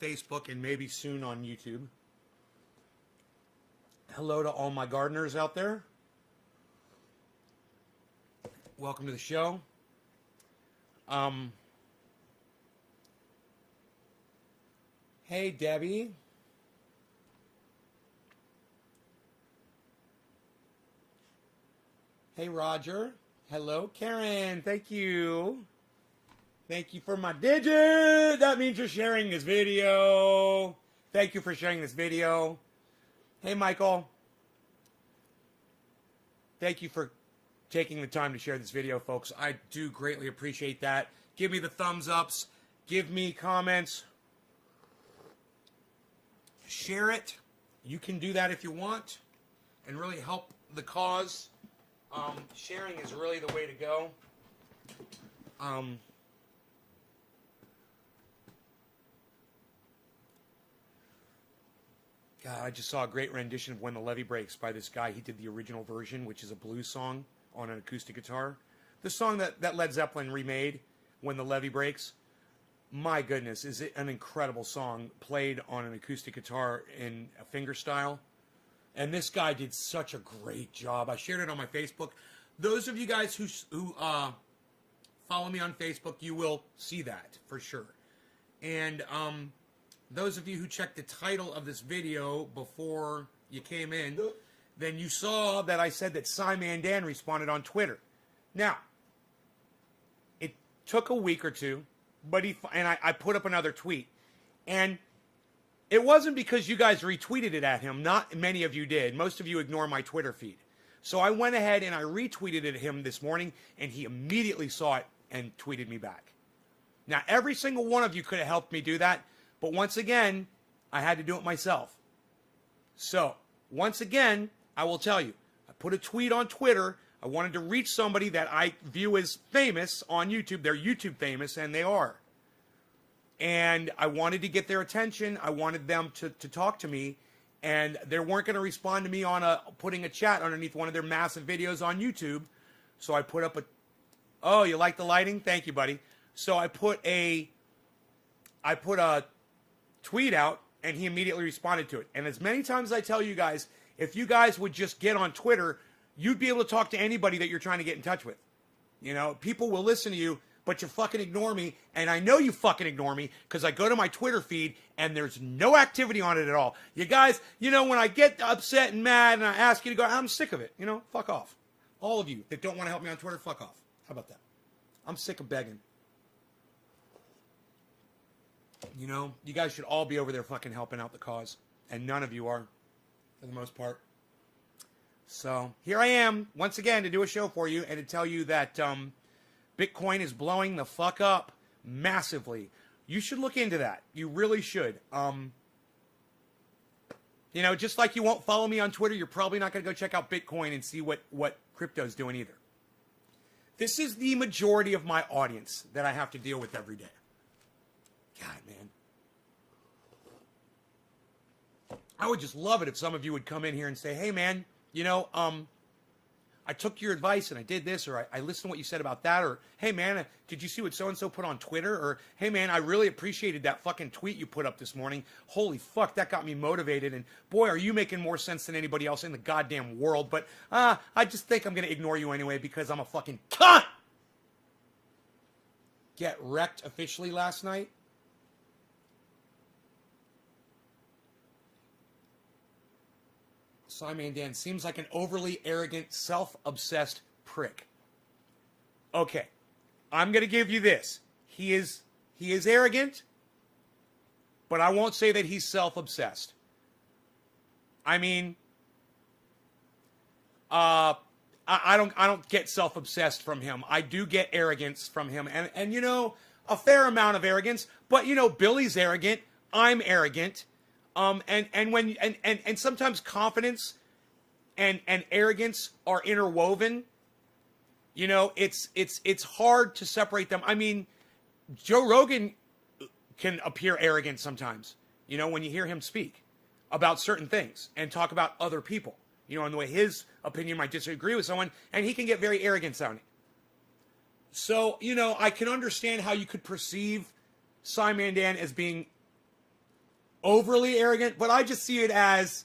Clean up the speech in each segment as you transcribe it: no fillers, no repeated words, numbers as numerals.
Facebook and maybe soon on YouTube. Hello to all my gardeners out there. Welcome to the show. Hey, Debbie. Hey, Roger. Hello, Karen. Thank you. Thank you for my digit. That means you're sharing this video. Thank you for sharing this video. Hey, Michael. Thank you for taking the time to share this video, folks. I do greatly appreciate that. Give me the thumbs ups. Give me comments. Share it. You can do that if you want and really help the cause. Sharing is really the way to go. God, I just saw a great rendition of When the Levee Breaks by this guy. He did the original version, which is a blues song on an acoustic guitar. The song that Led Zeppelin remade, When the Levee Breaks, my goodness, is it an incredible song played on an acoustic guitar in a fingerstyle. And this guy did such a great job. I shared it on my Facebook. Those of you guys who follow me on Facebook, you will see that for sure. And those of you who checked the title of this video before you came in, then you saw that I said that SciManDan responded on Twitter. Now, it took a week or two, but I put up another tweet. And it wasn't because you guys retweeted it at him. Not many of you did. Most of you ignore my Twitter feed. So I went ahead and I retweeted it at him this morning, and he immediately saw it and tweeted me back. Now, every single one of you could have helped me do that, but once again, I had to do it myself. So, once again, I will tell you, I put a tweet on Twitter. I wanted to reach somebody that I view as famous on YouTube. They're YouTube famous, and they are. And I wanted to get their attention. I wanted them to talk to me. And they weren't going to respond to me on putting a chat underneath one of their massive videos on YouTube. So I put up oh, you like the lighting? Thank you, buddy. So I put a tweet out, and he immediately responded to it. And as many times as I tell you guys, if you guys would just get on Twitter, you'd be able to talk to anybody that you're trying to get in touch with. You know, people will listen to you, but you fucking ignore me, and I know you fucking ignore me because I go to my Twitter feed, and there's no activity on it at all. You guys, you know, when I get upset and mad and I ask you to go, I'm sick of it. You know, fuck off. All of you that don't want to help me on Twitter, fuck off. How about that? I'm sick of begging. You know, you guys should all be over there fucking helping out the cause, and none of you are, for the most part. So, here I am, once again, to do a show for you and to tell you that Bitcoin is blowing the fuck up massively. You should look into that. You really should. You know, just like you won't follow me on Twitter, you're probably not going to go check out Bitcoin and see what crypto's doing either. This is the majority of my audience that I have to deal with every day. God, man. I would just love it if some of you would come in here and say, hey, man, you know, I took your advice and I did this, or I listened to what you said about that, or, hey, man, did you see what so-and-so put on Twitter? Or, hey, man, I really appreciated that fucking tweet you put up this morning. Holy fuck, that got me motivated, and boy, are you making more sense than anybody else in the goddamn world, but I just think I'm going to ignore you anyway because I'm a fucking cunt! Get wrecked officially last night? SciManDan seems like an overly arrogant, self-obsessed prick. Okay, I'm going to give you this. He is arrogant, but I won't say that he's self-obsessed. I mean, I don't get self-obsessed from him. I do get arrogance from him, and you know, a fair amount of arrogance. But you know, Billy's arrogant. I'm arrogant. And sometimes confidence and arrogance are interwoven. You know, it's hard to separate them. I mean, Joe Rogan can appear arrogant sometimes, you know, when you hear him speak about certain things and talk about other people, you know, and the way his opinion might disagree with someone, and he can get very arrogant sounding. So, you know, I can understand how you could perceive SciManDan as being overly arrogant, but I just see it as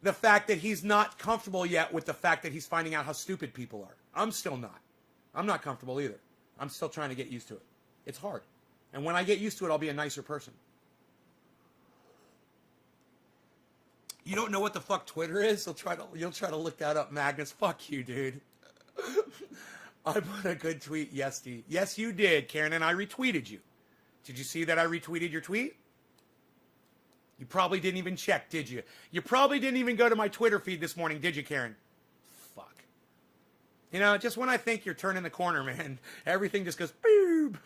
the fact that he's not comfortable yet with the fact that he's finding out how stupid people are. I'm still not. I'm not comfortable either. I'm still trying to get used to it. It's hard. And when I get used to it, I'll be a nicer person. You don't know what the fuck Twitter is? You'll try to look that up, Magnus. Fuck you, dude. I put a good tweet. Yes, you did, Karen, and I retweeted you. Did you see that I retweeted your tweet? You probably didn't even check, did you? You probably didn't even go to my Twitter feed this morning, did you, Karen? Fuck. You know, just when I think you're turning the corner, man, everything just goes boom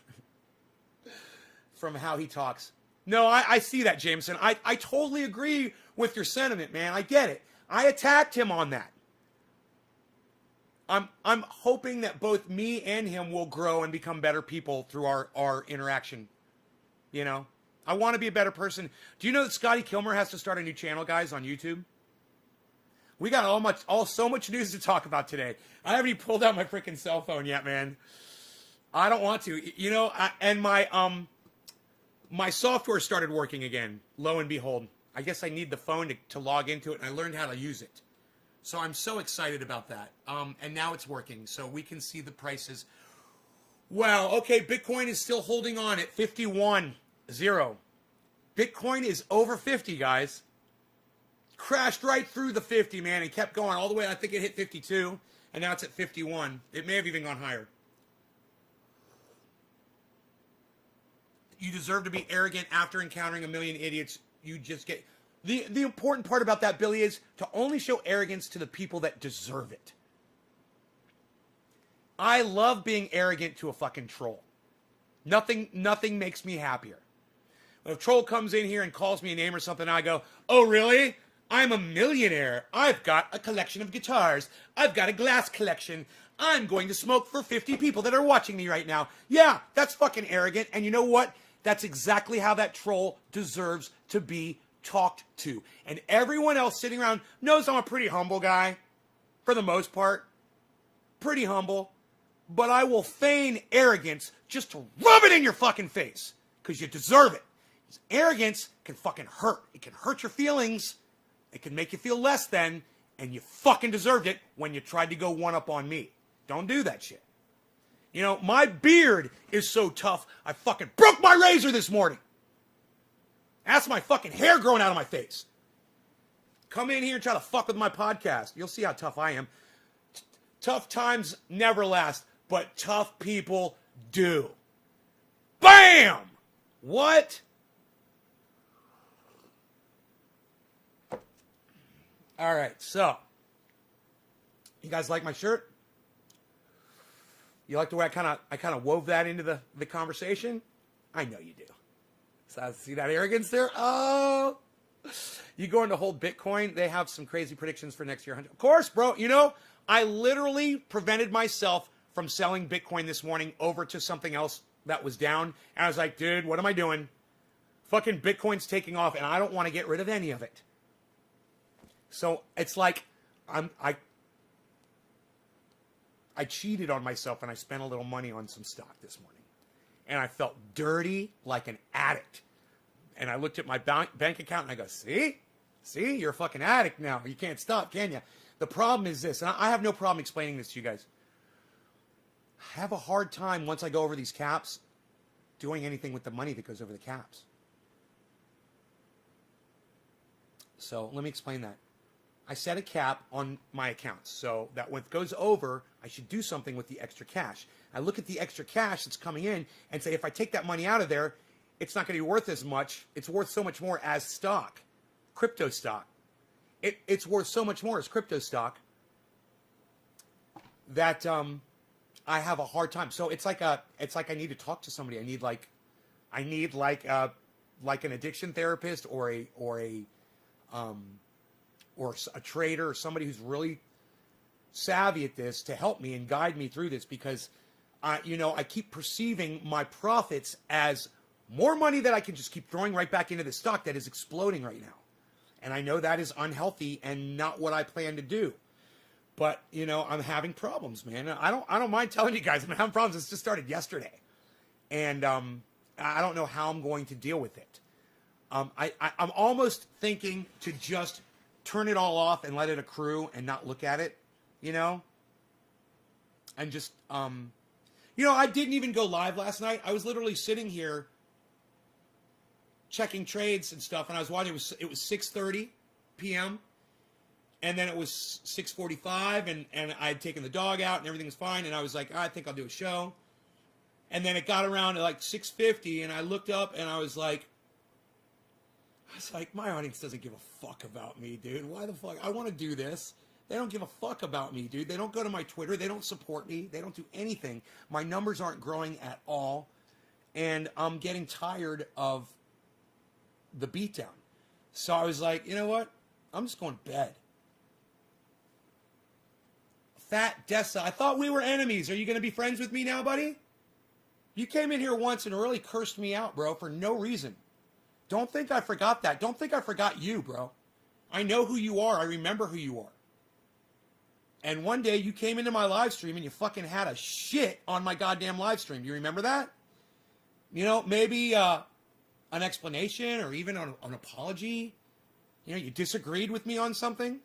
from how he talks. No, I see that, Jameson. I totally agree with your sentiment, man. I get it. I attacked him on that. I'm hoping that both me and him will grow and become better people through our interaction. You know? I want to be a better person. Do you know that Scotty Kilmer has to start a new channel, guys, on YouTube? We got so much news to talk about today. I haven't even pulled out my freaking cell phone yet, man. I don't want to. You know, my software started working again, lo and behold. I guess I need the phone to log into it, and I learned how to use it. So I'm so excited about that. And now it's working, so we can see the prices. Wow, okay, Bitcoin is still holding on at 51.0. Bitcoin is over 50, guys. Crashed right through the 50, man, and kept going all the way. I think it hit 52, and now it's at 51. It may have even gone higher. You deserve to be arrogant after encountering a million idiots. You just get... The important part about that, Billy, is to only show arrogance to the people that deserve it. I love being arrogant to a fucking troll. Nothing makes me happier. When a troll comes in here and calls me a name or something, I go, oh, really? I'm a millionaire. I've got a collection of guitars. I've got a glass collection. I'm going to smoke for 50 people that are watching me right now. Yeah, that's fucking arrogant. And you know what? That's exactly how that troll deserves to be talked to. And everyone else sitting around knows I'm a pretty humble guy, for the most part. Pretty humble. But I will feign arrogance just to rub it in your fucking face. Because you deserve it. Because arrogance can fucking hurt. It can hurt your feelings. It can make you feel less than. And you fucking deserved it when you tried to go one up on me. Don't do that shit. You know, my beard is so tough, I fucking broke my razor this morning. That's my fucking hair growing out of my face. Come in here and try to fuck with my podcast. You'll see how tough I am. Tough times never last, but tough people do. Bam! What? All right, so. You guys like my shirt? You like the way I kind of wove that into the conversation? I know you do. So see that arrogance there? Oh, you go into hold Bitcoin. They have some crazy predictions for next year. Of course, bro. You know, I literally prevented myself from selling Bitcoin this morning over to something else that was down. And I was like, dude, what am I doing? Fucking Bitcoin's taking off, and I don't want to get rid of any of it. So it's like I cheated on myself and I spent a little money on some stock this morning. And I felt dirty like an addict. And I looked at my bank account and I go, see, you're a fucking addict now. You can't stop, can you? The problem is this, and I have no problem explaining this to you guys. I have a hard time once I go over these caps doing anything with the money that goes over the caps. So let me explain that. I set a cap on my accounts so that when it goes over, I should do something with the extra cash. I look at the extra cash that's coming in and say, if I take that money out of there, it's not going to be worth as much. It's worth so much more as stock, crypto stock. It's worth so much more as crypto stock that I have a hard time. So it's like I need to talk to somebody. I need like an addiction therapist or a trader or somebody who's really savvy at this to help me and guide me through this, because I keep perceiving my profits as more money that I can just keep throwing right back into the stock that is exploding right now. And I know that is unhealthy and not what I plan to do. But, I'm having problems, man. I don't mind telling you guys I'm having problems. It's just started yesterday. And I don't know how I'm going to deal with it. I'm almost thinking to just turn it all off and let it accrue and not look at it, you know? And just, you know, I didn't even go live last night. I was literally sitting here checking trades and stuff, and I was watching. It was 6:30 p.m., and then it was 6:45, and I had taken the dog out, and everything was fine, and I was like, I think I'll do a show. And then it got around to like 6:50, and I looked up, and I was like, my audience doesn't give a fuck about me, dude. Why the fuck? I want to do this. They don't give a fuck about me, dude. They don't go to my Twitter. They don't support me. They don't do anything. My numbers aren't growing at all. And I'm getting tired of the beatdown. So I was like, you know what? I'm just going to bed. Fat Dessa, I thought we were enemies. Are you going to be friends with me now, buddy? You came in here once and really cursed me out, bro, for no reason. Don't think I forgot that. Don't think I forgot you, bro. I know who you are. I remember who you are. And one day you came into my live stream and you fucking had a shit on my goddamn live stream. Do you remember that? You know, maybe an explanation or even an apology. You know, you disagreed with me on something. Do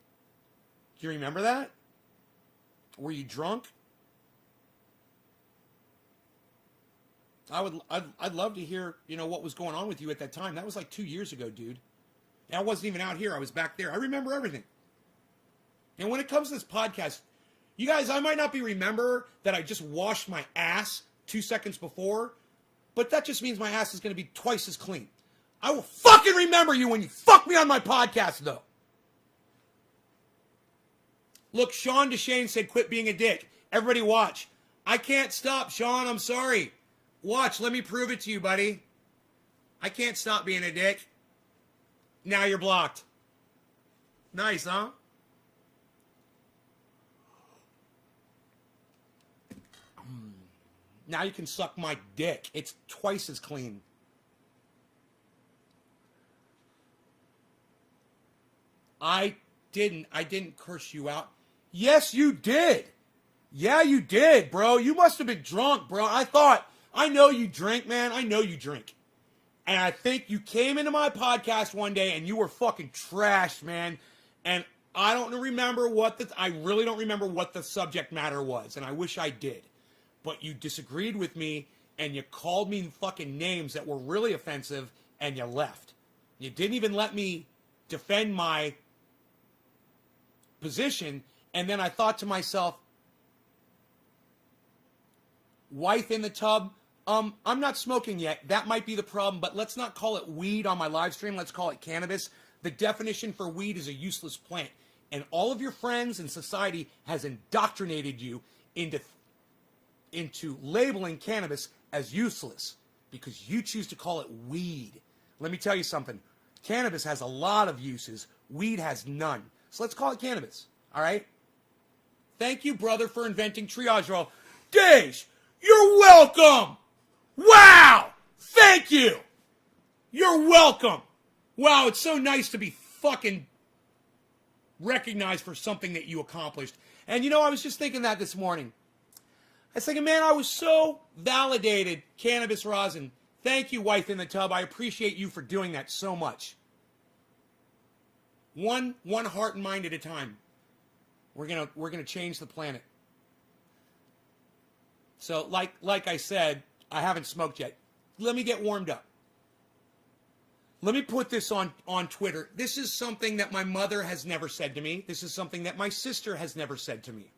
you remember that? Were you drunk? I'd love to hear, you know, what was going on with you at that time. That was like 2 years ago, dude. And I wasn't even out here. I was back there. I remember everything. And when it comes to this podcast, you guys, I might not be remember that I just washed my ass 2 seconds before, but that just means my ass is going to be twice as clean. I will fucking remember you when you fuck me on my podcast, though. Look, Sean DeShane said quit being a dick. Everybody watch. I can't stop, Sean. I'm sorry. Watch. Let me prove it to you, buddy. I can't stop being a dick. Now you're blocked. Nice, huh? Now you can suck my dick. It's twice as clean. I didn't curse you out. Yes, you did. Yeah, you did, bro. You must have been drunk, bro. I know you drink, man. I know you drink. And I think you came into my podcast one day and you were fucking trashed, man. And I really don't remember what the subject matter was. And I wish I did. But you disagreed with me and you called me fucking names that were really offensive and you left. You didn't even let me defend my position. And then I thought to myself, wife in the tub, I'm not smoking yet. That might be the problem, but let's not call it weed on my live stream. Let's call it cannabis. The definition for weed is a useless plant. And all of your friends and society has indoctrinated you into labeling cannabis as useless because you choose to call it weed. Let me tell you something. Cannabis has a lot of uses. Weed has none. So let's call it cannabis. All right? Thank you, brother, for inventing triage roll. Dej, you're welcome. Wow. Thank you. You're welcome. Wow, it's so nice to be fucking recognized for something that you accomplished. And you know, I was just thinking that this morning. I was thinking, man, I was so validated, cannabis rosin. Thank you, wife in the tub. I appreciate you for doing that so much. One heart and mind at a time. We're gonna change the planet. So, like I said, I haven't smoked yet. Let me get warmed up. Let me put this on Twitter. This is something that my mother has never said to me. This is something that my sister has never said to me.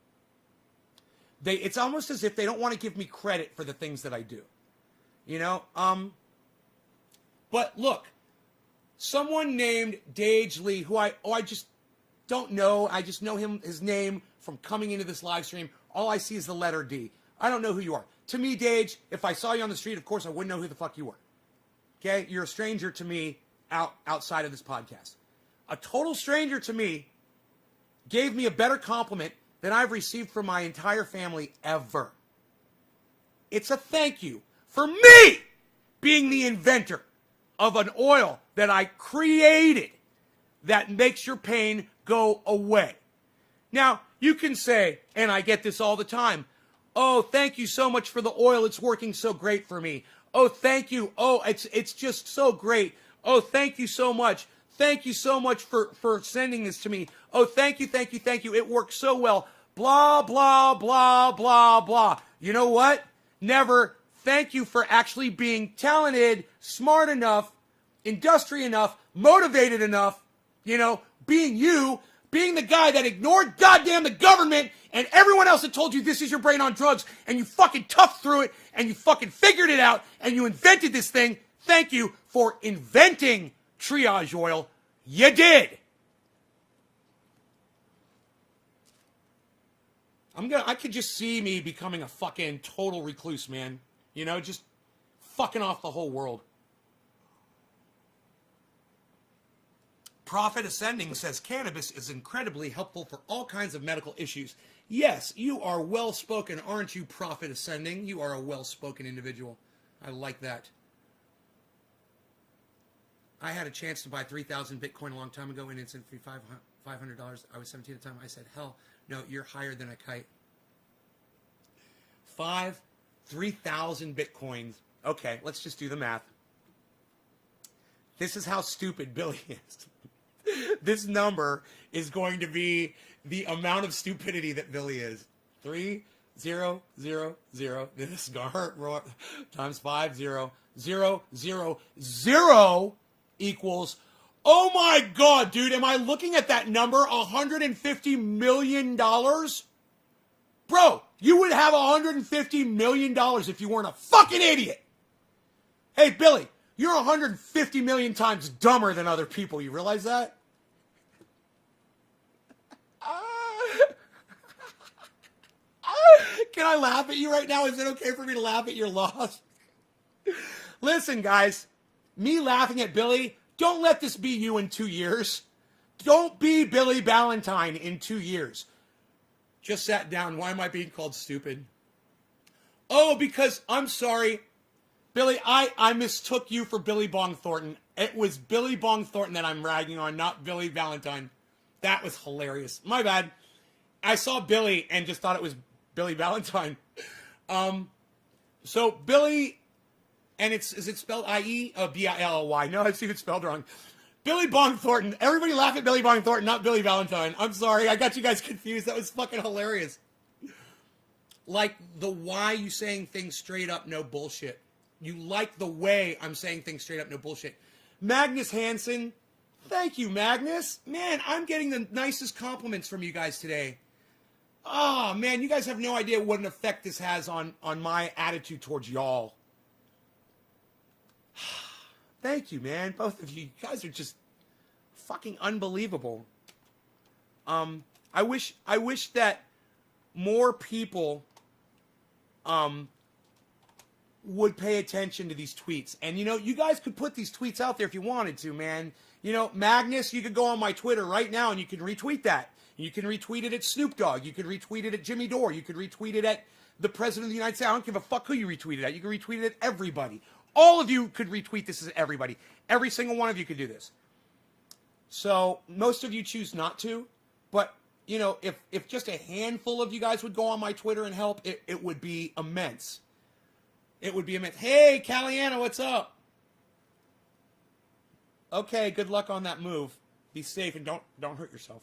It's almost as if they don't want to give me credit for the things that I do. You know? But look, someone named Dej Lee, who I just don't know. I just know his name from coming into this live stream. All I see is the letter D. I don't know who you are. To me, Dej, if I saw you on the street, of course I wouldn't know who the fuck you were. Okay? You're a stranger to me outside of this podcast. A total stranger to me gave me a better compliment than I've received from my entire family ever. It's a thank you for me being the inventor of an oil that I created that makes your pain go away. Now, you can say, and I get this all the time, oh, thank you so much for the oil. It's working so great for me. Oh, thank you. Oh, it's just so great. Oh, thank you so much. Thank you so much for sending this to me. Oh, thank you, thank you, thank you. It works so well. Blah, blah, blah, blah, blah. You know what? Never. Thank you for actually being talented, smart enough, industrious enough, motivated enough, you know, being you, being the guy that ignored goddamn the government and everyone else that told you this is your brain on drugs, and you fucking toughed through it, and you fucking figured it out, and you invented this thing. Thank you for inventing triage oil. You did. I could just see me becoming a fucking total recluse, man. You know, just fucking off the whole world. Prophet Ascending says cannabis is incredibly helpful for all kinds of medical issues. Yes, you are well-spoken, aren't you, Prophet Ascending? You are a well-spoken individual. I like that. I had a chance to buy 3,000 Bitcoin a long time ago and instantly $500. I was 17 at the time. I said, hell, no, you're higher than a kite. 3,000 Bitcoins. Okay, let's just do the math. This is how stupid Billy is. This number is going to be the amount of stupidity that Billy is. 3000. This is gonna hurt. Times 50000 equals. Oh my God, dude! Am I looking at that number? $150 million, bro. You would have $150 million if you weren't a fucking idiot. Hey, Billy, you're 150 million times dumber than other people. You realize that? Can I laugh at you right now? Is it okay for me to laugh at your loss? Listen, guys, me laughing at Billy, don't let this be you in 2 years. Don't be Billy Ballantyne in 2 years. Just sat down. Why am I being called stupid? Oh, because I'm sorry. Billy, I mistook you for Billy Bong Thornton. It was Billy Bong Thornton that I'm ragging on, not Billy Ballantyne. That was hilarious. My bad. I saw Billy and just thought it was Billy Ballantyne. So Billy, and is it spelled I-E? Oh, B-I-L-L-Y. No, I've seen it spelled wrong. Billy Bong Thornton. Everybody laugh at Billy Bong Thornton, not Billy Ballantyne. I'm sorry. I got you guys confused. That was fucking hilarious. Like the why you saying things straight up, no bullshit. You like the way I'm saying things straight up, no bullshit. Magnus Hansen. Thank you, Magnus. Man, I'm getting the nicest compliments from you guys today. Oh, man, you guys have no idea what an effect this has on my attitude towards y'all. Thank you, man. Both of you. You guys are just fucking unbelievable. I wish that more people would pay attention to these tweets. And, you know, you guys could put these tweets out there if you wanted to, man. You know, Magnus, you could go on my Twitter right now and you can retweet that. You can retweet it at Snoop Dogg. You could retweet it at Jimmy Dore. You could retweet it at the President of the United States. I don't give a fuck who you retweet it at. You can retweet it at everybody. All of you could retweet this as everybody. Every single one of you could do this. So most of you choose not to. But, you know, if just a handful of you guys would go on my Twitter and help, it would be immense. It would be immense. Hey, Caliana, what's up? Okay, good luck on that move. Be safe and don't hurt yourself.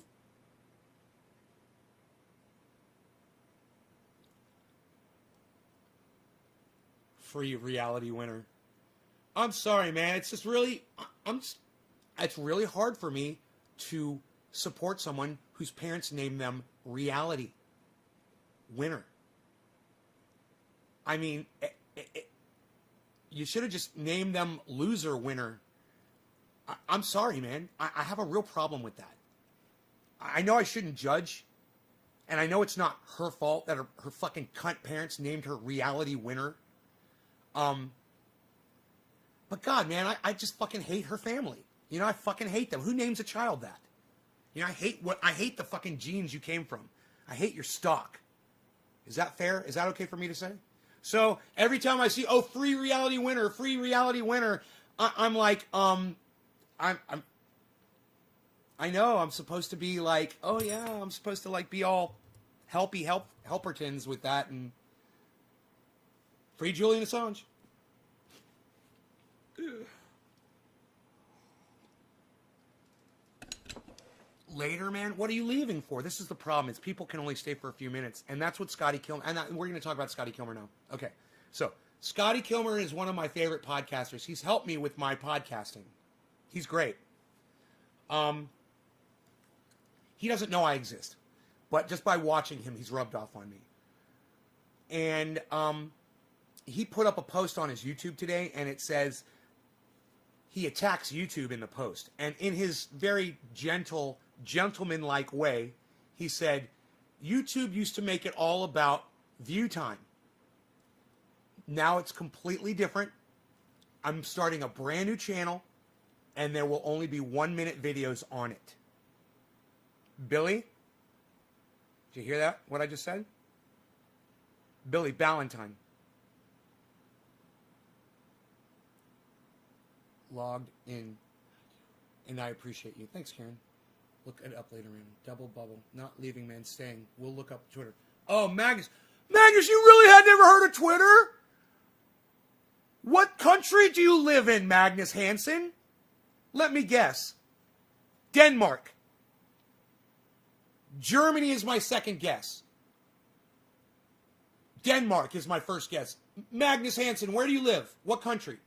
Free reality winner. I'm sorry, man. It's just really, it's really hard for me to support someone whose parents named them reality winner. I mean, you should have just named them loser winner. I'm sorry, man. I have a real problem with that. I know I shouldn't judge, and I know it's not her fault that her fucking cunt parents named her reality winner. But God, man, I just fucking hate her family. You know, I fucking hate them. Who names a child that? You know, I hate the fucking genes you came from. I hate your stock. Is that fair? Is that okay for me to say? So every time I see, free reality winner, I'm like, I know I'm supposed to be like, oh yeah, I'm supposed to like be all helpertons with that and free Julian Assange. later, man. What are you leaving for? This is the problem. Is people can only stay for a few minutes, and that's what Scotty Kilmer. And we're going to talk about Scotty Kilmer now. Okay, so Scotty Kilmer is one of my favorite podcasters. He's helped me with my podcasting. He's great. He doesn't know I exist, but just by watching him, he's rubbed off on me. And he put up a post on his YouTube today, and it says he attacks YouTube in the post. And in his very gentle, gentleman-like way, he said, YouTube used to make it all about view time. Now it's completely different. I'm starting a brand new channel, and there will only be 1-minute videos on it. Billy, did you hear that, what I just said? Billy Ballantyne. Logged in, and I appreciate you. Thanks, Karen. Look it up later, man. Double bubble. Not leaving, man. Staying. We'll look up Twitter. Oh, Magnus. Magnus, you really had never heard of Twitter? What country do you live in, Magnus Hansen? Let me guess. Denmark. Germany is my second guess. Denmark is my first guess. Magnus Hansen, where do you live? What country?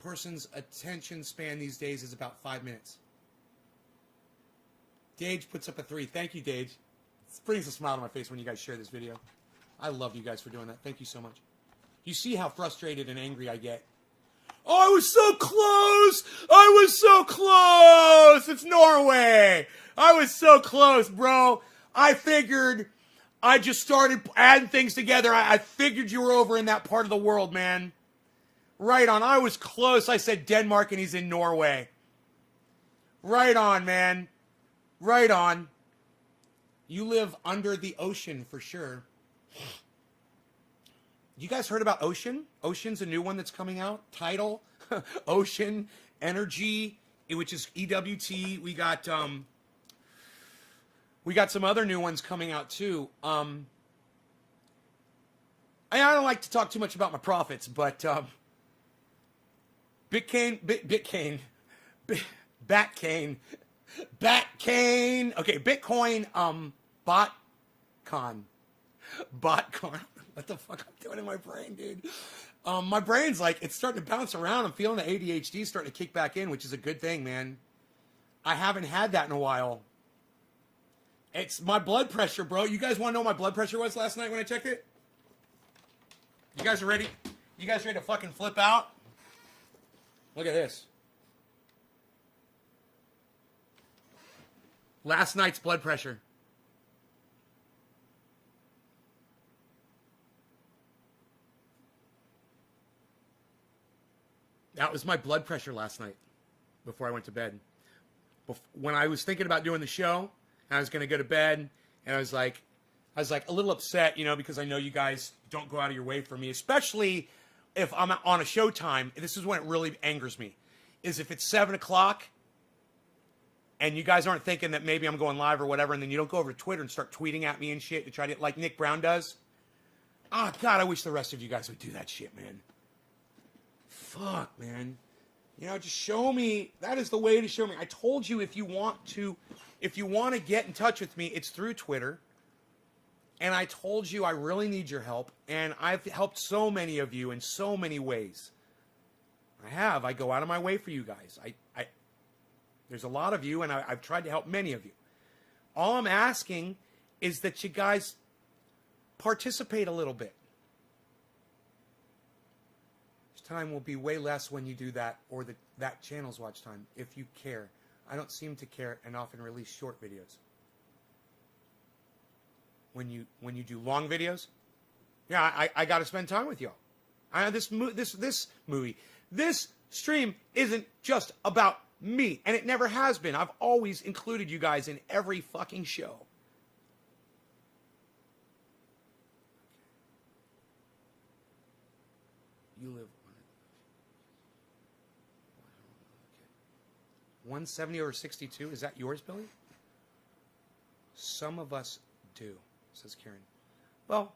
Person's attention span these days is about 5 minutes. Dage puts up a 3. Thank you, Dage. It brings a smile to my face when you guys share this video. I love you guys for doing that. Thank you so much. You see how frustrated and angry I get. Oh, I was so close! I was so close! It's Norway! I was so close, bro. I figured I just started adding things together. I figured you were over in that part of the world, man. Right on. I was close. I said Denmark and he's in Norway. Right on, man. Right on. You live under the ocean for sure. You guys heard about Ocean? Ocean's a new one that's coming out. Tidal, Ocean, Energy, which is EWT. We got some other new ones coming out too. I don't like to talk too much about my profits, but Batcane. Okay, Bitcoin, BotCon. What the fuck I'm doing in my brain, dude? My brain's like, it's starting to bounce around. I'm feeling the ADHD starting to kick back in, which is a good thing, man. I haven't had that in a while. It's my blood pressure, bro. You guys want to know what my blood pressure was last night when I checked it? You guys are ready? You guys ready to fucking flip out? Look at this. Last night's blood pressure. That was my blood pressure last night before I went to bed. When I was thinking about doing the show, I was going to go to bed, and I was like a little upset, you know, because I know you guys don't go out of your way for me, especially if I'm on a show time. This is when it really angers me, is if it's 7 o'clock and you guys aren't thinking that maybe I'm going live or whatever, and then you don't go over to Twitter and start tweeting at me and shit to try to, like Nick Brown does. Oh, God, I wish the rest of you guys would do that shit, man. Fuck, man. You know, just show me. That is the way to show me. I told you if you want to get in touch with me, it's through Twitter. And I told you I really need your help. And I've helped so many of you in so many ways. I have. I go out of my way for you guys. There's a lot of you, and I've tried to help many of you. All I'm asking is that you guys participate a little bit. Time will be way less when you do that, or that channel's watch time, if you care. I don't seem to care and often release short videos. When you do long videos, yeah, I got to spend time with y'all. This stream isn't just about me, and it never has been. I've always included you guys in every fucking show. You live 170 over 62. Is that yours, Billy? Some of us do, says Karen. Well,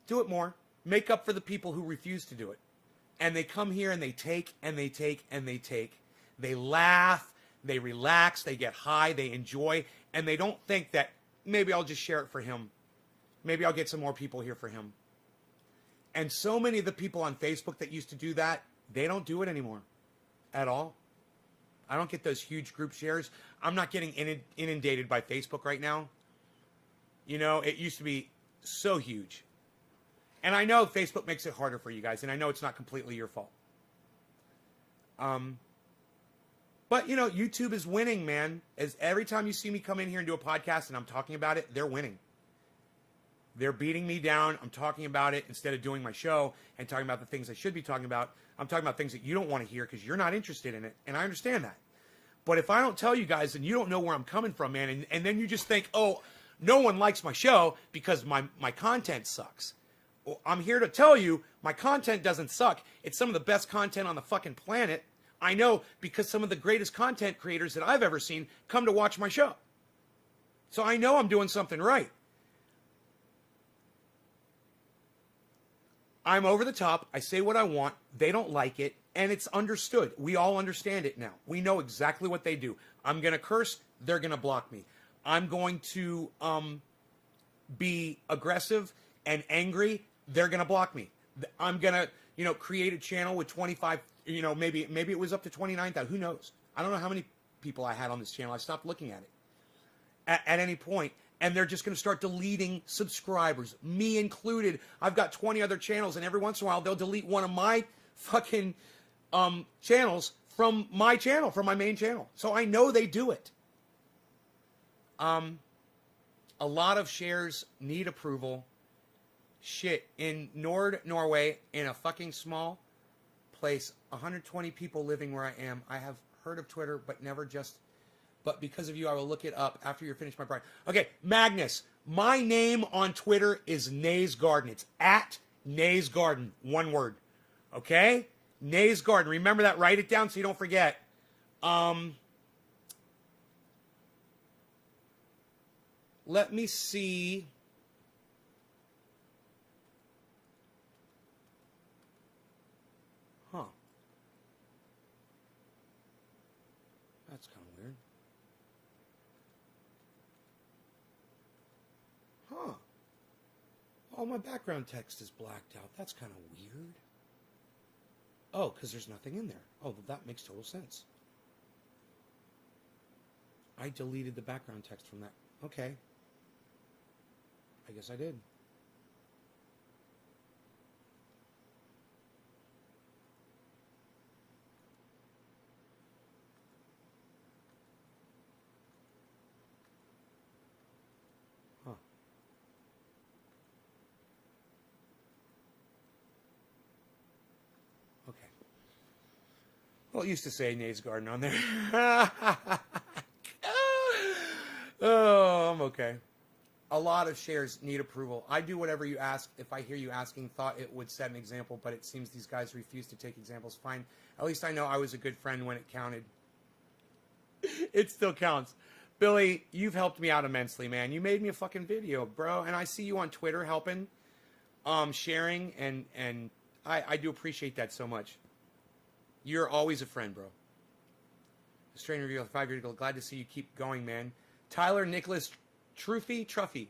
do it more. Make up for the people who refuse to do it. And they come here and they take and they take and they take. They laugh. They relax, they get high, they enjoy, and they don't think that maybe I'll just share it for him. Maybe I'll get some more people here for him. And so many of the people on Facebook that used to do that, they don't do it anymore at all. I don't get those huge group shares. I'm not getting inundated by Facebook right now. You know, it used to be so huge. And I know Facebook makes it harder for you guys, and I know it's not completely your fault. But, you know, YouTube is winning, man. As every time you see me come in here and do a podcast and I'm talking about it, they're winning. They're beating me down. I'm talking about it instead of doing my show and talking about the things I should be talking about. I'm talking about things that you don't want to hear because you're not interested in it, and I understand that. But if I don't tell you guys, then you don't know where I'm coming from, man, and then you just think, oh, no one likes my show because my content sucks. Well, I'm here to tell you my content doesn't suck. It's some of the best content on the fucking planet. I know because some of the greatest content creators that I've ever seen come to watch my show. So I know I'm doing something right. I'm over the top. I say what I want. They don't like it. And it's understood. We all understand it now. We know exactly what they do. I'm going to curse. They're going to block me. I'm going to be aggressive and angry. They're going to block me. I'm going to, you know, create a channel with 25, you know, maybe it was up to 29,000. Who knows? I don't know how many people I had on this channel. I stopped looking at it at any point. And they're just going to start deleting subscribers, me included. I've got 20 other channels, and every once in a while, they'll delete one of my fucking channels from my channel, from my main channel. So I know they do it. A lot of shares need approval. Shit, in Norway, in a fucking small place, 120 people living where I am. I have heard of Twitter, but never just... But because of you, I will look it up after you're finished my bride. Okay, Magnus. My name on Twitter is Nays Garden. It's at Nays Garden. One word. Okay? Nays Garden. Remember that. Write it down so you don't forget. Let me see. Huh. That's kind of weird. Huh. Oh, my background text is blacked out. That's kind of weird. Oh, because there's nothing in there. Oh, that makes total sense. I deleted the background text from that. Okay. I guess I did. Huh. Okay. Well, it used to say Nays Garden on there. Oh, I'm okay. A lot of shares need approval. I do whatever you ask. If I hear you asking, thought it would set an example, but it seems these guys refuse to take examples. Fine. At least I know I was a good friend when it counted. It still counts. Billy, you've helped me out immensely, man. You made me a fucking video, bro. And I see you on Twitter helping, sharing, and I do appreciate that so much. You're always a friend, bro. Australian review 5 years ago. Glad to see you keep going, man. Tyler Nicholas Truffy.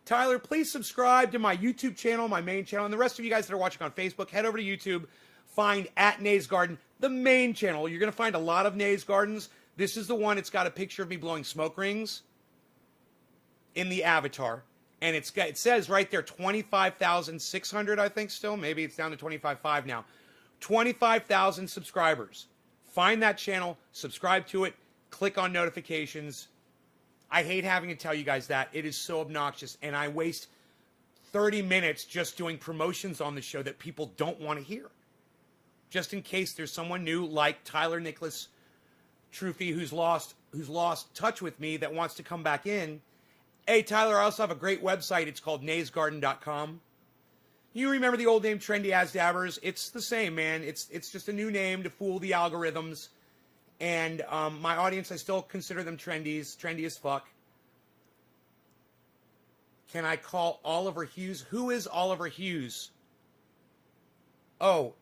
Tyler, please subscribe to my YouTube channel, my main channel, and the rest of you guys that are watching on Facebook, head over to YouTube, find at Nays Garden, the main channel. You're going to find a lot of Nays Gardens. This is the one. It's got a picture of me blowing smoke rings in the avatar. And it says right there 25,600, I think still. Maybe it's down to 25,500 now. 25,000 subscribers. Find that channel, subscribe to it, click on notifications. I hate having to tell you guys that. It is so obnoxious. And I waste 30 minutes just doing promotions on the show that people don't want to hear. Just in case there's someone new like Tyler Nicholas Truffy who's lost touch with me that wants to come back in. Hey, Tyler, I also have a great website. It's called naysgarden.com. You remember the old name Trendy As Dabbers? It's the same, man. It's just a new name to fool the algorithms. And my audience, I still consider them trendy as fuck. Can I call Oliver Hughes? Who is Oliver Hughes? Oh.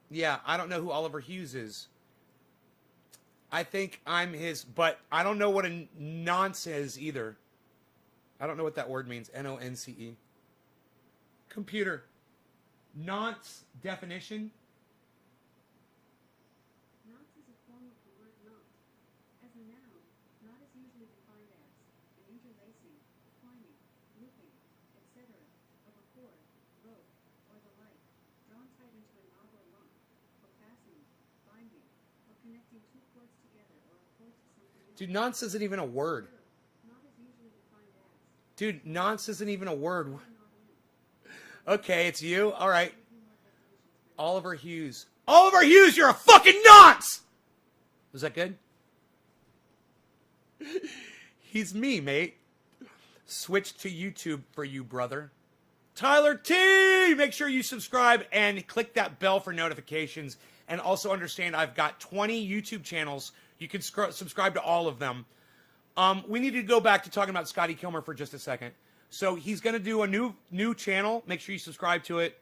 Yeah, I don't know who Oliver Hughes is. I think I'm his, but I don't know what a nonce is either. I don't know what that word means. Nonce. Computer. Nonce definition. Nonce is a form of the word knot. As a noun, knot is usually defined as an interlacing, twining, looping, etc. of a cord, rope, or the like, drawn tight into a knot or lump, for fastening, binding, or connecting two cords together or a cord to something else. Dude, nonce isn't even a word. Knot is usually defined as. Dude, nonce isn't even a word. Okay, it's you? All right. Oliver Hughes. Oliver Hughes, you're a fucking nonce! Was that good? He's me, mate. Switch to YouTube for you, brother. Tyler T! Make sure you subscribe and click that bell for notifications. And also understand I've got 20 YouTube channels. You can subscribe to all of them. We need to go back to talking about Scotty Kilmer for just a second. So he's going to do a new channel. Make sure you subscribe to it.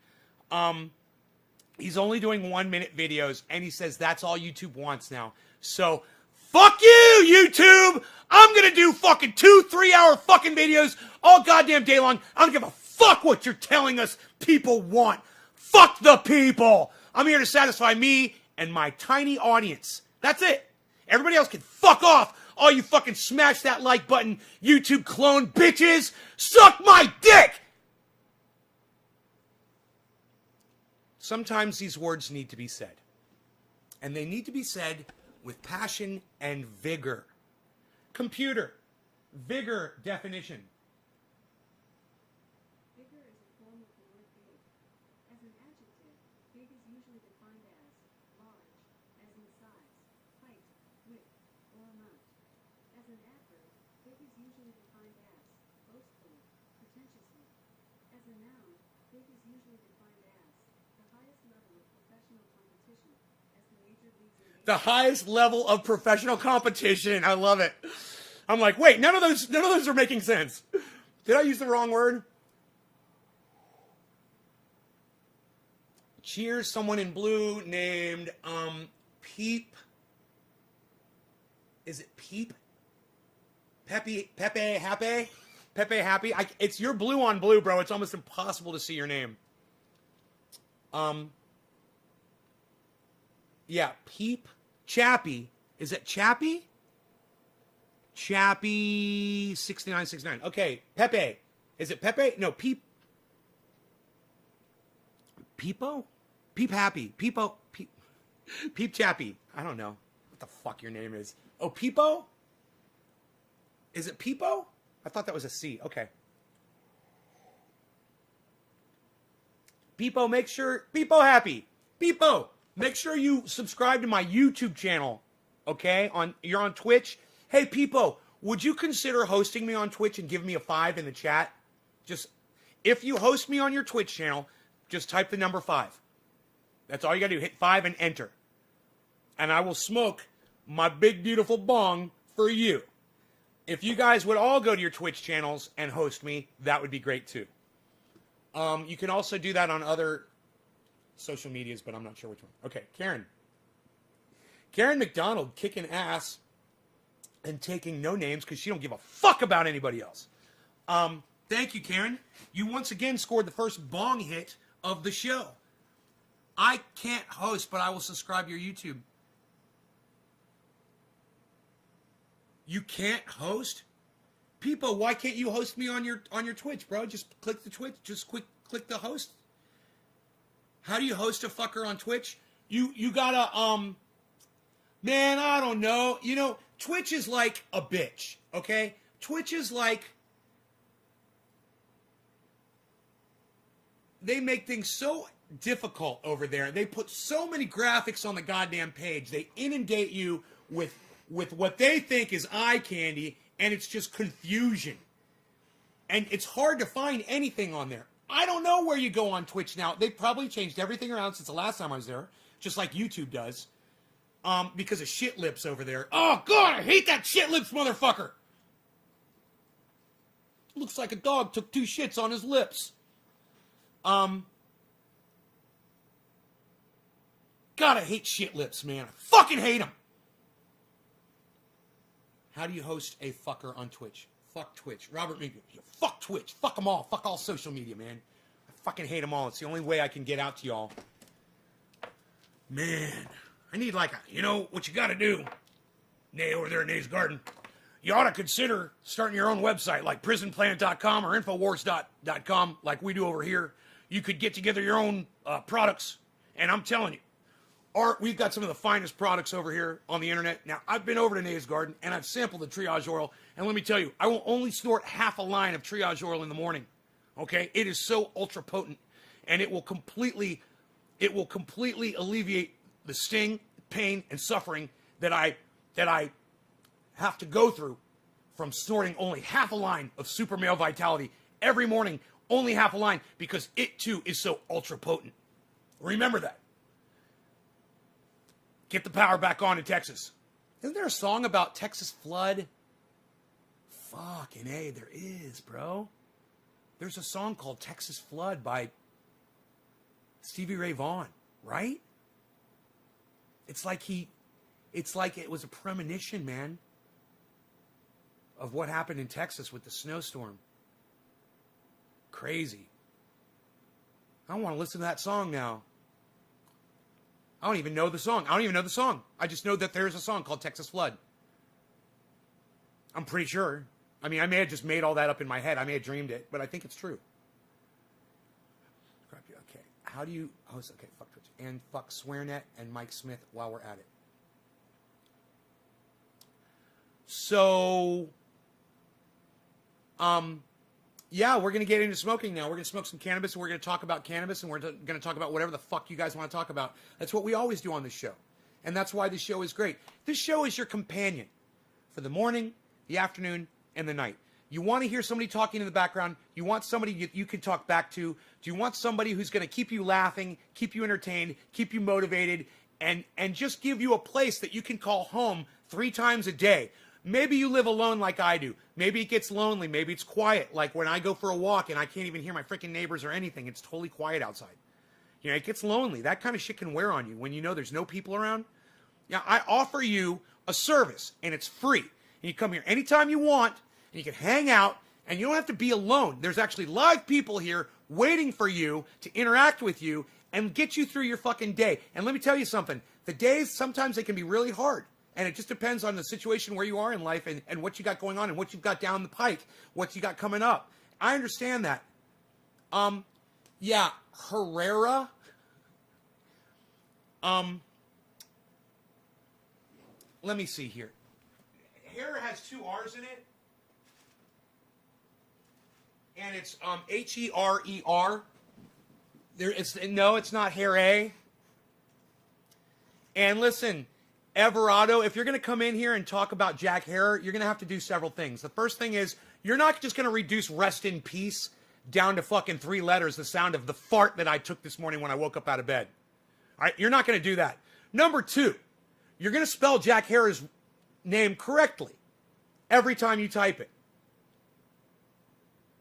He's only doing 1-minute videos, and he says that's all YouTube wants now. So, fuck you, YouTube! I'm going to do fucking 2-3 hour fucking videos all goddamn day long. I don't give a fuck what you're telling us people want. Fuck the people! I'm here to satisfy me and my tiny audience. That's it. Everybody else can fuck off. All you fucking smash that like button, YouTube clone bitches. Suck my dick! Sometimes these words need to be said. And they need to be said with passion and vigor. Computer. Vigor definition. Vigor is a form of the word big. As an adjective, big is usually defined as large, as in size, height, width, or amount. As an adverb, big is usually defined as boastfully, pretentiously. As a noun, big is usually defined as the highest level of professional competition, as the major leagues in The highest level of professional competition. I love it. I'm like, wait, none of those are making sense. Did I use the wrong word? Cheers, someone in blue named Peep. Is it Peep? Pepe Happy? Pepe Happy? It's your blue on blue, bro. It's almost impossible to see your name. Yeah, Peep. Chappie. Is it Chappie? Chappie 6969. Okay, Pepe. Is it Pepe? No, Peep. Peepo? Peep Happy. Peepo. Peep Chappie. I don't know what the fuck your name is. Oh, Peepo? Is it Peepo? I thought that was a C. Okay. Peepo, make sure... Peepo Happy. Peepo, make sure you subscribe to my YouTube channel. Okay? You're on Twitch. Hey, Peepo, would you consider hosting me on Twitch and give me a 5 in the chat? Just, if you host me on your Twitch channel, just type the number 5. That's all you gotta do. Hit 5 and enter. And I will smoke my big, beautiful bong for you. If you guys would all go to your Twitch channels and host me, that would be great too. You can also do that on other social medias, but I'm not sure which one. Okay, Karen. Karen McDonald kicking ass and taking no names because she don't give a fuck about anybody else. Thank you, Karen. You once again scored the first bong hit of the show. I can't host, but I will subscribe to your YouTube. You can't host? People, why can't you host me on your Twitch, bro? Just click the Twitch. Just click the host. How do you host a fucker on Twitch? You gotta, man, I don't know. You know, Twitch is like a bitch, okay? Twitch is like, they make things so difficult over there. They put so many graphics on the goddamn page. They inundate you with what they think is eye candy, and it's just confusion. And it's hard to find anything on there. I don't know where you go on Twitch now. They've probably changed everything around since the last time I was there, just like YouTube does, because of shit lips over there. Oh, God, I hate that shit lips motherfucker. Looks like a dog took 2 shits on his lips. God, I hate shit lips, man. I fucking hate them. How do you host a fucker on Twitch? Fuck Twitch. Robert Meek. Fuck Twitch. Fuck them all. Fuck all social media, man. I fucking hate them all. It's the only way I can get out to y'all. Man, I need like a, you know what you got to do, Nay over there in Nay's Garden. You ought to consider starting your own website like prisonplanet.com or infowars.com like we do over here. You could get together your own products, and I'm telling you, we've got some of the finest products over here on the internet. Now, I've been over to Nay's Garden, and I've sampled the triage oil, and let me tell you, I will only snort half a line of triage oil in the morning, okay? It is so ultra potent, and it will completely alleviate the sting, pain, and suffering that I have to go through from snorting only half a line of super male vitality every morning, only half a line, because it too is so ultra potent. Remember that. Get the power back on in Texas. Isn't there a song about Texas flood? Fucking A, there is, bro. There's a song called Texas Flood by Stevie Ray Vaughan, right? It's like it was a premonition, man, of what happened in Texas with the snowstorm. Crazy. I want to listen to that song now. I don't even know the song. I just know that there's a song called Texas Flood. I'm pretty sure. I mean, I may have just made all that up in my head. I may have dreamed it, but I think it's true. Okay. How do you host? Okay, fuck Twitch. And fuck SwearNet and Mike Smith while we're at it. So, yeah, we're going to get into smoking now. We're going to smoke some cannabis, and we're going to talk about cannabis, and we're going to talk about whatever the fuck you guys want to talk about. That's what we always do on this show. And that's why this show is great. This show is your companion for the morning, the afternoon, and the night. You want to hear somebody talking in the background. You want somebody you can talk back to. Do you want somebody who's going to keep you laughing, keep you entertained, keep you motivated, and just give you a place that you can call home 3 times a day? Maybe you live alone like I do. Maybe it gets lonely. Maybe it's quiet. Like when I go for a walk and I can't even hear my freaking neighbors or anything. It's totally quiet outside. You know, it gets lonely. That kind of shit can wear on you when you know there's no people around. Yeah, I offer you a service, and it's free. And you come here anytime you want, and you can hang out, and you don't have to be alone. There's actually live people here waiting for you to interact with you and get you through your fucking day. And let me tell you something. The days, sometimes they can be really hard. And it just depends on the situation where you are in life and what you got going on and what you've got down the pike, what you got coming up. I understand that. Yeah, Herrera. Let me see here. Herrera has 2 R's in it. And it's H-E-R-E-R. No, it's not Herrera. And listen, Everado, if you're going to come in here and talk about Jack Herer, you're going to have to do several things. The first thing is, you're not just going to reduce rest in peace down to fucking 3 letters, the sound of the fart that I took this morning when I woke up out of bed. All right, you're not going to do that. Number 2, you're going to spell Jack Herer's name correctly every time you type it.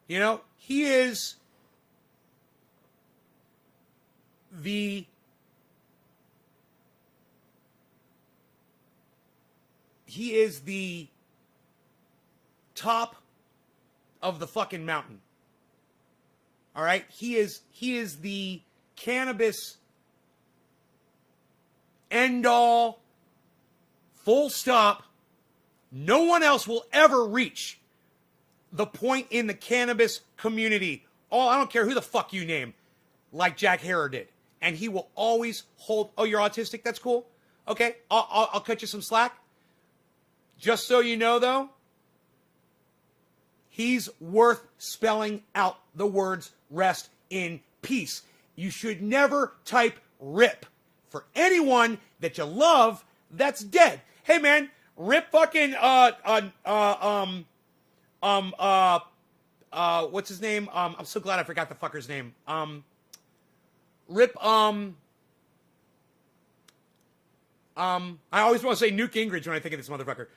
You know, he is the top of the fucking mountain. All right? He is the cannabis end all, full stop. No one else will ever reach the point in the cannabis community. Oh, I don't care who the fuck you name, like Jack Herer did. And he will always hold, oh, you're autistic? That's cool. Okay, I'll cut you some slack. Just so you know, though, he's worth spelling out the words rest in peace. You should never type RIP for anyone that you love that's dead. Hey, man, RIP fucking, what's his name? I'm so glad I forgot the fucker's name. RIP, I always want to say Nuke Gingrich when I think of this motherfucker.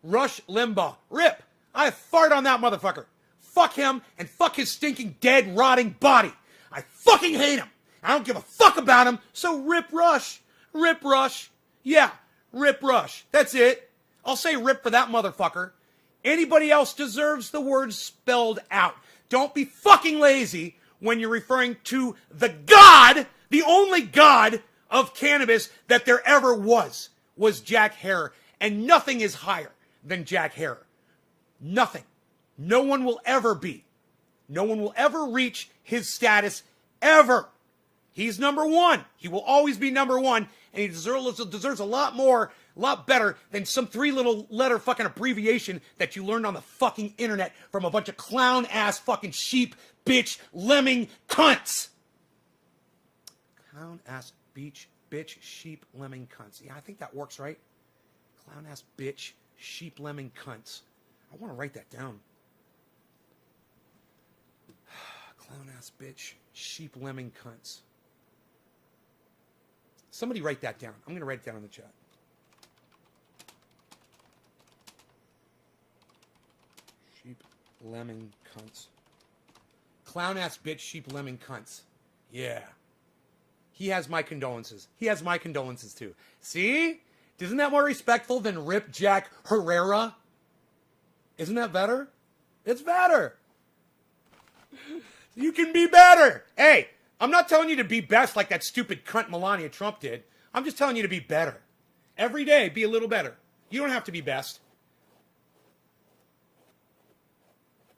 Rush Limbaugh. RIP. I fart on that motherfucker. Fuck him and fuck his stinking dead rotting body. I fucking hate him. I don't give a fuck about him. So RIP Rush. RIP Rush. Yeah. Rip Rush. That's it. I'll say rip for that motherfucker. Anybody else deserves the word spelled out. Don't be fucking lazy when you're referring to the God, the only God of cannabis that there ever was Jack Herer. And nothing is higher than Jack Herer. Nothing. No one will ever be. No one will ever reach his status ever. He's number one. He will always be number one. And he deserves a lot more, a lot better than some 3-letter fucking abbreviation that you learned on the fucking internet from a bunch of clown-ass fucking sheep, bitch, lemming cunts. Clown-ass bitch, sheep, lemming cunts. Yeah, I think that works, right? Clown-ass bitch, sheep, lemming cunts. I want to write that down. Clown-ass bitch, sheep, lemming cunts. Somebody write that down. I'm going to write it down in the chat. Sheep, lemming cunts. Clown-ass bitch, sheep, lemming cunts. Yeah. He has my condolences. He has my condolences too. See? Isn't that more respectful than Rip Jack Herrera? Isn't that better? It's better. You can be better. Hey, I'm not telling you to be best like that stupid cunt Melania Trump did. I'm just telling you to be better. Every day, be a little better. You don't have to be best.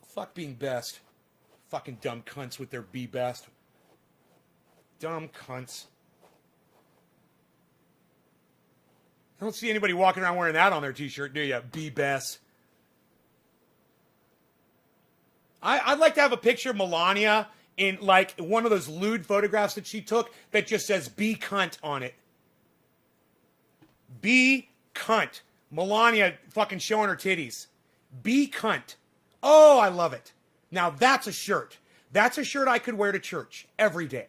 Fuck being best. Fucking dumb cunts with their be best. Dumb cunts. I don't see anybody walking around wearing that on their t-shirt, do you? Be best. I'd like to have a picture of Melania in like one of those lewd photographs that she took that just says be cunt on it. Be cunt. Melania fucking showing her titties. Be cunt. Oh, I love it. Now that's a shirt. That's a shirt I could wear to church every day.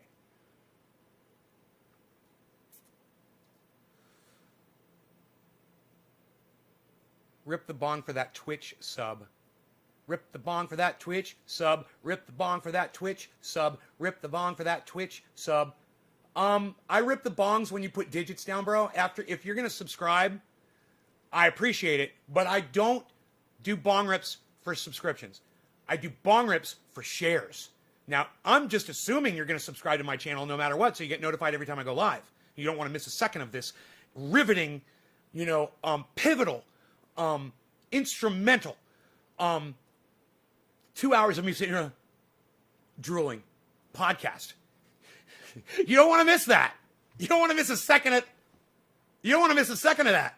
Rip the bong for that Twitch sub. Rip the bong for that Twitch sub. Rip the bong for that Twitch sub. Rip the bong for that Twitch sub. I rip the bongs when you put digits down, bro. If you're gonna subscribe, I appreciate it, but I don't do bong rips for subscriptions. I do bong rips for shares. Now, I'm just assuming you're gonna subscribe to my channel no matter what, so you get notified every time I go live. You don't want to miss a second of this riveting, pivotal, instrumental, 2 hours of me sitting here drooling podcast. You don't want to miss that. You don't want to miss a second of that.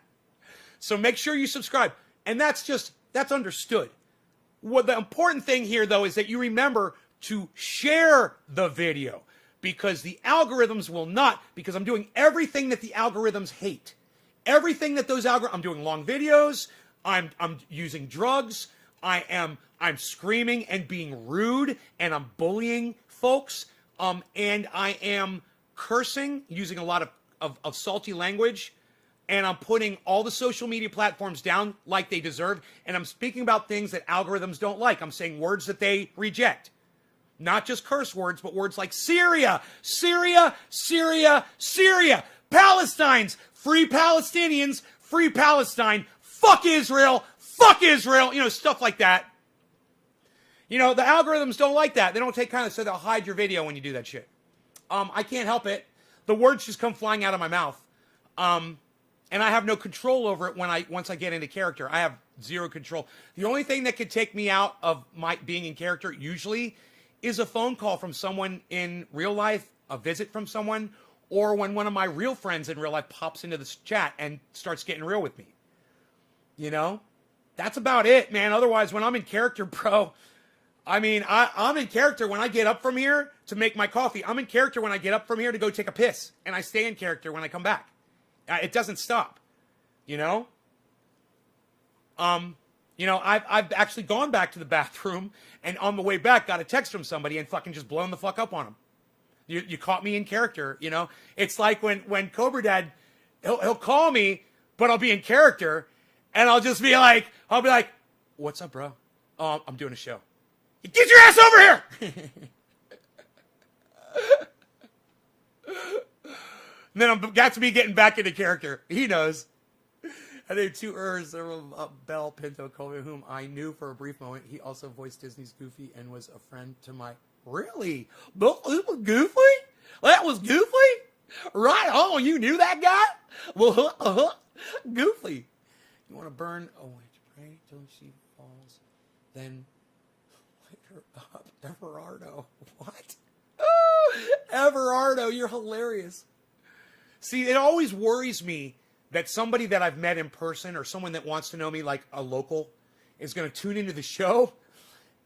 So make sure you subscribe. And that's understood. What the important thing here, though, is that you remember to share the video, because the algorithms will not, because I'm doing everything that the algorithms hate. Everything that those algorithms, I'm doing long videos, I'm using drugs, I'm screaming and being rude, and I'm bullying folks, and I am cursing, using a lot of salty language, and I'm putting all the social media platforms down like they deserve, and I'm speaking about things that algorithms don't like. I'm saying words that they reject. Not just curse words, but words like Syria, Syria, Syria, Syria, Palestine's, free Palestinians, free Palestine, fuck Israel, stuff like that. The algorithms don't like that. They don't take kindness, so they'll hide your video when you do that shit. I can't help it. The words just come flying out of my mouth. And I have no control over it once I get into character. I have zero control. The only thing that could take me out of my being in character usually is a phone call from someone in real life, a visit from someone, or when one of my real friends in real life pops into this chat and starts getting real with me. That's about it, man. Otherwise, when I'm in character, bro, I'm in character when I get up from here to make my coffee. I'm in character when I get up from here to go take a piss. And I stay in character when I come back. It doesn't stop, I've actually gone back to the bathroom and on the way back got a text from somebody and fucking just blown the fuck up on them. You caught me in character, It's like when Cobra Dad, he'll call me, but I'll be in character and I'll be like, what's up, bro? I'm doing a show. Get your ass over here! And then that's me getting back into character. He knows. I knew two Urs. There were Bell Pinto Colby, whom I knew for a brief moment. He also voiced Disney's Goofy and was a friend to my... Really? It was Goofy? That was Goofy? Right on, you knew that guy? Well, Goofy. You want to burn? Oh, wait, pray till she falls. Then light her up. Everardo. What? Everardo, you're hilarious. See, it always worries me that somebody that I've met in person or someone that wants to know me like a local is going to tune into the show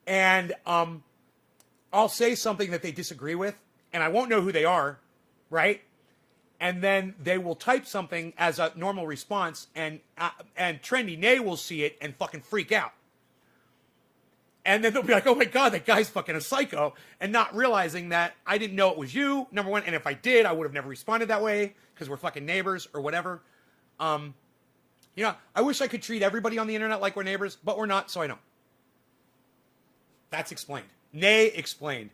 and I'll say something that they disagree with and I won't know who they are, right? And then they will type something as a normal response and Trendy Nay will see it and fucking freak out. And then they'll be like, oh my God, that guy's fucking a psycho. And not realizing that I didn't know it was you, number one. And if I did, I would have never responded that way because we're fucking neighbors or whatever. You know, I wish I could treat everybody on the internet like we're neighbors, but we're not, so I don't. That's explained. Nay explained.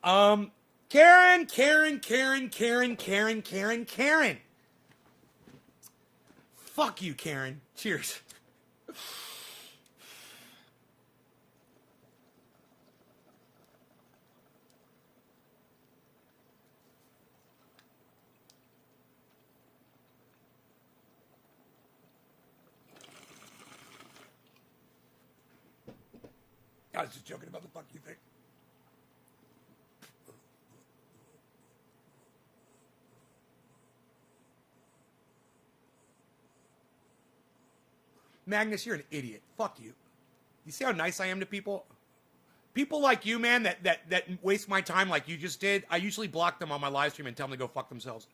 Karen. Fuck you, Karen. Cheers. I was just joking about the fuck you thing. Magnus, you're an idiot. Fuck you. You see how nice I am to people? People like you, man, that waste my time like you just did, I usually block them on my live stream and tell them to go fuck themselves.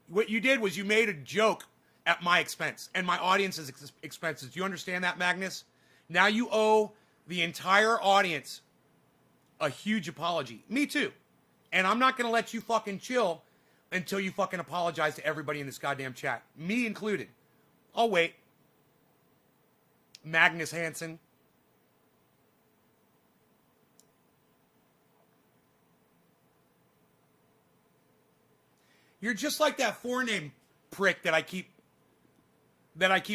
What you did was you made a joke at my expense and my audience's expenses. Do you understand that, Magnus? Now you owe the entire audience a huge apology. Me too. And I'm not going to let you fucking chill until you fucking apologize to everybody in this goddamn chat. Me included. I'll wait. Magnus Hansen. You're just like that forename prick that I keep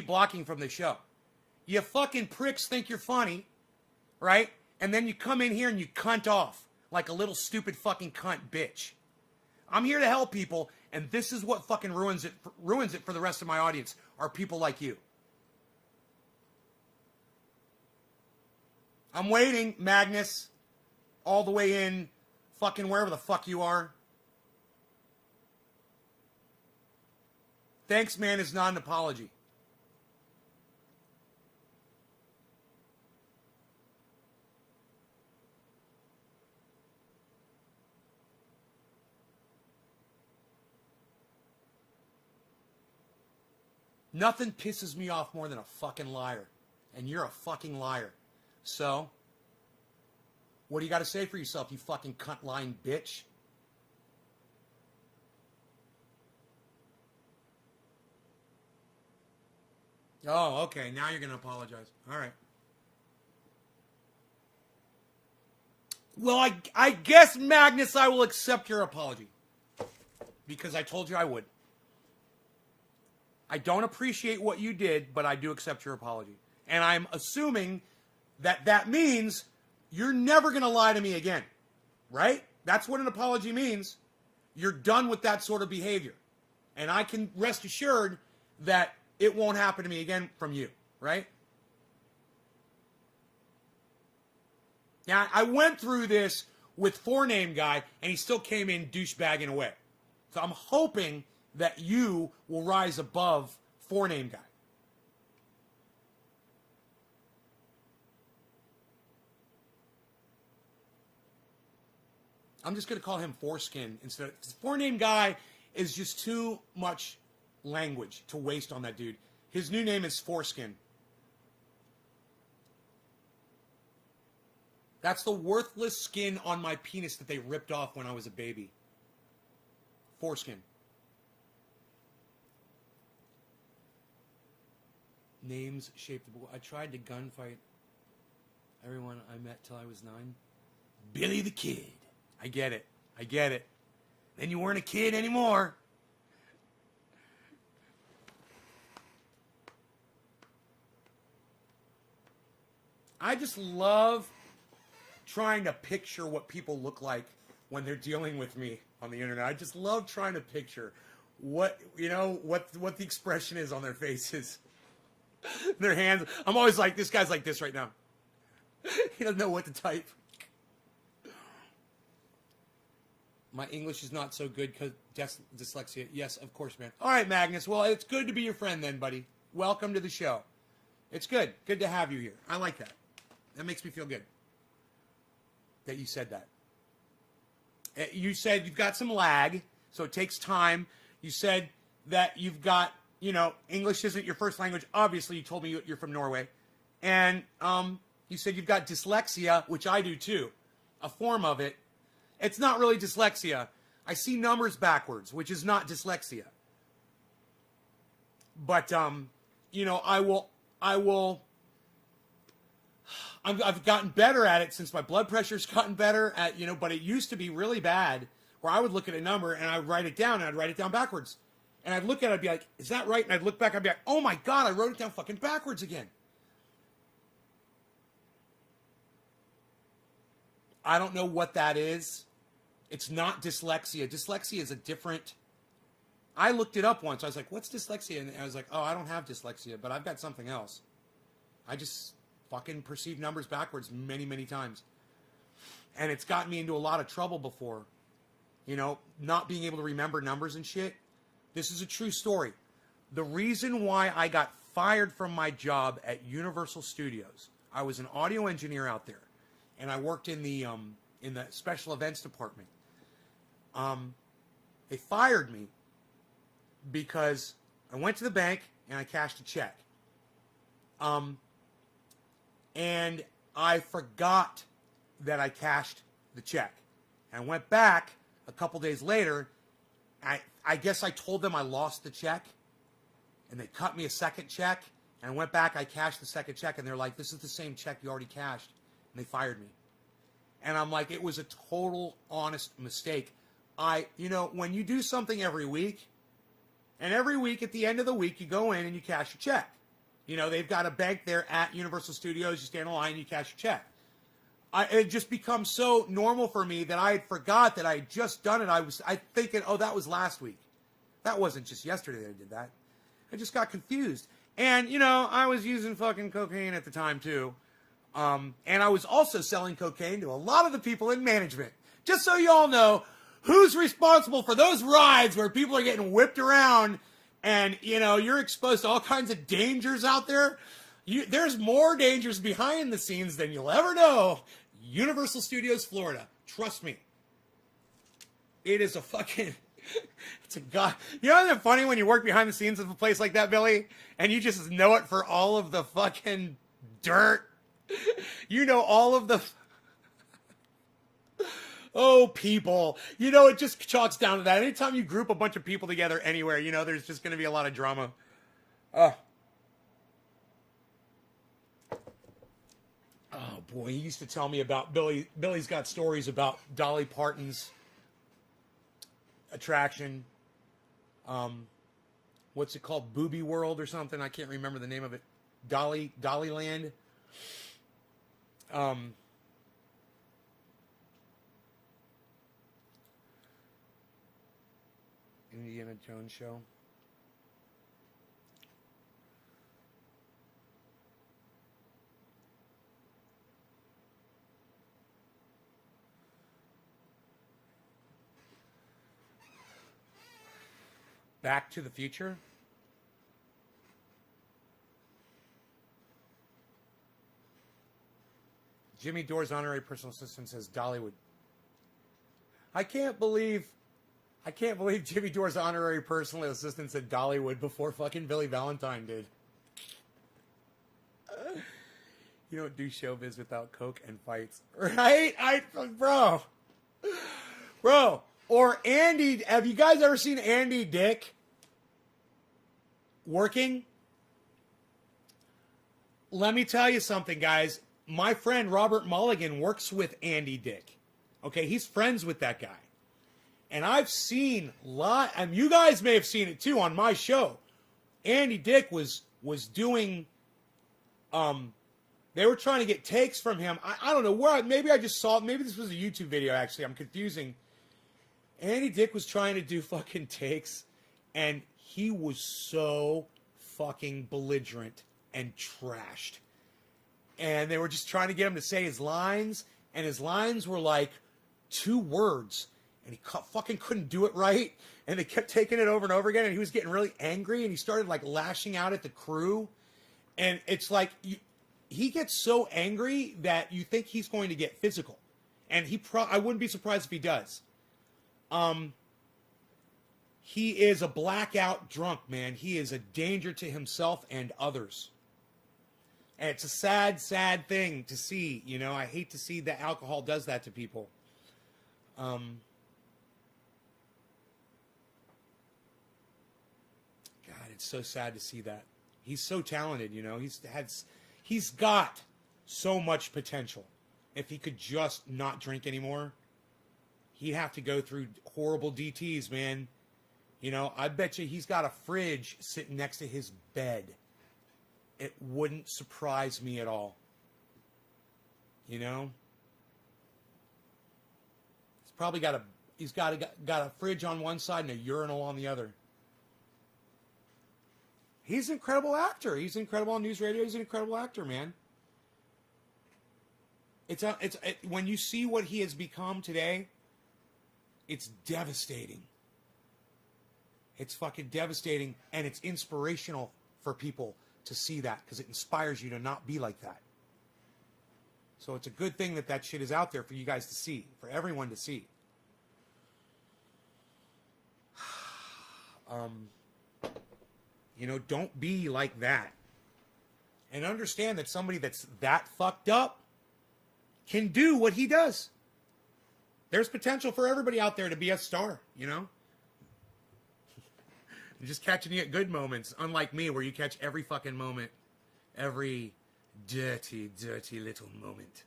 blocking from the show. You fucking pricks think you're funny, right? And then you come in here and you cunt off like a little stupid fucking cunt bitch. I'm here to help people, and this is what fucking ruins it for the rest of my audience, are people like you. I'm waiting, Magnus, all the way in fucking wherever the fuck you are. Thanks, man, is not an apology. Nothing pisses me off more than a fucking liar. And you're a fucking liar. So, what do you got to say for yourself, you fucking cunt lying bitch? Oh, okay. Now you're going to apologize. All right. Well, I guess, Magnus, I will accept your apology. Because I told you I would. I don't appreciate what you did, but I do accept your apology. And I'm assuming that means you're never going to lie to me again. Right? That's what an apology means. You're done with that sort of behavior. And I can rest assured that it won't happen to me again from you. Right? Now, I went through this with forename guy, and he still came in douchebagging away. So I'm hoping that you will rise above forename guy. I'm just going to call him Foreskin instead of... Forename guy is just too much language to waste on that dude. His new name is Foreskin. That's the worthless skin on my penis that they ripped off when I was a baby. Foreskin. Names shaped the... I tried to gunfight everyone I met till I was 9. Billy the Kid. I get it. Then you weren't a kid anymore. I just love trying to picture what people look like when they're dealing with me on the internet. I just love trying to picture what the expression is on their faces, their hands. I'm always like, this guy's like this right now. He doesn't know what to type. My English is not so good because dyslexia. Yes, of course, man. All right, Magnus. Well, it's good to be your friend then, buddy. Welcome to the show. It's good. Good to have you here. I like that. That makes me feel good that you said that. You said you've got some lag, so it takes time. You said that you've got, English isn't your first language. Obviously, you told me you're from Norway. And you said you've got dyslexia, which I do too. A form of it. It's not really dyslexia. I see numbers backwards, which is not dyslexia. But, I've gotten better at it since my blood pressure's gotten better at, but it used to be really bad where I would look at a number and I would write it down and I'd write it down backwards. And I'd look at it, I'd be like, is that right? And I'd look back, I'd be like, oh my God, I wrote it down fucking backwards again. I don't know what that is. It's not dyslexia. Dyslexia is a different... I looked it up once. I was like, what's dyslexia? And I was like, oh, I don't have dyslexia, but I've got something else. I just fucking perceive numbers backwards many, many times. And it's gotten me into a lot of trouble before. Not being able to remember numbers and shit. This is a true story. The reason why I got fired from my job at Universal Studios, I was an audio engineer out there. And I worked in the special events department. They fired me because I went to the bank and I cashed a check. And I forgot that I cashed the check. And I went back a couple days later. I guess I told them I lost the check. And they cut me a second check. And I went back, I cashed the second check. And they're like, this is the same check you already cashed. And they fired me. And I'm like, it was a total honest mistake. When you do something every week, and every week at the end of the week, you go in and you cash your check. They've got a bank there at Universal Studios. You stand in line and you cash your check. It just becomes so normal for me that I had forgot that I had just done it. I thinking, oh, that was last week. That wasn't just yesterday that I did that. I just got confused. And, I was using fucking cocaine at the time, too. And I was also selling cocaine to a lot of the people in management. Just so you all know, who's responsible for those rides where people are getting whipped around and, you're exposed to all kinds of dangers out there? There's more dangers behind the scenes than you'll ever know. Universal Studios, Florida. Trust me. It is a fucking... It's a god. Isn't it funny when you work behind the scenes of a place like that, Billy? And you just know it for all of the fucking dirt. All of the... Oh, people. It just chalks down to that. Anytime you group a bunch of people together anywhere, there's just going to be a lot of drama. Oh, boy. He used to tell me about Billy. Billy's got stories about Dolly Parton's attraction. What's it called? Booby World or something? I can't remember the name of it. Dollyland. Indiana Jones show. Back to the Future. Jimmy Dore's honorary personal assistant says Dollywood. I can't believe Jimmy Dore's honorary personal assistant said Dollywood before fucking Billy Valentine did. You don't do showbiz without coke and fights, right? Bro. Or Andy. Have you guys ever seen Andy Dick working? Let me tell you something, guys. My friend Robert Mulligan works with Andy Dick. Okay, he's friends with that guy. And I've seen and you guys may have seen it too on my show. Andy Dick was doing They were trying to get takes from him. I don't know where. Maybe I just saw it. Maybe this was a YouTube video, actually. I'm confusing. Andy Dick was trying to do fucking takes, and he was so fucking belligerent and trashed. And they were just trying to get him to say his lines, and his lines were like 2 words, and he fucking couldn't do it right, and they kept taking it over and over again, and he was getting really angry, and he started like lashing out at the crew, and it's like he gets so angry that you think he's going to get physical, and I wouldn't be surprised if he does. He is a blackout drunk, man. He is a danger to himself and others. And it's a sad, sad thing to see. You know, I hate to see that alcohol does that to people. God, it's so sad to see that. He's so talented, you know. He's got so much potential. If he could just not drink anymore, he'd have to go through horrible DTs, man. You know, I bet you he's got a fridge sitting next to his bed. It wouldn't surprise me at all. You know? He's probably got a fridge on one side and a urinal on the other. He's an incredible actor. He's incredible on news radio. He's an incredible actor, man. When you see what he has become today, it's devastating. It's fucking devastating, and it's inspirational for people to see that, because it inspires you to not be like that. So it's a good thing that shit is out there for you guys to see, for everyone to see. You know, don't be like that. And understand that somebody that's that fucked up can do what he does. There's potential for everybody out there to be a star, you know? You're just catching you at good moments, unlike me, where you catch every fucking moment. Every dirty, dirty little moment.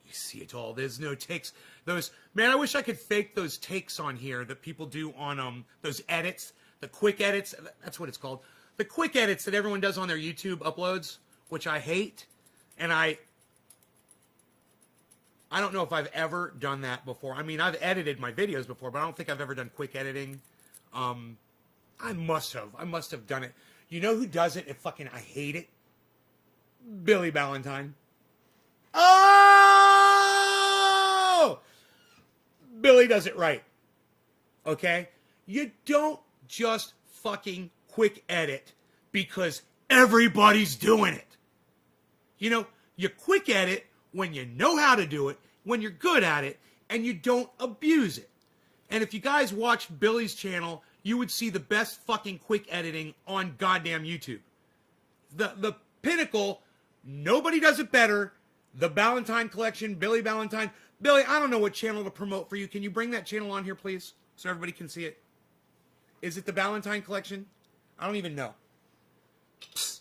You see it all. There's no takes. Man, I wish I could fake those takes on here that people do on those edits, the quick edits. That's what it's called. The quick edits that everyone does on their YouTube uploads, which I hate. And I don't know if I've ever done that before. I mean, I've edited my videos before, but I don't think I've ever done quick editing. I must have done it. You know who does it? I hate it. Billy Ballantyne. Oh! Billy does it right. Okay? You don't just fucking quick edit because everybody's doing it. You know, you quick edit when you know how to do it, when you're good at it, and you don't abuse it. And if you guys watch Billy's channel, you would see the best fucking quick editing on goddamn YouTube. The pinnacle, nobody does it better. The Ballantyne Collection, Billy Ballantyne. Billy, I don't know what channel to promote for you. Can you bring that channel on here, please, so everybody can see it? Is it the Ballantyne Collection? I don't even know. Psst.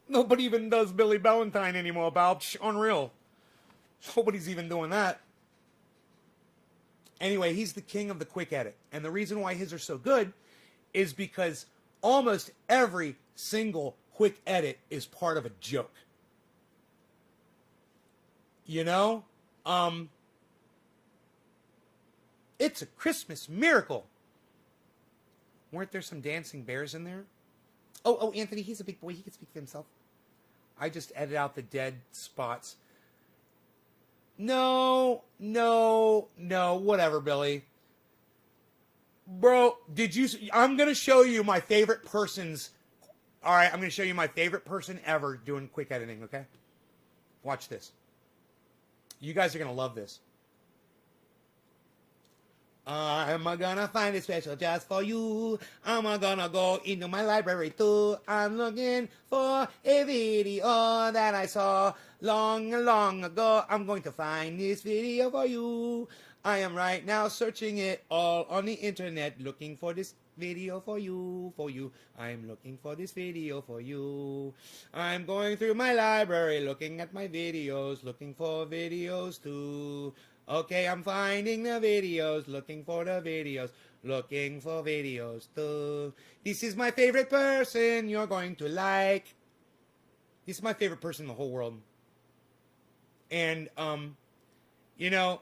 Nobody even does Billy Ballantyne anymore, Balch. Unreal. Nobody's even doing that. Anyway, he's the king of the quick edit. And the reason why his are so good is because almost every single quick edit is part of a joke. You know? It's a Christmas miracle. Weren't there some dancing bears in there? Oh, Anthony, he's a big boy. He can speak for himself. I just edit out the dead spots. No, whatever, Billy. Bro, I'm going to show you my favorite person's... All right, I'm going to show you my favorite person ever doing quick editing, okay? Watch this. You guys are going to love this. I'm gonna find it special just for you. I'm gonna go into my library too. I'm looking for a video that I saw long ago. I'm going to find this video for you. I am right now searching it all on the internet, looking for this video for you. I'm looking for this video for you. I'm going through my library, looking at my videos, looking for videos too. Okay, I'm finding the videos, looking for the videos, looking for videos too. This is my favorite person you're going to like. This is my favorite person in the whole world. And, you know,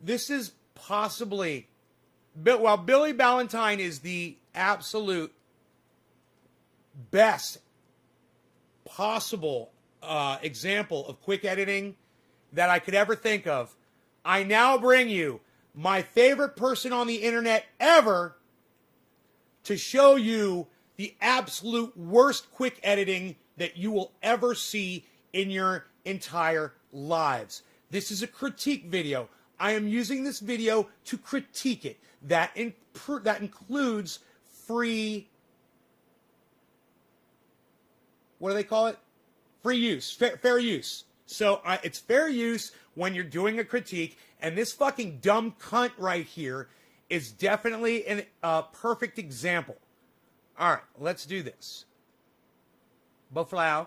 this is possibly, while Billy Ballantyne is the absolute best possible example of quick editing that I could ever think of, I now bring you my favorite person on the internet ever to show you the absolute worst quick editing that you will ever see in your entire lives. This is a critique video. I am using this video to critique it. That includes free, what do they call it? Free use, fair use. So it's fair use when you're doing a critique, and this fucking dumb cunt right here is definitely a perfect example. All right, let's do this. Boflau.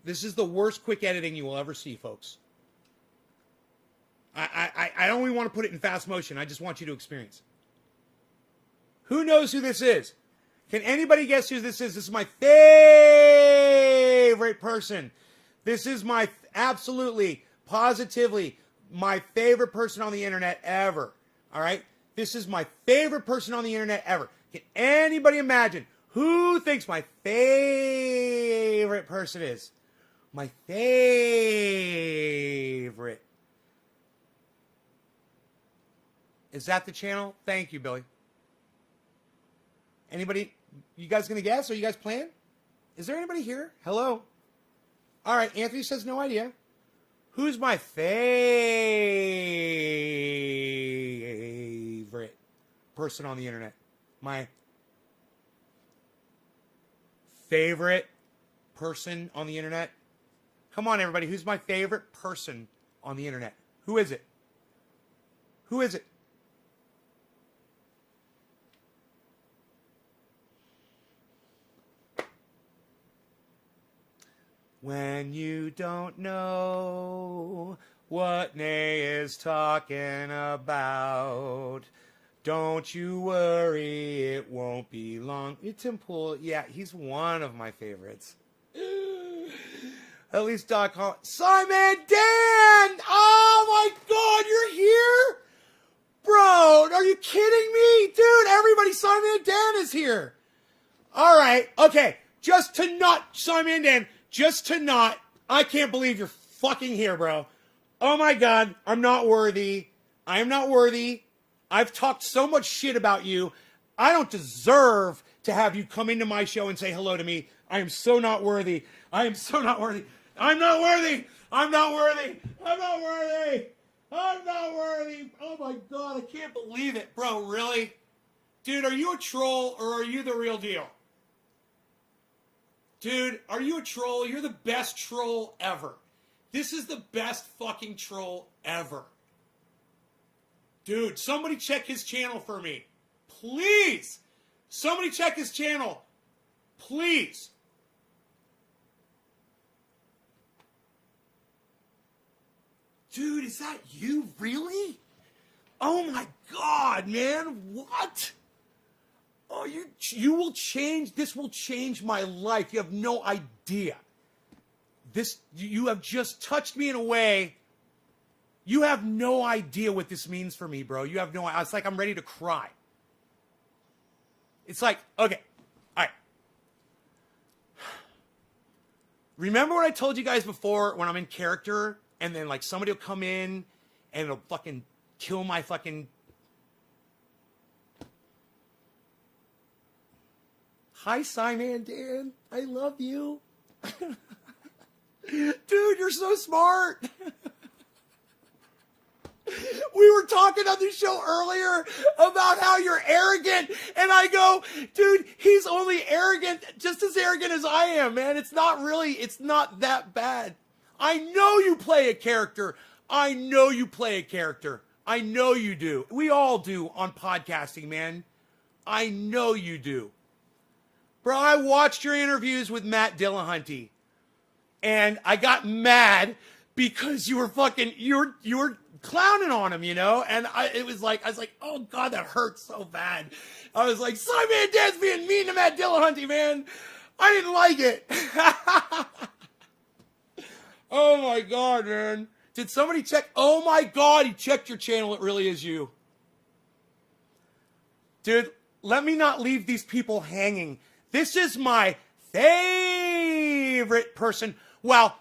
This is the worst quick editing you will ever see, folks. I don't even want to put it in fast motion. I just want you to experience. Who knows who this is? Can anybody guess who this is? This is my favorite person. This is my absolutely, positively, my favorite person on the internet ever. All right? This is my favorite person on the internet ever. Can anybody imagine who thinks my favorite person is? My favorite. Is that the channel? Thank you, Billy. Anybody? You guys gonna guess? Are you guys playing? Is there anybody here? Hello? All right, Anthony says no idea. Who's my favorite person on the internet? My favorite person on the internet? Come on, everybody. Who's my favorite person on the internet? Who is it? Who is it? When you don't know what Nay is talking about, don't you worry, it won't be long. Tim Pool, yeah, he's one of my favorites. At least Doc Holland. SciManDan! Oh my God, you're here? Bro, are you kidding me? Dude, everybody, SciManDan is here. All right, okay, just to not, SciManDan, I can't believe you're fucking here, bro. Oh my God, I'm not worthy. I am not worthy. I've talked so much shit about you. I don't deserve to have you come into my show and say hello to me. I am so not worthy. I am so not worthy. I'm not worthy. I'm not worthy. I'm not worthy. I'm not worthy. Oh my God, I can't believe it. Bro, really? Dude, are you a troll or are you the real deal? Dude, are you a troll? You're the best troll ever. This is the best fucking troll ever. Dude, somebody check his channel for me. Please. Somebody check his channel. Please. Dude, is that you? Really? Oh my God, man. What? Oh, you will change. This will change my life. You have no idea. You have just touched me in a way. You have no idea what this means for me, bro. You have no idea. It's like I'm ready to cry. It's like, okay, all right. Remember what I told you guys before when I'm in character and then like somebody will come in and it'll fucking kill my fucking... Hi, SciManDan. I love you. Dude, you're so smart. We were talking on the show earlier about how you're arrogant. And I go, dude, he's only arrogant, just as arrogant as I am, man. It's not that bad. I know you play a character. I know you play a character. I know you do. We all do on podcasting, man. I know you do. Bro, I watched your interviews with Matt Dillahunty, and I got mad because you were clowning on him, you know? And I was like, oh God, that hurts so bad. I was like, SciManDan's being mean to Matt Dillahunty, man. I didn't like it. Oh my God, man. Did somebody check? Oh my God, he checked your channel. It really is you. Dude, let me not leave these people hanging. This is my favorite person. Wow,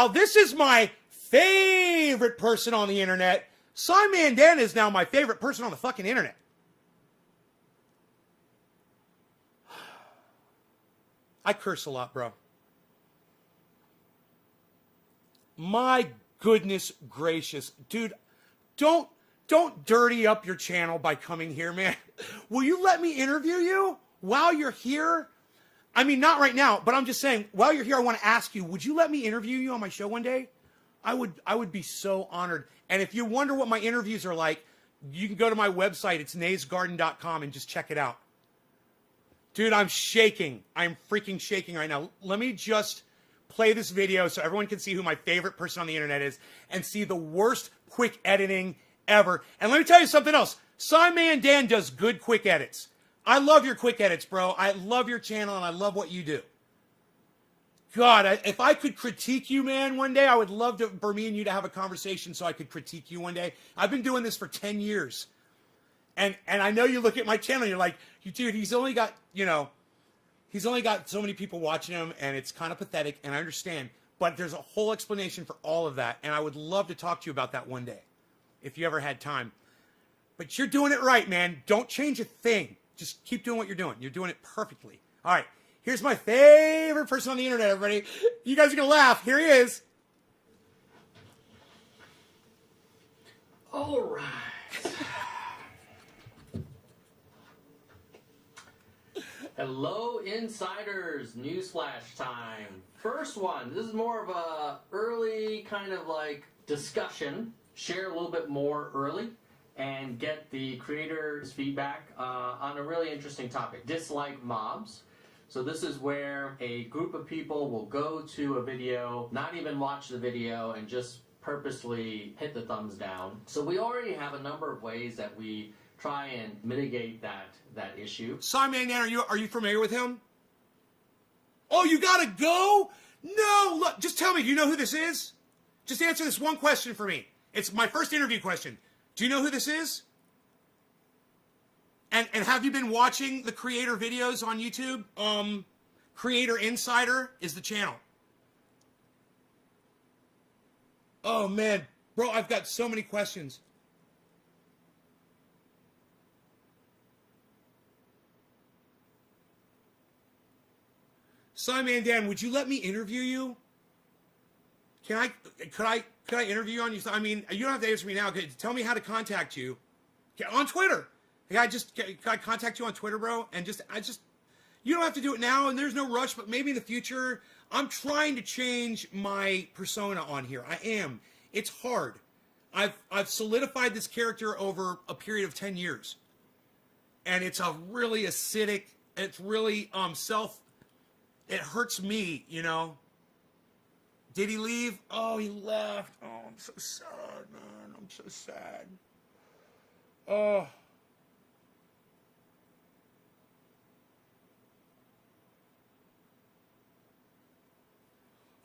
this is my favorite person on the internet. SciManDan is now my favorite person on the fucking internet. I curse a lot, bro. My goodness gracious. Dude, don't dirty up your channel by coming here, man. Will you let me interview you while you're here? I mean, not right now, but I'm just saying, while you're here, I want to ask you, would you let me interview you on my show one day? I would be so honored. And if you wonder what my interviews are like, you can go to my website. It's naysgarden.com and just check it out. Dude, I'm shaking. I'm freaking shaking right now. Let me just play this video so everyone can see who my favorite person on the internet is and see the worst quick editing ever. And let me tell you something else. SciManDan does good quick edits. I love your quick edits, bro. I love your channel and I love what you do. God, if I could critique you, man, one day, I would love for me and you to have a conversation so I could critique you one day. I've been doing this for 10 years. And I know you look at my channel and you're like, dude, he's only got so many people watching him and it's kind of pathetic, and I understand. But there's a whole explanation for all of that, and I would love to talk to you about that one day, if you ever had time. But you're doing it right, man. Don't change a thing. Just keep doing what you're doing. You're doing it perfectly. All right, here's my favorite person on the internet, everybody. You guys are going to laugh. Here he is. All right. Hello, insiders. Newsflash time. First one. This is more of a early kind of like discussion. Share a little bit more early and get the creator's feedback on a really interesting topic. Dislike mobs. So this is where a group of people will go to a video, not even watch the video, and just purposely hit the thumbs down. So we already have a number of ways that we try and mitigate that issue. SciManDan, are you familiar with him? Oh, you gotta go? No, look, just tell me, do you know who this is? Just answer this one question for me. It's my first interview question. Do you know who this is? And have you been watching the creator videos on YouTube? Creator Insider is the channel. Oh man, bro, I've got so many questions. SciManDan, would you let me interview you? Could I interview you on you? I mean, you don't have to answer me now. Tell me how to contact you. On Twitter. Can I contact you on Twitter, bro? And you don't have to do it now, and there's no rush, but maybe in the future. I'm trying to change my persona on here. I am. It's hard. I've solidified this character over a period of 10 years. And it's a really acidic, it's really it hurts me, you know. Did he leave? Oh, he left. Oh, I'm so sad, man. I'm so sad. Oh.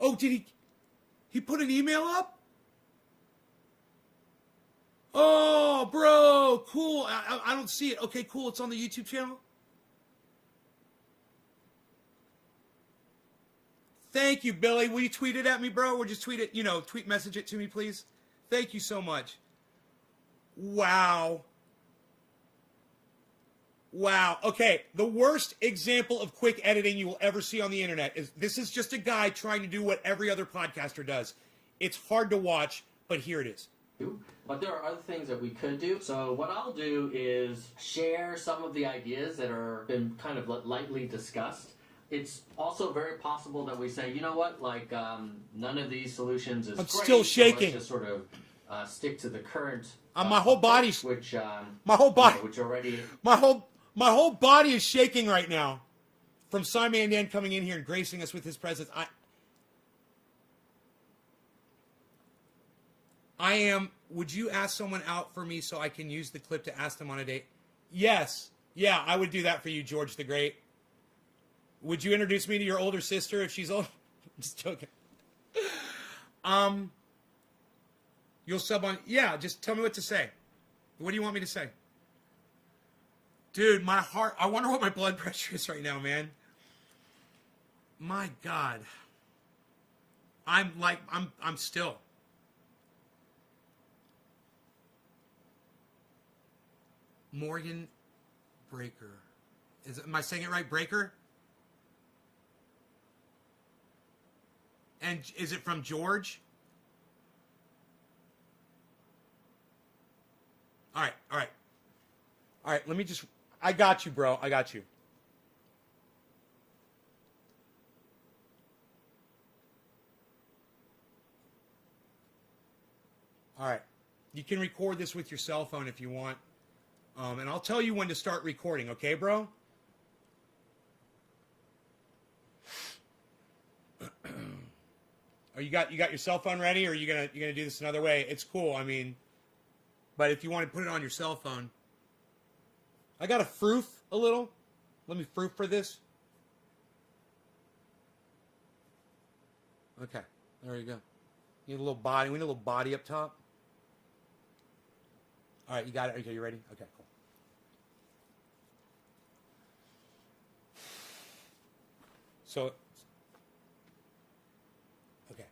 Oh, did he put an email up? Oh, bro, cool. I don't see it. Okay, cool. It's on the YouTube channel. Thank you, Billy. Will you tweet it at me, bro? Or just tweet it, tweet message it to me, please. Thank you so much. Wow. Wow. Okay, the worst example of quick editing you will ever see on the internet is this is just a guy trying to do what every other podcaster does. It's hard to watch, but here it is. But there are other things that we could do. So what I'll do is share some of the ideas that are been kind of lightly discussed. It's also very possible that we say, you know what, like none of these solutions is I'm great. still shaking. So let's just sort of stick to the current. My whole body's which my whole body, which already my whole body is shaking right now from SciManDan coming in here and gracing us with his presence. I am. Would you ask someone out for me so I can use the clip to ask them on a date? Yes. Yeah, I would do that for you, George the Great. Would you introduce me to your older sister if she's old? I'm just joking. You'll sub on. Yeah, just tell me what to say. What do you want me to say? Dude, my heart. I wonder what my blood pressure is right now, man. My God. I'm still. Morgan Breaker. Am I saying it right? Breaker? And is it from George? All right. Let me just. I got you, bro. I got you. All right. You can record this with your cell phone if you want. And I'll tell you when to start recording, okay, bro? Or you got your cell phone ready, or are you gonna do this another way? It's cool, I mean, but if you want to put it on your cell phone, I got to froof a little. Let me froof for this. Okay, there you go. You need a little body. We need a little body up top. All right, you got it. Okay, you ready? Okay, cool. So, okay.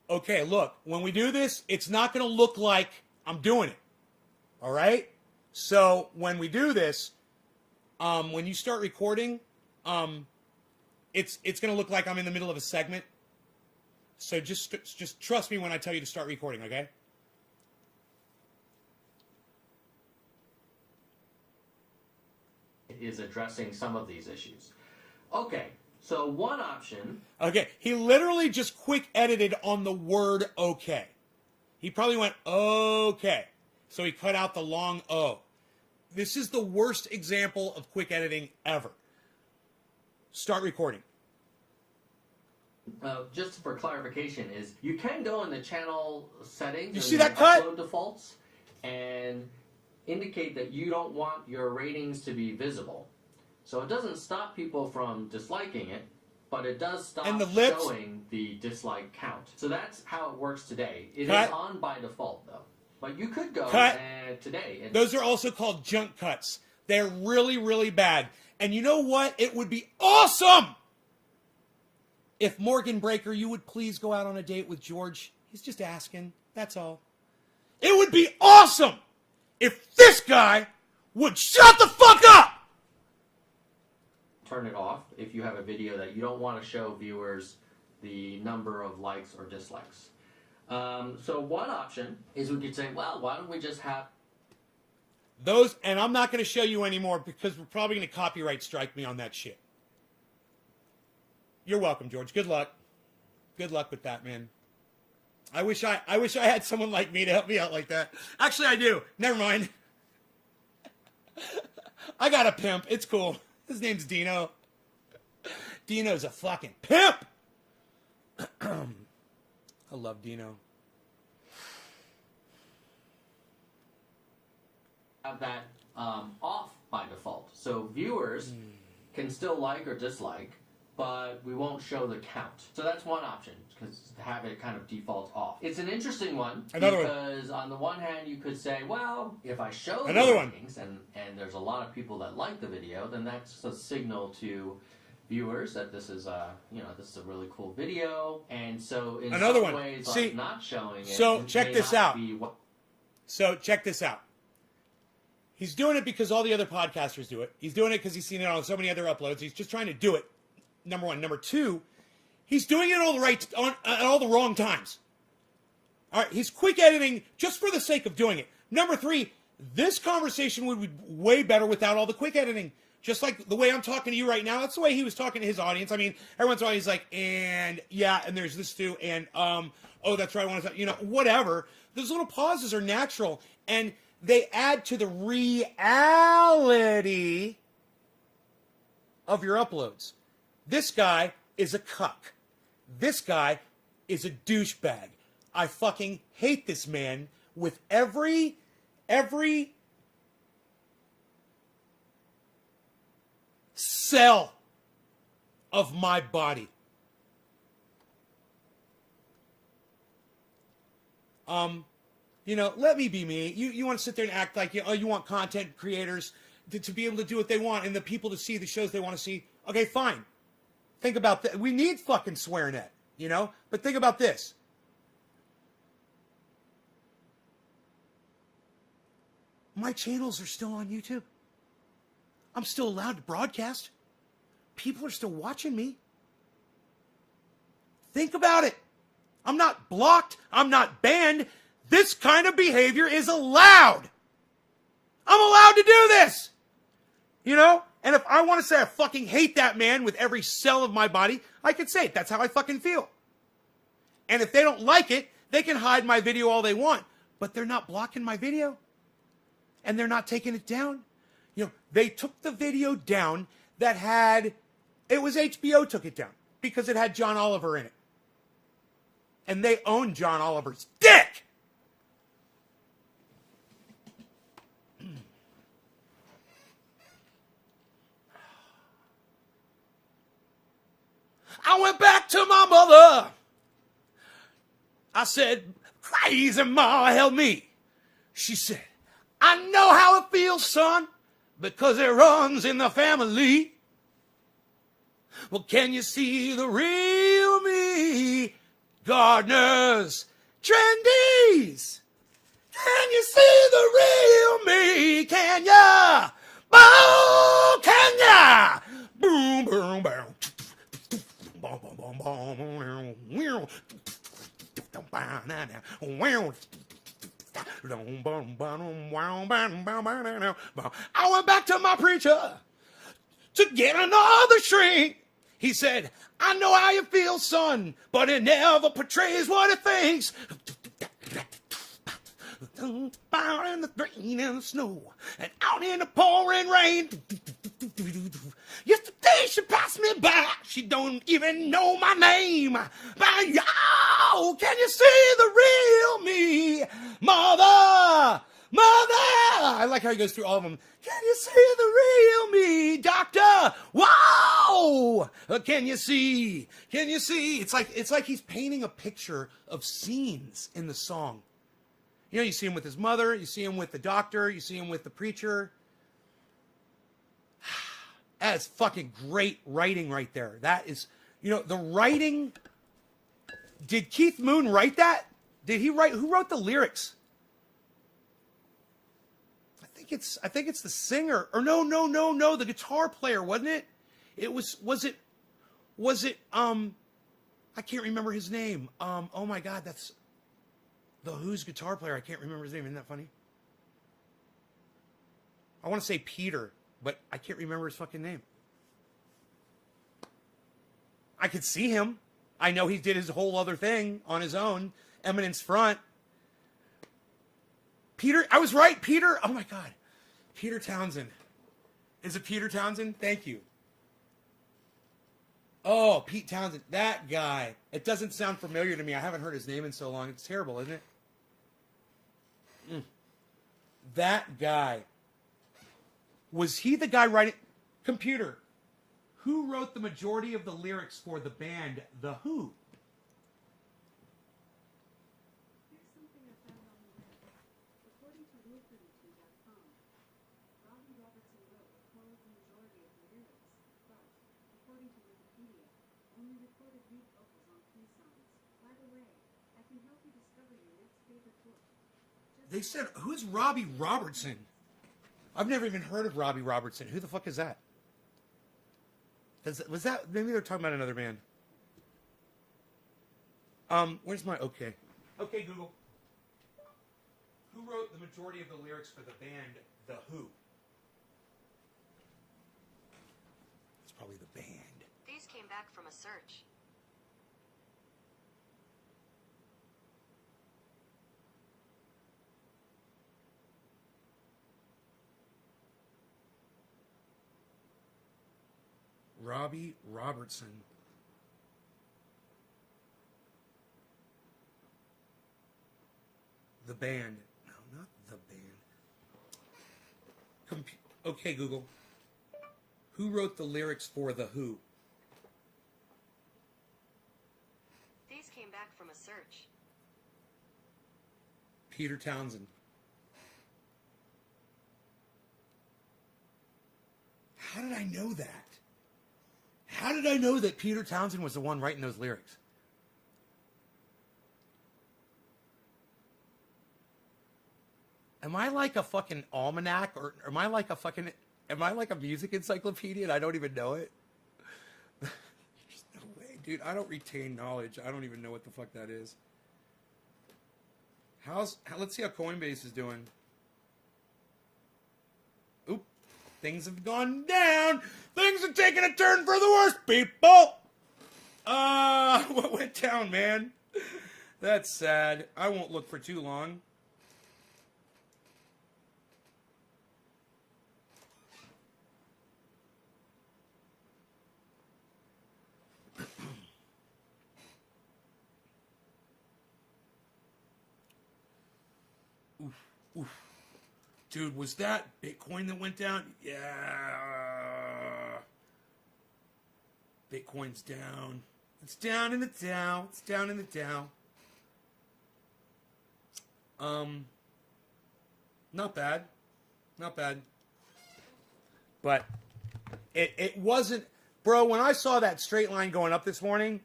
Okay, look, when we do this, it's not going to look like I'm doing it. All right? So, when we do this, when you start recording, it's going to look like I'm in the middle of a segment. So just trust me when I tell you to start recording, okay? Is addressing some of these issues. Okay, so one option. Okay, he literally just quick edited on the word okay. He probably went okay. So he cut out the long O. This is the worst example of quick editing ever. Start recording. Just for clarification, is you can go in the channel settings. You see that cut? Upload defaults and indicate that you don't want your ratings to be visible. So it doesn't stop people from disliking it, but it does stop showing the dislike count. So that's how it works today. It is on by default, though. But you could go today. And those are also called junk cuts. They're really, really bad. And you know what? It would be awesome if Morgan Breaker, you would please go out on a date with George. He's just asking. That's all. It would be awesome if this guy would shut the fuck up! Turn it off if you have a video that you don't want to show viewers the number of likes or dislikes. So one option is we could say, well, why don't we just have those, and I'm not going to show you anymore because we're probably going to copyright strike me on that shit. You're welcome, George. Good luck. Good luck with that, man. I wish I had someone like me to help me out like that. Actually, I do. Never mind. I got a pimp. It's cool. His name's Dino. Dino's a fucking pimp. I love Dino. have that off by default. So viewers can still like or dislike, but we won't show the count. So that's one option, because have it kind of default off. It's an interesting one, because on the one hand you could say, well, if I show the ratings and there's a lot of people that like the video, then that's a signal to viewers that this is this is a really cool video, and so in some ways, like not showing it. So check this out. So check this out. He's doing it because all the other podcasters do it. He's doing it because he's seen it on so many other uploads. He's just trying to do it. Number one. Number two, he's doing it at all the wrong times. All right, he's quick editing just for the sake of doing it. Number three, this conversation would be way better without all the quick editing. Just like the way I'm talking to you right now, that's the way he was talking to his audience. I mean, every once in a while he's like, and yeah, and there's this too, and oh, that's right, I want to, whatever. Those little pauses are natural, and they add to the reality of your uploads. This guy is a cuck. This guy is a douchebag. I fucking hate this man with every cell of my body. Let me be me. You want to sit there and act like you want content creators to be able to do what they want and the people to see the shows they want to see. Okay, fine. Think about that. We need fucking SwearNet, But think about this. My channels are still on YouTube. I'm still allowed to broadcast. People are still watching me. Think about it. I'm not blocked. I'm not banned. This kind of behavior is allowed. I'm allowed to do this. And if I want to say I fucking hate that man with every cell of my body, I can say it. That's how I fucking feel. And if they don't like it, they can hide my video all they want. But they're not blocking my video. And they're not taking it down. They took the video down that it was HBO took it down because it had John Oliver in it. And they own John Oliver's dick. I went back to my mother. I said, crazy ma, help me. She said, I know how it feels, son, because it runs in the family. Well, can you see the real me? Gardeners, trendies. Can you see the real me? Can ya? Oh, can ya? Boom, boom, boom. Boom, boom, boom, boom. I went back to my preacher to get another shrink. He said, I know how you feel, son, but it never portrays what it thinks. Out in the rain and the snow, and out in the pouring rain. Yesterday she passed me by. She don't even know my name. But yo, can you see the real me? Mother, mother. I like how he goes through all of them. Can you see the real me, doctor? Whoa! Can you see? Can you see? It's like he's painting a picture of scenes in the song. You see him with his mother, you see him with the doctor, you see him with the preacher. That is fucking great writing right there. That is, the writing. Did Keith Moon write that? Did he write? Who wrote the lyrics? I think it's the singer. Or no, the guitar player, wasn't it? Was it I can't remember his name. Oh my God, that's The Who's guitar player. I can't remember his name. Isn't that funny? I want to say Peter, but I can't remember his fucking name. I could see him. I know he did his whole other thing on his own. Eminence Front. Peter, I was right. Peter, oh my God. Peter Townsend. Is it Peter Townsend? Thank you. Oh, Pete Townsend. That guy. It doesn't sound familiar to me. I haven't heard his name in so long. It's terrible, isn't it? That guy. Was he the guy writing? Computer. Who wrote the majority of the lyrics for the band The Who? Here's something I found on the web. According to Wolf32.com, Robbie Robertson wrote or composed the majority of the lyrics, but, according to Wikipedia, only recorded lead vocals on 3 songs. By the way, I can help you discover your next favorite book. They said, who's Robbie Robertson? I've never even heard of Robbie Robertson. Who the fuck is that? Was that, maybe they're talking about another band. Where's my okay? Okay, Google. Who wrote the majority of the lyrics for the band The Who? It's probably the band. These came back from a search. Robbie Robertson. The band. No, not the band. Okay, Google. Who wrote the lyrics for The Who? These came back from a search. Peter Townsend. How did I know that? How did I know that Peter Townsend was the one writing those lyrics? Am I like a fucking almanac, or am I like a music encyclopedia and I don't even know it? There's no way, dude. I don't retain knowledge. I don't even know what the fuck that is. Let's see how Coinbase is doing. Oop. Things have gone down. Things are taking a turn for the worse, people. What went down, man? That's sad. I won't look for too long. Oof. Dude, was that Bitcoin that went down? Yeah. Bitcoin's down. It's down in the Dow. It's down in the Dow. Not bad. Not bad. But it wasn't... Bro, when I saw that straight line going up this morning,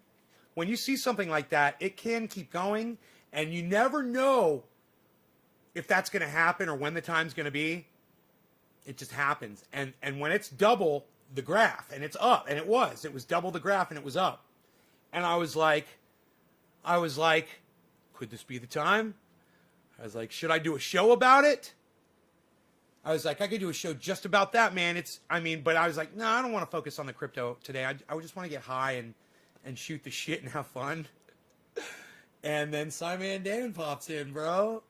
when you see something like that, it can keep going, and you never know if that's going to happen or when the time's going to be. It just happens. And when it's double the graph and it's up, and it was double the graph and it was up. And I was like, could this be the time? I was like, should I do a show about it? I was like, I could do a show just about that, man. But I was like, no, I don't want to focus on the crypto today. I just want to get high and shoot the shit and have fun. And then SciManDan pops in, bro.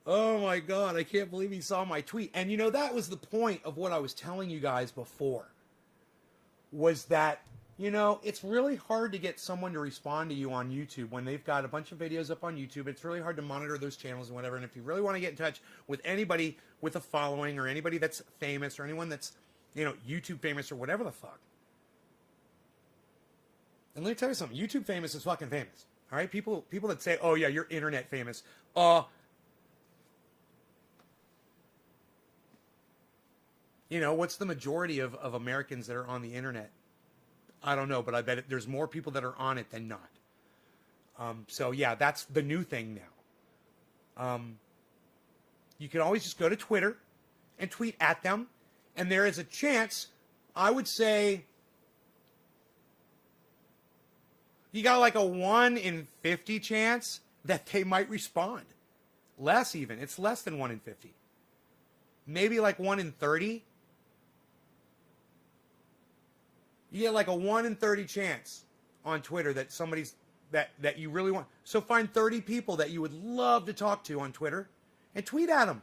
Oh my God, I can't believe he saw my tweet. And you know, that was the point of what I was telling you guys before. Was that, you know, it's really hard to get someone to respond to you on YouTube when they've got a bunch of videos up on YouTube. It's really hard to monitor those channels and whatever. And if you really want to get in touch with anybody with a following or anybody that's famous or anyone that's, you know, YouTube famous or whatever the fuck. And let me tell you something, YouTube famous is fucking famous. All right? People that say, oh yeah, you're internet famous. You know, what's the majority of Americans that are on the internet? I don't know, but I bet there's more people that are on it than not. So, yeah, that's the new thing now. You can always just go to Twitter and tweet at them, and there is a chance, I would say, you got like a 1 in 50 chance that they might respond. Less even. It's less than 1 in 50. Maybe like 1 in 30. You get like a 1 in 30 chance on Twitter that somebody's that you really want. So find 30 people that you would love to talk to on Twitter and tweet at them.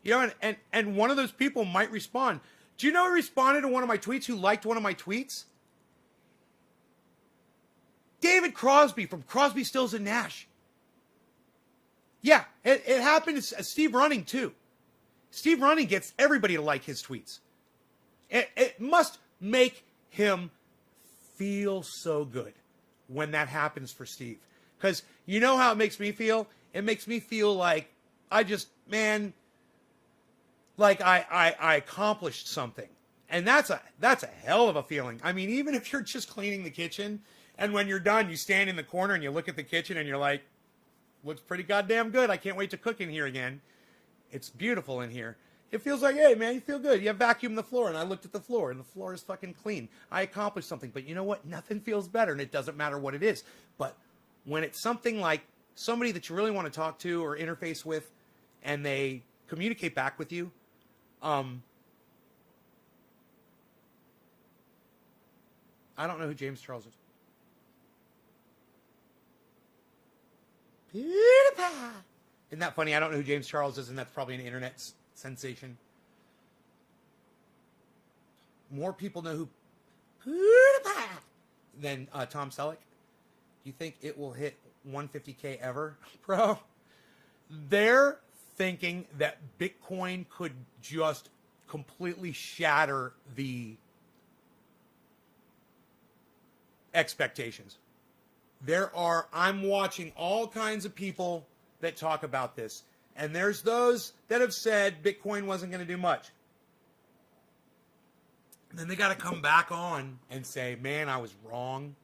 You know, and one of those people might respond. Do you know who responded to one of my tweets, who liked one of my tweets? David Crosby from Crosby, Stills and Nash. Yeah, it happened to Steve Running too. Steve Running gets everybody to like his tweets. It must make him feel so good when that happens for Steve. Because you know how it makes me feel? It makes me feel like I accomplished something. And that's a hell of a feeling. I mean, even if you're just cleaning the kitchen, and when you're done, you stand in the corner and you look at the kitchen and you're like, looks pretty goddamn good. I can't wait to cook in here again. It's beautiful in here. It feels like, hey, man, you feel good. You have vacuumed the floor, and I looked at the floor, and the floor is fucking clean. I accomplished something. But you know what? Nothing feels better, and it doesn't matter what it is. But when it's something like somebody that you really want to talk to or interface with, and they communicate back with you, I don't know who James Charles is. Isn't that funny? I don't know who James Charles is, and that's probably an internet sensation. More people know who than Tom Selleck. Do you think it will hit 150K ever, bro. They're thinking that Bitcoin could just completely shatter the expectations. I'm watching all kinds of people that talk about this, and there's those that have said Bitcoin wasn't going to do much. And then they got to come back on and say, man, I was wrong.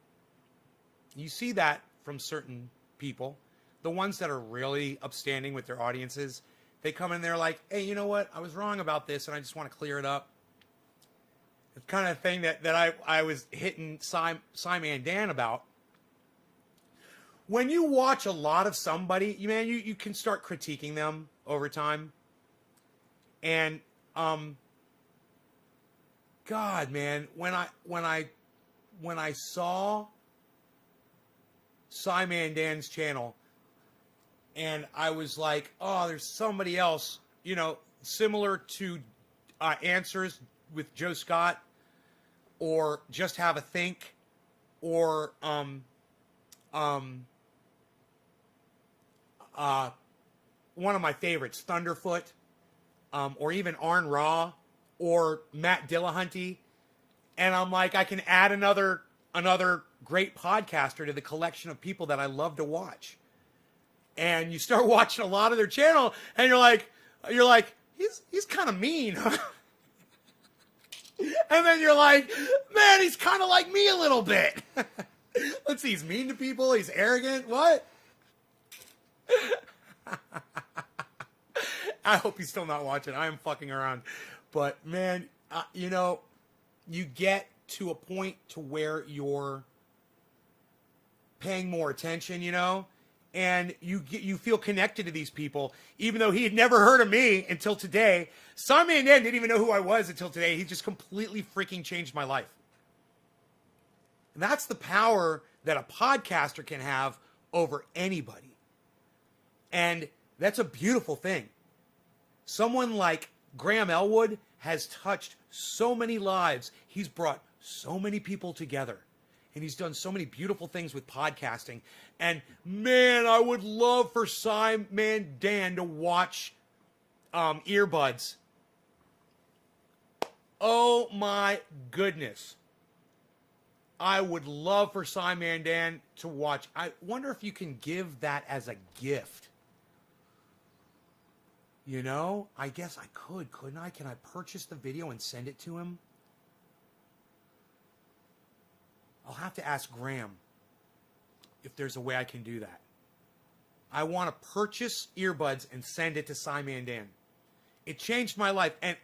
You see that from certain people. The ones that are really upstanding with their audiences, they come in there like, hey, you know what? I was wrong about this, and I just want to clear it up. The kind of thing that I was hitting SciManDan about. When you watch a lot of somebody, you can start critiquing them over time. And God, man, when I saw SciManDan's channel, and I was like, oh, there's somebody else, similar to Answers with Joe Scott, or Just Have a Think, or one of my favorites, Thunderfoot, or even Arn Ra, or Matt Dillahunty. And I'm like, I can add another great podcaster to the collection of people that I love to watch. And you start watching a lot of their channel, and you're like, he's kind of mean, huh? And then you're like, man, he's kind of like me a little bit. Let's see, he's mean to people, he's arrogant, what? I hope he's still not watching. I am fucking around. But, man, you get to a point to where you're paying more attention, and you feel connected to these people, even though he had never heard of me until today. SciManDan didn't even know who I was until today. He just completely freaking changed my life. And that's the power that a podcaster can have over anybody. And that's a beautiful thing. Someone like Graham Elwood has touched so many lives. He's brought so many people together. And he's done so many beautiful things with podcasting. And, man, I would love for SciManDan to watch Earbuds. Oh, my goodness. I would love for SciManDan to watch. I wonder if you can give that as a gift. I guess I could, couldn't I? Can I purchase the video and send it to him? I'll have to ask Graham if there's a way I can do that. I want to purchase earbuds and send it to SciManDan. It changed my life. And,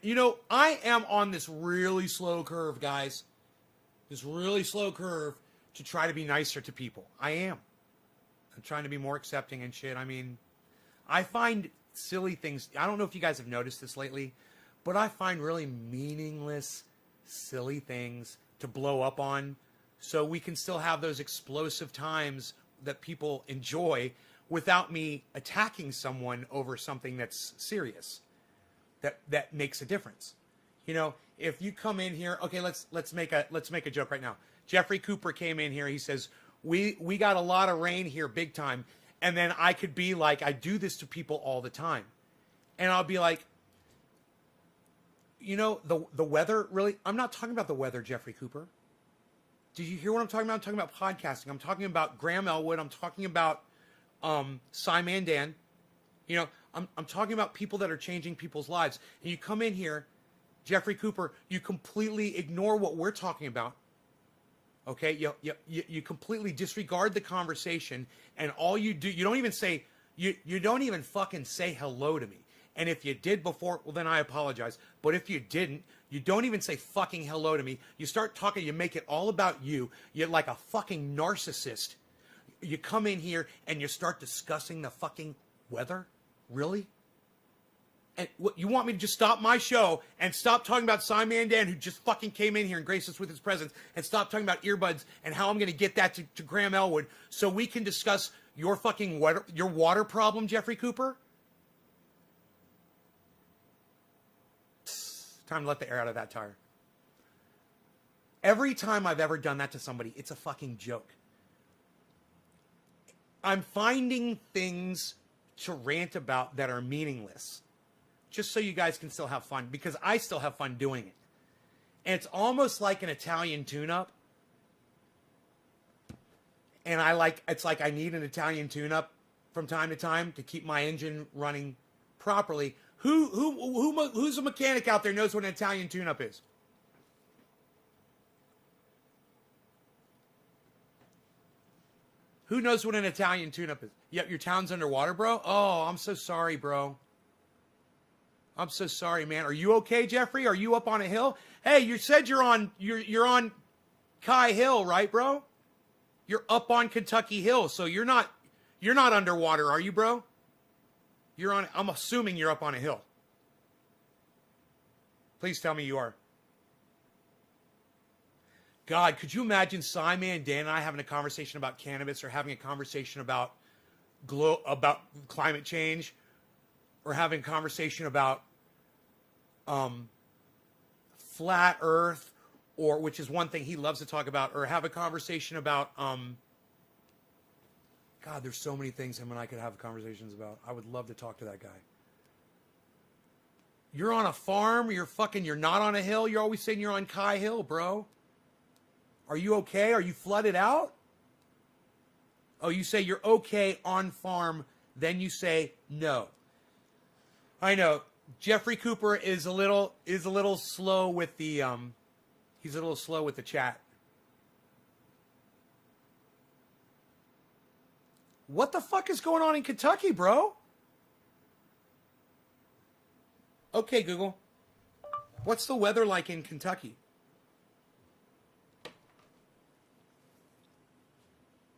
I am on this really slow curve, guys. This really slow curve to try to be nicer to people. I am. I'm trying to be more accepting and shit. I mean, I find silly things. I don't know if you guys have noticed this lately, but I find really meaningless, silly things to blow up on, so we can still have those explosive times that people enjoy without me attacking someone over something that's serious, that makes a difference. If you come in here, okay, let's make a joke right now. Jeffrey Cooper came in here. He says, we got a lot of rain here, big time. And then I could be like, I do this to people all the time. And I'll be like, the weather, really? I'm not talking about the weather, Jeffrey Cooper. Did you hear what I'm talking about? I'm talking about podcasting. I'm talking about Graham Elwood. I'm talking about SciManDan. I'm talking about people that are changing people's lives. And you come in here, Jeffrey Cooper, you completely ignore what we're talking about. Okay, you completely disregard the conversation, and all you do, you don't even fucking say hello to me. And if you did before, well, then I apologize. But if you didn't, you don't even say fucking hello to me. You start talking, you make it all about you. You're like a fucking narcissist. You come in here and you start discussing the fucking weather? Really? And what, you want me to just stop my show and stop talking about SciManDan, who just fucking came in here and graced us with his presence, and stop talking about earbuds and how I'm going to get that to Graham Elwood so we can discuss your fucking your water problem, Jeffrey Cooper? Time to let the air out of that tire. Every time I've ever done that to somebody, it's a fucking joke. I'm finding things to rant about that are meaningless, just so you guys can still have fun, because I still have fun doing it. And it's almost like an Italian tune-up. And it's like I need an Italian tune-up from time to time to keep my engine running properly. Who's a mechanic out there knows what an Italian tune-up is? Who knows what an Italian tune-up is? Yep, your town's underwater, bro? Oh, I'm so sorry, bro. I'm so sorry, man. Are you okay, Jeffrey? Are you up on a hill? Hey, you said you're on Kai Hill, right, bro? You're up on Kentucky Hill, so you're not underwater, are you, bro? I'm assuming you're up on a hill. Please tell me you are. God, could you imagine SciManDan and I having a conversation about cannabis, or having a conversation about climate change, or having a conversation about flat Earth, or, which is one thing he loves to talk about, or have a conversation about God, there's so many things him and I could have conversations about. I would love to talk to that guy. You're on a farm, you're not on a hill. You're always saying you're on Kai Hill, bro. Are you okay? Are you flooded out? Oh, you say you're okay on farm, then you say no. I know. Jeffrey Cooper is a little slow with the he's a little slow with the chat. What the fuck is going on in Kentucky, bro? Okay, Google. What's the weather like in Kentucky?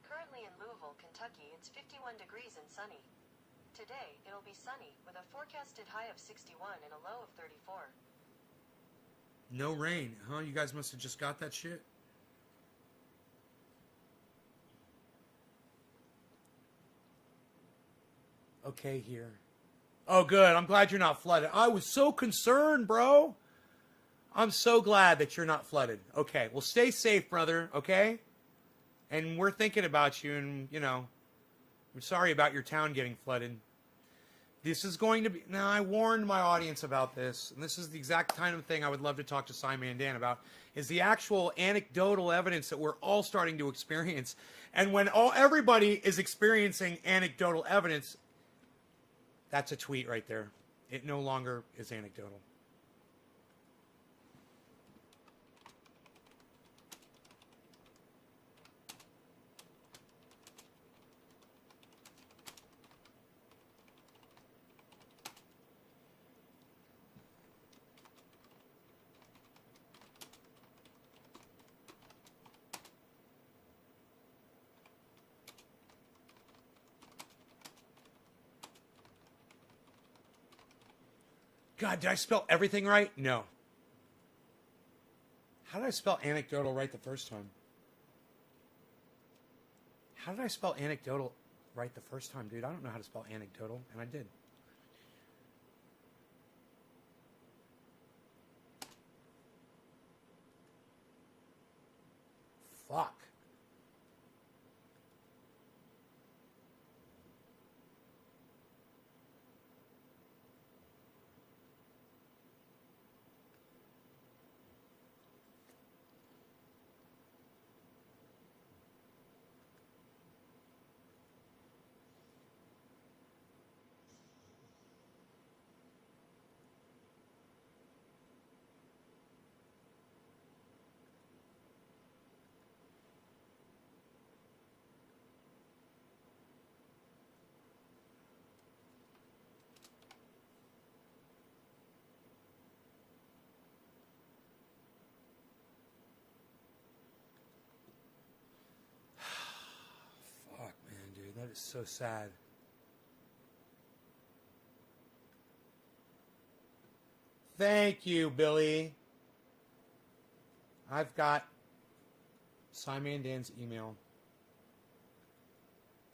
Currently in Louisville, Kentucky, it's 51 degrees and sunny. Today, it'll be sunny with a forecasted high of 61 and a low of 34. No rain, huh? You guys must have just got that shit. Okay, here. Oh, good. I'm glad you're not flooded. I was so concerned, bro. I'm so glad that you're not flooded. Okay, well, stay safe, brother, okay? And we're thinking about you, and, I'm sorry about your town getting flooded. This is going to be... Now, I warned my audience about this, and this is the exact kind of thing I would love to talk to SciManDan about, is the actual anecdotal evidence that we're all starting to experience. And when everybody is experiencing anecdotal evidence, that's a tweet right there. It no longer is anecdotal. God, did I spell everything right? No. How did I spell anecdotal right the first time? How did I spell anecdotal right the first time, dude? I don't know how to spell anecdotal, and I did. Fuck. That is so sad. Thank you, Billy. I've got SciManDan's email.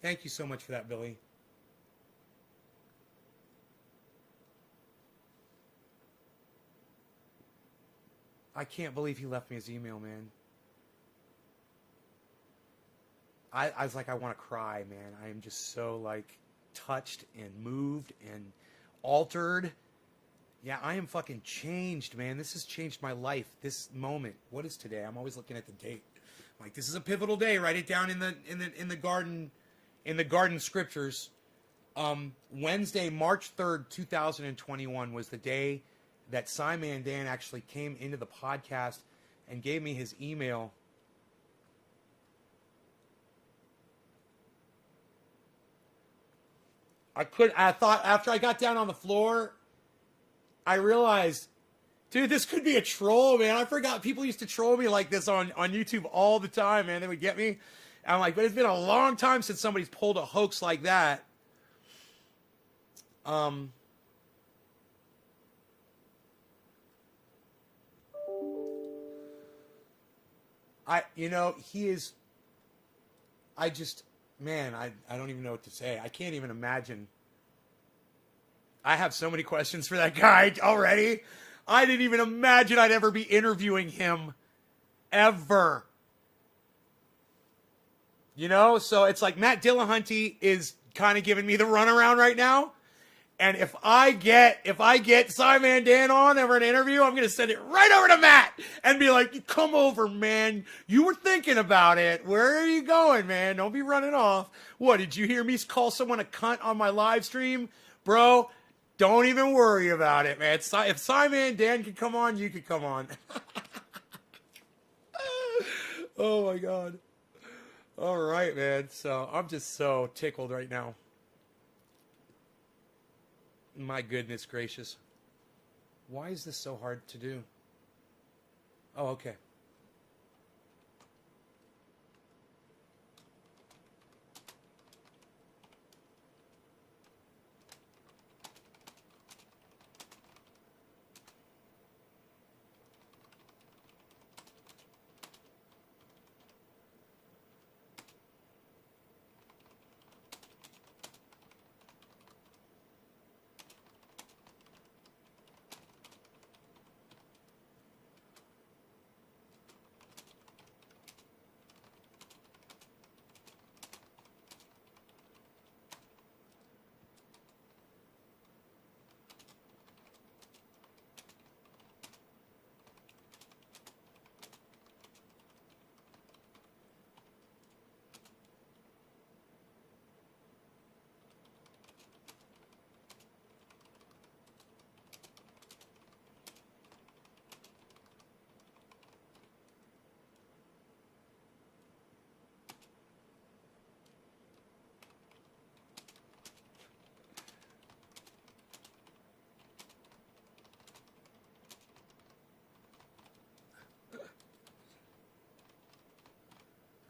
Thank you so much for that, Billy. I can't believe he left me his email, man. I was like, I want to cry, man. I am just so like touched and moved and altered. Yeah, I am fucking changed, man. This has changed my life. This moment. What is today? I'm always looking at the date. I'm like, this is a pivotal day. Write it down in the garden scriptures. Wednesday, March 3rd, 2021 was the day that SciManDan actually came into the podcast and gave me his email. I thought after I got down on the floor, I realized, dude, this could be a troll, man. I forgot people used to troll me like this on YouTube all the time, man. They would get me. And I'm like, but it's been a long time since somebody's pulled a hoax like that. He is, man, I don't even know what to say. I can't even imagine. I have so many questions for that guy already. I didn't even imagine I'd ever be interviewing him. Ever. So it's like Matt Dillahunty is kind of giving me the runaround right now. And if I get SciManDan on over an interview, I'm going to send it right over to Matt and be like, come over, man. You were thinking about it. Where are you going, man? Don't be running off. What, did you hear me call someone a cunt on my live stream? Bro, don't even worry about it, man. If SciManDan can come on, you can come on. Oh, my God. All right, man. So I'm just so tickled right now. My goodness gracious. Why is this so hard to do? Oh, okay.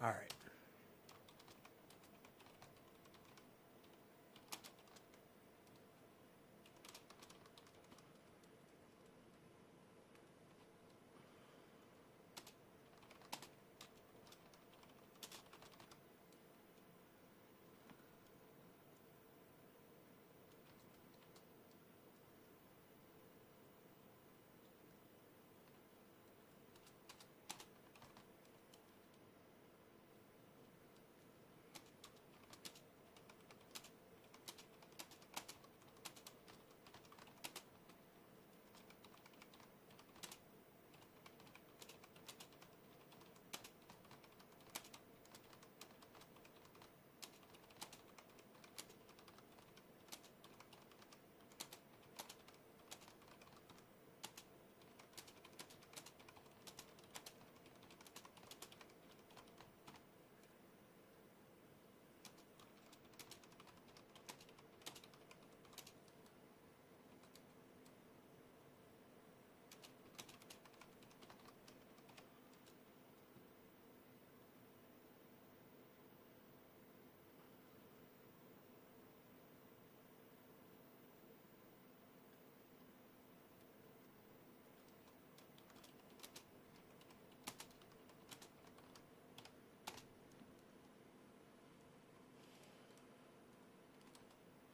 All right.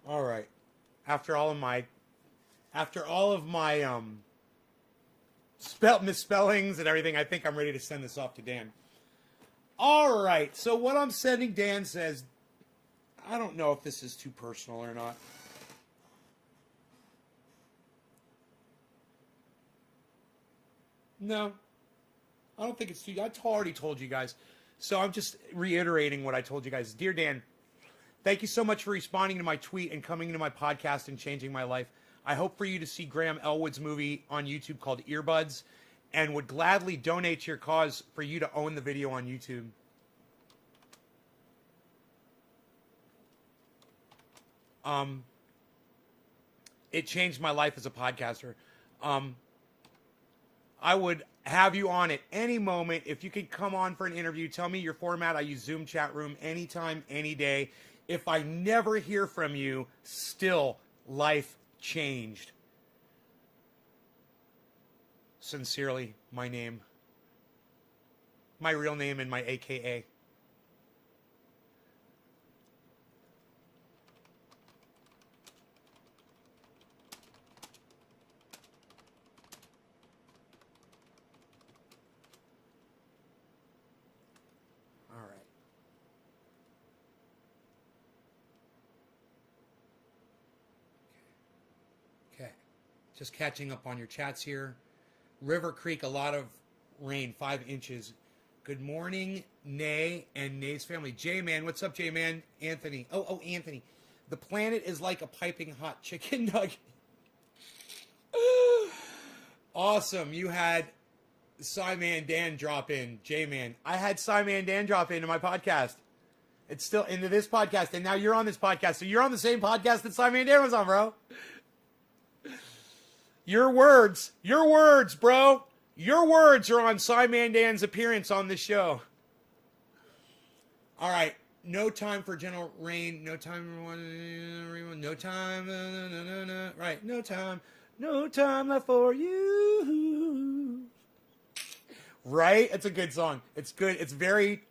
All right. After all of my misspellings and everything, I think I'm ready to send this off to Dan. All right. So what I'm sending, Dan says, I don't know if this is too personal or not. No, I don't think it's too. I already told you guys. So I'm just reiterating what I told you guys. Dear Dan, thank you so much for responding to my tweet and coming into my podcast and changing my life. I hope for you to see Graham Elwood's movie on YouTube called Earbuds and would gladly donate to your cause for you to own the video on YouTube. It changed my life as a podcaster. I would have you on at any moment. If you could come on for an interview, tell me your format. I use Zoom chat room anytime, any day. If I never hear from you, still life changed. Sincerely, my name. My real name and my AKA. Just catching up on your chats here. River Creek, a lot of rain, 5 inches. Good morning, Nay and Nay's family. J-Man, what's up, J-Man? Anthony. Oh, Anthony. The planet is like a piping hot chicken nugget. Awesome. You had SciManDan drop in. J-Man. I had SciManDan drop into my podcast. It's still into this podcast, and now you're on this podcast. So you're on the same podcast that SciManDan was on, bro. Your words, bro. Your words are on SciManDan's appearance on this show. All right. No time for gentle rain. No time. No time. No. Right. No time. No time left for you. Right? It's a good song. It's good. It's very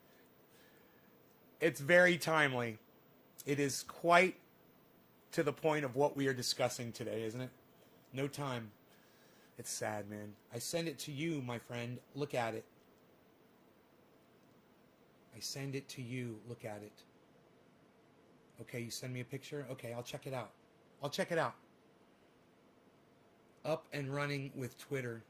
timely. It is quite to the point of what we are discussing today, isn't it? No time. It's sad, man. I send it to you, my friend. Look at it. I send it to you. Look at it. Okay, you send me a picture? Okay, I'll check it out. Up and running with Twitter.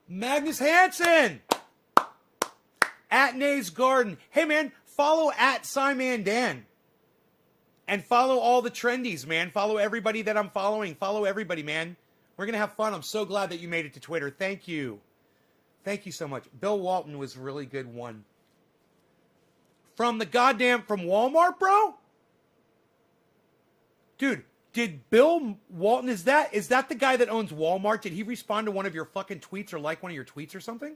Magnus Hansen! At Nay's Garden. Hey, man, follow at SciManDan. And follow all the trendies, man. Follow everybody that I'm following. Follow everybody, man. We're going to have fun. I'm so glad that you made it to Twitter. Thank you. Thank you so much. Bill Walton was a really good one. From Walmart, bro? Dude, did Bill Walton, is that the guy that owns Walmart? Did he respond to one of your fucking tweets or like one of your tweets or something?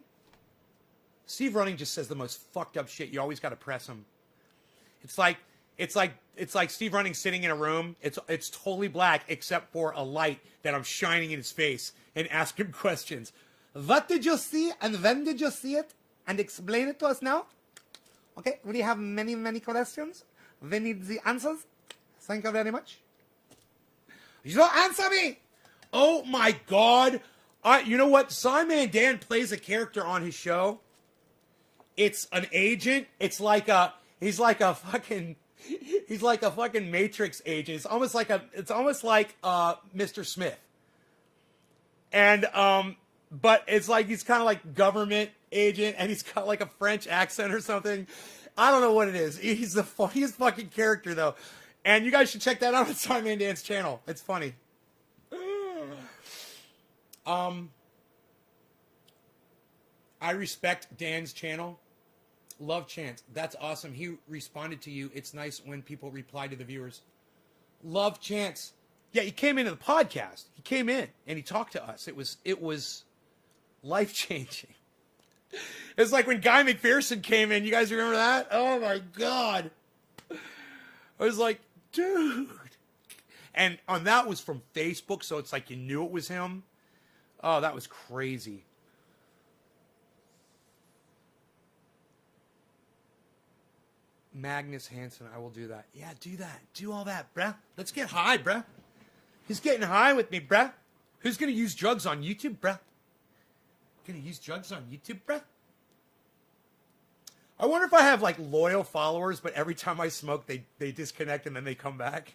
Steve Running just says the most fucked up shit. You always got to press him. It's like Steve Running sitting in a room. It's totally black except for a light that I'm shining in his face and ask him questions. What did you see and when did you see it? And explain it to us now. Okay, we have many, many questions. We need the answers. Thank you very much. You don't answer me. Oh my God. You know what? SciManDan plays a character on his show. It's an agent. He's like a fucking Matrix agent. It's almost like Mr. Smith. And but it's like he's kind of like government agent, and he's got like a French accent or something. I don't know what it is. He's the funniest fucking character though, and you guys should check that out on SciManDan's channel. It's funny. I respect Dan's channel. Love Chance. That's awesome. He responded to you. It's nice when people reply to the viewers. Love Chance. Yeah, he came into the podcast. He came in and he talked to us. It was life-changing. It was like when Guy McPherson came in. You guys remember that? Oh my God. I was like, dude. And that was from Facebook, so it's like you knew it was him. Oh, that was crazy. Magnus Hansen, I will do that. Yeah, do that. Do all that, bruh. Let's get high, bruh. Who's getting high with me, bruh? Who's going to use drugs on YouTube, bruh? Gonna use drugs on YouTube, bruh? I wonder if I have like loyal followers, but every time I smoke, they disconnect and then they come back.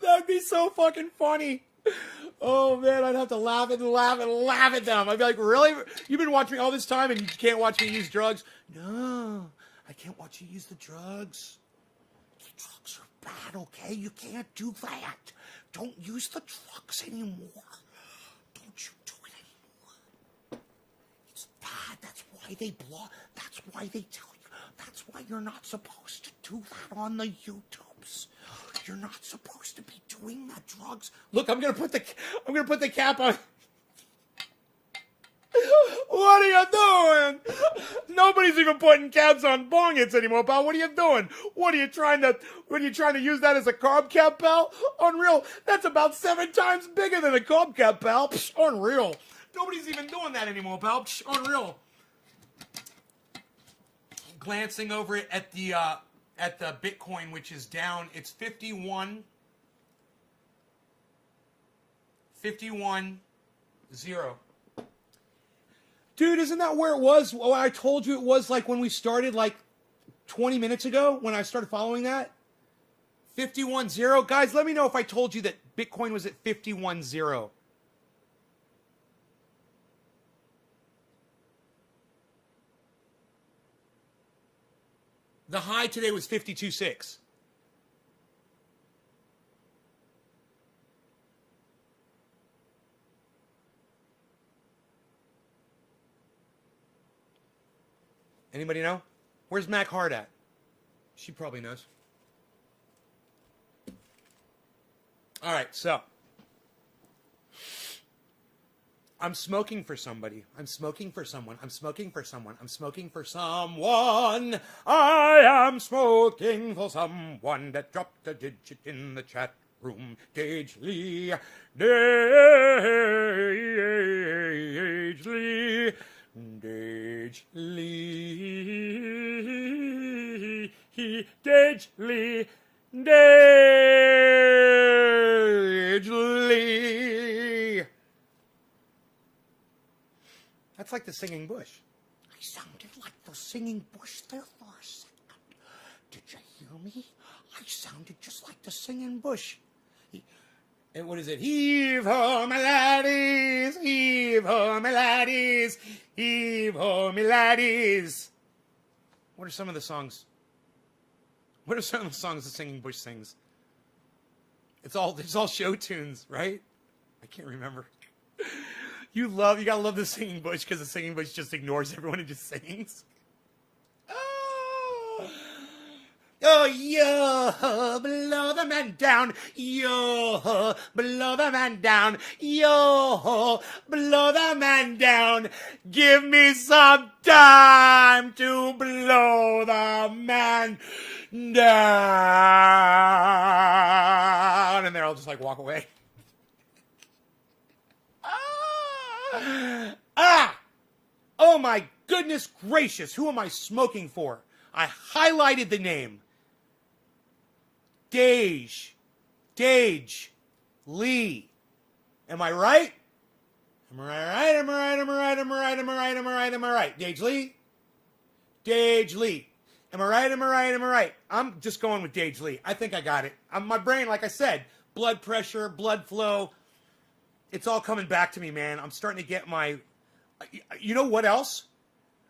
That'd be so fucking funny. Oh man, I'd have to laugh and laugh and laugh at them. I'd be like, really? You've been watching me all this time and you can't watch me use drugs? No, I can't watch you use the drugs. The drugs are bad, okay? You can't do that. Don't use the drugs anymore. Don't you do it anymore. It's bad. That's why they block. That's why they tell you. That's why you're not supposed to do that on the YouTubes. You're not supposed to be doing the drugs. Look, I'm gonna put the cap on. What are you doing? Nobody's even putting caps on bong hits anymore, pal. What are you doing? What are you trying to use that as a carb cap, pal? Unreal. That's about 7 times bigger than a carb cap, pal. Psh, unreal. Nobody's even doing that anymore, pal. Psh, unreal. Glancing over it at the Bitcoin, which is down. It's 51.0. Dude, isn't that where it was? Oh, I told you it was like when we started like 20 minutes ago when I started following that. 51.0. Guys, let me know if I told you that Bitcoin was at 51.0. The high today was 52.6. Anybody know? Where's Mac Hard at? She probably knows. All right, so I'm smoking for somebody. I'm smoking for someone. I'm smoking for someone. I'm smoking for someone. I am smoking for someone that dropped a digit in the chat room. Gage Lee. Gage Lee. Gage Lee. Gage Lee. Gage Lee. That's like the singing bush. I sounded like the singing bush there for a second. Did you hear me? I sounded just like the singing bush. And what is it? Heave ho, my laddies! Heave ho, my laddies! Heave ho, my laddies! What are some of the songs? What are some of the songs the singing bush sings? It's all show tunes, right? I can't remember. You gotta love the singing bush because the singing bush just ignores everyone and just sings. Oh, yo, blow the man down. Yo, blow the man down. Yo, blow the man down. Give me some time to blow the man down. And then I'll just like walk away. Oh my goodness gracious. Who am I smoking for? I highlighted the name. Dage Lee. Am I right? Am I right? Am I right? Am I right? Am I right? Am I right? Am I right? Am I right? Dage Lee. Am I right? Am I right? Am I right? I'm just going with Dage Lee. I think I got it. My brain, like I said, blood pressure, blood flow. It's all coming back to me, man. I'm starting to get my... You know what else?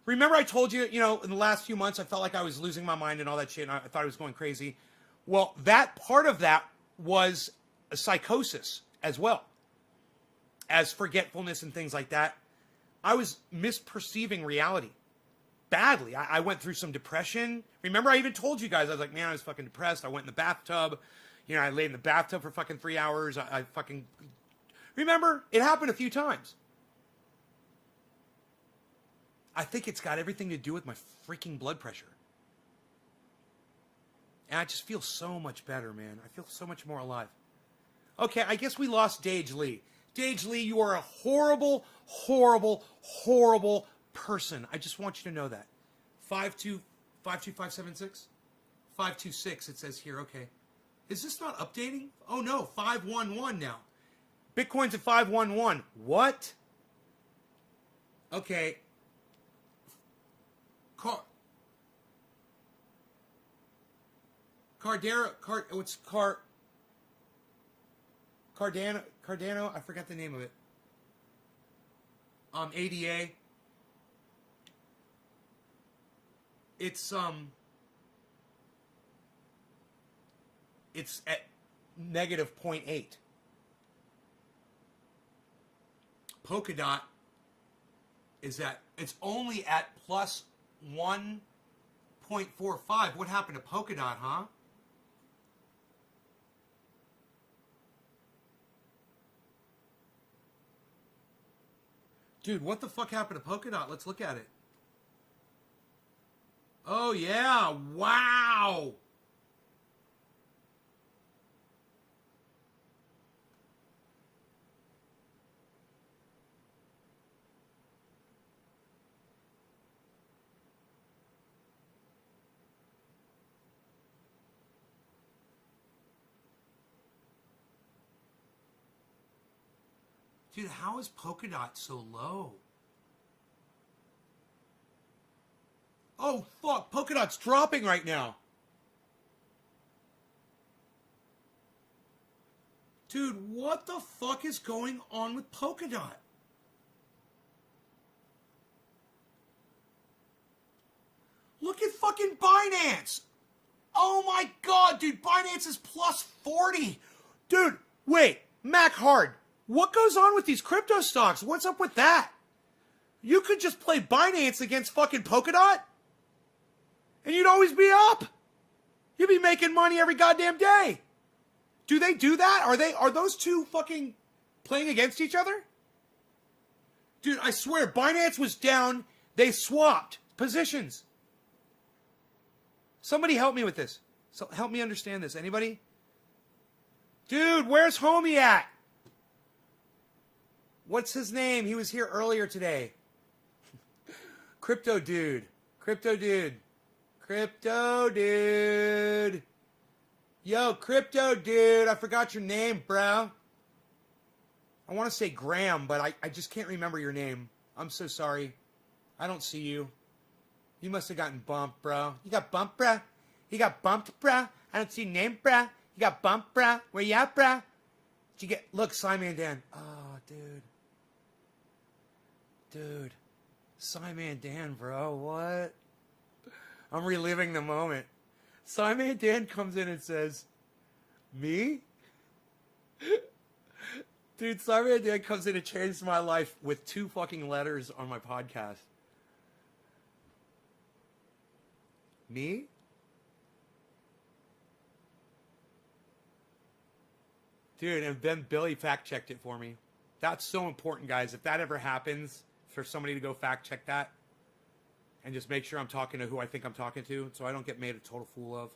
Remember I told you, in the last few months, I felt like I was losing my mind and all that shit, and I thought I was going crazy. Well, that part of that was a psychosis as well as forgetfulness and things like that. I was misperceiving reality badly. I went through some depression. Remember, I even told you guys, I was like, man, I was fucking depressed. I went in the bathtub. I laid in the bathtub for fucking 3 hours. I fucking... Remember, it happened a few times. I think it's got everything to do with my freaking blood pressure. And I just feel so much better, man. I feel so much more alive. Okay, I guess we lost Dage Lee. Dage Lee, you are a horrible, horrible, horrible person. I just want you to know that. 52576? 526, it says here. Okay. Is this not updating? Oh, no. 511 now. Bitcoin's at 511. What? Okay. Cardano, I forgot the name of it. ADA. It's at negative 0.8. Polkadot is it's only at plus 1.45. What happened to Polkadot, huh? Dude, what the fuck happened to Polkadot? Let's look at it. Oh, yeah. Wow. Dude, how is Polkadot so low? Oh, fuck. Polkadot's dropping right now. Dude, what the fuck is going on with Polkadot? Look at fucking Binance. Oh my god, dude. Binance is plus 40. Dude, wait. Mac Hard. What goes on with these crypto stocks? What's up with that? You could just play Binance against fucking Polkadot, and you'd always be up. You'd be making money every goddamn day. Do they do that? Are those two fucking playing against each other? Dude, I swear, Binance was down. They swapped positions. Somebody help me with this. So help me understand this. Anybody? Dude, where's Homie at? What's his name? He was here earlier today. Crypto dude. Crypto dude. Crypto dude. Yo, crypto dude. I forgot your name, bro. I want to say Graham, but I just can't remember your name. I'm so sorry. I don't see you. You must have gotten bumped, bro. You got bumped, bro? You got bumped, bro? I don't see your name, bro. You got bumped, bro? Where you at, bro? Did you get... Look, SciManDan. Oh, dude. Dude. SciManDan, bro. What? I'm reliving the moment. SciManDan comes in and says, me? Dude, SciManDan comes in and changes my life with 2 fucking letters on my podcast. Me? Dude, and then Billy fact-checked it for me. That's so important, guys. If that ever happens, for somebody to go fact-check that, and just make sure I'm talking to who I think I'm talking to, so I don't get made a total fool of.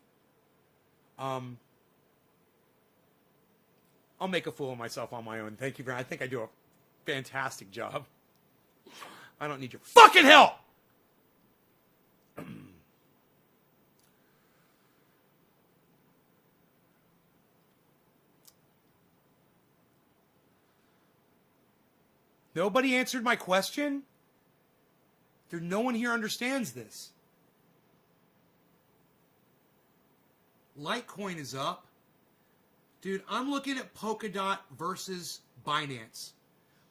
I'll make a fool of myself on my own. Thank you very much. I think I do a fantastic job. I don't need your fucking help! Nobody answered my question? No one here understands this. Litecoin is up. Dude, I'm looking at Polkadot versus Binance.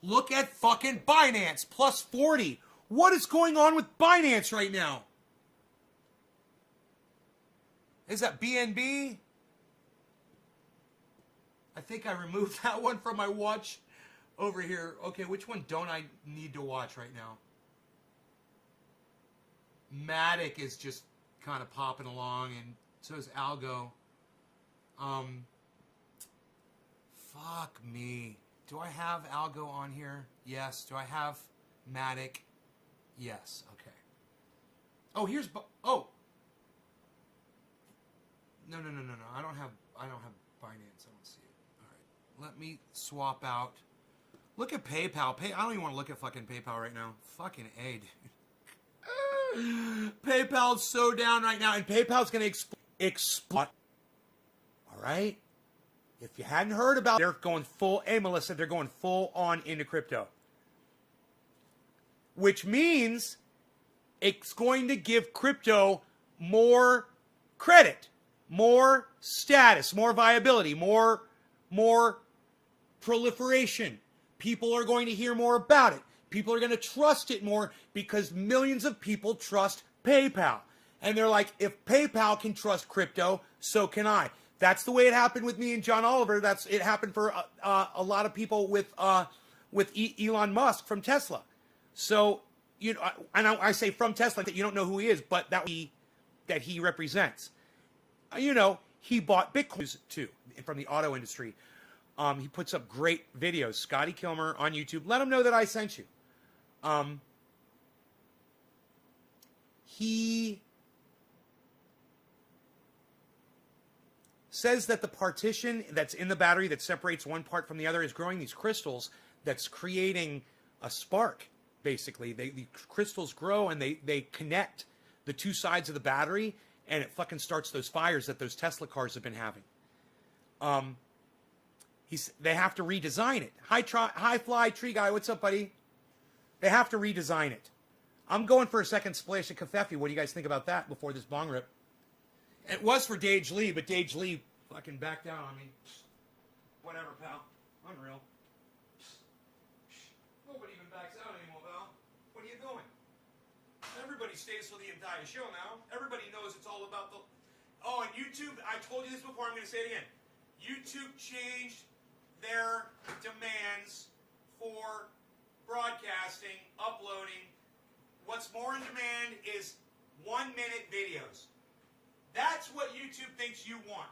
Look at fucking Binance, plus 40. What is going on with Binance right now? Is that BNB? I think I removed that one from my watch over here. Okay, which one don't I need to watch right now? Matic is just kind of popping along, and so is Algo. Fuck me. Do I have Algo on here? Yes. Do I have Matic? Yes. Okay. Oh, here's oh. No. I don't have Binance. I don't see it. All right. Let me swap out. Look at PayPal. I don't even want to look at fucking PayPal right now. Fucking A, dude. PayPal's so down right now, and PayPal's going to explode. All right? If you hadn't heard about it, they're going full, hey, Melissa, they're going full on into crypto. which means it's going to give crypto more credit, more status, more viability, more proliferation. People are going to hear more about it. People are going to trust it more because millions of people trust PayPal. And they're like, if PayPal can trust crypto, so can I. That's the way it happened with me and John Oliver. It happened for a lot of people with Elon Musk from Tesla. So, you know, and I say from Tesla that you don't know who he is, but that he represents. You know, he bought Bitcoin too from the auto industry. He puts up great videos. Scotty Kilmer on YouTube. Let him know that I sent you. He says that the partition that's in the battery that separates one part from the other is growing these crystals that's creating a spark, basically. The crystals grow and they connect the two sides of the battery, and it fucking starts those fires that those Tesla cars have been having. They have to redesign it. High Fly Tree Guy, what's up, buddy? They have to redesign it. I'm going for a second splash of Kafefi. What do you guys think about that before this bong rip? It was for Dage Lee, but Dage Lee fucking backed down on me. Whatever, pal. Unreal. Nobody even backs out anymore, pal. What are you doing? Everybody stays for the entire show now. Everybody knows it's all about the... Oh, and YouTube, I told you this before, I'm going to say it again. YouTube changed their demands for broadcasting, uploading. What's more in demand is 1-minute videos. That's what YouTube thinks you want.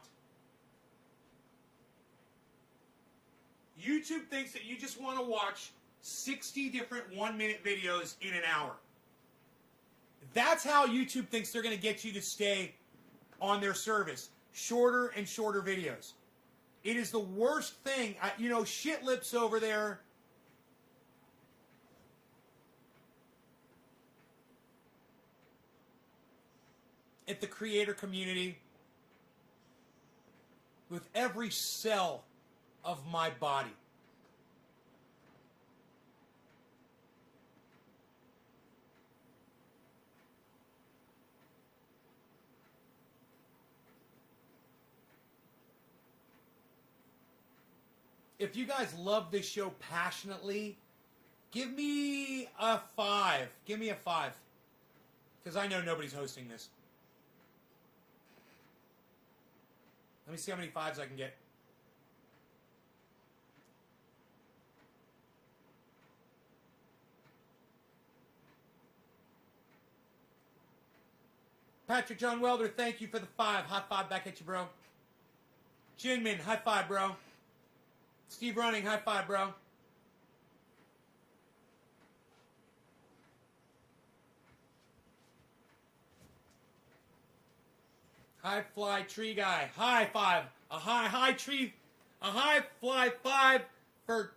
YouTube thinks that you just want to watch 60 different 1-minute videos in an hour. That's how YouTube thinks they're going to get you to stay on their service. Shorter and shorter videos. It is the worst thing. You know, shit lips over there. At the creator community, with every cell of my body. If you guys love this show passionately, give me a 5. Give me a 5. Because I know nobody's hosting this. Let me see how many 5s I can get. Patrick John Welder, thank you for the 5. High 5 back at you, bro. Jinmin, high 5, bro. Steve Running, high 5, bro. High Fly Tree Guy, high 5. A high fly 5 for...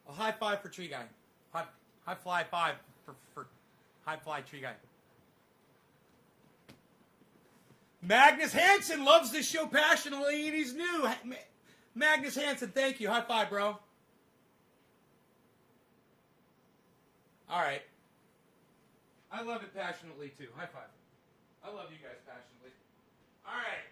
A high 5 for Tree Guy. High Fly 5 for High Fly Tree Guy. Magnus Hansen loves this show passionately and he's new. Magnus Hansen, thank you. High 5, bro. All right. I love it passionately too. High 5. I love you guys passionately. All right.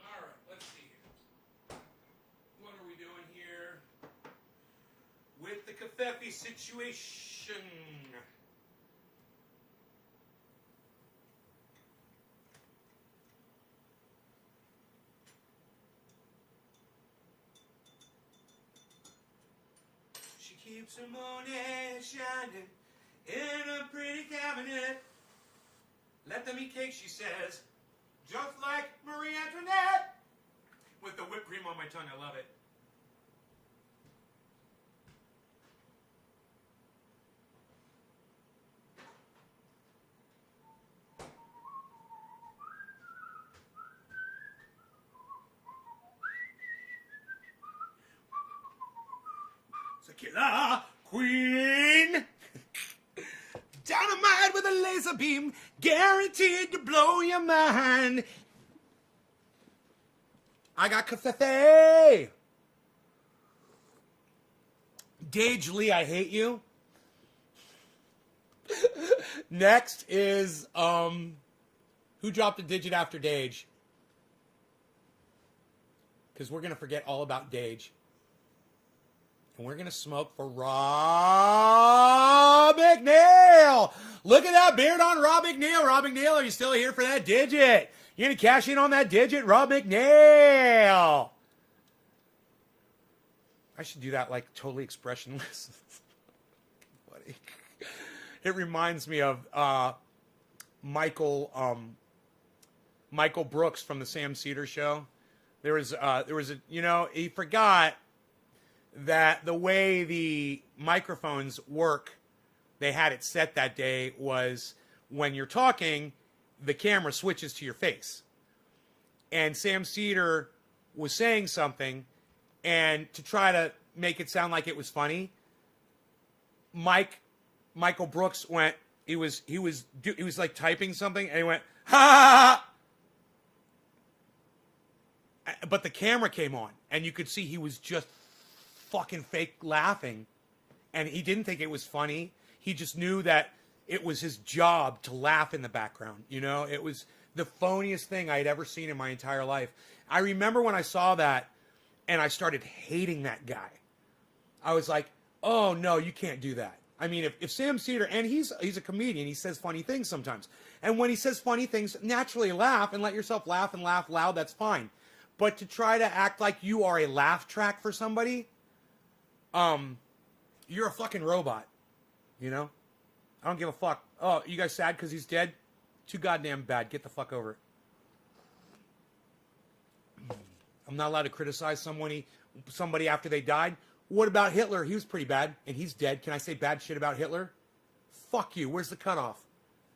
All right, let's see here. What are we doing here with the Kafefi situation? She keeps her money shining in a pretty cabinet. Let them eat cake, she says, just like Marie Antoinette. With the whipped cream on my tongue, I love it. Killer Queen. Dynamite with a laser beam, guaranteed to blow your mind. I got caffe. Dage Lee, I hate you. Next is who dropped a digit after Dage? Because we're gonna forget all about Dage. And we're going to smoke for Rob McNeil. Look at that beard on Rob McNeil. Rob McNeil, are you still here for that digit? You going to cash in on that digit, Rob McNeil? I should do that like totally expressionless. Buddy. It reminds me of Michael Brooks from the Sam Cedar Show. There was a, he forgot that the way the microphones work, they had it set that day, was when you're talking, the camera switches to your face. And Sam Cedar was saying something, and to try to make it sound like it was funny, Michael Brooks went, he was like typing something, and he went, ha! But the camera came on, and you could see he was just fucking fake laughing, and he didn't think it was funny. He just knew that it was his job to laugh in the background. You know, it was the phoniest thing I had ever seen in my entire life. I remember when I saw that, and I started hating that guy. I was like, oh no, you can't do that. I mean, if Sam Cedar, and he's a comedian, he says funny things sometimes, and when he says funny things, naturally laugh and let yourself laugh and laugh loud. That's fine. But to try to act like you are a laugh track for somebody, you're a fucking robot, you know? I don't give a fuck. Oh, you guys sad because he's dead? Too goddamn bad. Get the fuck over it. I'm not allowed to criticize somebody after they died. What about Hitler? He was pretty bad, and he's dead. Can I say bad shit about Hitler? Fuck you. Where's the cutoff?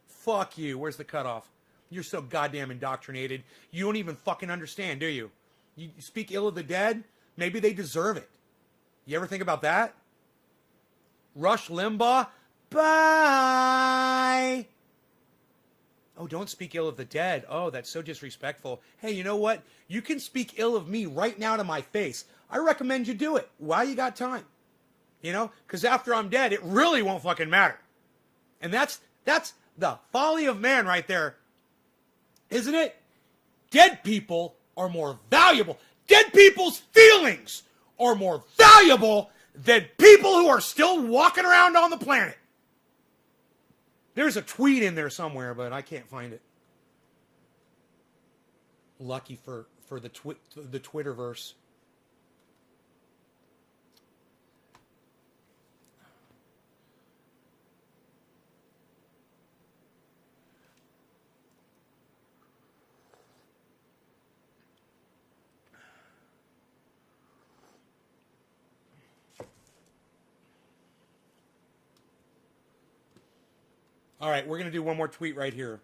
Fuck you. Where's the cutoff? You're so goddamn indoctrinated. You don't even fucking understand, do you? You speak ill of the dead? Maybe they deserve it. You ever think about that? Rush Limbaugh? Bye! Oh, don't speak ill of the dead. Oh, that's so disrespectful. Hey, you know what? You can speak ill of me right now to my face. I recommend you do it while you got time. You know? Because after I'm dead, it really won't fucking matter. And that's the folly of man right there. Isn't it? Dead people are more valuable. Dead people's feelings are more valuable than people who are still walking around on the planet. There's a tweet in there somewhere, but I can't find it. Lucky for the Twitterverse. All right, we're going to do one more tweet right here.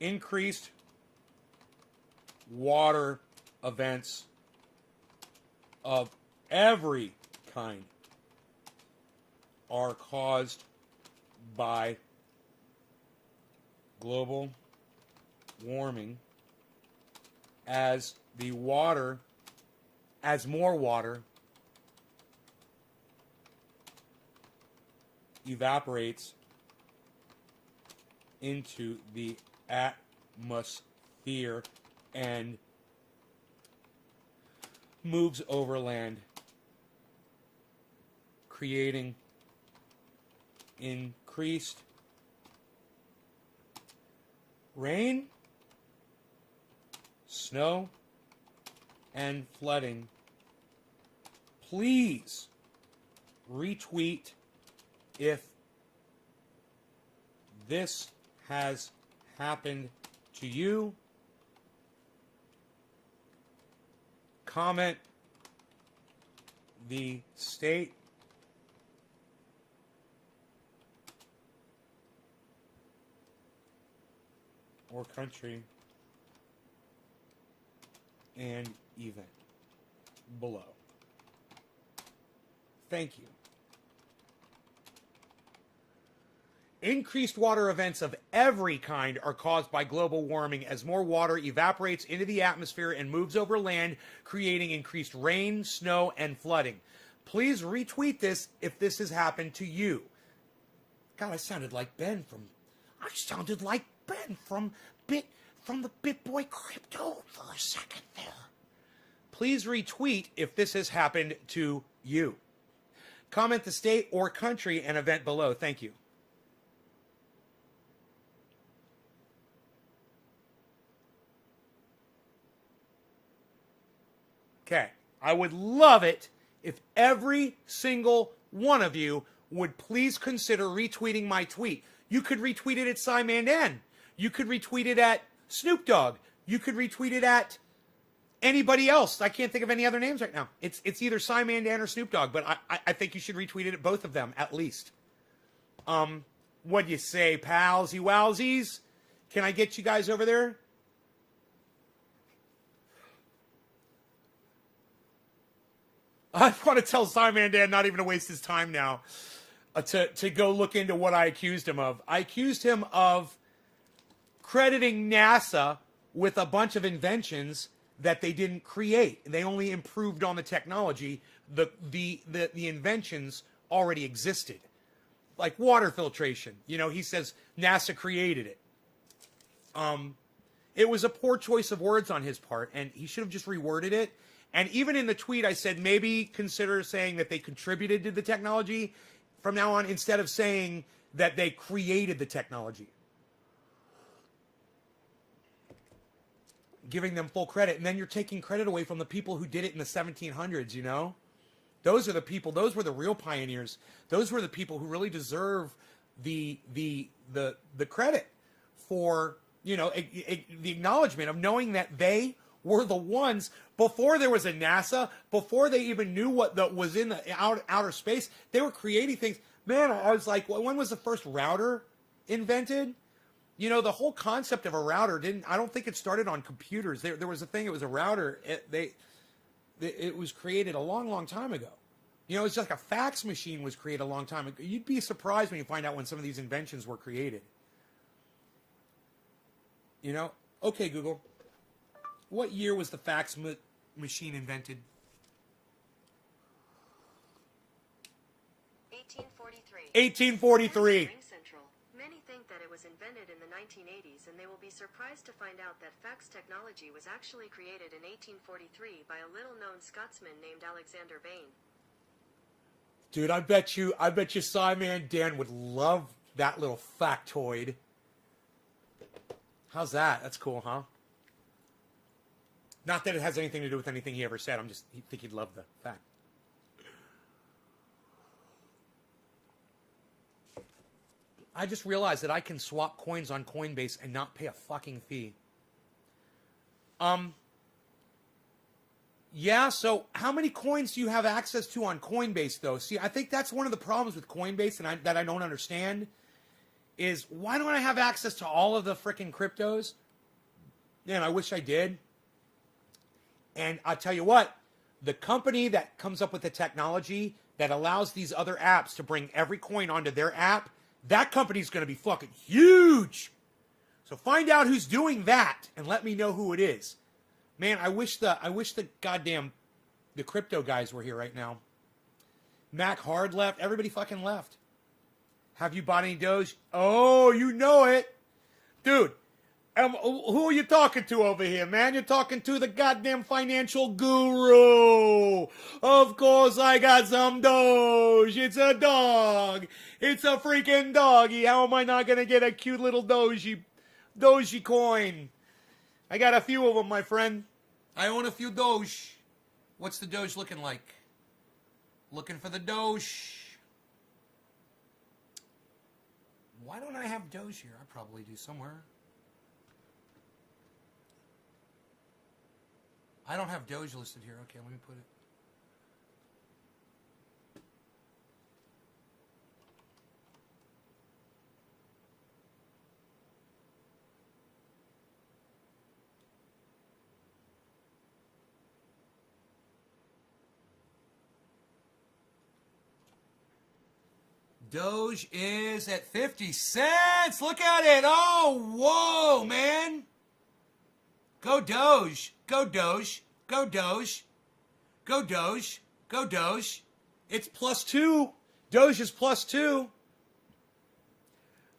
Increased water events of every kind are caused by global warming as more water evaporates into the atmosphere and moves over land, creating increased rain, snow, and flooding. Please retweet if this has happened to you. Comment the state or country and event below. Thank you. Increased water events of every kind are caused by global warming as more water evaporates into the atmosphere and moves over land, creating increased rain, snow, and flooding. Please retweet this if this has happened to you. God, I sounded like Ben from the BitBoy Crypto for a second there. Please retweet if this has happened to you. Comment the state or country and event below. Thank you. Okay. I would love it if every single one of you would please consider retweeting my tweet. You could retweet it at SciManDan. You could retweet it at Snoop Dogg. You could retweet it at anybody else. I can't think of any other names right now. It's either SciManDan or Snoop Dogg, but I think you should retweet it at both of them, at least. What'd you say, palsy wowsies? Can I get you guys over there? I want to tell SciManDan not even to waste his time now to go look into what I accused him of. I accused him of crediting NASA with a bunch of inventions that they didn't create. They only improved on the technology. The inventions already existed. Like water filtration. You know, he says NASA created it. It was a poor choice of words on his part, and he should have just reworded it. And even in the tweet, I said maybe consider saying that they contributed to the technology from now on instead of saying that they created the technology. Giving them full credit. And then you're taking credit away from the people who did it in the 1700s, you know? Those are the people, those were the real pioneers. Those were the people who really deserve the credit for, you know, the acknowledgement of knowing that they were the ones before there was a NASA, before they even knew what was in the outer space. They were creating things. Man, I was like, when was the first router invented? You know, the whole concept of a router I don't think it started on computers. There was a thing, it was a router. It was created a long, long time ago. You know, it's just like a fax machine was created a long time ago. You'd be surprised when you find out when some of these inventions were created. You know? Okay, Google. What year was the fax machine invented? 1843. 1843. Central. Many think that it was invented in the 1980s, and they will be surprised to find out that fax technology was actually created in 1843 by a little-known Scotsman named Alexander Bain. Dude, I bet you SciManDan would love that little factoid. How's that? That's cool, huh? Not that it has anything to do with anything he ever said. I think he'd love the fact. I just realized that I can swap coins on Coinbase and not pay a fucking fee. Yeah, so how many coins do you have access to on Coinbase, though? See, I think that's one of the problems with Coinbase that I don't understand is why don't I have access to all of the frickin' cryptos? Man, I wish I did. And I'll tell you what, the company that comes up with the technology that allows these other apps to bring every coin onto their app, that company's going to be fucking huge. So find out who's doing that and let me know who it is. Man, I wish the crypto guys were here right now. Mac Hard left. Everybody fucking left. Have you bought any Doge? Oh, you know it. Dude. Who are you talking to over here, man? You're talking to the goddamn financial guru. Of course I got some Doge. It's a dog. It's a freaking doggy. How am I not going to get a cute little Doge coin? I got a few of them, my friend. I own a few Doge. What's the Doge looking like? Looking for the Doge. Why don't I have Doge here? I probably do somewhere. I don't have Doge listed here. Okay, let me put it. Doge is at 50 cents. Look at it. Oh, whoa, man. Go Doge. Go Doge. Go Doge. Go Doge. Go Doge. It's +2. Doge is +2.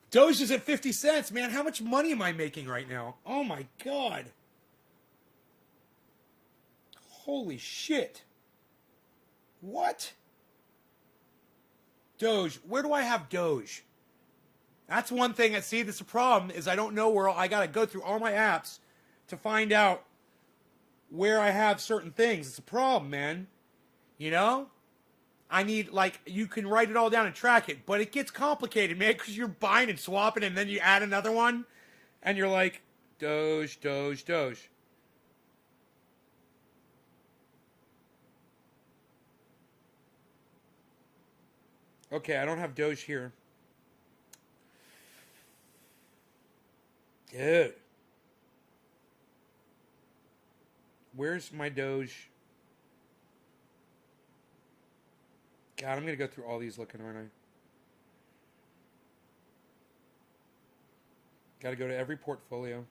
Doge is at 50 cents, man. How much money am I making right now? Oh, my God. Holy shit. What? Doge. Where do I have Doge? That's one thing. See, that's the problem is I don't know where I got to go through all my apps to find out where I have certain things. It's a problem, man. You know? I need, like, you can write it all down and track it, but it gets complicated, man, because you're buying and swapping, and then you add another one, and you're like, Doge, Doge, Doge. Okay, I don't have Doge here. Dude. Where's my Doge? God, I'm going to go through all these looking, aren't I? Got to go to every portfolio.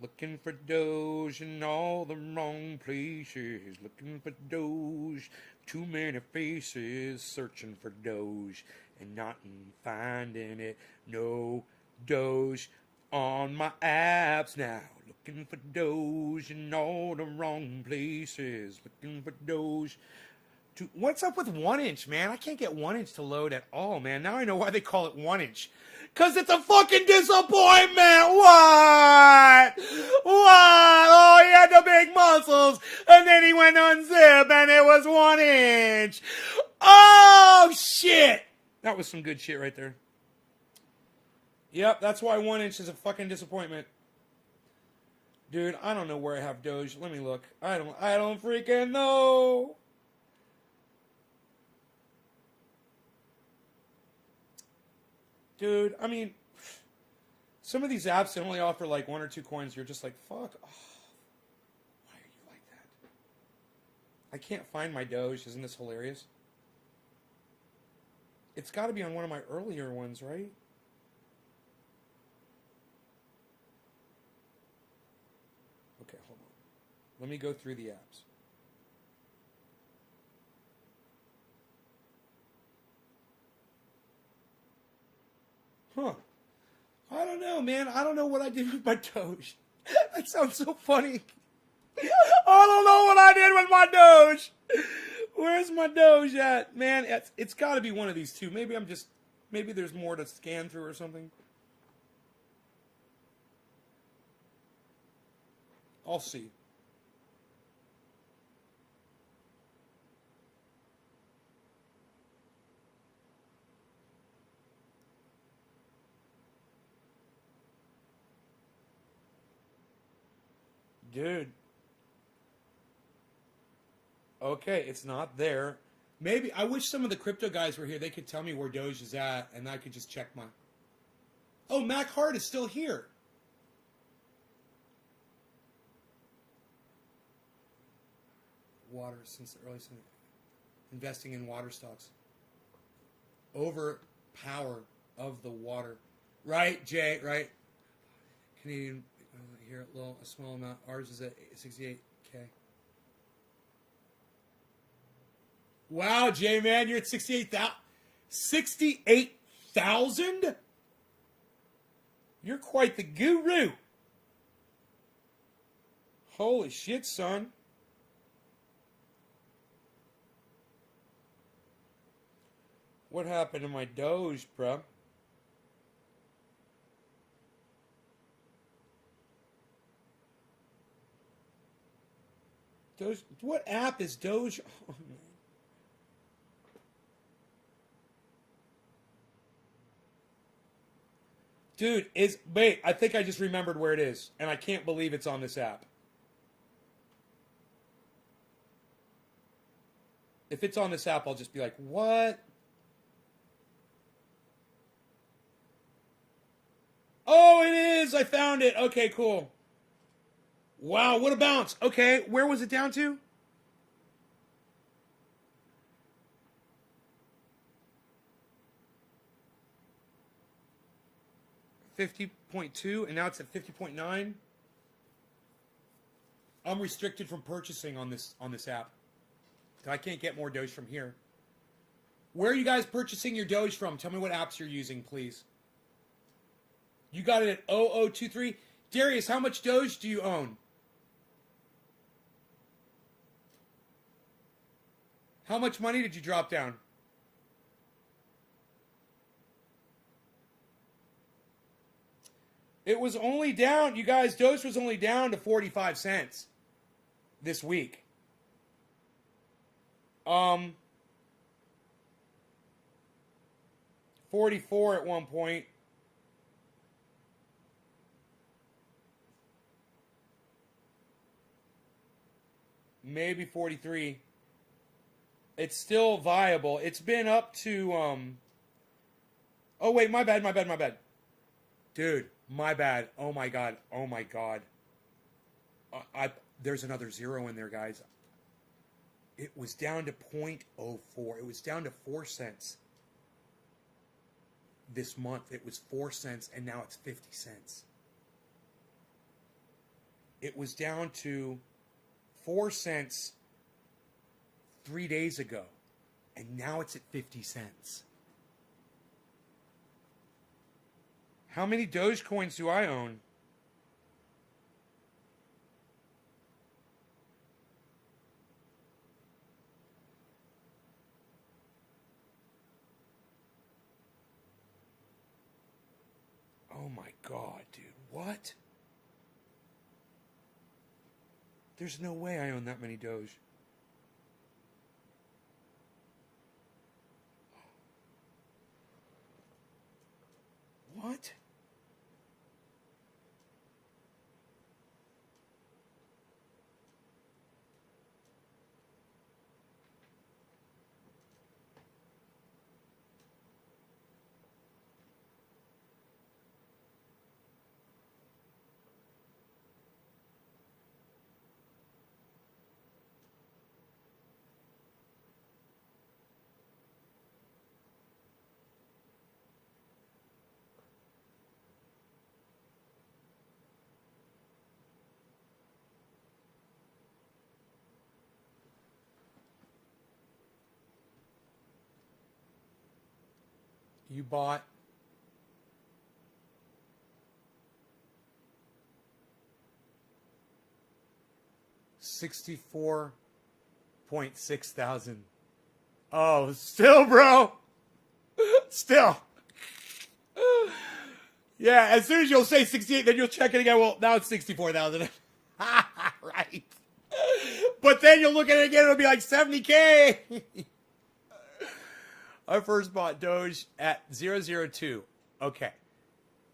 Looking for Doge in all the wrong places. Looking for Doge. Too many faces searching for Doge and not finding it. No Doge on my apps now. Looking for Doge in all the wrong places. Looking for Doge. What's up with 1 inch, man? I can't get 1 inch to load at all, man. Now I know why they call it 1 inch. Because it's a fucking disappointment. What? What? Oh, he had the big muscles. And then he went unzip and it was 1 inch. Oh, shit. That was some good shit right there. Yep, that's why 1 inch is a fucking disappointment. Dude, I don't know where I have Doge. Let me look. I don't freaking know. Dude, I mean, some of these apps, they only offer like 1 or 2 coins. You're just like, fuck. Oh, why are you like that? I can't find my Doge. Isn't this hilarious? It's got to be on one of my earlier ones, right? Okay, hold on. Let me go through the apps. Huh. I don't know, man. I don't know what I did with my Doge. That sounds so funny. I don't know what I did with my Doge. Where's my Doge at? Man, it's got to be one of these two. Maybe there's more to scan through or something. I'll see. Dude. Okay, it's not there. Maybe, I wish some of the crypto guys were here. They could tell me where Doge is at, and I could just check my... Oh, Mac Hart is still here. Water since the early... Investing in water stocks. Overpower of the water. Right, Jay, right? Canadian... Here, a small amount. Ours is at 68K. Wow, Jay, man, you're at 68,000. 68,000? You're quite the guru. Holy shit, son. What happened to my Doge, bruh? Doge, what app is Doge? Oh, man. Dude, wait, I think I just remembered where it is, and I can't believe it's on this app. If it's on this app, I'll just be like, what? Oh, it is! I found it! Okay, cool. Wow, what a bounce. Okay, where was it down to? 50.2 and now it's at 50.9. I'm restricted from purchasing on this app. I can't get more Doge from here. Where are you guys purchasing your Doge from? Tell me what apps you're using, please. You got it at 0023. Darius, how much Doge do you own? How much money did you drop down? It was only down, you guys, Doge was only down to 45 cents this week. 44 at one point. Maybe 43. It's still viable. It's been up to oh wait, my bad. Dude, my bad. Oh my god. There's another zero in there, guys. It was down to 0.04. It was down to 4 cents. This month it was 4 cents and now it's 50 cents. It was down to 4 cents 3 days ago and now it's at 50 cents. How many Dogecoins do I own? Oh my god, dude. What? There's no way I own that many Doge. What? You bought $64.6 thousand. Oh, still, bro. Still. Yeah, as soon as you'll say 68, then you'll check it again. Well, now it's 64,000. Right. But then you'll look at it again, it'll be like 70K. I first bought Doge at 002. Okay.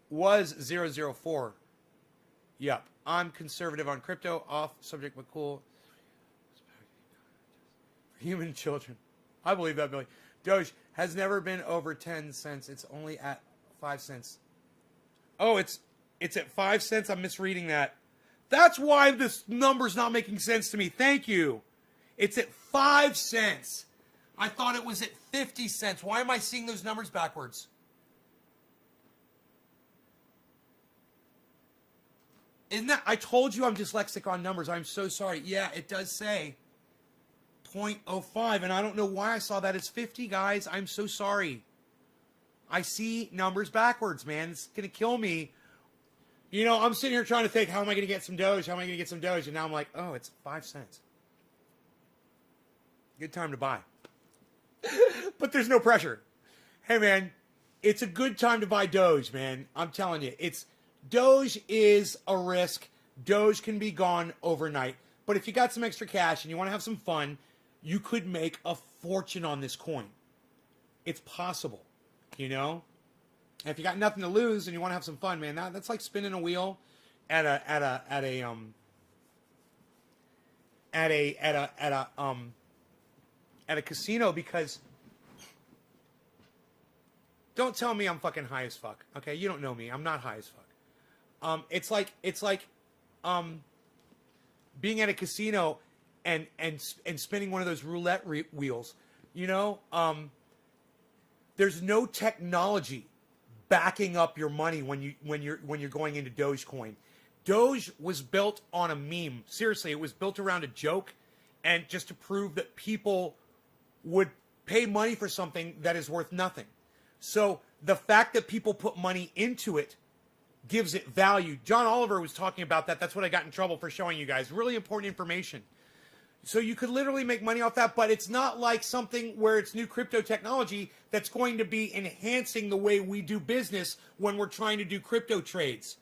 Was 004. Yep. I'm conservative on crypto. Off subject but cool. Human children. I believe that, Billy. Doge has never been over 10 cents. It's only at 5 cents. Oh, it's at 5 cents. I'm misreading that. That's why this number's not making sense to me. Thank you. It's at 5 cents. I thought it was at 50 cents. Why am I seeing those numbers backwards? Isn't that, I told you I'm dyslexic on numbers. I'm so sorry. Yeah, it does say 0.05, and I don't know why I saw that as 50, guys. I'm so sorry. I see numbers backwards, man. It's going to kill me. You know, I'm sitting here trying to think, how am I going to get some Doge? How am I going to get some Doge? And now I'm like, oh, it's 5 cents. Good time to buy. But there's no pressure. Hey, man, it's a good time to buy Doge, man. I'm telling you. Doge is a risk. Doge can be gone overnight. But if you got some extra cash and you want to have some fun, you could make a fortune on this coin. It's possible, you know? And if you got nothing to lose and you want to have some fun, man, that's like spinning a wheel at a casino, because don't tell me I'm fucking high as fuck. Okay, you don't know me. I'm not high as fuck. It's like being at a casino and spinning one of those roulette wheels. You know, there's no technology backing up your money when you're going into Dogecoin. Doge was built on a meme. Seriously, it was built around a joke, and just to prove that people would pay money for something that is worth nothing. So the fact that people put money into it gives it value. John Oliver was talking about that. That's what I got in trouble for showing you guys. Really important information. So you could literally make money off that, but it's not like something where it's new crypto technology that's going to be enhancing the way we do business when we're trying to do crypto trades.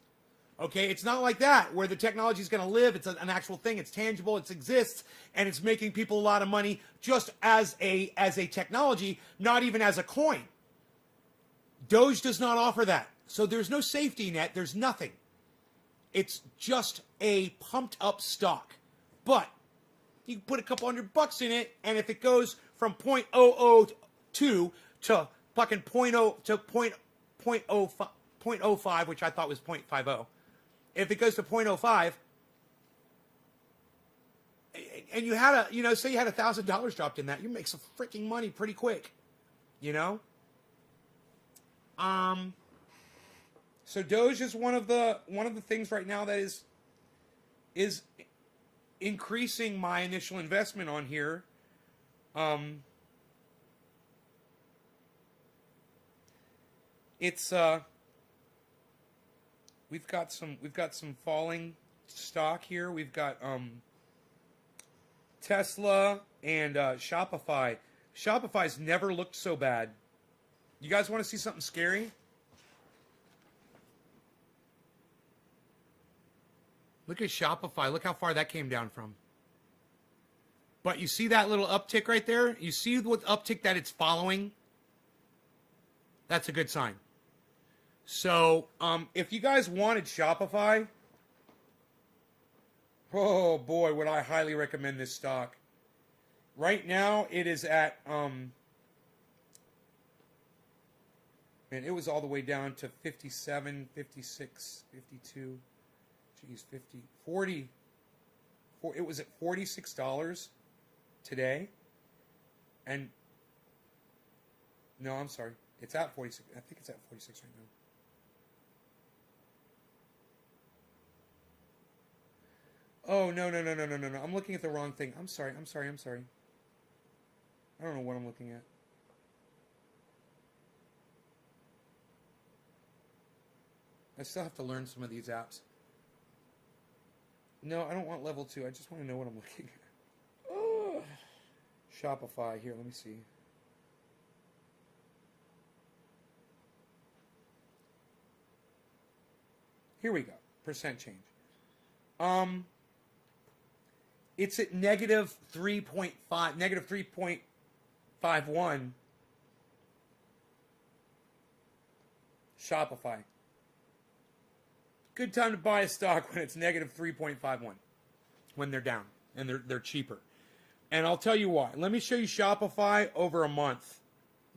Okay, it's not like that where the technology is going to live. It's an actual thing. It's tangible. It exists, and it's making people a lot of money just as a technology, not even as a coin. Doge does not offer that. So there's no safety net. There's nothing. It's just a pumped up stock. But you can put a couple $100 in it, and if it goes from 0.002 to fucking 0.0 to 0.05, which I thought was 0.50, if it goes to 0.05, and you had say you had $1,000 dropped in that, you make some freaking money pretty quick, you know. So Doge is one of the things right now that is increasing my initial investment on here. It's we've got some falling stock here. We've got Tesla and Shopify. Shopify's never looked so bad. You guys want to see something scary? Look at Shopify. Look how far that came down from. But you see that little uptick right there? You see what uptick that it's following? That's a good sign. So, if you guys wanted Shopify, oh boy, would I highly recommend this stock. Right now, it is at, man, it was all the way down to 57, 56, 52. Geez, 50, 40. It was at $46 today. And, no, I'm sorry. It's at 46. I think it's at 46 right now. Oh, no. I'm looking at the wrong thing. I'm sorry. I don't know what I'm looking at. I still have to learn some of these apps. No, I don't want level 2. I just want to know what I'm looking at. Oh. Shopify. Here, let me see. Here we go. Percent change. It's at negative 3.5, negative 3.51. Shopify. Good time to buy a stock when it's negative 3.51. When they're down and they're cheaper. And I'll tell you why. Let me show you Shopify over a month.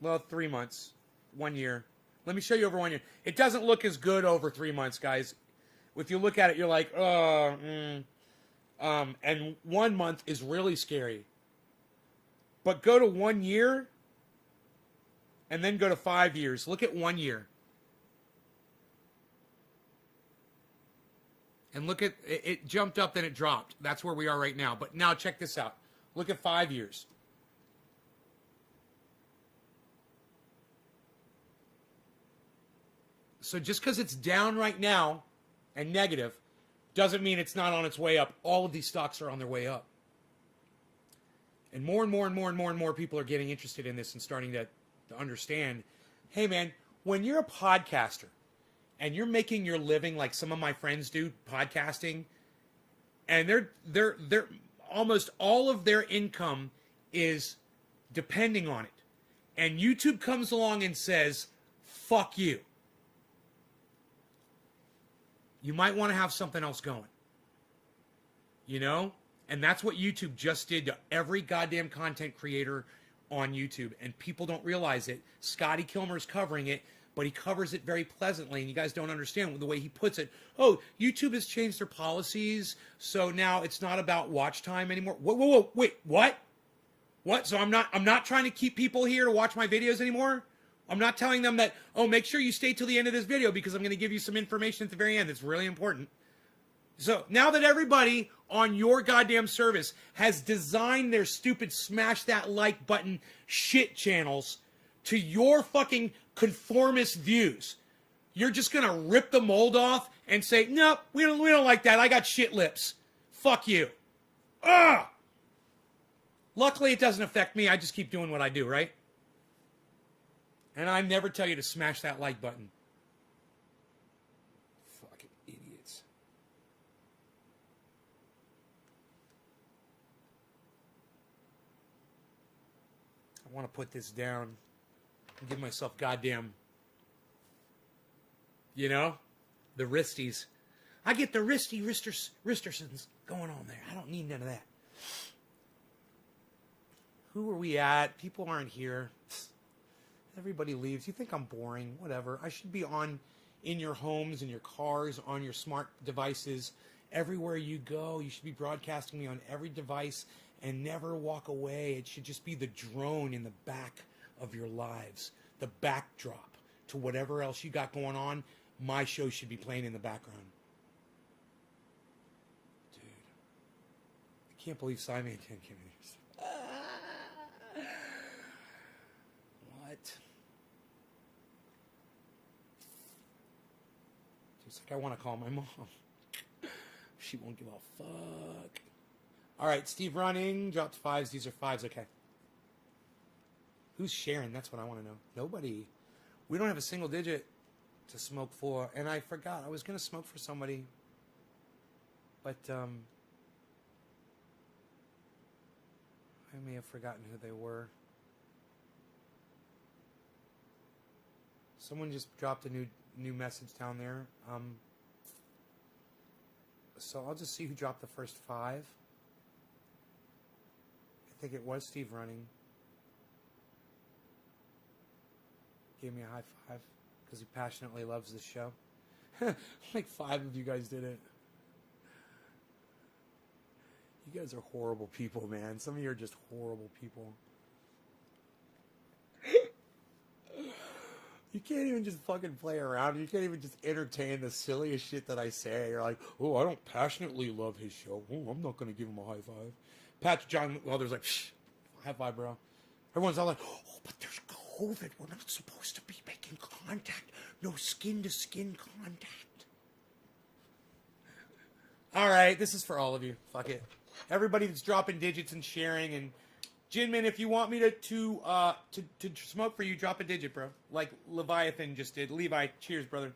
Well, 3 months. 1 year. Let me show you over 1 year. It doesn't look as good over 3 months, guys. If you look at it, you're like, and 1 month is really scary. But go to 1 year and then go to 5 years. Look at 1 year. And look at, it jumped up, then it dropped. That's where we are right now. But now check this out. Look at 5 years. So just because it's down right now and negative doesn't mean it's not on its way up. All of these stocks are on their way up. And more people are getting interested in this and starting to understand, hey man, when you're a podcaster and you're making your living like some of my friends do podcasting, and they're almost all of their income is depending on it. And YouTube comes along and says, fuck you. You might want to have something else going. You know? And that's what YouTube just did to every goddamn content creator on YouTube. And people don't realize it. Scotty Kilmer's covering it, but he covers it very pleasantly. And you guys don't understand the way he puts it. Oh, YouTube has changed their policies, so now it's not about watch time anymore. Wait, what? What? So I'm not trying to keep people here to watch my videos anymore? I'm not telling them that, oh, make sure you stay till the end of this video because I'm going to give you some information at the very end that's really important. So now that everybody on your goddamn service has designed their stupid smash that like button shit channels to your fucking conformist views, you're just going to rip the mold off and say, nope, we don't like that. I got shit lips. Fuck you. Ugh! Luckily, it doesn't affect me. I just keep doing what I do, right? And I never tell you to smash that like button. Fucking idiots. I want to put this down and give myself goddamn, you know, the wristies. I get the wristersons going on there. I don't need none of that. Who are we at? People aren't here. Everybody leaves. You think I'm boring? Whatever. I should be on in your homes, in your cars, on your smart devices. Everywhere you go, you should be broadcasting me on every device and never walk away. It should just be the drone in the back of your lives, the backdrop to whatever else you got going on. My show should be playing in the background. Dude, I can't believe SciManDan came in here. What? Just like I want to call my mom. She won't give a fuck. All right, Steve running. Dropped fives. These are fives. Okay. Who's sharing? That's what I want to know. Nobody. We don't have a single digit to smoke for. And I forgot. I was going to smoke for somebody. But, I may have forgotten who they were. Someone just dropped a new message down there. So I'll just see who dropped the first five. I think it was Steve running. Gave me a high five because he passionately loves this show. Like 5 of you guys did it. You guys are horrible people, man. Some of you are just horrible people. You can't even just fucking play around. You can't even just entertain the silliest shit that I say. You're like, oh, I don't passionately love his show. Oh, I'm not going to give him a high five. Patrick John Welders like, shh, high five, bro. Everyone's all like, oh, but there's COVID. We're not supposed to be making contact. No skin-to-skin contact. All right, this is for all of you. Fuck it. Everybody that's dropping digits and sharing, and Jinmin, if you want me to smoke for you, drop a digit, bro. Like Leviathan just did. Levi, cheers, brother.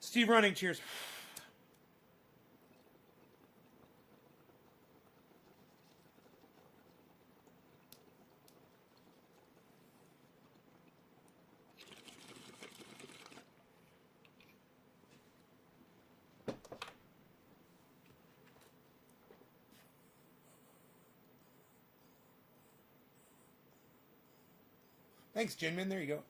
Steve running, cheers. Thanks, Jinmin. There you go.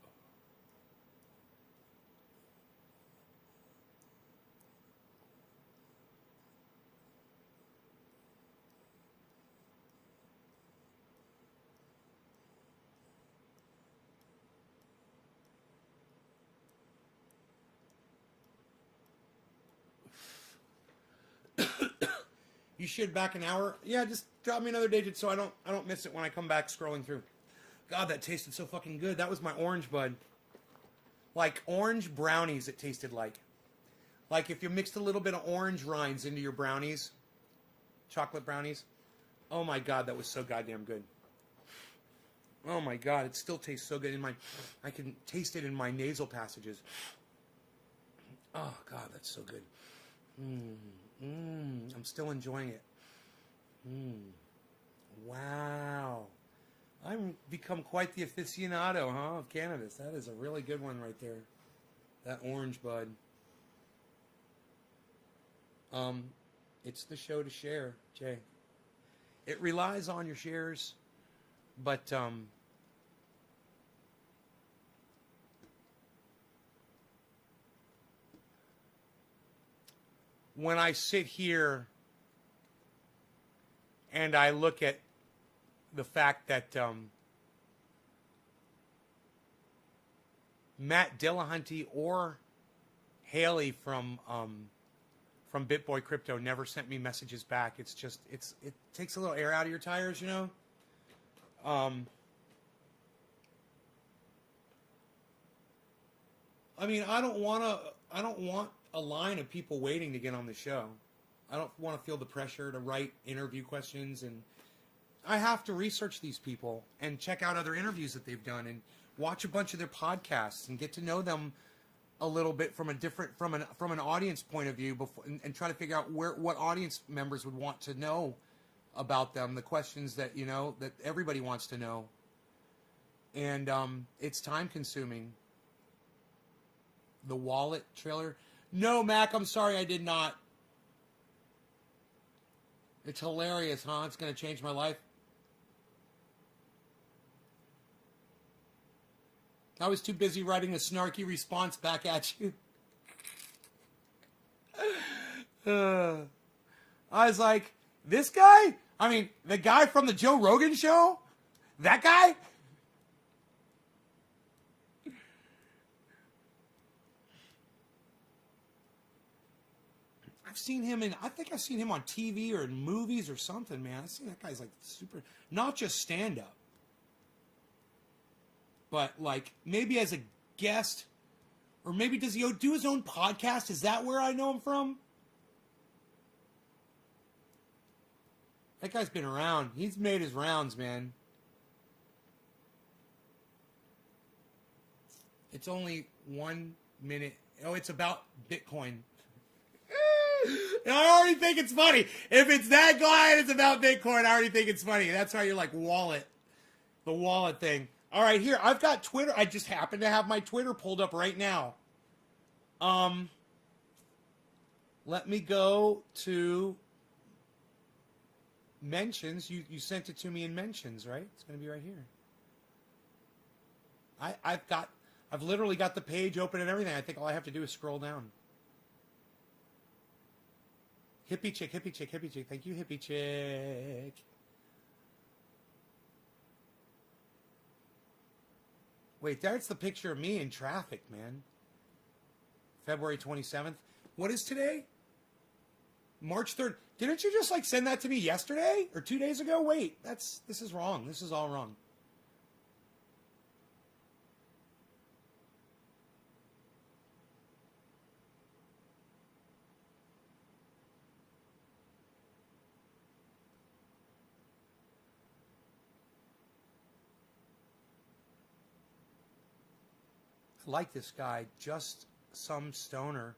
You should back an hour. Yeah, just drop me another digit so I don't miss it when I come back scrolling through. God, that tasted so fucking good. That was my orange bud. Like orange brownies it tasted like. Like if you mixed a little bit of orange rinds into your brownies, chocolate brownies. Oh my God, that was so goddamn good. Oh my God, it still tastes so good. I can taste it in my nasal passages. Oh God, that's so good. I'm still enjoying it. Wow. I've become quite the aficionado, of cannabis. That is a really good one right there. That orange bud. It's the show to share, Jay. It relies on your shares, but when I sit here and I look at the fact that Matt Dillahunty or Haley from BitBoy Crypto never sent me messages back. It's just it takes a little air out of your tires, you know. I mean, I don't want a line of people waiting to get on the show. I don't want to feel the pressure to write interview questions, and I have to research these people and check out other interviews that they've done and watch a bunch of their podcasts and get to know them a little bit from an audience point of view before, and try to figure out what audience members would want to know about them, the questions that that everybody wants to know. And it's time consuming. The wallet trailer. No, Mac, I'm sorry, I did not. It's hilarious, huh? It's going to change my life. I was too busy writing a snarky response back at you. I was like, this guy? I mean, the guy from the Joe Rogan show? That guy? I think I've seen him on TV or in movies or something, man. I've seen that guy's like super, not just stand up, but like maybe as a guest, or maybe does he do his own podcast? Is that where I know him from? That guy's been around. He's made his rounds, man. It's only 1 minute. Oh, it's about Bitcoin. I already think it's funny. If it's that guy and it's about Bitcoin, I already think it's funny. That's why you're like wallet. The wallet thing. All right, here. I've got Twitter. I just happen to have my Twitter pulled up right now. Let me go to mentions. You sent it to me in mentions, right? It's going to be right here. I've literally got the page open and everything. I think all I have to do is scroll down. Hippie chick, hippie chick, hippie chick. Thank you, hippie chick. Wait, that's the picture of me in traffic, man. February 27th. What is today? March 3rd. Didn't you just like send that to me yesterday or 2 days ago? Wait, this is wrong. This is all wrong. Like this guy, just some stoner.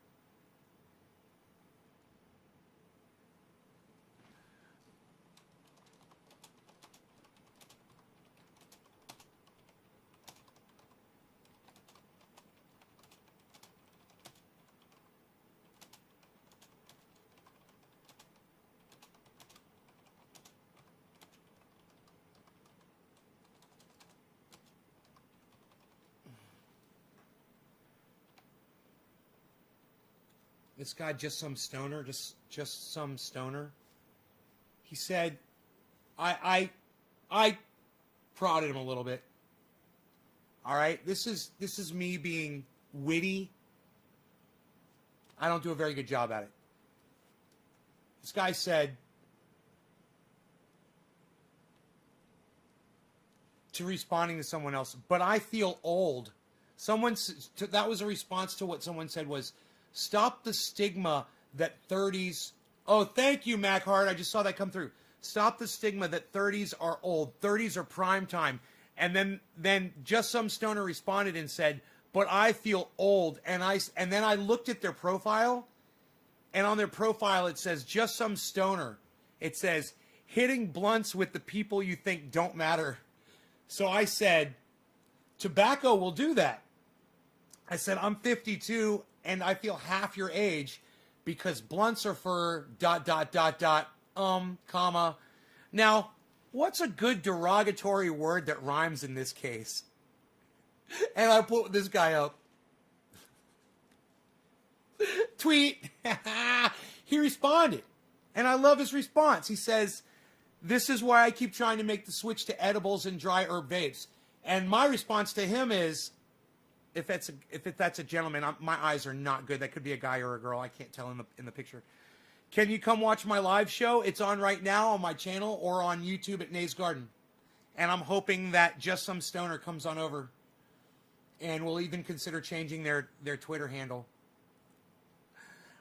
This guy, just some stoner, just some stoner. He said, I prodded him a little bit. All right, this is me being witty. I don't do a very good job at it. This guy said, to responding to someone else, but I feel old. That was a response to what someone said was, stop the stigma that 30s... Oh, thank you, Mac Hart. I just saw that come through. Stop the stigma that 30s are old. 30s are prime time. And then just some stoner responded and said, but I feel old. And then I looked at their profile, and on their profile it says, just some stoner. It says, hitting blunts with the people you think don't matter. So I said, tobacco will do that. I said, I'm 52 and I feel half your age because blunts are for ... comma. Now, what's a good derogatory word that rhymes in this case? And I put this guy up. Tweet. He responded. And I love his response. He says, this is why I keep trying to make the switch to edibles and dry herb vapes. And my response to him is that's a gentleman, my eyes are not good. That could be a guy or a girl. I can't tell in the picture. Can you come watch my live show? It's on right now on my channel or on YouTube at Nays Garden. And I'm hoping that Just Some Stoner comes on over and will even consider changing their Twitter handle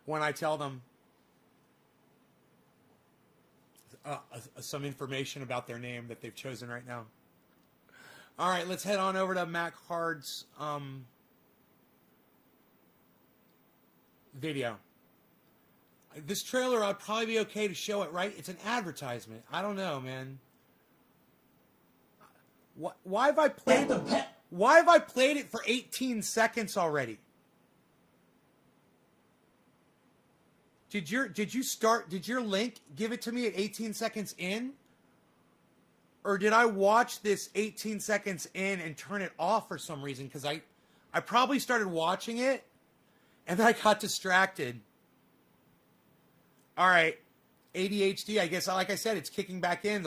when I tell them some information about their name that they've chosen right now. All right, let's head on over to Mac Hard's video. This trailer, I'd probably be okay to show it, right? It's an advertisement. I don't know, man. Why have I played Why have I played it for 18 seconds already? Did your link give it to me at 18 seconds in? Or did I watch this 18 seconds in and turn it off for some reason? Because I probably started watching it and then I got distracted. All right, ADHD, I guess, like I said, it's kicking back in.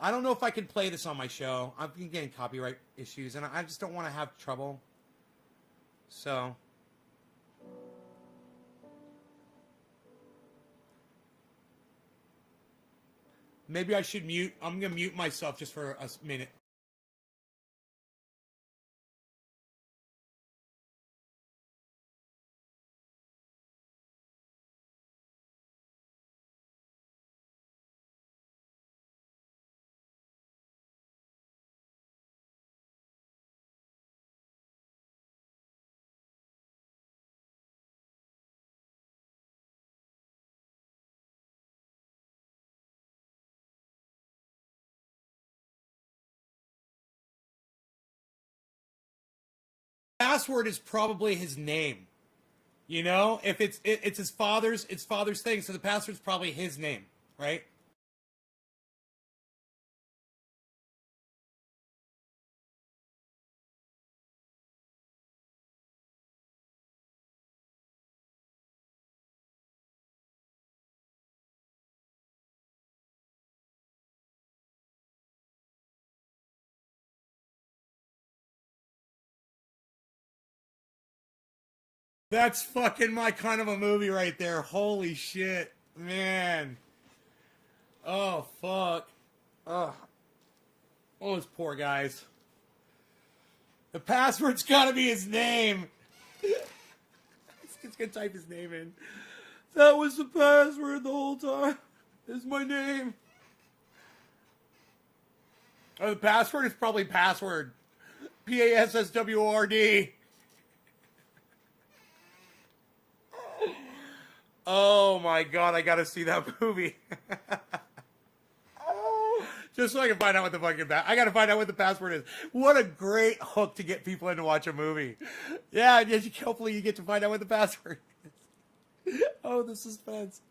I don't know if I can play this on my show. I've been getting copyright issues, and I just don't want to have trouble. So, maybe I should mute. I'm going to mute myself just for a minute. Password is probably his name. You know, if it's his father's, it's father's thing, so the password's probably his name, right? That's fucking my kind of a movie right there. Holy shit, man. Oh, fuck. Oh, those poor guys. The password's gotta be his name. He's gonna type his name in. That was the password the whole time. This is my name. Oh, the password is probably password. PASSWORD. Oh my god, I gotta see that movie. Just so I can find out what the fucking I gotta find out what the password is. What a great hook to get people in to watch a movie. Yeah, hopefully you get to find out what the password is. Oh, the suspense.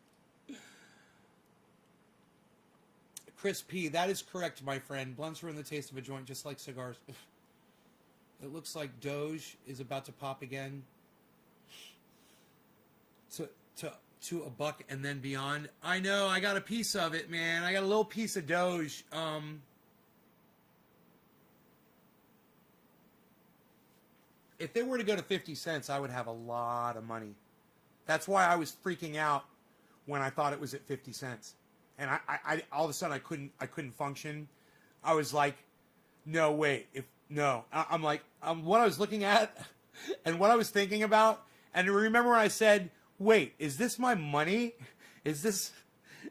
Chris P, that is correct, my friend. Blunts ruin the taste of a joint just like cigars. It looks like Doge is about to pop again. To a buck and then beyond. I know, I got a piece of it, man. I got a little piece of Doge. If they were to go to 50 cents, I would have a lot of money. That's why I was freaking out when I thought it was at 50 cents. And I all of a sudden I couldn't function. I was like, no, wait. I'm like, what I was looking at and what I was thinking about. And remember when I said, wait, is this my money? Is this?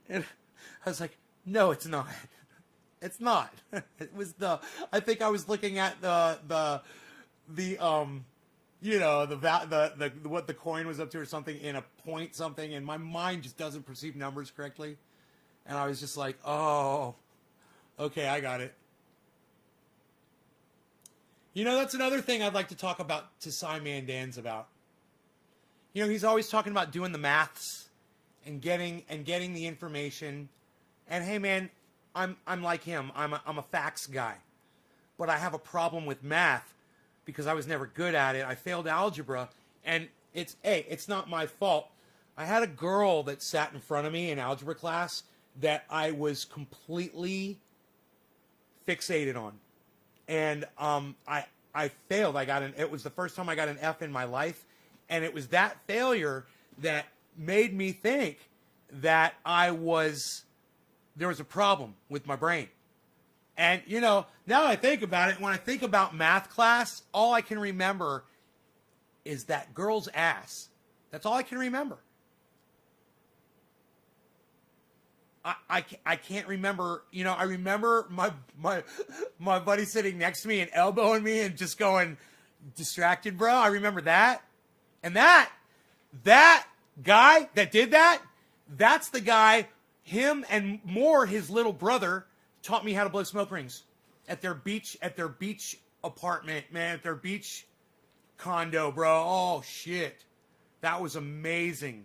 And I was like, no, it's not. It's not. It was I think I was looking at the what the coin was up to or something in a point something, and my mind just doesn't perceive numbers correctly. And I was just like, oh, okay, I got it. You know, that's another thing I'd like to talk about to SciManDan's about. You know, he's always talking about doing the maths and getting the information. And hey, man, I'm like him. I'm a facts guy, but I have a problem with math because I was never good at it. I failed algebra, and it's not my fault. I had a girl that sat in front of me in algebra class that I was completely fixated on, and I I failed. It was the first time I got an F in my life. And it was that failure that made me think that there was a problem with my brain. And, you know, now that I think about it, when I think about math class, all I can remember is that girl's ass. That's all I can remember. I can't remember, you know, I remember my buddy sitting next to me and elbowing me and just going, distracted, bro. I remember that. And that guy that did that, that's the guy, him and more his little brother taught me how to blow smoke rings at their beach apartment, man, at their beach condo, bro. Oh shit. That was amazing.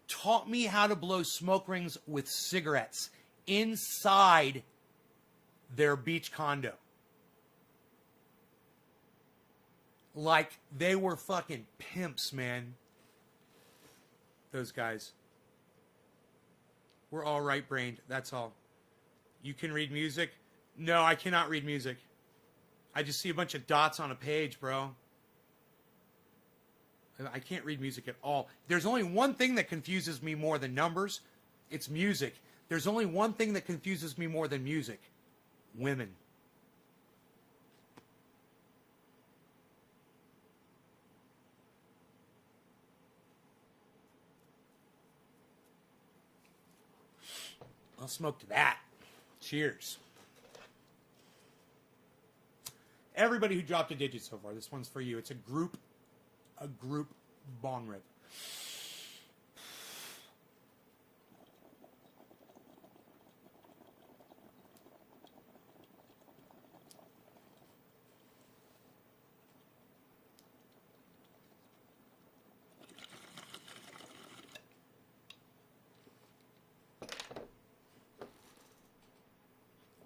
Taught me how to blow smoke rings with cigarettes inside their beach condo. Like they were fucking pimps, man. Those guys. We're all right-brained, that's all. You can read music? No, I cannot read music. I just see a bunch of dots on a page, bro. I can't read music at all. There's only one thing that confuses me more than numbers. It's music. There's only one thing that confuses me more than music. Women. I'll smoke to that. Cheers. Everybody who dropped a digit so far, this one's for you. It's a group bong rip.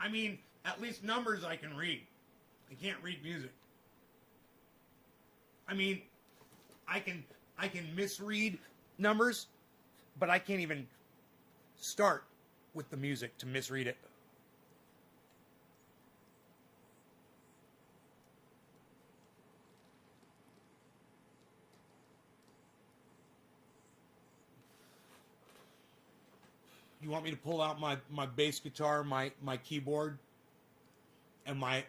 I mean, at least numbers I can read. I can't read music. I mean, I can misread numbers, but I can't even start with the music to misread it. You want me to pull out my bass guitar, my keyboard, and my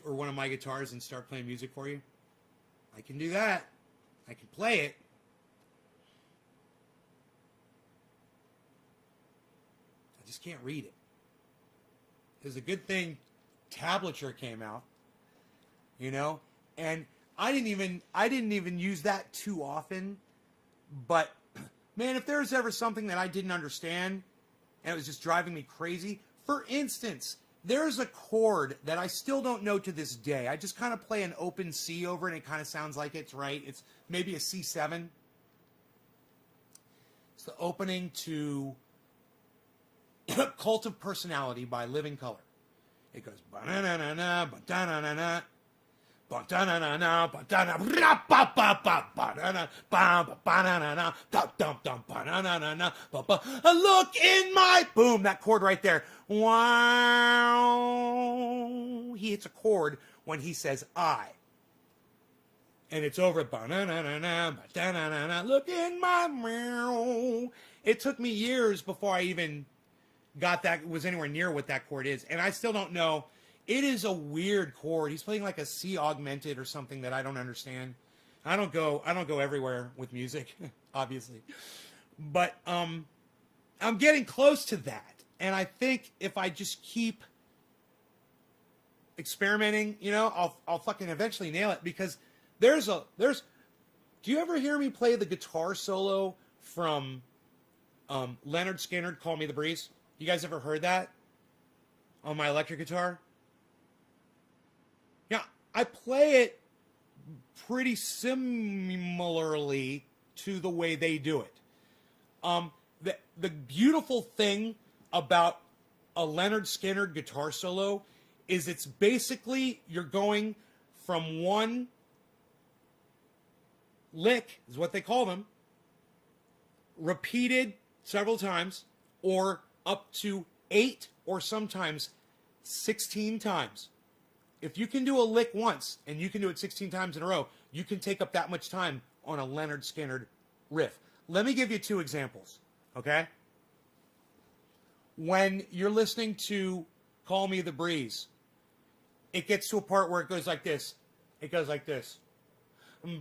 or one of my guitars and start playing music for you? I can do that. I can play it. I just can't read it. It's a good thing tablature came out, you know, and I didn't even use that too often, but man, if there was ever something that I didn't understand and it was just driving me crazy, for instance, there's a chord that I still don't know to this day. I just kind of play an open C over it and it kind of sounds like it's right. It's maybe a C7. It's the opening to Cult of Personality by Living Colour. It goes ba-na-na-na-na, ba-da-na-na-na. Look in my boom, that chord right there. Wow. He hits a chord when he says I. And it's over. Look in my meow. It took me years before I even was anywhere near what that chord is. And I still don't know. It is a weird chord. He's playing like a C augmented or something that I don't understand. I don't go everywhere with music, obviously. But I'm getting close to that. And I think if I just keep experimenting, you know, I'll fucking eventually nail it, because do you ever hear me play the guitar solo from Leonard Skinner, Call Me the Breeze? You guys ever heard that on my electric guitar? Yeah, I play it pretty similarly to the way they do it. The beautiful thing about a Leonard Skinner guitar solo is it's basically you're going from one lick, is what they call them, repeated several times, or up to 8 or sometimes 16 times If you can do a lick once and you can do it 16 times in a row, you can take up that much time on a Leonard Skinner riff. Let me give you 2 examples, okay? When you're listening to Call Me the Breeze, it gets to a part where it goes like this. It goes like this. Wow,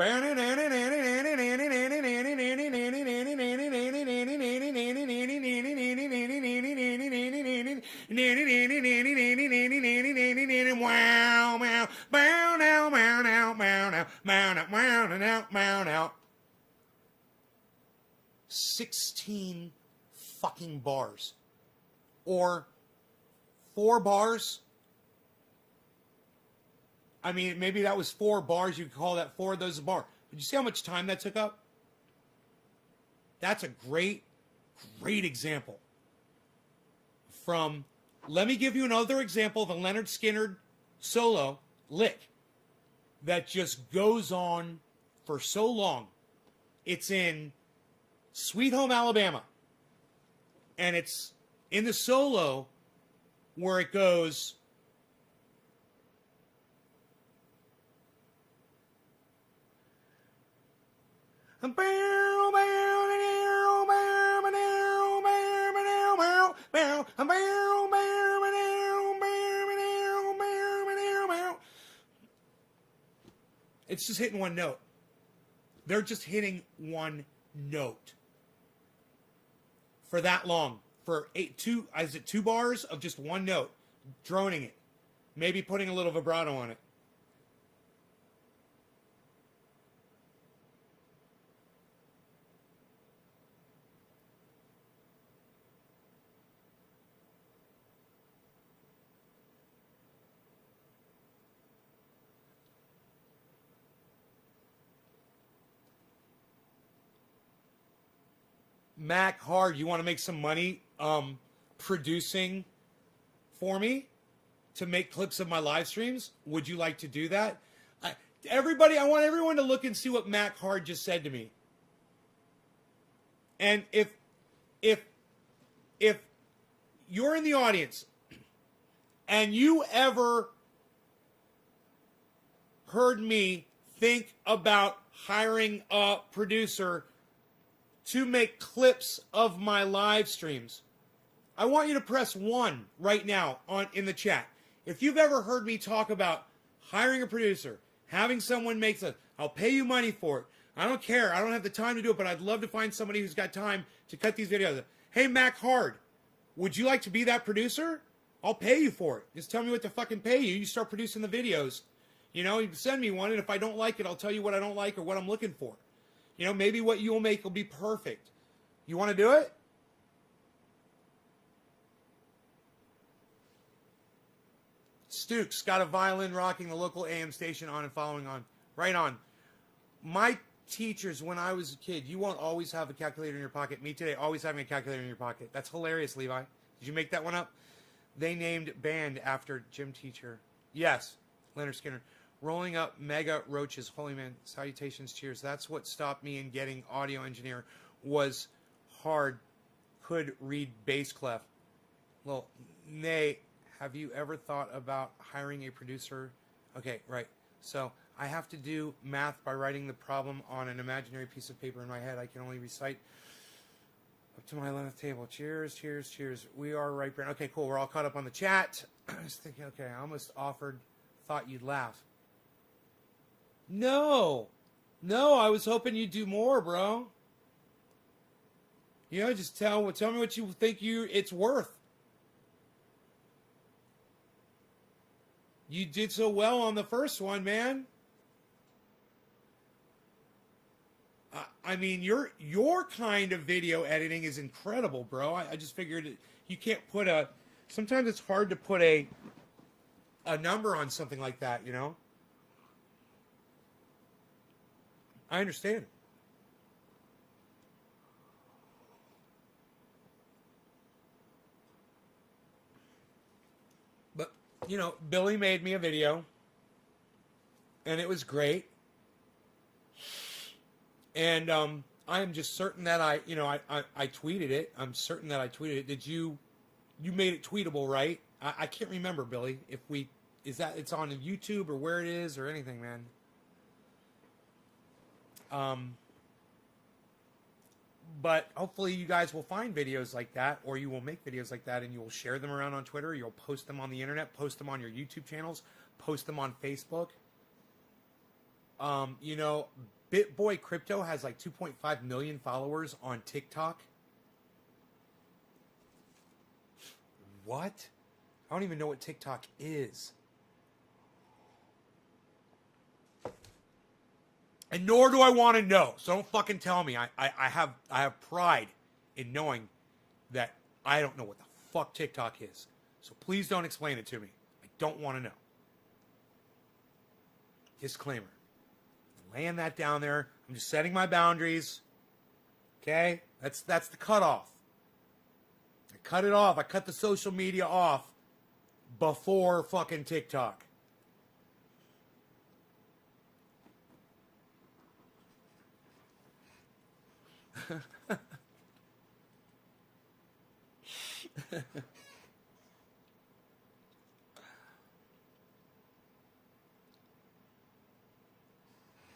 16 fucking bars. Or 4 bars. I mean, maybe that was 4 bars. You could call that 4 of those a bar. Did you see how much time that took up? That's a great example. Let me give you another example of a Leonard Skinner solo lick that just goes on for so long. It's in Sweet Home Alabama. And it's in the solo where it goes... It's just hitting one note. They're just hitting one note for that long. For 2 bars of just one note, droning it, maybe putting a little vibrato on it. Mac Hard, you want to make some money producing for me to make clips of my live streams? Would you like to do that? I want everyone to look and see what Mac Hard just said to me. And if you're in the audience and you ever heard me think about hiring a producer to make clips of my live streams, I want you to press 1 right now in the chat. If you've ever heard me talk about hiring a producer, having someone make this, I'll pay you money for it. I don't care. I don't have the time to do it, but I'd love to find somebody who's got time to cut these videos. Hey, Mac Hard, would you like to be that producer? I'll pay you for it. Just tell me what to fucking pay you. You start producing the videos. You know, you send me one, and if I don't like it, I'll tell you what I don't like or what I'm looking for. You know, maybe what you'll make will be perfect. You want to do it? Stukes got a violin rocking the local AM station on and following on. Right on. My teachers, when I was a kid, you won't always have a calculator in your pocket. Me today, always having a calculator in your pocket. That's hilarious, Levi. Did you make that one up? They named band after gym teacher. Yes, Leonard Skinner. Rolling up mega roaches. Holy man, salutations, cheers. That's what stopped me in getting audio engineer. Was hard. Could read bass clef. Well, nay, have you ever thought about hiring a producer? Okay, right. So I have to do math by writing the problem on an imaginary piece of paper in my head. I can only recite up to my left table. Cheers, cheers, cheers. We are right, Brand. Okay, cool. We're all caught up on the chat. I was thinking, okay, I almost thought you'd laugh. No, I was hoping you'd do more, bro. You know, just tell me what you think it's worth. You did so well on the first one, man. I mean, your kind of video editing is incredible, bro. I just figured you can't put sometimes it's hard to put a number on something like that, you know? I understand. But, you know, Billy made me a video, and it was great. And I am just certain that I tweeted it. I'm certain that I tweeted it. You made it tweetable, right? I can't remember, Billy, if we is that it's on YouTube or where it is or anything, man. But hopefully you guys will find videos like that, or you will make videos like that, and you will share them around on Twitter. You'll post them on the internet, post them on your YouTube channels, post them on Facebook. You know, BitBoy Crypto has like 2.5 million followers on TikTok. What? I don't even know what TikTok is. And nor do I want to know. So don't fucking tell me. I have pride in knowing that I don't know what the fuck TikTok is. So please don't explain it to me. I don't want to know. Disclaimer. I'm laying that down there. I'm just setting my boundaries. Okay? That's the cutoff. I cut it off. I cut the social media off before fucking TikTok.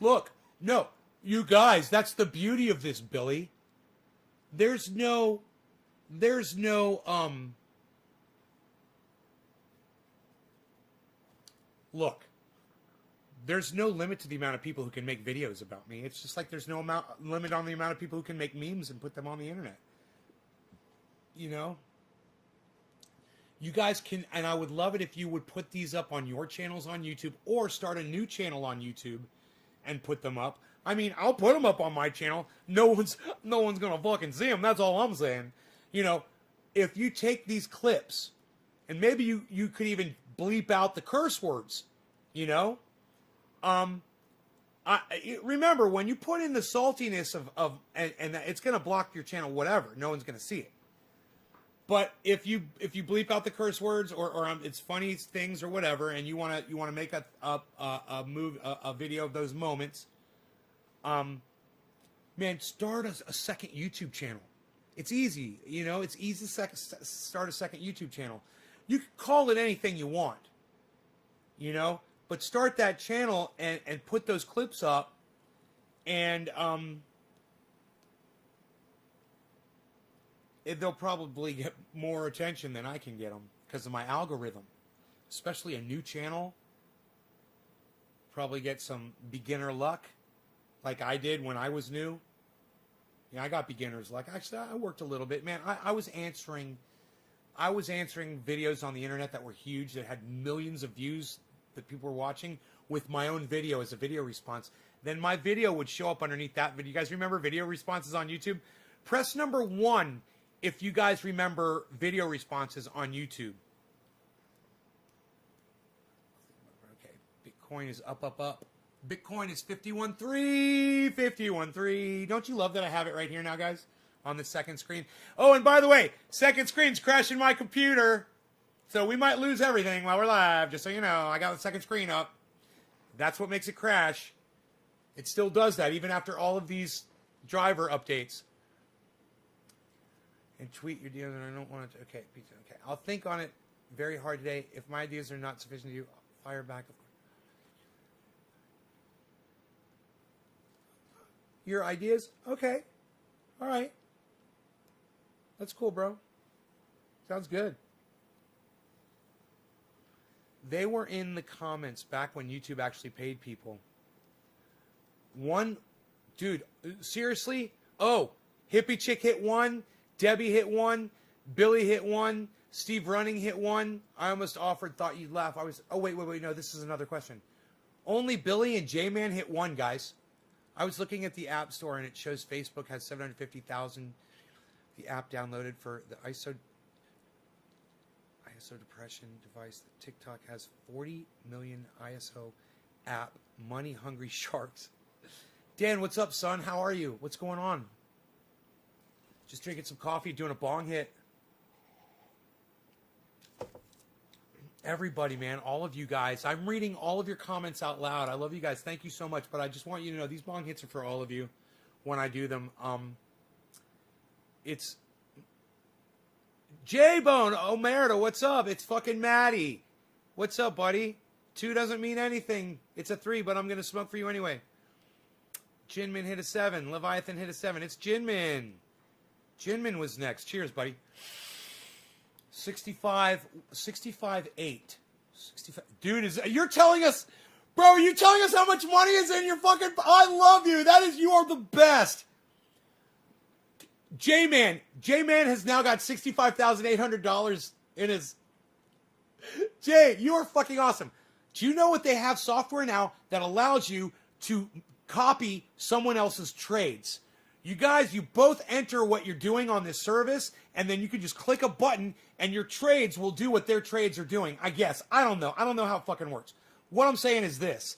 Look, no, you guys, that's the beauty of this, Billy. There's no, look, there's no limit to the amount of people who can make videos about me. It's just like there's no limit on the amount of people who can make memes and put them on the internet. You know? You guys can, and I would love it if you would put these up on your channels on YouTube, or start a new channel on YouTube and put them up. I mean, I'll put them up on my channel. No one's gonna fucking see them. That's all I'm saying. You know, if you take these clips, and maybe you could even bleep out the curse words, you know? Remember, when you put in the saltiness and it's gonna block your channel, whatever. No one's gonna see it. But if you bleep out the curse words or it's funny things or whatever, and you wanna make a video of those moments, man, start a second YouTube channel. It's easy, you know. It's easy to start a second YouTube channel. You can call it anything you want, you know. But start that channel and put those clips up, and they'll probably get more attention than I can get them because of my algorithm. Especially a new channel. Probably get some beginner luck like I did when I was new. Yeah, I got beginner's luck. Actually, I worked a little bit. Man, I was answering videos on the internet that were huge, that had millions of views that people were watching, with my own video as a video response. Then my video would show up underneath that video. You guys remember video responses on YouTube? Press number 1 if you guys remember video responses on YouTube. Okay, Bitcoin is up. Bitcoin is 51.3, 51.3. Don't you love that I have it right here now, guys? On the second screen. Oh, and by the way, second screen's crashing my computer. So we might lose everything while we're live, just so you know. I got the second screen up. That's what makes it crash. It still does that, even after all of these driver updates. And tweet your deals, and I don't want to... Okay, pizza. Okay, I'll think on it very hard today. If my ideas are not sufficient to you, I'll fire back. Your ideas? Okay. All right. That's cool, bro. Sounds good. They were in the comments back when YouTube actually paid people. One, dude, seriously? Oh, Hippie Chick hit 1, Debbie hit 1, Billy hit 1, Steve Running hit 1. I almost offered, thought you'd laugh. Oh, wait, no, this is another question. Only Billy and J-Man hit 1, guys. I was looking at the App Store, and it shows Facebook has 750,000. The app downloaded for the ISO depression device. TikTok has 40 million ISO app. Money hungry sharks. Dan, what's up, son? How are you? What's going on? Just drinking some coffee, doing a bong hit. Everybody, man, all of you guys. I'm reading all of your comments out loud. I love you guys. Thank you so much. But I just want you to know these bong hits are for all of you when I do them. It's J-Bone, Omerta, what's up? It's fucking Maddie. What's up, buddy? 2 doesn't mean anything. It's a 3, but I'm going to smoke for you anyway. Jinmin hit a 7. Leviathan hit a 7. It's Jinmin. Jinmin was next. Cheers, buddy. 65, 8. 65. Dude, you're telling us, bro, are you telling us how much money is in your fucking, I love you. You are the best. J-Man has now got $65,800 in his, Jay, you are fucking awesome. Do you know what they have software now that allows you to copy someone else's trades? You guys, you both enter what you're doing on this service, and then you can just click a button, and your trades will do what their trades are doing. I guess. I don't know. I don't know how it fucking works. What I'm saying is this.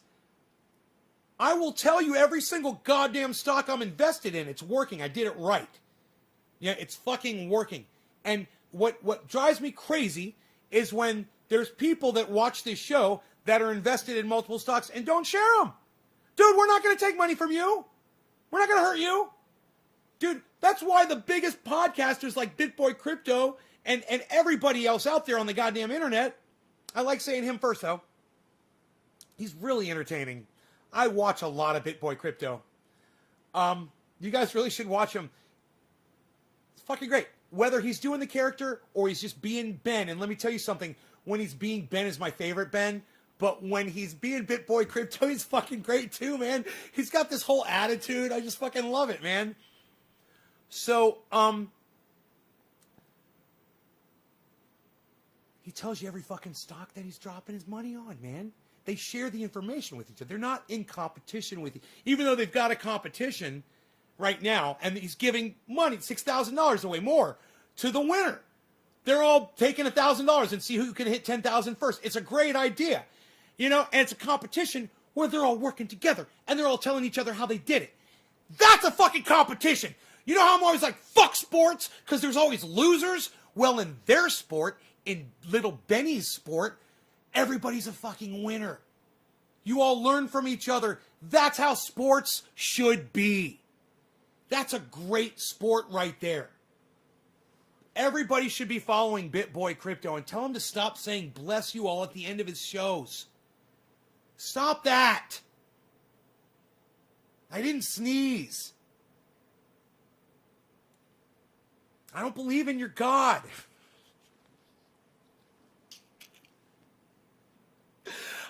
I will tell you every single goddamn stock I'm invested in. It's working. I did it right. Yeah, it's fucking working. And what drives me crazy is when there's people that watch this show that are invested in multiple stocks and don't share them. Dude, we're not going to take money from you. We're not going to hurt you. Dude, that's why the biggest podcasters like BitBoy Crypto and everybody else out there on the goddamn internet, I like saying him first, though. He's really entertaining. I watch a lot of BitBoy Crypto. You guys really should watch him. It's fucking great. Whether he's doing the character or he's just being Ben. And let me tell you something. When he's being Ben is my favorite Ben. But when he's being BitBoy Crypto, he's fucking great too, man. He's got this whole attitude. I just fucking love it, man. So, he tells you every fucking stock that he's dropping his money on, man. They share the information with each other. They're not in competition with you. Even though they've got a competition right now, and he's giving money, $6,000 away more, to the winner. They're all taking $1,000 and see who can hit 10,000 first. It's a great idea. You know, and it's a competition where they're all working together, and they're all telling each other how they did it. That's a fucking competition. You know how I'm always like, fuck sports, because there's always losers? Well, in their sport, in little Benny's sport, everybody's a fucking winner. You all learn from each other. That's how sports should be. That's a great sport right there. Everybody should be following BitBoy Crypto and tell him to stop saying bless you all at the end of his shows. Stop that. I didn't sneeze. I don't believe in your God.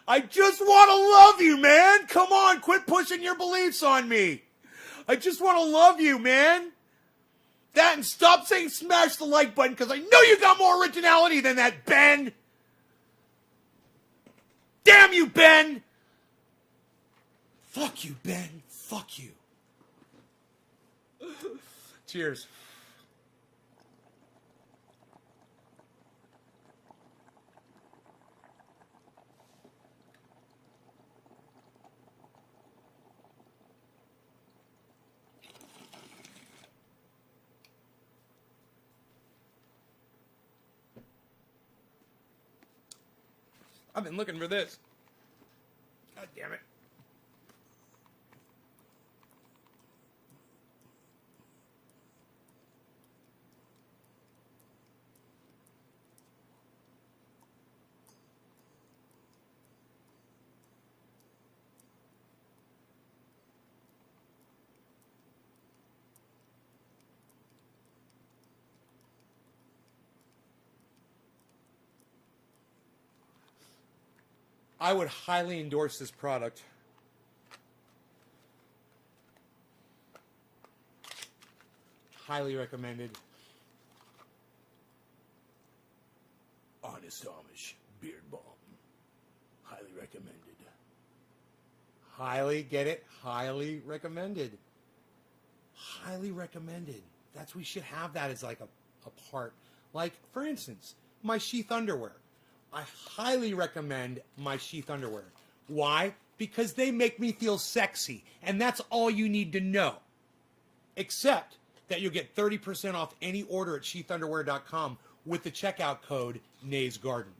I just want to love you, man. Come on, quit pushing your beliefs on me. I just want to love you, man. That and stop saying smash the like button because I know you got more originality than that, Ben. Damn you, Ben. Fuck you, Ben. Fuck you. Cheers. I've been looking for this. God damn it. I would highly endorse this product. Highly recommended. Honest Amish Beard Balm. Highly recommended. Highly, get it? Highly recommended. Highly recommended. We should have that as like a part. Like, for instance, my sheath underwear. I highly recommend my sheath underwear. Why? Because they make me feel sexy. And that's all you need to know. Except that you'll get 30% off any order at sheathunderwear.com with the checkout code NAYSGarden.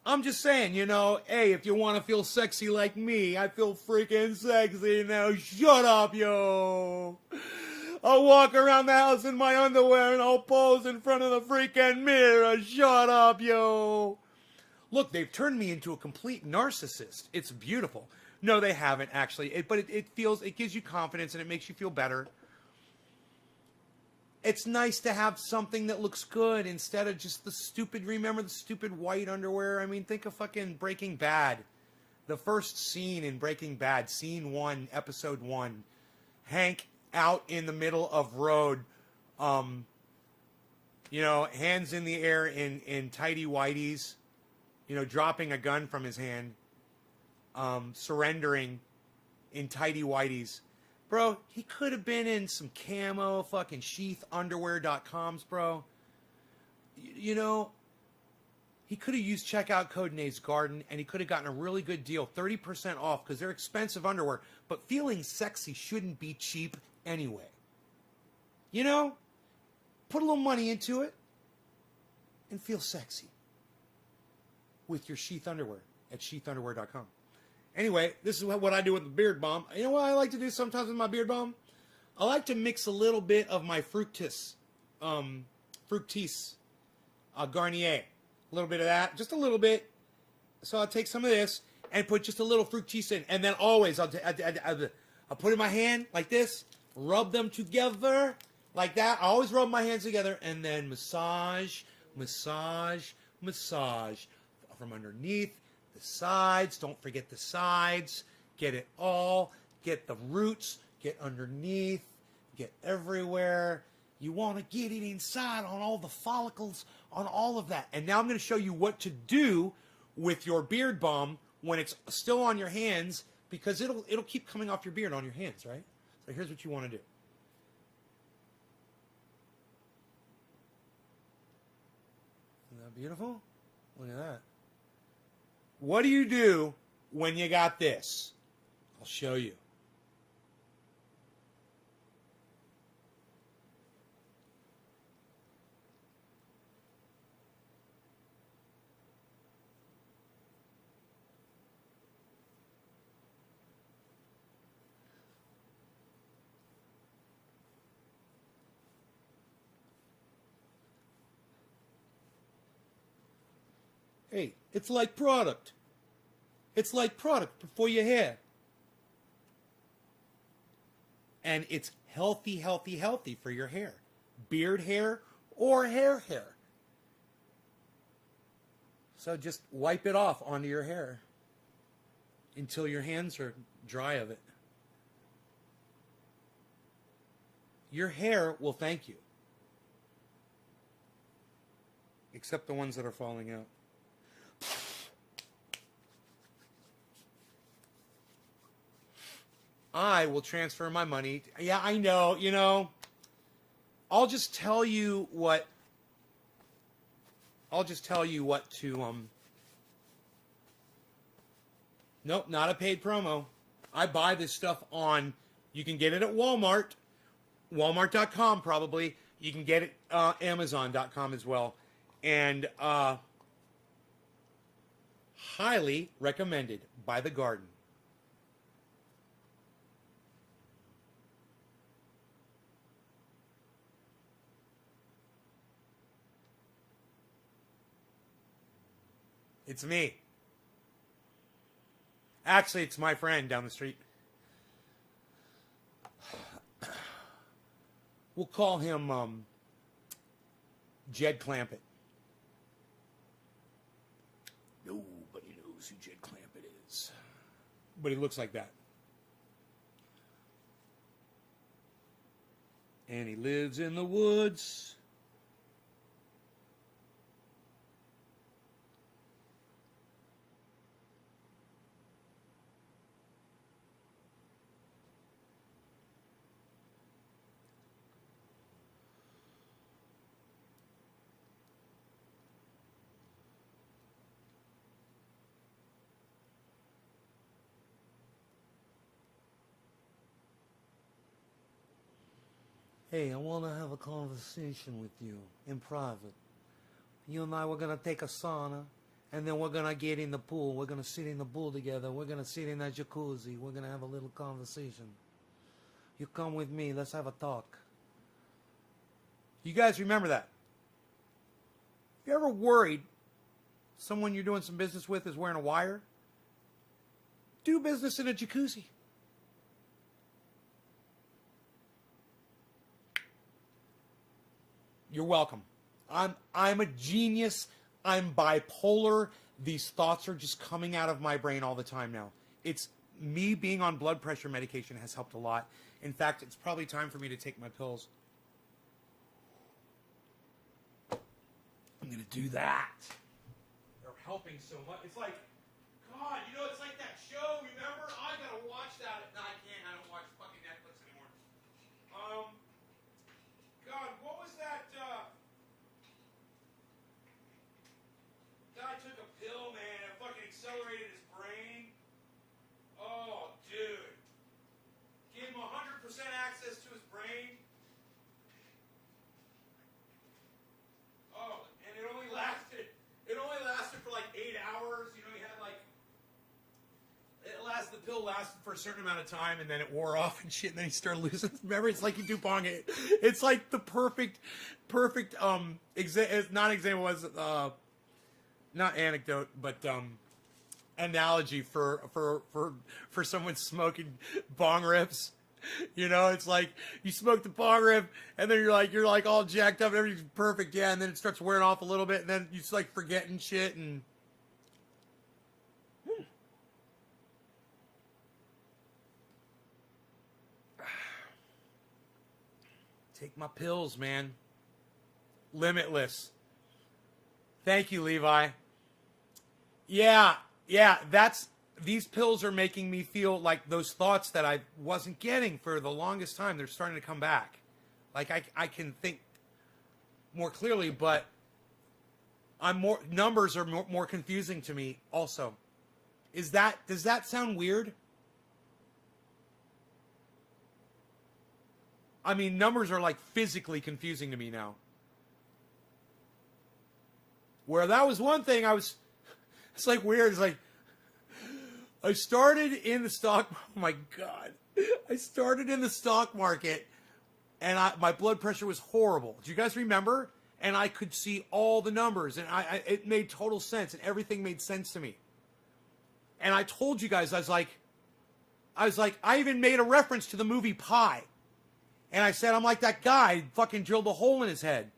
I'm just saying, you know, hey, if you want to feel sexy like me, I feel freaking sexy now. Shut up, yo. I'll walk around the house in my underwear and I'll pose in front of the freaking mirror. Shut up, yo. look, they've turned me into a complete narcissist. It's beautiful. No, they haven't actually. But it feels, it gives you confidence and it makes you feel better. It's nice to have something that looks good instead of just the stupid, remember the stupid white underwear? I mean, think of fucking Breaking Bad. The first scene in Breaking Bad, scene 1, episode 1. Hank out in the middle of road, you know, hands in the air in tighty whities, you know, dropping a gun from his hand, surrendering in tighty whities. Bro, he could have been in some camo fucking sheathunderwear.coms, bro. You know, he could have used checkout code Nate's Garden and he could have gotten a really good deal, 30% off, because they're expensive underwear. But feeling sexy shouldn't be cheap anyway. You know, put a little money into it and feel sexy with your sheath underwear at sheathunderwear.com. Anyway, this is what I do with the beard balm. You know what I like to do sometimes with my beard balm? I like to mix a little bit of my Fructis Garnier. A little bit of that, just a little bit. So I'll take some of this and put just a little Fructis in. And then always I'll put it in my hand like this, rub them together like that. I always rub my hands together and then massage, massage, massage from underneath. The sides, don't forget the sides, get it all, get the roots, get underneath, get everywhere. You want to get it inside on all the follicles, on all of that. And now I'm going to show you what to do with your beard balm when it's still on your hands, because it'll keep coming off your beard on your hands, right? So here's what you want to do. Isn't that beautiful? Look at that. What do you do when you got this? I'll show you. Hey, it's like product. It's like product for your hair. And it's healthy, healthy, healthy for your hair. Beard hair or hair. So just wipe it off onto your hair until your hands are dry of it. Your hair will thank you. Except the ones that are falling out. I will transfer my money. Yeah, I know, you know. I'll just tell you what to Nope, not a paid promo. I buy this stuff on, you can get it at Walmart, walmart.com probably. You can get it amazon.com as well. And highly recommended by the Garden. It's me. Actually, it's my friend down the street. We'll call him Jed Clampett. Nobody knows who Jed Clampett is. But he looks like that. And he lives in the woods. Hey, I want to have a conversation with you in private. You and I, we're going to take a sauna, and then we're going to get in the pool. We're going to sit in the pool together. We're going to sit in that jacuzzi. We're going to have a little conversation. You come with me. Let's have a talk. You guys remember that? If you're ever worried someone you're doing some business with is wearing a wire, do business in a jacuzzi. You're welcome. I'm a genius. I'm bipolar. These thoughts are just coming out of my brain all the time now. It's me being on blood pressure medication has helped a lot. In fact, it's probably time for me to take my pills. I'm going to do that. They're helping so much. It's like, God, you know, it's like that show, remember? I got to watch that. No, I can't. I don't watch fucking Netflix anymore. God, what was that? Guy took a pill, man. It fucking accelerated his brain. Oh, dude. Gave him 100% access to his brain. Oh, and it only lasted for like 8 hours. You know, he had like, the pill lasted for a certain amount of time, and then it wore off and shit, and then he started losing. Remember, it's like you do bong it. It's like the perfect, not example was, not anecdote, but analogy for someone smoking bong rips. You know, it's like you smoke the bong rip, and then you're like all jacked up, and everything's perfect, yeah, and then it starts wearing off a little bit, and then you just like forgetting shit and. Take my pills, man. Limitless. Thank you, Levi. Yeah, these pills are making me feel like those thoughts that I wasn't getting for the longest time, they're starting to come back. Like I can think more clearly, but numbers are more confusing to me also. Does that sound weird? I mean, numbers are like physically confusing to me now. Where that was one thing it's like weird. It's like, I started in the stock, oh my God. I started in the stock market and my blood pressure was horrible. Do you guys remember? And I could see all the numbers and it made total sense and everything made sense to me. And I told you guys, I was like, I even made a reference to the movie Pi. And I said, I'm like that guy who fucking drilled a hole in his head.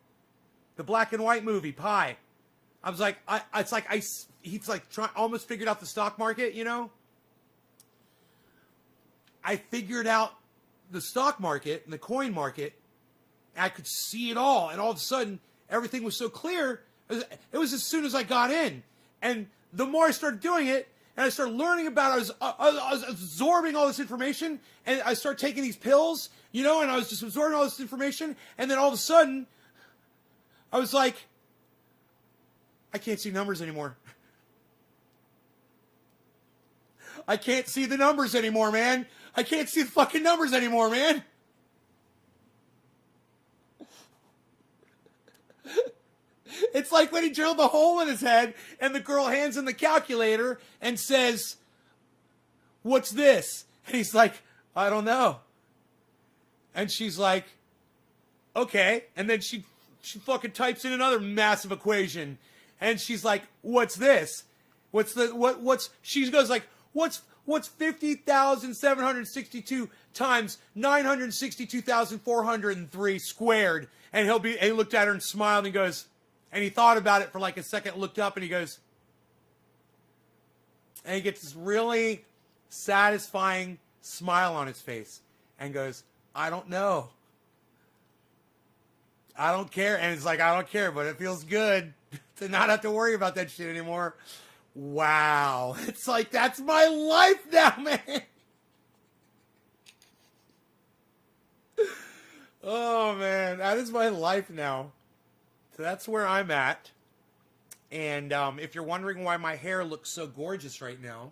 The black and white movie, Pi. I was like, he's like almost figured out the stock market, you know? I figured out the stock market and the coin market. And I could see it all. And all of a sudden, everything was so clear. It was as soon as I got in. And the more I started doing it, and I started learning about it, I was absorbing all this information, and I started taking these pills, you know, and I was just absorbing all this information, and then all of a sudden, I was like, I can't see numbers anymore. I can't see the numbers anymore, man. I can't see the fucking numbers anymore, man. It's like when he drilled the hole in his head and the girl hands him the calculator and says, "What's this?" And he's like, "I don't know." And she's like, "Okay." And then she fucking types in another massive equation. And she's like, "What's this? She goes like, what's 50,762 times 962,403 squared?" And he looked at her and smiled and goes, and he thought about it for like a second, looked up and he goes, and he gets this really satisfying smile on his face and goes, "I don't know. I don't care." And it's like, "I don't care, but it feels good to not have to worry about that shit anymore." Wow. It's like, that's my life now, man. Oh, man. That is my life now. So that's where I'm at. And if you're wondering why my hair looks so gorgeous right now,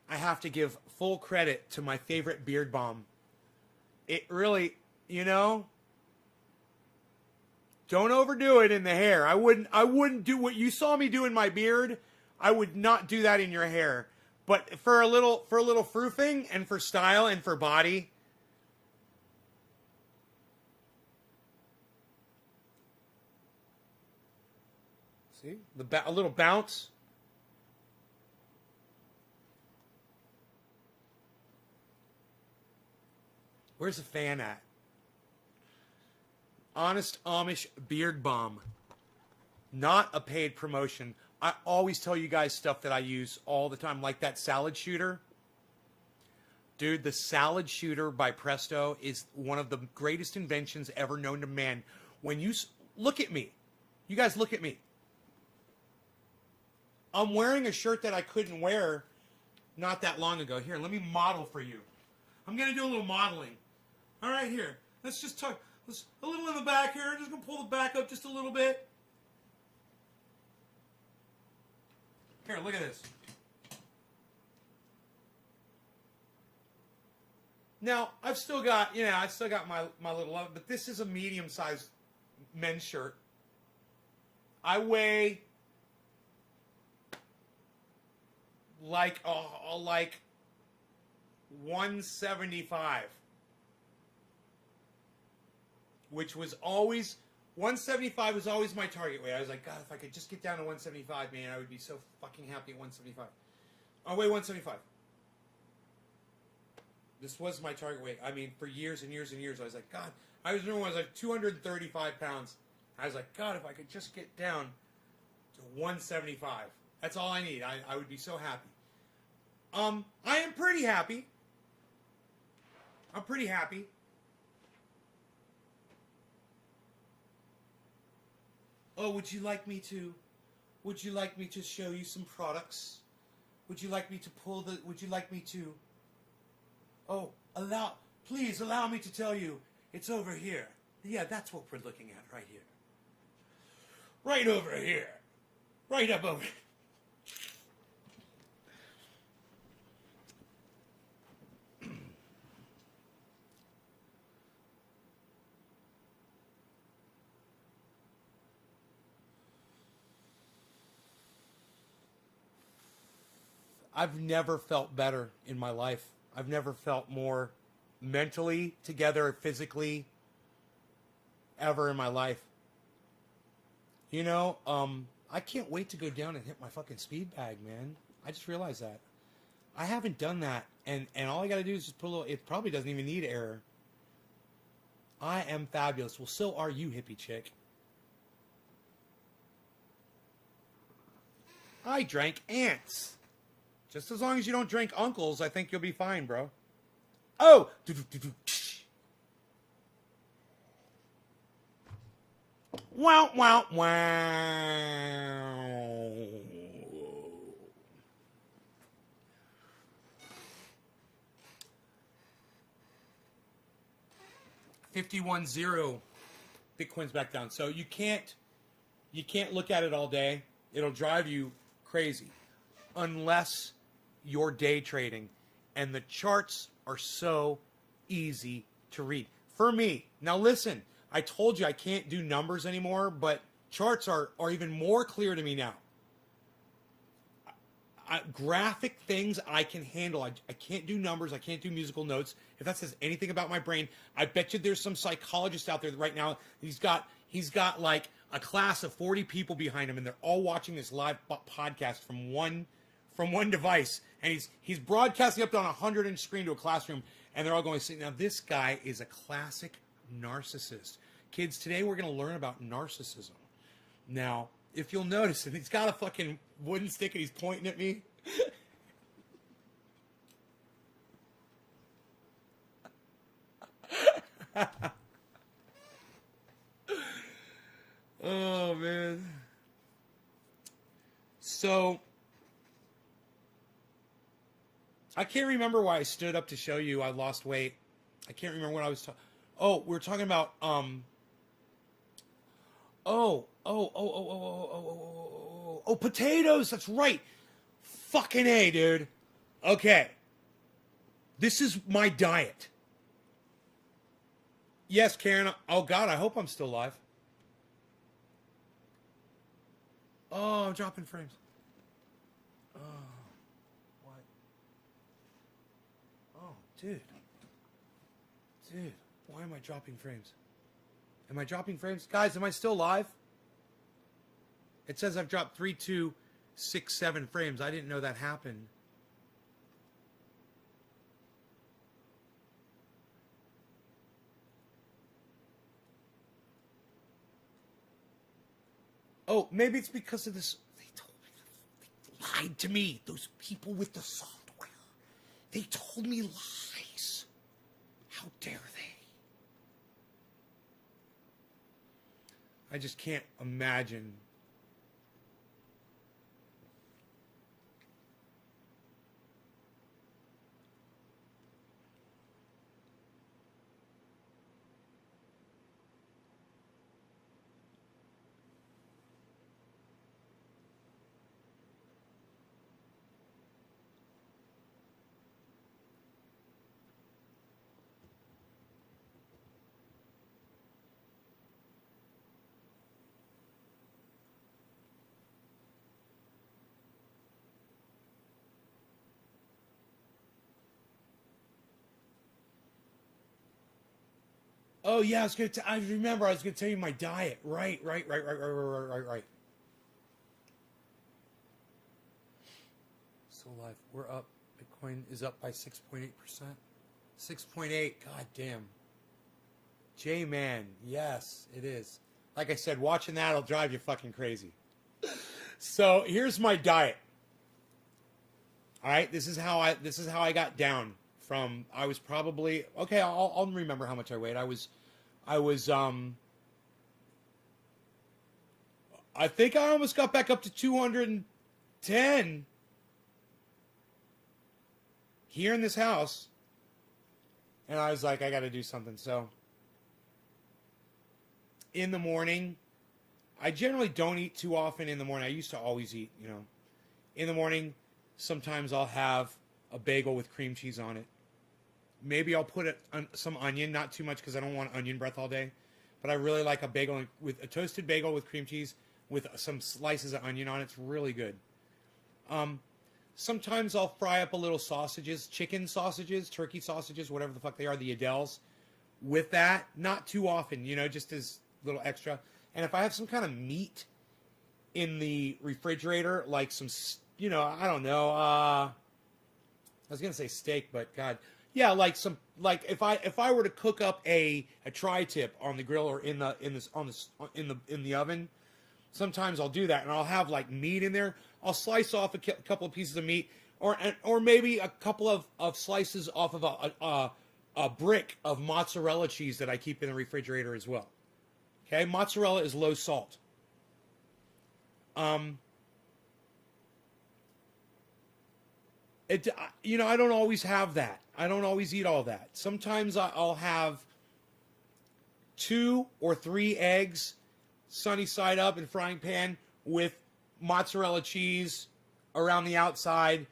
I have to give full credit to my favorite beard balm. It really, you know, don't overdo it in the hair. I wouldn't do what you saw me do in my beard. I would not do that in your hair. But for a little froofing and for style and for body, See? A little bounce. Where's the fan at? Honest Amish Beard Balm. Not a paid promotion. I always tell you guys stuff that I use all the time, like that salad shooter. Dude, the salad shooter by Presto is one of the greatest inventions ever known to man. When you look at me, you guys look at me. I'm wearing a shirt that I couldn't wear not that long ago. Here, let me model for you. I'm going to do a little modeling. All right, here. Let's just talk. Let's, a little in the back here. Just going to pull the back up just a little bit. Here, look at this. Now, I've still got my little love, but this is a medium-sized men's shirt. I weigh like 175, which was always 175 was always my target weight. I was like, God, if I could just get down to 175, man, I would be so fucking happy at 175. I weigh 175. This was my target weight. I mean, for years and years and years, I was like, God. I remember when I was like 235 pounds. I was like, God, if I could just get down to 175. That's all I need. I would be so happy. I am pretty happy. I'm pretty happy. Oh, would you like me to show you some products? Would you like me to Oh, please allow me to tell you, it's over here. Yeah, that's what we're looking at right here. Right over here. Right up over here. I've never felt better in my life. I've never felt more mentally together, physically, ever in my life. You know, I can't wait to go down and hit my fucking speed bag, man. I just realized that. I haven't done that, and all I gotta do is just put a little, it probably doesn't even need air. I am fabulous. Well, so are you, hippie chick. I drank ants. Just as long as you don't drink uncles, I think you'll be fine, bro. Oh! Wow, wow, wow. 51.0. Bitcoin's back down. So you can't look at it all day. It'll drive you crazy. Unless you're day trading, and the charts are so easy to read. For me, now listen, I told you I can't do numbers anymore, but charts are even more clear to me now. Graphic things I can handle. I can't do numbers. I can't do musical notes. If that says anything about my brain, I bet you there's some psychologist out there right now. He's got like a class of 40 people behind him, and they're all watching this live podcast from one device, and he's broadcasting up to on a 100-inch screen to a classroom, and they're all going, see, now this guy is a classic narcissist. Kids, today we're going to learn about narcissism. Now, if you'll notice, and he's got a fucking wooden stick and he's pointing at me. Oh, man. So I can't remember why I stood up to show you I lost weight. I can't remember what I was talking. Oh, we were talking about potatoes. That's right. Fucking A, dude. Okay. This is my diet. Yes, Karen. Oh God, I hope I'm still alive. Oh, I'm dropping frames. Oh, what? Oh, dude. Dude, why am I dropping frames? Am I dropping frames? Guys, am I still live? It says I've dropped 3, 2, 6, 7 frames. I didn't know that happened. Oh, maybe it's because of this. They lied to me. Those people with the software. They told me lies. How dare they? I just can't imagine. Oh yeah, I remember I was gonna tell you my diet. Right. Still alive. We're up. Bitcoin is up by 6.8%. 6.8. God damn. J-Man. Yes, it is. Like I said, watching that'll drive you fucking crazy. So here's my diet. All right, this is how I got down from. I was probably okay. I'll remember how much I weighed. I think I almost got back up to 210 here in this house, and I was like, I got to do something. So in the morning, I generally don't eat too often in the morning. I used to always eat, in the morning. Sometimes I'll have a bagel with cream cheese on it. Maybe I'll put some onion, not too much because I don't want onion breath all day. But I really like a bagel with a toasted bagel with cream cheese with some slices of onion on it. It's really good. Sometimes I'll fry up a little sausages, chicken sausages, turkey sausages, whatever the fuck they are, the Adels. With that, not too often, just as little extra. And if I have some kind of meat in the refrigerator, like some, I don't know. I was gonna say steak, but God, yeah, like if I were to cook up a tri-tip on the grill or in the oven, sometimes I'll do that, and I'll have like meat in there. I'll slice off a couple of pieces of meat, or maybe a couple of slices off of a brick of mozzarella cheese that I keep in the refrigerator as well. Okay, mozzarella is low salt. I don't always have that. I don't always eat all that. Sometimes I'll have 2 or 3 eggs, sunny side up in frying pan with mozzarella cheese around the outside,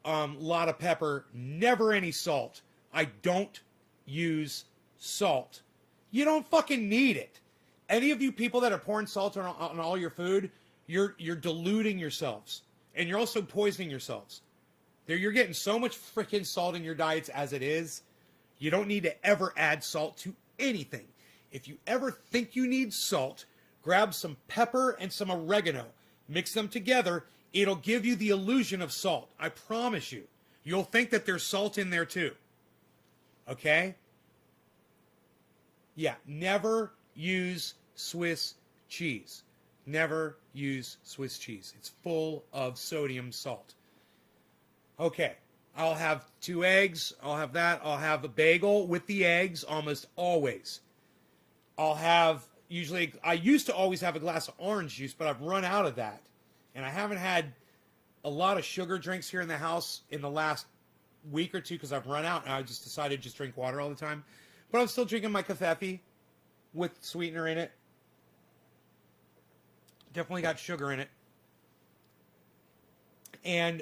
lot of pepper, never any salt. I don't use salt. You don't fucking need it. Any of you people that are pouring salt on all your food, you're diluting yourselves, and you're also poisoning yourselves. You're getting so much freaking salt in your diets as it is. You don't need to ever add salt to anything. If you ever think you need salt, grab some pepper and some oregano. Mix them together. It'll give you the illusion of salt. I promise you. You'll think that there's salt in there too. Okay? Yeah, never use Swiss cheese. Never use Swiss cheese. It's full of sodium salt. Okay, I'll have 2 eggs. I'll have that. I'll have a bagel with the eggs almost always. I used to always have a glass of orange juice, but I've run out of that. And I haven't had a lot of sugar drinks here in the house in the last week or two because I've run out, and I just decided to just drink water all the time. But I'm still drinking my café with sweetener in it. Definitely got sugar in it. And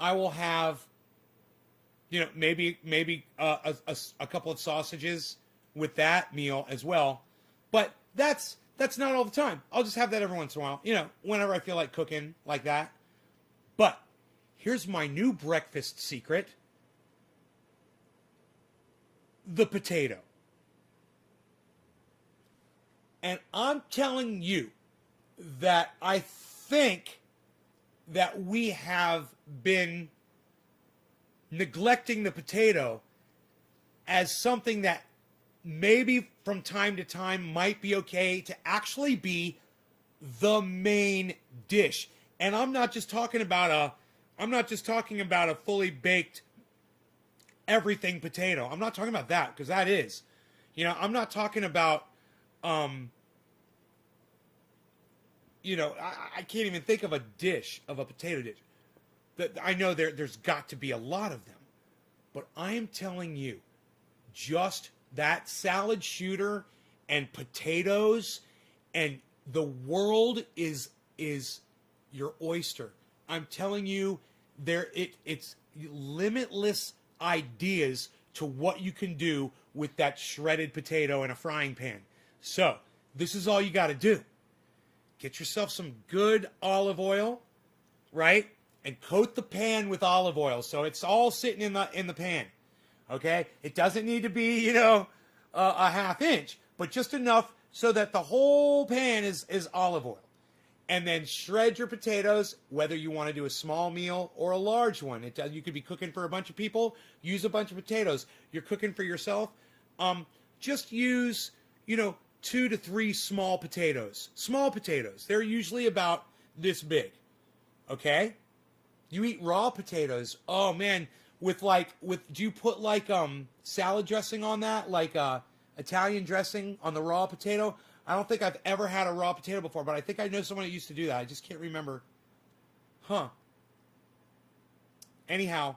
I will have, maybe a couple of sausages with that meal as well. But that's not all the time. I'll just have that every once in a while, whenever I feel like cooking like that. But here's my new breakfast secret. The potato. And I'm telling you, that I think that we have been neglecting the potato as something that maybe from time to time might be okay to actually be the main dish. And I'm not just talking about a fully baked everything potato. I'm not talking about that, because that is. I'm not talking about I can't even think of a dish, of a potato dish. I know there's got to be a lot of them. But I am telling you, just that salad shooter and potatoes, and the world is your oyster. I'm telling you, it's limitless ideas to what you can do with that shredded potato in a frying pan. So, this is all you got to do. Get yourself some good olive oil, right? And coat the pan with olive oil so it's all sitting in the pan. Okay? It doesn't need to be, a half inch, but just enough so that the whole pan is olive oil. And then shred your potatoes, whether you want to do a small meal or a large one. You could be cooking for a bunch of people, use a bunch of potatoes. You're cooking for yourself, just use, 2 to 3 small potatoes. Small potatoes. They're usually about this big. Okay? You eat raw potatoes. Oh man, do you put salad dressing on that? Like Italian dressing on the raw potato? I don't think I've ever had a raw potato before, but I think I know someone that used to do that. I just can't remember. Huh. Anyhow,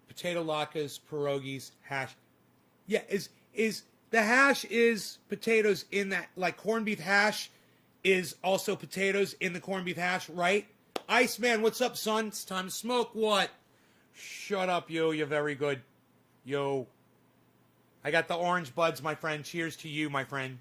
potato latkes, pierogies, hash. Yeah, is the hash is potatoes in that, like corned beef hash is also potatoes in the corned beef hash, right? Iceman, what's up, son? It's time to smoke. What? Shut up, yo. You're very good. Yo. I got the orange buds, my friend. Cheers to you, my friend.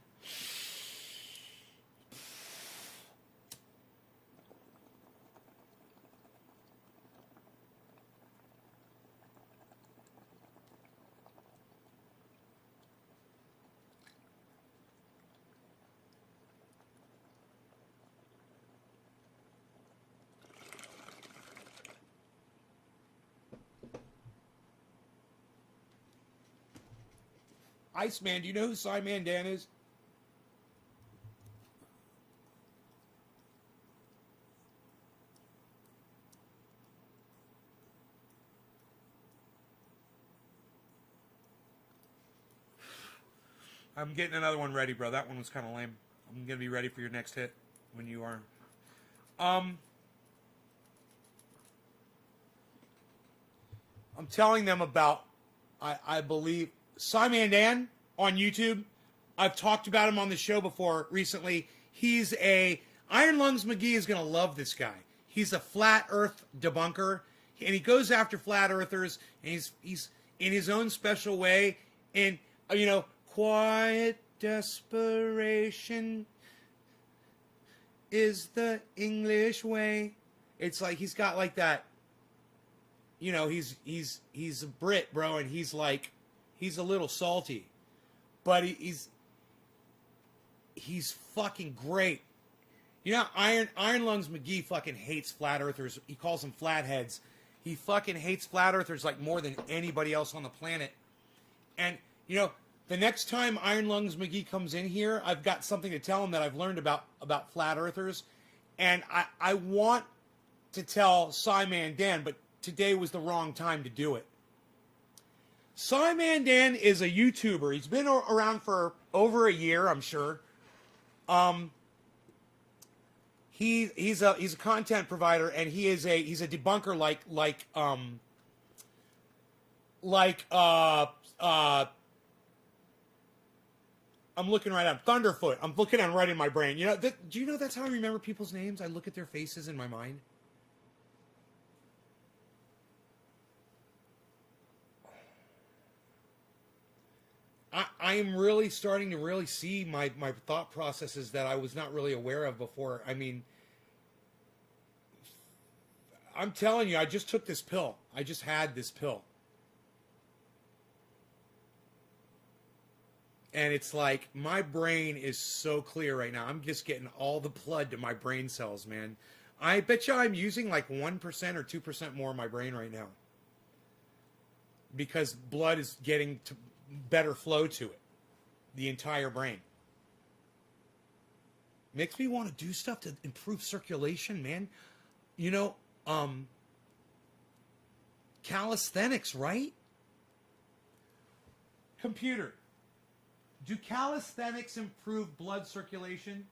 Iceman, do you know who SciManDan is? I'm getting another one ready, bro. That one was kind of lame. I'm going to be ready for your next hit when you are. I'm telling them about, I believe, SciManDan on YouTube. I've talked about him on the show before recently. He's Iron Lungs McGee is going to love this guy. He's a flat earth debunker, and he goes after flat earthers, and he's in his own special way. And, quiet desperation is the English way. It's like he's got like that, he's a Brit, bro, and he's a little salty, but he's fucking great. Iron Lungs McGee fucking hates flat earthers. He calls them flatheads. He fucking hates flat earthers like more than anybody else on the planet. And the next time Iron Lungs McGee comes in here, I've got something to tell him that I've learned about flat earthers, and I want to tell SciManDan, but today was the wrong time to do it. SciManDan is a YouTuber. He's been around for over a year, I'm sure. He's a content provider, and he's a debunker I'm looking right at him. Thunderfoot. I'm looking at him right in my brain. Do you know that's how I remember people's names? I look at their faces in my mind. I am really starting to really see my thought processes that I was not really aware of before. I mean, I'm telling you, I just took this pill. I just had this pill. And it's like, my brain is so clear right now. I'm just getting all the blood to my brain cells, man. I bet you I'm using like 1% or 2% more of my brain right now. Because blood is getting to better flow to it. The entire brain. Makes me want to do stuff to improve circulation, man. You know, calisthenics, right? Computer. Do calisthenics improve blood circulation?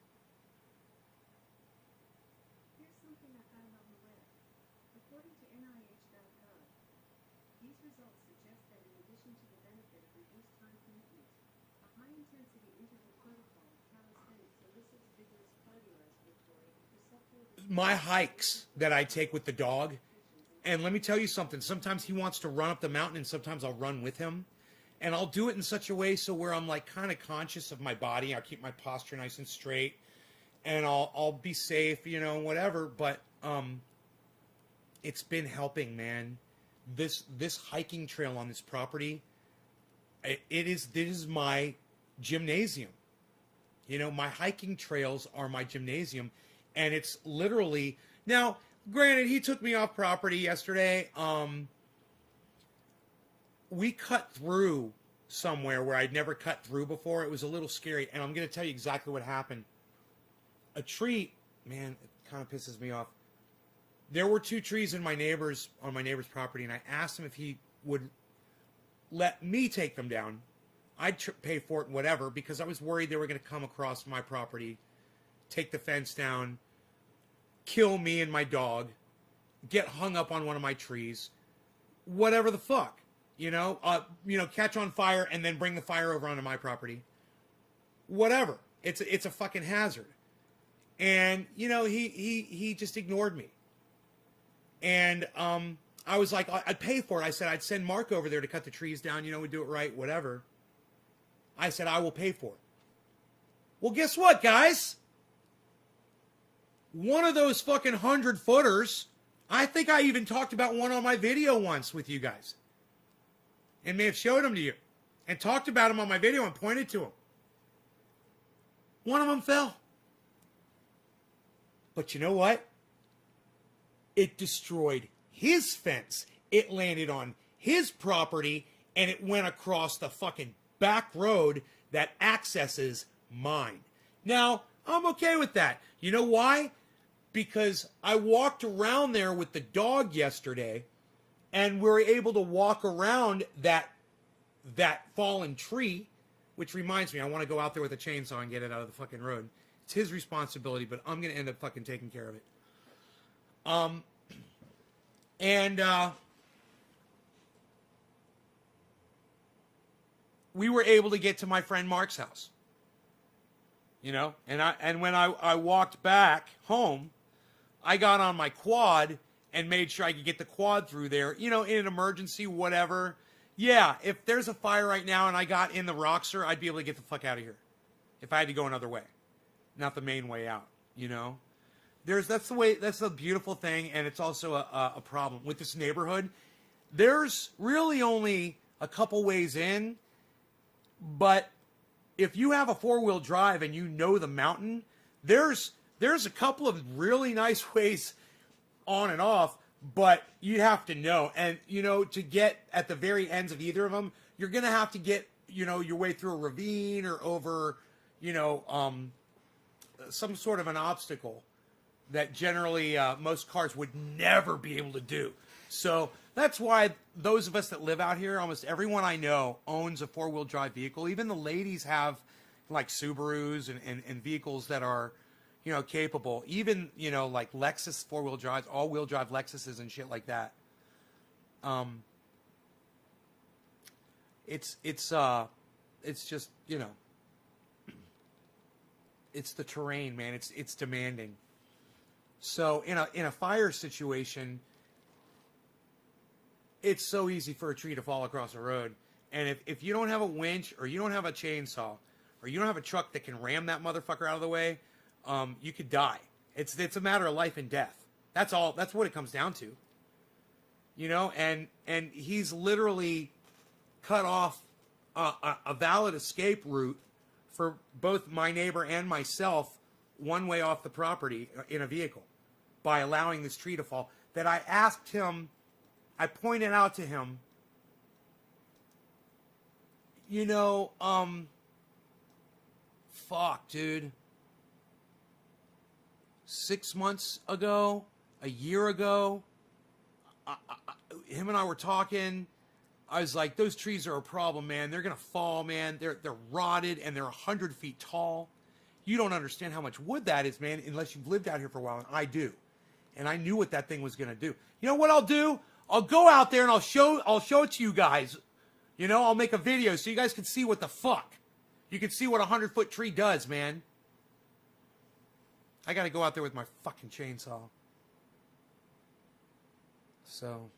Here's something I found on the web. According to NIH.gov, these results suggest that in addition to the benefit of reduced time commitment, a high-intensity interval protocol of calisthenics elicits vigorous cardiorespiratory and perceptual... My hikes that I take with the dog, and let me tell you something, sometimes he wants to run up the mountain and sometimes I'll run with him. And I'll do it in such a way so where I'm like kind of conscious of my body. I'll keep my posture nice and straight, and I'll be safe, you know, whatever. But it's been helping, man. This hiking trail on this property, this is my gymnasium. You know, my hiking trails are my gymnasium, and it's literally now. Granted, he took me off property yesterday. We cut through somewhere where I'd never cut through before. It was a little scary, and I'm going to tell you exactly what happened. A tree, man, it kind of pisses me off. There were 2 trees on my neighbor's property, and I asked him if he would let me take them down. I'd pay for it, whatever, because I was worried they were going to come across my property, take the fence down, kill me and my dog, get hung up on one of my trees, whatever the fuck. You know, catch on fire and then bring the fire over onto my property. Whatever. It's a fucking hazard. And, you know, he just ignored me. And I was like, I'd pay for it. I said, I'd send Mark over there to cut the trees down. You know, we do it right, whatever. I said, I will pay for it. Well, guess what, guys? One of those fucking 100-footers, I think I even talked about one on my video once with you guys. And may have showed them to you. And talked about them on my video and pointed to them. One of them fell. But you know what? It destroyed his fence. It landed on his property. And it went across the fucking back road that accesses mine. Now, I'm okay with that. You know why? Because I walked around there with the dog yesterday. And we were able to walk around that fallen tree, which reminds me, I want to go out there with a chainsaw and get it out of the fucking road. It's his responsibility, but I'm going to end up fucking taking care of it. We were able to get to my friend Mark's house. You know, and when I walked back home, I got on my quad and made sure I could get the quad through there, you know, in an emergency, whatever. Yeah, if there's a fire right now and I got in the Roxer, I'd be able to get the fuck out of here. If I had to go another way. Not the main way out, you know? That's the beautiful thing, and it's also a problem. With this neighborhood, there's really only a couple ways in, but if you have a 4-wheel drive and you know the mountain, there's a couple of really nice ways on and off, but you have to know. And, you know, to get at the very ends of either of them, you're going to have to get, you know, your way through a ravine or over, you know, some sort of an obstacle that generally most cars would never be able to do. So that's why those of us that live out here, almost everyone I know owns a 4-wheel drive vehicle. Even the ladies have like Subarus and vehicles that are, you know, capable. Even, you know, like Lexus 4-wheel drives, all-wheel drive Lexuses and shit like that. It's just, you know, it's the terrain, man. It's demanding. So in a fire situation, it's so easy for a tree to fall across the road. And if you don't have a winch or you don't have a chainsaw or you don't have a truck that can ram that motherfucker out of the way, you could die. It's a matter of life and death. That's all. That's what it comes down to. You know, and he's literally cut off a valid escape route for both my neighbor and myself one way off the property in a vehicle by allowing this tree to fall. That I asked him, I pointed out to him, you know, fuck, dude. 6 months ago, a year ago, him and I were talking. I was like, those trees are a problem, man. They're going to fall, man. They're rotted, and they're 100 feet tall. You don't understand how much wood that is, man, unless you've lived out here for a while, and I do. And I knew what that thing was going to do. You know what I'll do? I'll go out there and I'll show it to you guys. You know, I'll make a video so you guys can see what the fuck. You can see what a 100-foot tree does, man. I got to go out there with my fucking chainsaw. So...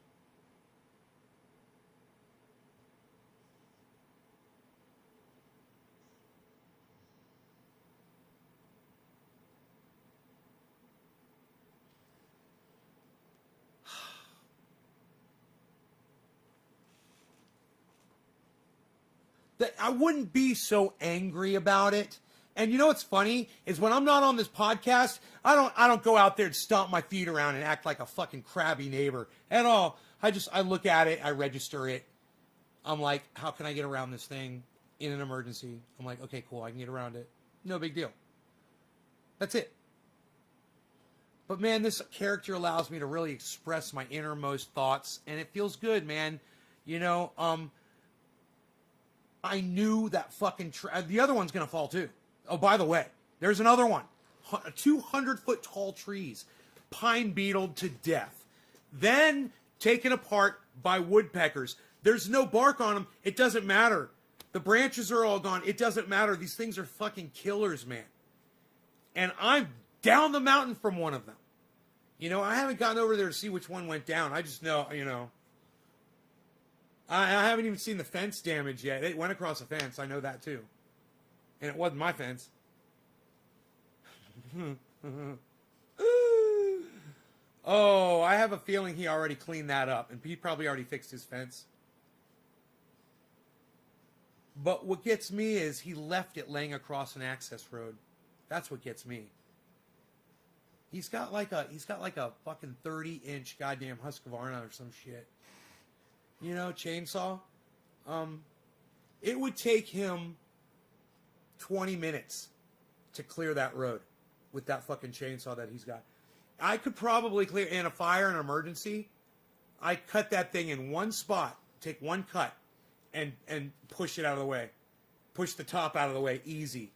I wouldn't be so angry about it. And you know what's funny is when I'm not on this podcast, I don't go out there and stomp my feet around and act like a fucking crabby neighbor at all. I look at it, I register it. I'm like, how can I get around this thing in an emergency? I'm like, okay, cool, I can get around it. No big deal. That's it. But man, this character allows me to really express my innermost thoughts, and it feels good, man. You know, I knew that fucking the other one's going to fall too. Oh, by the way, there's another one. 200-foot tall trees, pine beetled to death. Then taken apart by woodpeckers. There's no bark on them. It doesn't matter. The branches are all gone. It doesn't matter. These things are fucking killers, man. And I'm down the mountain from one of them. You know, I haven't gotten over there to see which one went down. I just know, you know. I haven't even seen the fence damage yet. It went across a fence. I know that too. And it wasn't my fence. Oh, I have a feeling he already cleaned that up. And he probably already fixed his fence. But what gets me is he left it laying across an access road. That's what gets me. He's got like a fucking 30-inch goddamn Husqvarna or some shit. You know, chainsaw. It would take him 20 minutes to clear that road with that fucking chainsaw that he's got. I could probably clear in a fire, an emergency. I cut that thing in one spot, take one cut, and push it out of the way. Push the top out of the way, easy.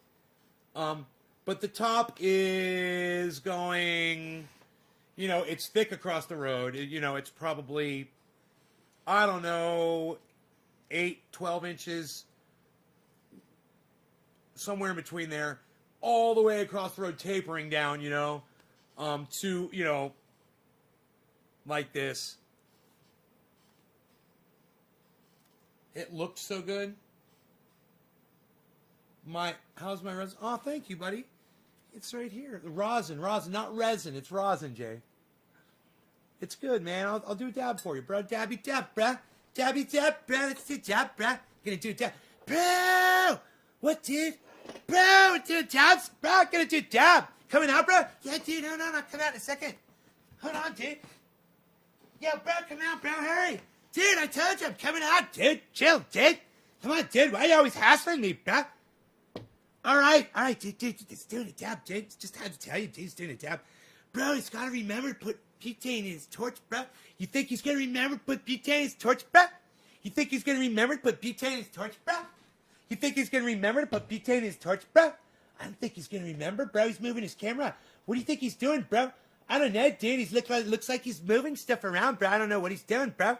But the top is going, you know, it's thick across the road. You know, it's probably, I don't know, 12 inches, somewhere in between there, all the way across the road, tapering down, you know, to, you know, like this. It looked so good. How's my resin? Oh, thank you, buddy. It's right here. The rosin, not resin. It's rosin, Jay. It's good, man. I'll do a dab for you, bro. Dabby dab, bruh. Dabby dab, bruh. Let's do dab, bruh. Gonna do a dab. Bro! What, dude? Bro, do dabs, bro. Gonna do dab. Coming out, bro? Yeah, dude. No. Come out in a second. Hold on, dude. Yo, bro, come out, bro. Hurry. Dude, I told you I'm coming out, dude. Chill, dude. Come on, dude. Why are you always hassling me, bro? All right, dude. He's doing a dab, dude. Just had to tell you, dude. He's doing a dab. Bro, he's got to remember to put butane in his torch, bro. You think he's going to remember to put butane in his torch, bro? You think he's going to remember to put butane in his torch, bro? You think he's going to remember to put butane in his torch, bro? I don't think he's going to remember, bro. He's moving his camera. What do you think he's doing, bro? I don't know, dude. He looks like he's moving stuff around, bro. I don't know what he's doing, bro.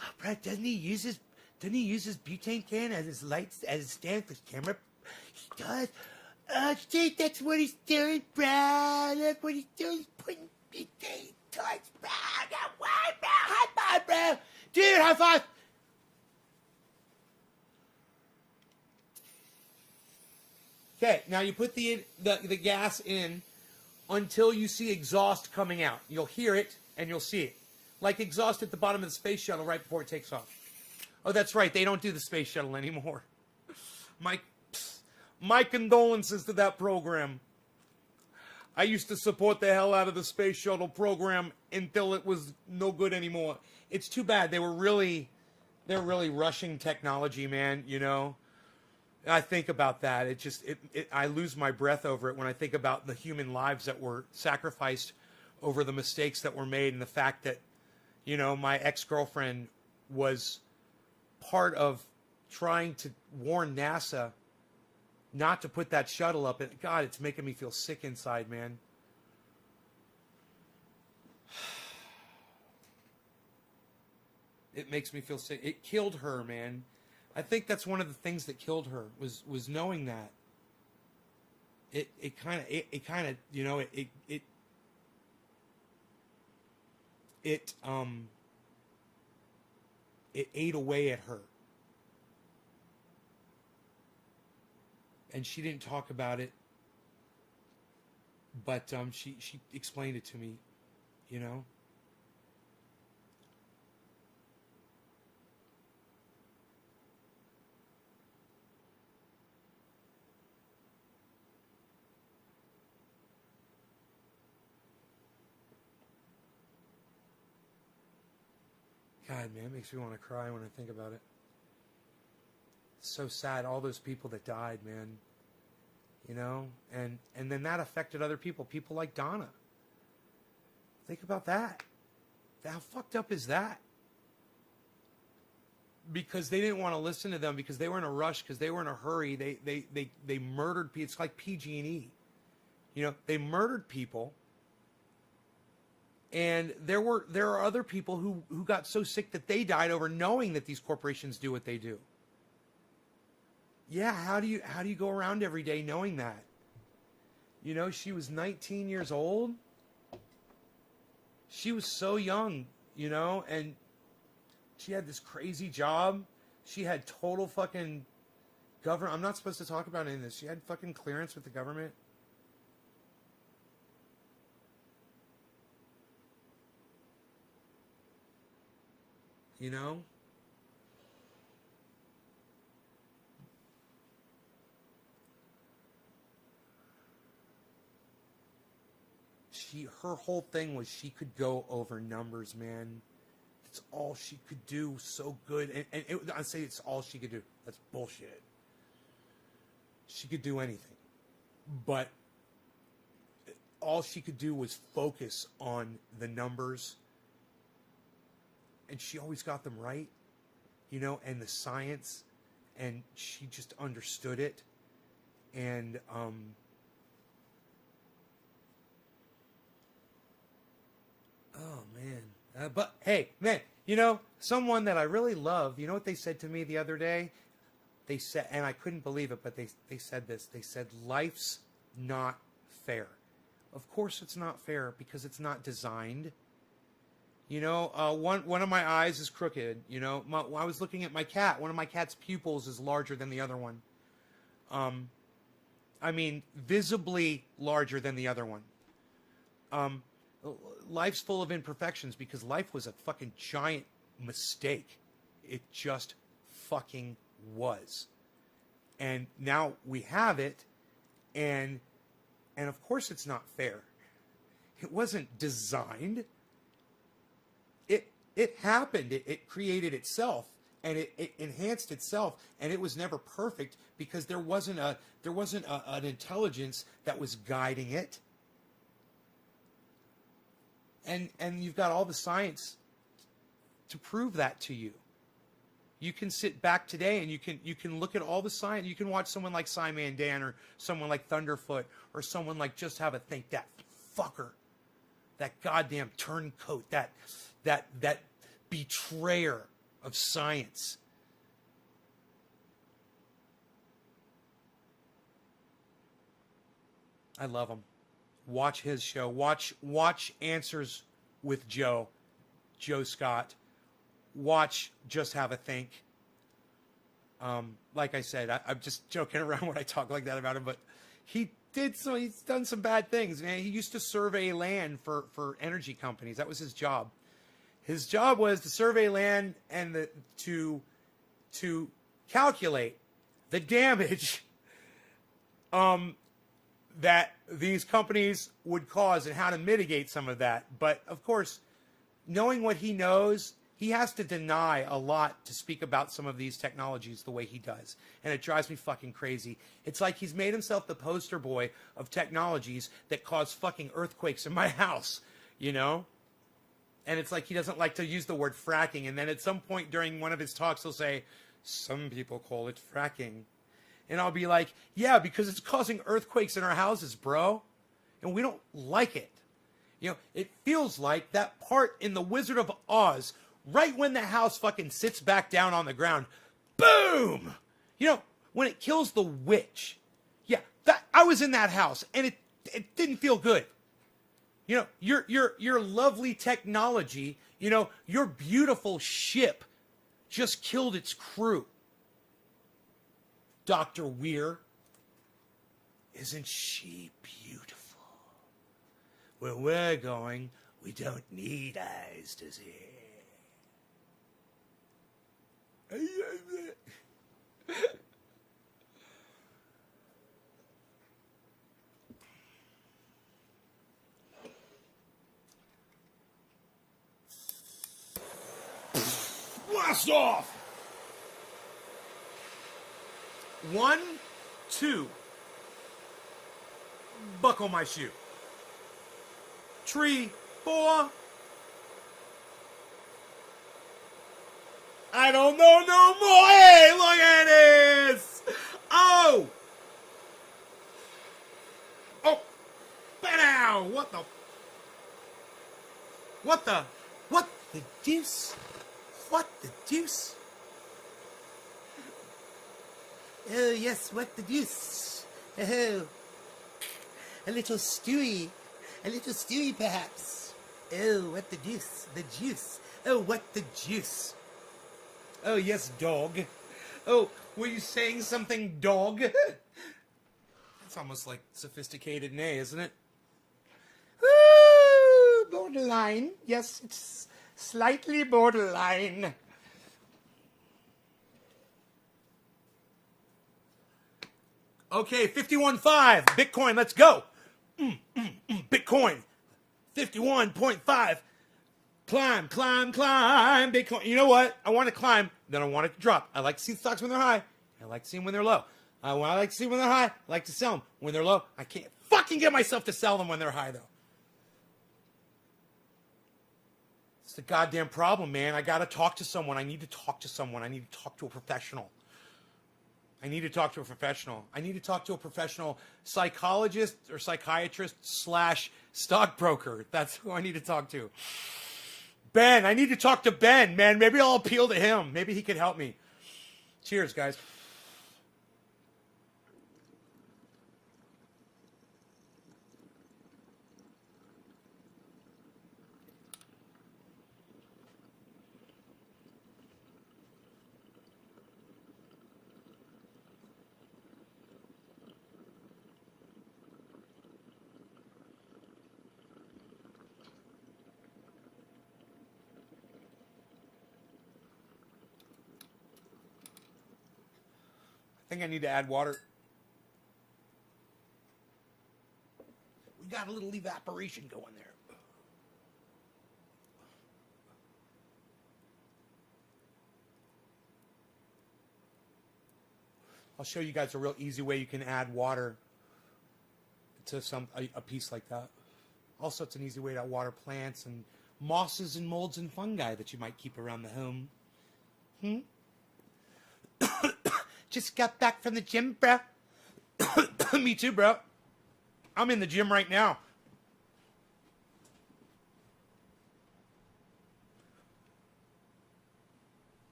Oh, bro, doesn't he use his butane can as his lights, as a stand for his camera? He does. Oh, dude, that's what he's doing, bro. Look what he's doing. He's putting butane torch, bro. No way, bro. High five, bro. Dude, high five. Okay, now you put the gas in until you see exhaust coming out. You'll hear it and you'll see it. Like exhaust at the bottom of the space shuttle right before it takes off. Oh, that's right. They don't do the space shuttle anymore. My condolences to that program. I used to support the hell out of the space shuttle program until it was no good anymore. It's too bad. They're really rushing technology, man, you know. I think about that. I lose my breath over it when I think about the human lives that were sacrificed over the mistakes that were made, and the fact that, you know, my ex-girlfriend was part of trying to warn NASA not to put that shuttle up. And God, it's making me feel sick inside, man. It makes me feel sick. It killed her, man. I think that's one of the things that killed her was knowing that. It kind of you know it ate away at her. And she didn't talk about it, but she explained it to me, you know. God, man, it makes me want to cry when I think about it. It's so sad, all those people that died, man. You know? And then that affected other people like Donna. Think about that. How fucked up is that? Because they didn't want to listen to them, because they were in a rush, because they were in a hurry. They murdered people. It's like PG&E. You know, they murdered people. And there are other people who got so sick that they died over knowing that these corporations do what they do. Yeah, how do you go around every day knowing that? You know, she was 19 years old. She was so young, you know, and she had this crazy job. She had total fucking government. I'm not supposed to talk about any of this. She had fucking clearance with the government. You know? Her whole thing was she could go over numbers, man. That's all she could do so good. I'd say it's all she could do. That's bullshit. She could do anything. But all she could do was focus on the numbers. And she always got them right, you know, and the science, and she just understood it. And oh man, but hey, man, you know, someone that I really love, you know what they said to me the other day? They said, and I couldn't believe it, but they said this. They said, life's not fair. Of course it's not fair, because it's not designed. You know, one of my eyes is crooked. You know, when I was looking at my cat, one of my cat's pupils is larger than the other one. I mean, visibly larger than the other one. Life's full of imperfections, because life was a fucking giant mistake. It just fucking was. And now we have it, and of course it's not fair. It wasn't designed. It happened. It created itself, and it enhanced itself, and it was never perfect, because there wasn't an intelligence that was guiding it. And you've got all the science to prove that to you. You can sit back today and you can look at all the science. You can watch someone like SciManDan, or someone like Thunderfoot, or someone like Just Have a Think. That fucker, that goddamn turncoat, that betrayer of science. I love him. Watch his show. Watch Answers with Joe Scott. Watch Just Have a Think. Like I said, I'm just joking around when I talk like that about him, but he's done some bad things, man. He used to survey land for energy companies. That was his job. His job was to survey land and to to calculate the damage that these companies would cause and how to mitigate some of that. But of course, knowing what he knows, he has to deny a lot to speak about some of these technologies the way he does. And it drives me fucking crazy. It's like he's made himself the poster boy of technologies that cause fucking earthquakes in my house, you know? And it's like he doesn't like to use the word fracking. And then at some point during one of his talks, he'll say, some people call it fracking. And I'll be like, yeah, because it's causing earthquakes in our houses, bro. And we don't like it. You know, it feels like that part in The Wizard of Oz, right when the house fucking sits back down on the ground, boom! You know, when it kills the witch. Yeah, that I was in that house, and it didn't feel good. You know, your lovely technology, you know, your beautiful ship just killed its crew. Dr. Weir, isn't she beautiful? Where we're going, we don't need eyes to see. Blast off! 1, 2. Buckle my shoe. 3, 4. I don't know no more. Hey, look at this. Oh. Oh. Ba-dow. What the deuce? What the deuce? Oh, yes, what the deuce? Oh, a little stewy perhaps. Oh, what the deuce? The juice. Oh, what the juice? Oh, yes, dog. Oh, were you saying something, dog? That's almost like sophisticated nay, isn't it? Ooh, borderline. Yes, it's slightly borderline. Okay, 51.5. Bitcoin, let's go. Bitcoin. 51.5. Climb. Bitcoin. You know what? I want to climb, then I want it to drop. I like to see the stocks when they're high. I like to see them when they're low. I like to see them when they're high. I like to sell them when they're low. I can't fucking get myself to sell them when they're high, though. It's the goddamn problem, man. I got to talk to someone. I need to talk to someone. I need to talk to a professional. I need to talk to a professional. I need to talk to a professional psychologist or psychiatrist / stockbroker. That's who I need to talk to. Ben, I need to talk to Ben, man. Maybe I'll appeal to him. Maybe he can help me. Cheers, guys. I think I need to add water. We got a little evaporation going there. I'll show you guys a real easy way you can add water to a piece like that. Also, it's an easy way to water plants and mosses and molds and fungi that you might keep around the home. Just got back from the gym, bro. Me too, bro. I'm in the gym right now.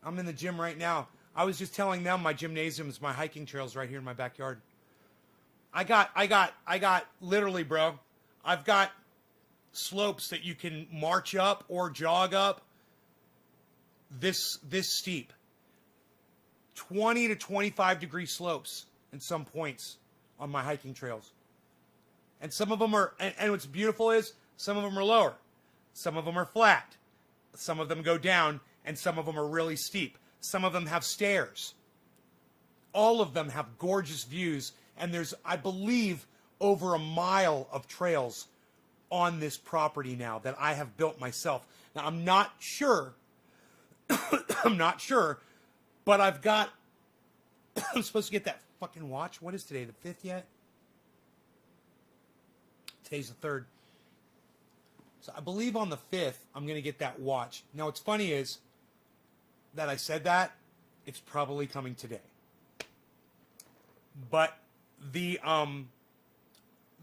I'm in the gym right now. I was just telling them my gymnasiums, my hiking trails right here in my backyard. I got literally, bro. I've got slopes that you can march up or jog up this steep. 20 to 25 degree slopes in some points on my hiking trails. And some of them are, and what's beautiful is some of them are lower. Some of them are flat. Some of them go down, and some of them are really steep. Some of them have stairs. All of them have gorgeous views, and there's, I believe, over a mile of trails on this property now that I have built myself. Now, I'm not sure, I'm not sure, but I've got, I'm supposed to get that fucking watch. What is today, the 5th yet? Today's the 3rd. So I believe on the 5th, I'm going to get that watch. Now, what's funny is that I said that, it's probably coming today. But the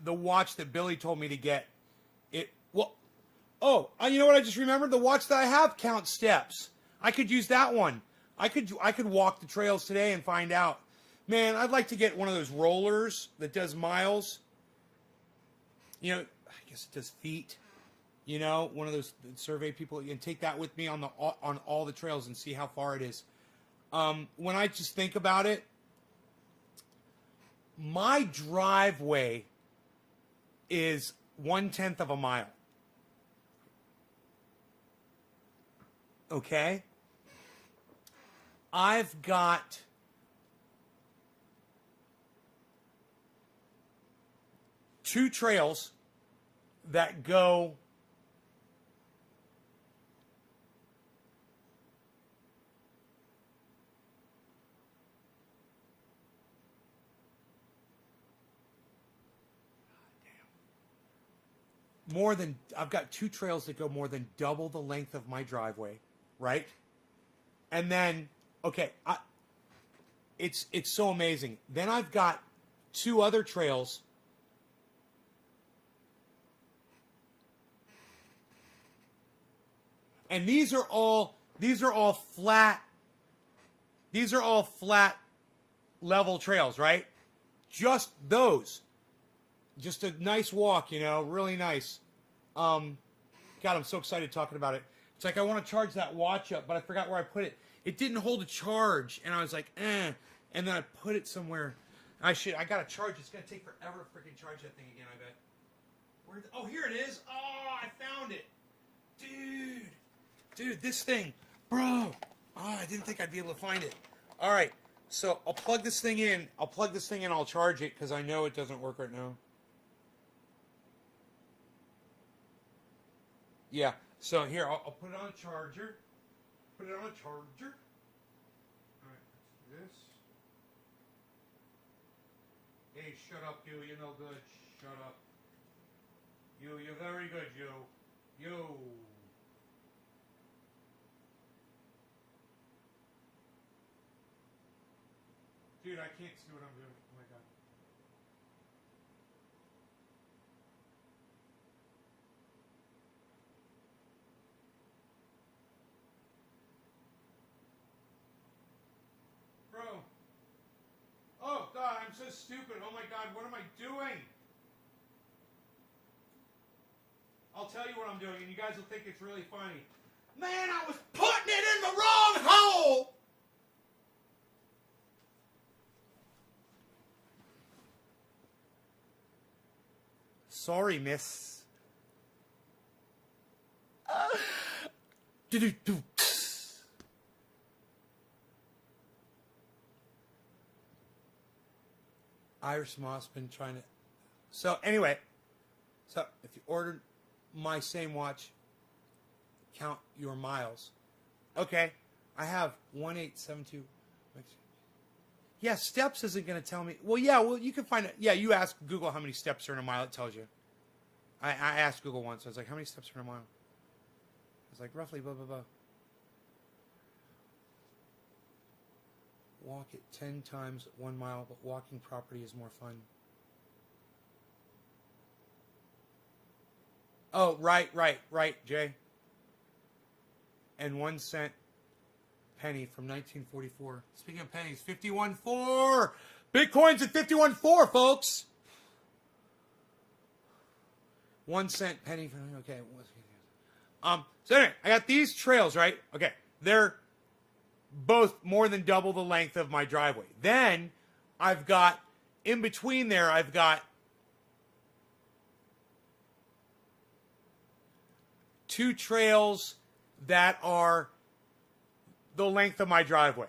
watch that Billy told me to get, you know what I just remembered? The watch that I have counts steps. I could use that one. I could walk the trails today and find out. Man, I'd like to get one of those rollers that does miles. You know, I guess it does feet. You know, one of those survey people, and take that with me on all the trails and see how far it is. When I just think about it, my driveway is 1/10 of a mile. Okay? I've got two trails that go I've got two trails that go more than double the length of my driveway, right? And then, okay, it's so amazing. Then I've got two other trails. And these are all flat level trails, right? Just those. Just a nice walk, you know, really nice. God, I'm so excited talking about it. It's like I want to charge that watch up, but I forgot where I put it. It didn't hold a charge, and I was like, eh. And then I put it somewhere. I got to charge. It's going to take forever to freaking charge that thing again, I bet. Oh, here it is. Oh, I found it. Dude, this thing. Bro. Oh, I didn't think I'd be able to find it. All right, so I'll plug this thing in. I'll charge it because I know it doesn't work right now. Yeah, so here, I'll put it on a charger. All right, this. Hey, shut up, you. You're no good. Shut up. You're very good, you. Dude, I can't see what I'm doing. Oh my god. Bro. Oh god, I'm so stupid. Oh my god, what am I doing? I'll tell you what I'm doing, and you guys will think it's really funny. Man, I was putting it in the wrong hole! Sorry, miss. Iris Moss been trying to. So anyway, if you ordered my same watch, count your miles. Okay, I have 1872. Yeah, steps isn't going to tell me. Well, you can find it. Yeah, you ask Google how many steps are in a mile. It tells you. I asked Google once. I was like, how many steps are in a mile? It's like, roughly, blah, blah, blah. Walk it 10 times 1 mile, but walking property is more fun. Oh, right, Jay. And 1 cent penny from 1944. Speaking of pennies, 51.4. Bitcoin's at 51.4, folks. 1 cent penny. Okay. So anyway, I got these trails, right? Okay. They're both more than double the length of my driveway. Then I've got, in between there, I've got two trails that are the length of my driveway.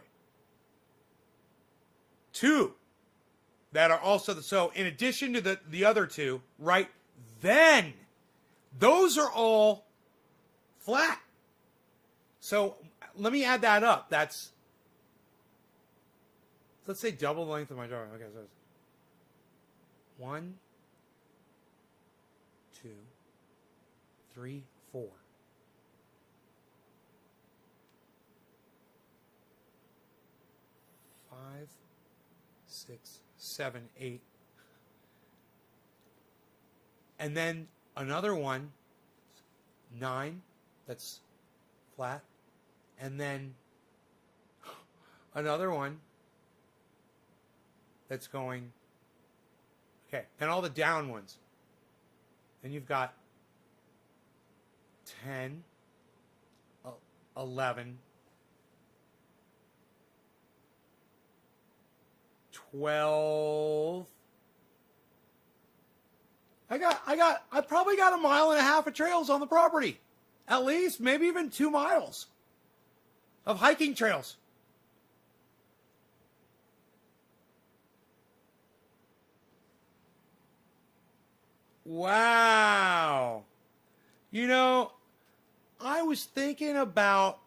2 that are also so in addition to the other 2, right then, those are all flat. So let me add that up. That's, let's say, double the length of my driveway. Okay, so it's 1, 2, 3, 4. 5, 6, 7, 8. And then another one, 9, that's flat. And then another one that's going, okay, and all the down ones. Then you've got 10, 11, 12. I probably got 1.5 miles of trails on the property. At least, maybe even 2 miles of hiking trails. Wow. You know, I was thinking about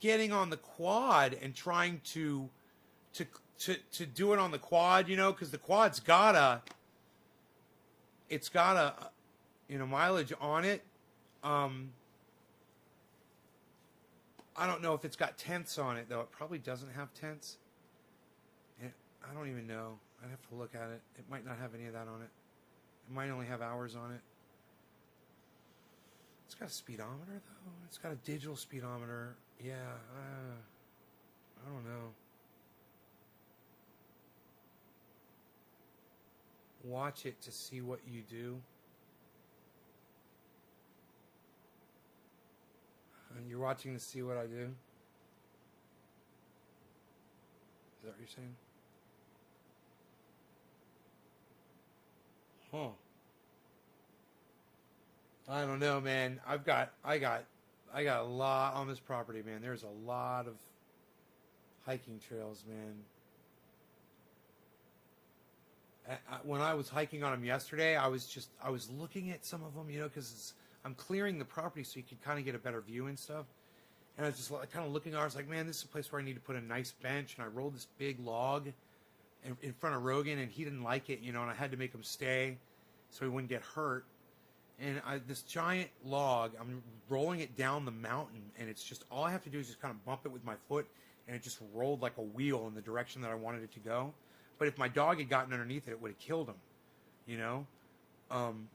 getting on the quad and trying to do it on the quad, you know, because the quad's got a mileage on it. I don't know if it's got tenths on it, though. It probably doesn't have tenths. And I don't even know. I'd have to look at it. It might not have any of that on it. It might only have hours on it. It's got a speedometer, though. It's got a digital speedometer. Yeah, I don't know. Watch it to see what you do. And you're watching to see what I do? Is that what you're saying? Huh. I don't know, man. I got a lot on this property, man. There's a lot of hiking trails, man. When I was hiking on them yesterday, I was looking at some of them, you know, because I'm clearing the property so you can kind of get a better view and stuff. And I was just kind of looking, I was like, man, this is a place where I need to put a nice bench. And I rolled this big log in front of Rogan, and he didn't like it, you know, and I had to make him stay so he wouldn't get hurt. And this giant log, I'm rolling it down the mountain, and it's just, all I have to do is just kind of bump it with my foot, and it just rolled like a wheel in the direction that I wanted it to go. But if my dog had gotten underneath it, it would have killed him, you know? And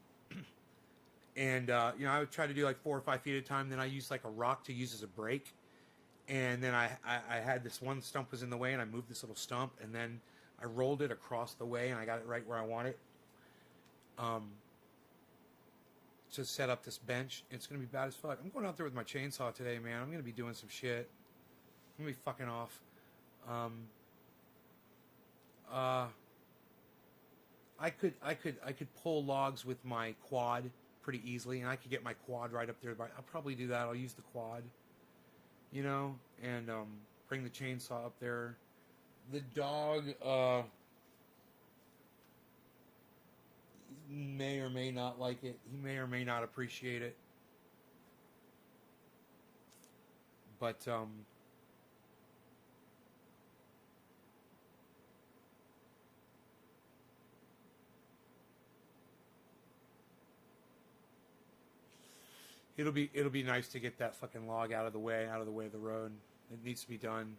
you know, I would try to do like 4 or 5 feet at a time. Then I used like a rock to use as a brake. And then I had this one stump was in the way, and I moved this little stump, and then I rolled it across the way, and I got it right where I want it. To set up this bench. It's going to be bad as fuck. I'm going out there with my chainsaw today, man. I'm going to be doing some shit. I'm going to be fucking off. I could pull logs with my quad pretty easily, and I could get my quad right up there. I'll probably do that. I'll use the quad, you know, and bring the chainsaw up there. The dog may or may not like it. He may or may not appreciate it. But it'll be nice to get that fucking log out of the way of the road. It needs to be done.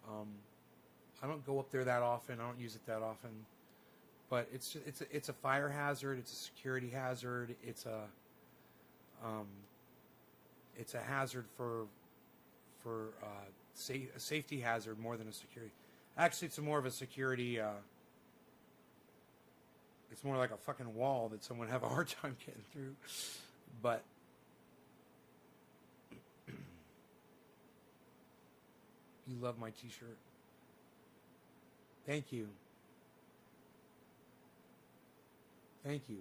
I don't go up there that often. I don't use it that often. But it's a fire hazard. It's a security hazard. It's a hazard for a safety hazard more than a security. Actually, it's more of a security. It's more like a fucking wall that someone have a hard time getting through. But you love my t-shirt. Thank you. Thank you.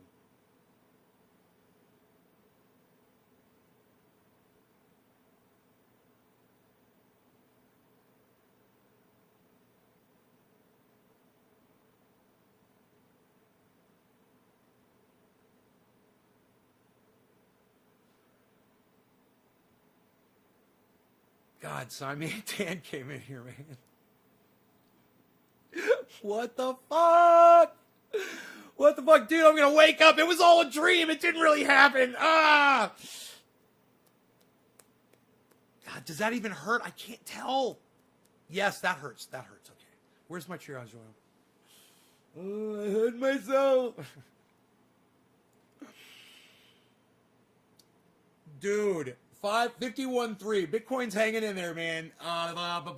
God, SciManDan came in here, man. What the fuck? What the fuck, dude? I'm gonna wake up. It was all a dream. It didn't really happen. Ah! God, does that even hurt? I can't tell. Yes, that hurts. That hurts. Okay. Where's my triage oil? Oh, I hurt myself. Dude, 51.3. Bitcoin's hanging in there, man. ADA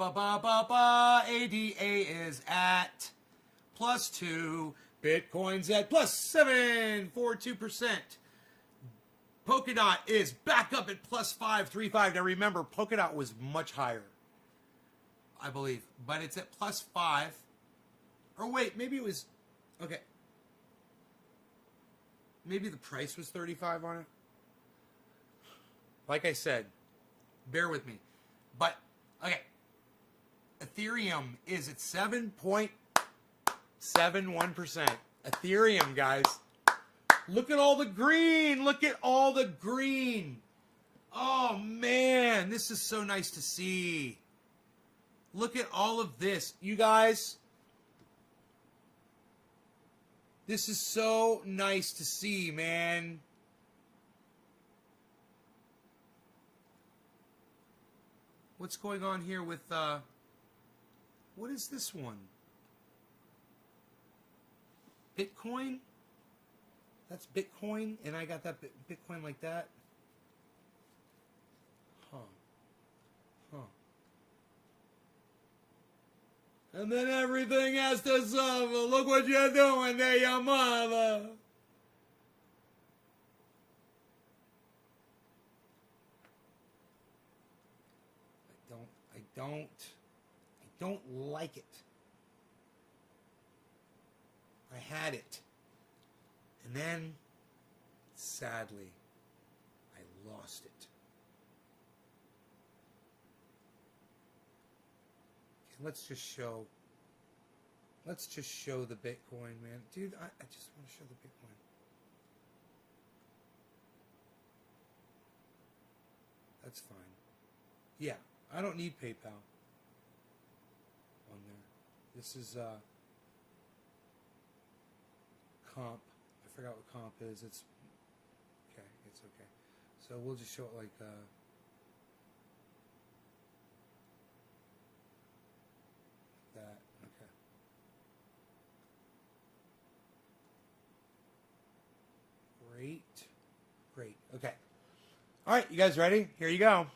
is at +2. Bitcoin's at +7.42%. Polkadot is back up at +5.35. Now remember, Polkadot was much higher, I believe, but it's at +5. Or wait, maybe it was, okay. Maybe the price was 35 on it. Like I said, bear with me. But, okay. Ethereum is at 7.71%. Ethereum, guys. Look at all the green. Look at all the green. Oh, man. This is so nice to see. Look at all of this. You guys, this is so nice to see, man. What's going on here with, what is this one? Bitcoin? That's Bitcoin, and I got that Bitcoin like that. Huh. And then everything has to suffer. Look what you're doing there, your mother. I don't like it. I had it. And then, sadly, I lost it. Okay, let's just show the Bitcoin, man. Dude, I just want to show the Bitcoin. That's fine. Yeah, I don't need PayPal on there. This is comp. I forgot what comp is. It's okay. It's okay. So we'll just show it like that. Okay. Great. Okay. All right, you guys ready? Here you go.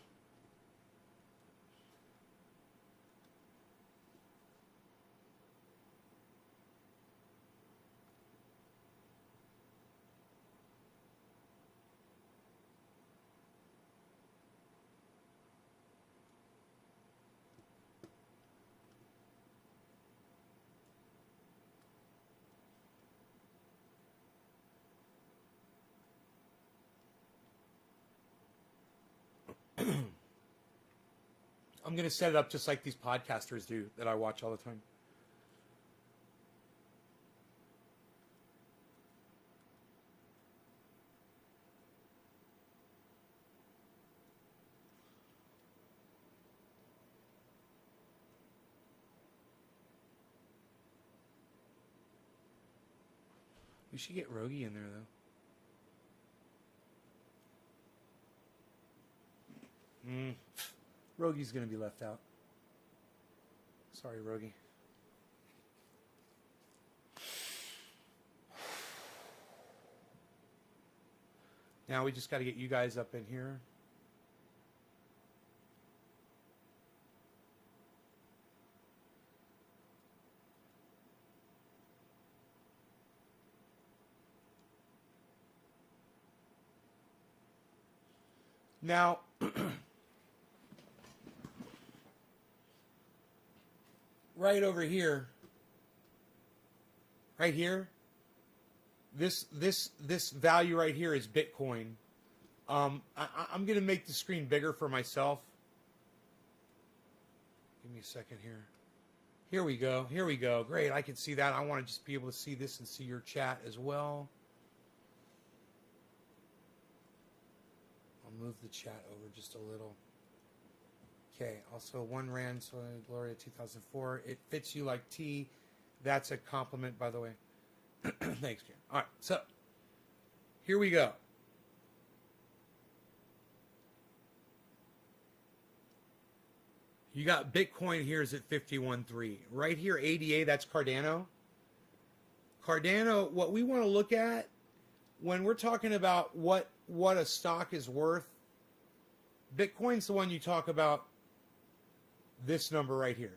I'm going to set it up just like these podcasters do that I watch all the time. We should get Rogie in there, though. Rogie's going to be left out. Sorry, Rogie. Now we just got to get you guys up in here. Now, right over here, right here, this value right here is Bitcoin. I'm going to make the screen bigger for myself. Give me a second here. Here we go. Great, I can see that. I want to just be able to see this and see your chat as well. I'll move the chat over just a little. Okay, also 1 Rand, so Gloria 2004. It fits you like tea. That's a compliment, by the way. Thanks, Karen. All right, so here we go. You got Bitcoin here is at 51.3. Right here, ADA, that's Cardano. Cardano, what we want to look at when we're talking about what a stock is worth, Bitcoin's the one you talk about, this number right here.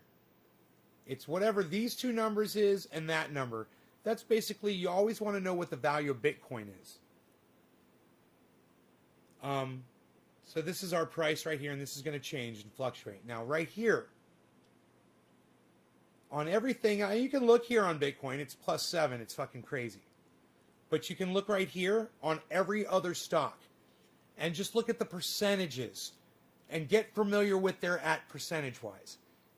It's whatever these two numbers is and that number. That's basically, you always want to know what the value of Bitcoin is. So this is our price right here, and this is going to change and fluctuate. Now, right here, on everything, you can look here on Bitcoin, it's +7, it's fucking crazy. But you can look right here on every other stock and just look at the percentages and get familiar with their at percentage-wise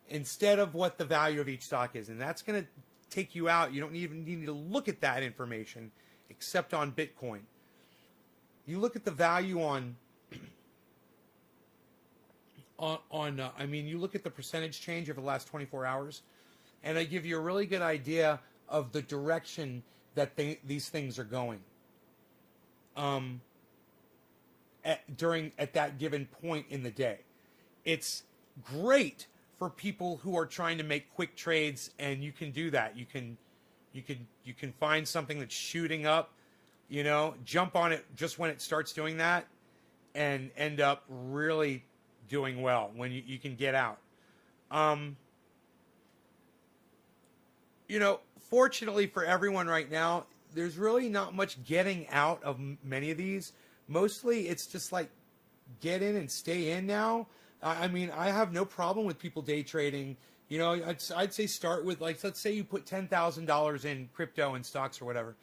instead of what the value of each stock is. And that's going to take you out. You don't even need to look at that information except on Bitcoin. You look at the value you look at the percentage change over the last 24 hours, and I give you a really good idea of the direction that these things are going at that given point in the day. It's great for people who are trying to make quick trades, and you can do that. You can find something that's shooting up, jump on it just when it starts doing that, and end up really doing well when you can get out. Fortunately for everyone right now, there's really not much getting out of many of these. Mostly it's just like get in and stay in now. I have no problem with people day trading. I'd say start with, like, let's say you put $10,000 in crypto and stocks or whatever.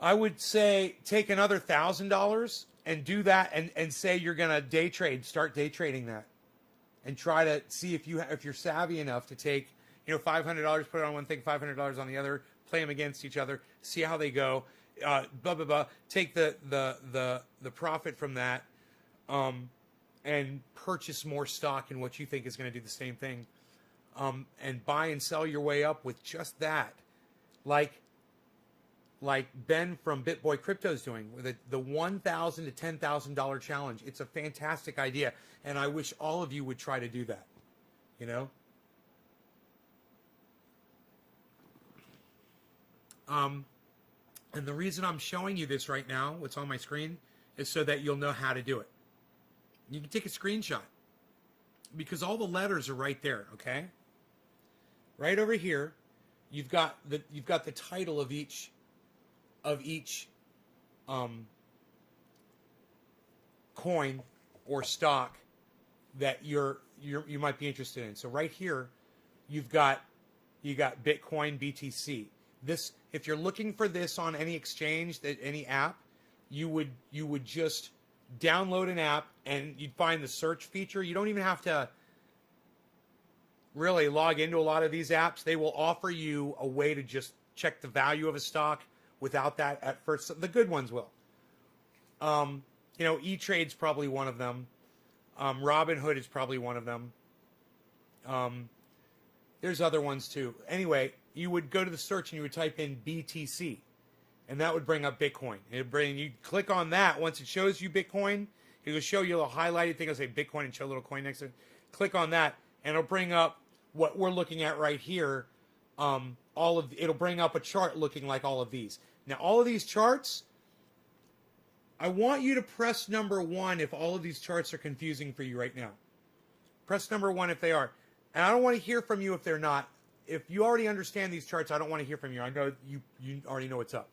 I would say take another $1,000 and do that and say you're going to day trade, start day trading that. And try to see if you're savvy enough to take, $500, put it on one thing, $500 on the other, play them against each other, see how they go, blah, blah, blah. Take the profit from that and purchase more stock in what you think is going to do the same thing. And buy and sell your way up with just that. Like Ben from BitBoy Crypto is doing with the $1,000 to $10,000 challenge. It's a fantastic idea, and I wish all of you would try to do that. And the reason I'm showing you this right now, what's on my screen, is so that you'll know how to do it. You can take a screenshot because all the letters are right there. Okay, right over here, you've got the title of each coin or stock that you might be interested in. So right here, you got Bitcoin, BTC. This, if you're looking for this on any exchange, any app, you would just download an app and you'd find the search feature. You don't even have to really log into a lot of these apps. They will offer you a way to just check the value of a stock without that at first. The good ones will. E-Trade's probably one of them. Robinhood is probably one of them. There's other ones too. Anyway, you would go to the search and you would type in BTC, and that would bring up Bitcoin. You click on that. Once it shows you Bitcoin, it will show you a highlighted thing. It'll say Bitcoin and show a little coin next to it. Click on that, and it'll bring up what we're looking at right here. It'll bring up a chart looking like all of these. Now, all of these charts, I want you to press number 1 if all of these charts are confusing for you right now. Press number 1 if they are. And I don't want to hear from you if they're not. If you already understand these charts, I don't want to hear from you. I know you already know what's up.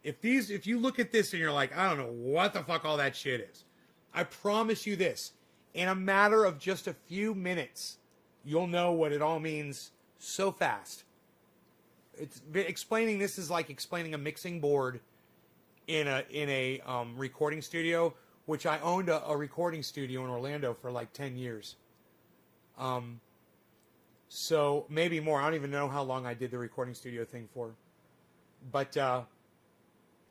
If you look at this and you're like, I don't know what the fuck all that shit is, I promise you this. In a matter of just a few minutes, you'll know what it all means so fast. Explaining this is like explaining a mixing board in a recording studio, which I owned a recording studio in Orlando for like 10 years. So maybe more. I don't even know how long I did the recording studio thing for. But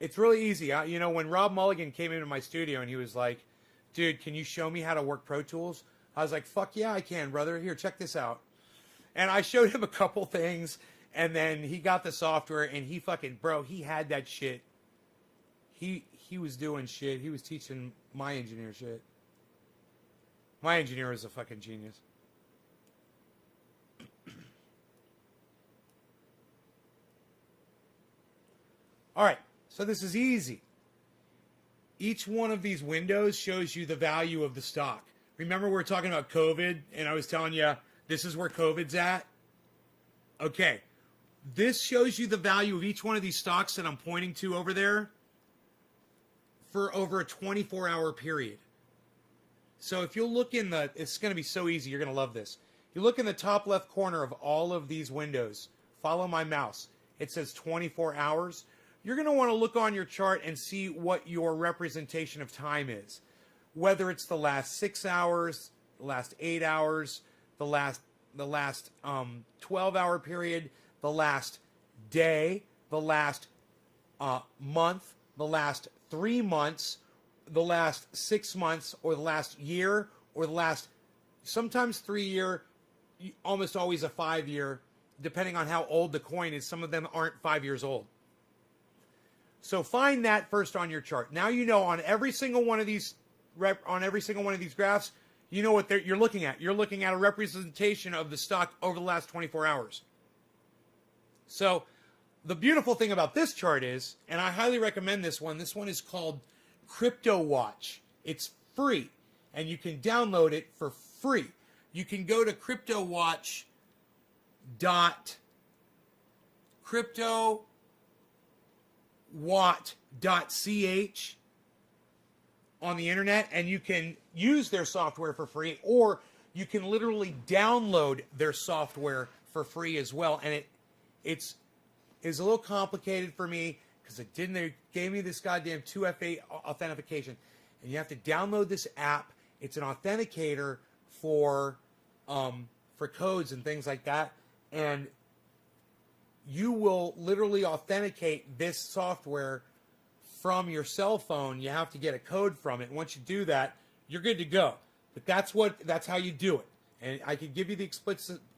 it's really easy. When Rob Mulligan came into my studio and he was like, dude, can you show me how to work Pro Tools? I was like, fuck yeah, I can, brother. Here, check this out. And I showed him a couple things, and then he got the software, and he fucking, bro, he had that shit. He was doing shit. He was teaching my engineer shit. My engineer is a fucking genius. All right, so this is easy. Each one of these windows shows you the value of the stock. Remember we were talking about COVID, and I was telling you this is where COVID's at? Okay, this shows you the value of each one of these stocks that I'm pointing to over there for over a 24-hour period. So if you'll look in the, it's going to be so easy, you're going to love this. You look in the top left corner of all of these windows, follow my mouse. It says 24 hours. You're going to want to look on your chart and see what your representation of time is. Whether it's the last 6 hours, the last 8 hours, the last 12-hour period, the last day, the last month, the last 3 months, the last 6 months, or the last year, or the last sometimes 3 year, almost always a 5 year, depending on how old the coin is. Some of them aren't 5 years old. So find that first on your chart. Now you know on every single one of these graphs, you know what you're looking at. You're looking at a representation of the stock over the last 24 hours. So the beautiful thing about this chart is, and I highly recommend this one is called Crypto Watch. It's free, and you can download it for free. You can go to cryptowatt.ch on the internet, and you can use their software for free, or you can literally download their software for free as well. And it's a little complicated for me because they gave me this goddamn 2FA authentication, and you have to download this app. It's an authenticator for codes and things like that, and you will literally authenticate this software from your cell phone. You have to get a code from it. Once you do that, you're good to go. But that's how you do it. And I could give you the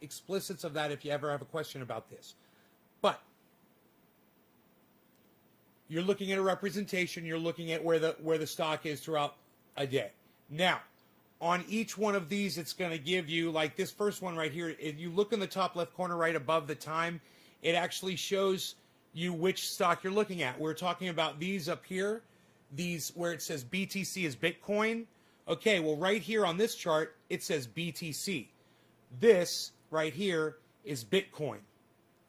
explicits of that if you ever have a question about this. But you're looking at a representation. You're looking at where the stock is throughout a day. Now, on each one of these, it's going to give you, like this first one right here, if you look in the top left corner right above the time, it actually shows you which stock you're looking at. We're talking about these up here, these where it says BTC is Bitcoin. Okay, well right here on this chart, it says BTC. This right here is Bitcoin.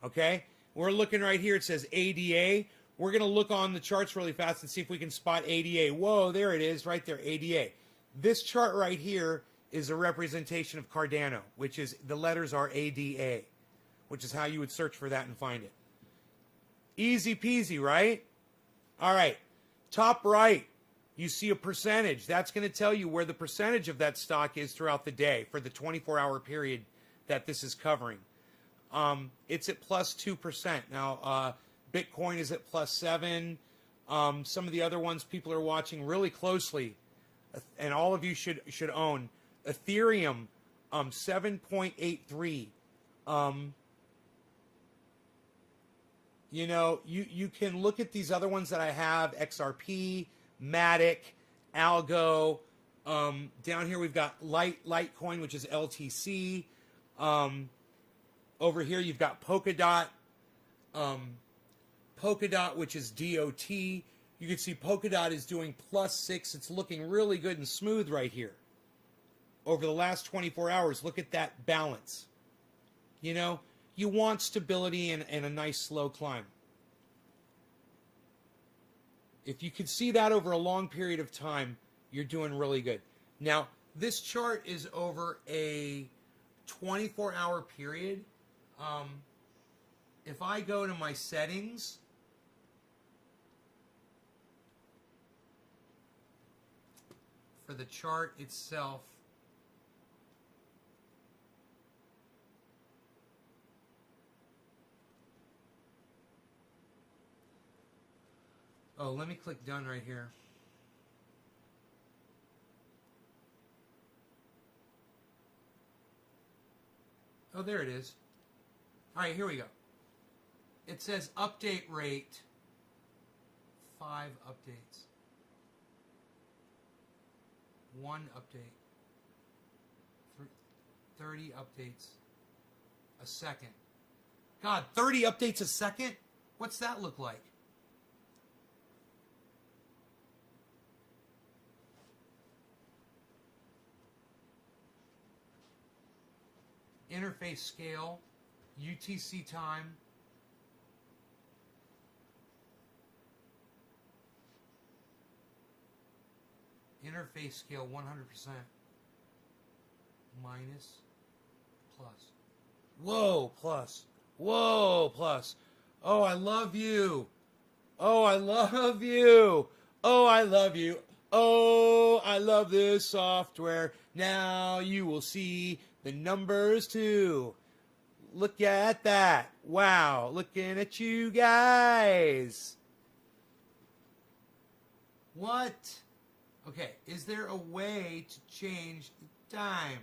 Okay, we're looking right here, it says ADA. We're going to look on the charts really fast and see if we can spot ADA. Whoa, there it is right there, ADA. This chart right here is a representation of Cardano, which is, the letters are ADA, which is how you would search for that and find it. Easy peasy, right? All right. Top right, you see a percentage. That's going to tell you where the percentage of that stock is throughout the day for the 24-hour period that this is covering. It's at plus 2%. Now, Bitcoin is at plus 7. Some of the other ones people are watching really closely, and all of you should own. Ethereum, 7.83. You know, you can look at these other ones that I have, XRP, Matic, Algo. Down here we've got Litecoin, which is LTC. Over here you've got Polkadot. Polkadot, which is DOT. You can see Polkadot is doing plus 6. It's looking really good and smooth right here. Over the last 24 hours, look at that balance. You know, you want stability and a nice slow climb. If you can see that over a long period of time, you're doing really good. Now, this chart is over a 24-hour period. If I go to my settings, for the chart itself, oh, let me click done right here. Oh, there it is. All right, here we go. It says update rate 5 updates. 1 update. 30 updates a second. God, 30 updates a second? What's that look like? Interface scale, UTC time. Interface scale 100%. Minus. Plus. Whoa, plus. Whoa, plus. Oh, I love you. Oh, I love you. Oh, I love you. Oh, I love this software. Now you will see the numbers too. Look at that. Wow, looking at you guys. What? Okay, is there a way to change the time?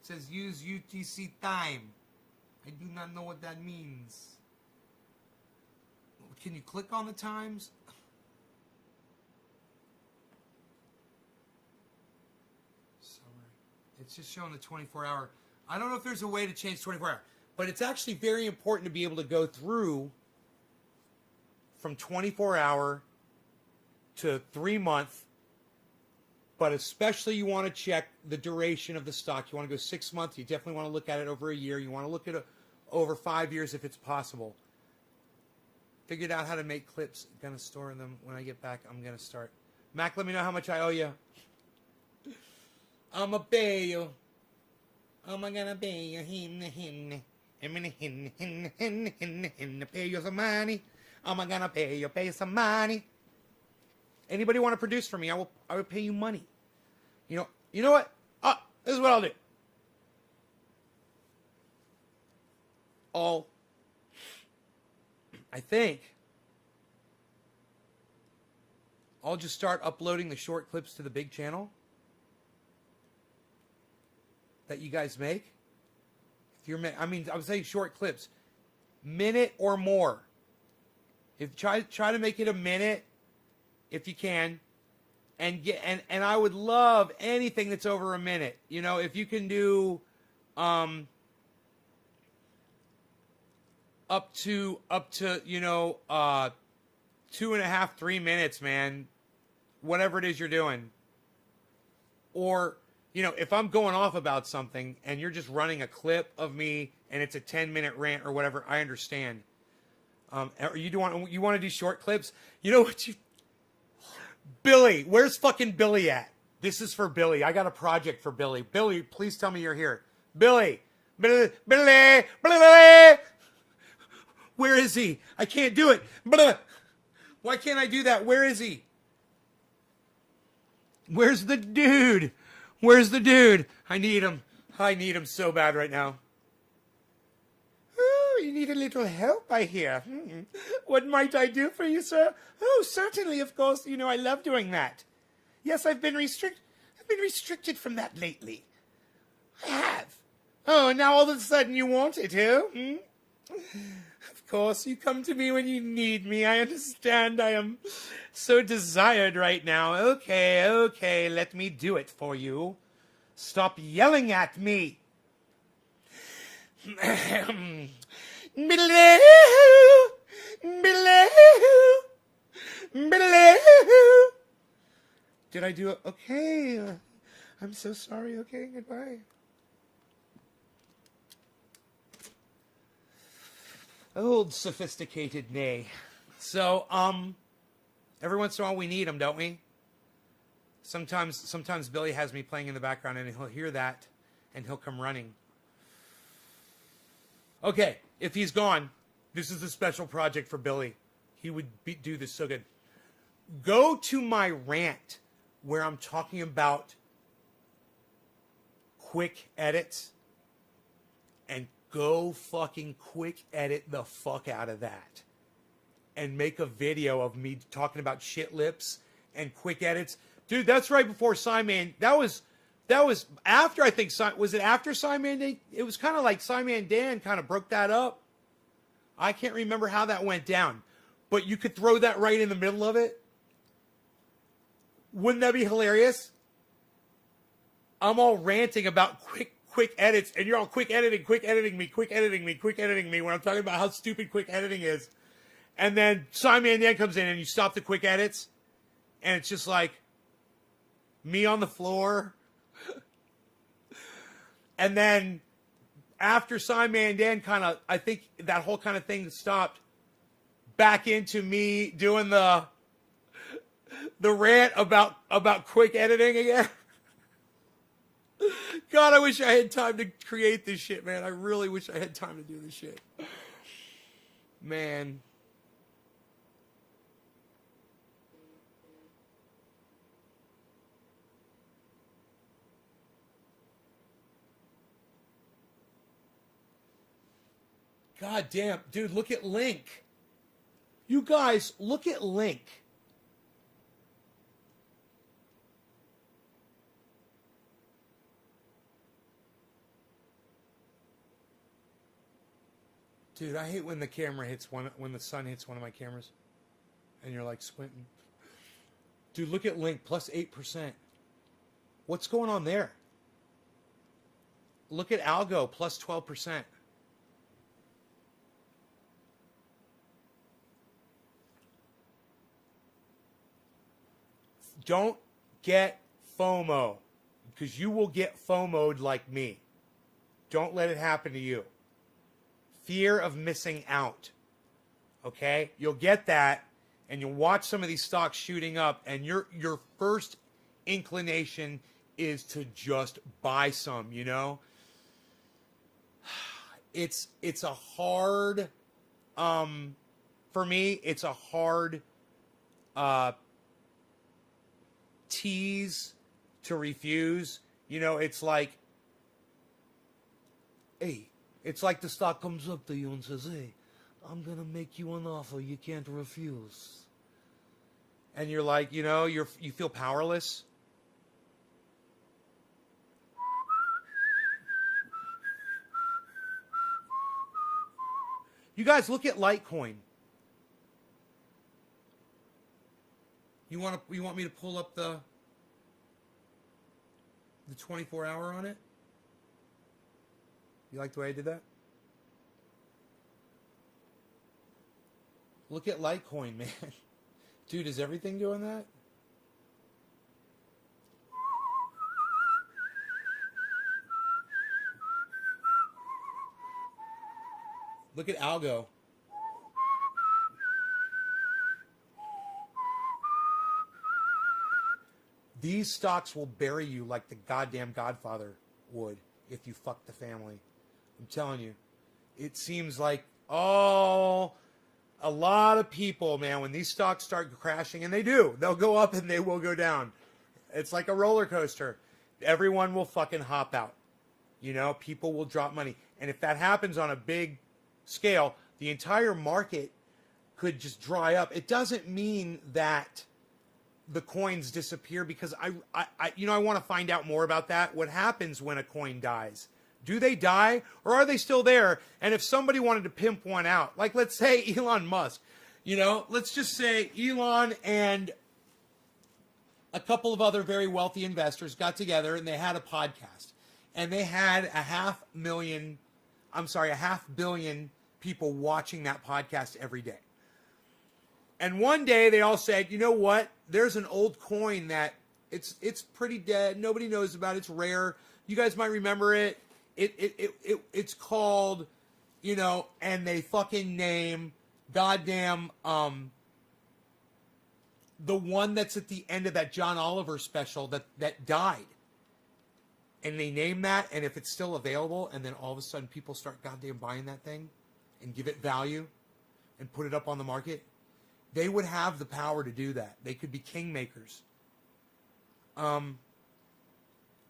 It says use UTC time. I do not know what that means. Can you click on the times? Summary. It's just showing the 24-hour. I don't know if there's a way to change 24-hour, but it's actually very important to be able to go through from 24-hour to 3-month. But especially you want to check the duration of the stock. You want to go 6 months. You definitely want to look at it over a year. You want to look at it over 5 years if it's possible. Figured out how to make clips. Gonna store them when I get back. I'm gonna start. Mac, let me know how much I owe you. I'ma pay you. I'm gonna pay you. I'm gonna pay you some money. I'm gonna pay you some money. Anybody want to produce for me? I will pay you money. You know what? This is what I'll do. I think I'll just start uploading the short clips to the big channel that you guys make. If you're, I would say short clips, minute or more. If try to make it a minute if you can, and I would love anything that's over a minute. You know, if you can do up to 2.5, 3 minutes, man. Whatever it is you're doing. Or, if I'm going off about something and you're just running a clip of me and it's a 10-minute rant or whatever, I understand. Or you want to do short clips? You know what Billy, where's fucking Billy at? This is for Billy. I got a project for Billy. Billy, please tell me you're here. Billy. Where is he? I can't do it. Why can't I do that? Where is he? Where's the dude? Where's the dude? I need him. I need him so bad right now. Oh, you need a little help, I hear. What might I do for you, sir? Oh, certainly, of course. I love doing that. Yes, I've been restricted from that lately. I have. Oh, and now all of a sudden you want it, huh? Of course, you come to me when you need me. I understand. I am so desired right now. Okay, let me do it for you. Stop yelling at me. Did I do it? Okay. I'm so sorry. Okay, goodbye. Old sophisticated nay. So, every once in a while we need him, don't we? Sometimes Billy has me playing in the background and he'll hear that and he'll come running. Okay, if he's gone, this is a special project for Billy. He would do this so good. Go to my rant where I'm talking about quick edits and go fucking quick edit the fuck out of that and make a video of me talking about shit lips and quick edits. Dude, that's right before SciMan. That was That was after, I think, was it after SciManDan? It was kind of like SciManDan kind of broke that up. I can't remember how that went down. But you could throw that right in the middle of it. Wouldn't that be hilarious? I'm all ranting about quick edits, and you're all quick editing me when I'm talking about how stupid quick editing is. And then SciManDan comes in and you stop the quick edits, and it's just like me on the floor. And then after SciManDan kind of, I think that whole kind of thing stopped, back into me doing the rant about quick editing again. God, I wish I had time to create this shit, man. I really wish I had time to do this shit. Man. God damn. Dude, look at Link. You guys, look at Link. Dude, I hate when the camera hits when the sun hits one of my cameras. And you're like squinting. Dude, look at Link, plus 8%. What's going on there? Look at Algo, plus 12%. Don't get FOMO, because you will get FOMO'd like me. Don't let it happen to you. Fear of missing out. Okay? You'll get that, and you'll watch some of these stocks shooting up, and your first inclination is to just buy some, you know? It's a hard, for me, it's a hard tease to refuse. You know, it's like, hey, it's like the stock comes up to you and says, hey, I'm going to make you an offer you can't refuse. And you're like, you know, you feel powerless. You guys, look at Litecoin. You want me to pull up the 24-hour on it? You like the way I did that? Look at Litecoin, man. Dude, is everything doing that? Look at Algo. These stocks will bury you like the goddamn Godfather would if you fuck the family. I'm telling you. It seems like, a lot of people, man, when these stocks start crashing, and they do, they'll go up and they will go down. It's like a roller coaster. Everyone will fucking hop out. You know, people will drop money. And if that happens on a big scale, the entire market could just dry up. It doesn't mean that the coins disappear, because I want to find out more about that. What happens when a coin dies? Do they die, or are they still there? And if somebody wanted to pimp one out, like let's say Elon Musk, you know, let's just say Elon and a couple of other very wealthy investors got together and they had a podcast, and they had a half billion people watching that podcast every day. And one day they all said, you know what? There's an old coin that it's pretty dead. Nobody knows about it. It's rare. You guys might remember it. It's called, you know, and they fucking name goddamn the one that's at the end of that John Oliver special that died. And they name that, and if it's still available, and then all of a sudden people start goddamn buying that thing and give it value and put it up on the market, they would have the power to do that. They could be kingmakers.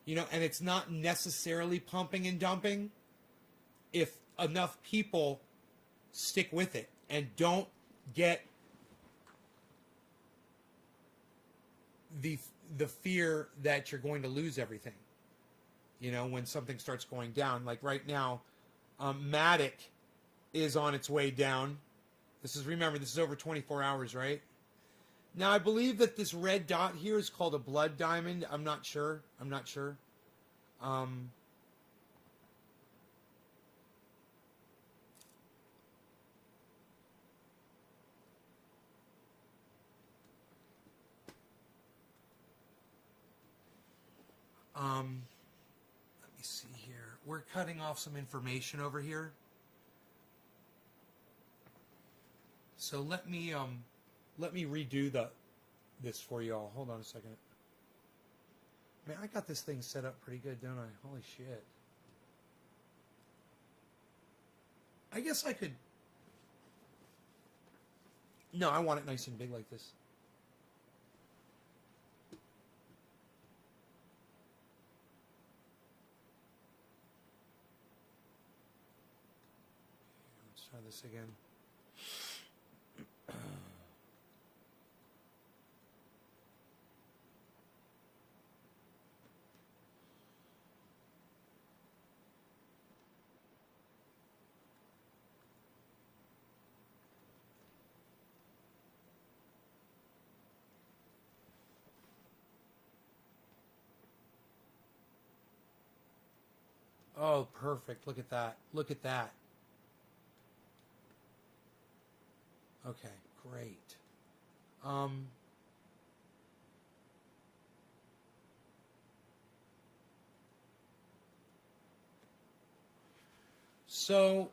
You know, and it's not necessarily pumping and dumping if enough people stick with it and don't get the fear that you're going to lose everything. You know, when something starts going down, like right now, Matic is on its way down. Remember, this is over 24 hours, right? Now, I believe that this red dot here is called a blood diamond. I'm not sure. Let me see here. We're cutting off some information over here. So let me redo this for y'all. Hold on a second. Man, I got this thing set up pretty good, don't I? Holy shit. I guess I could... No, I want it nice and big like this. Let's try this again. Oh, perfect. Look at that. Look at that. Okay, great. So,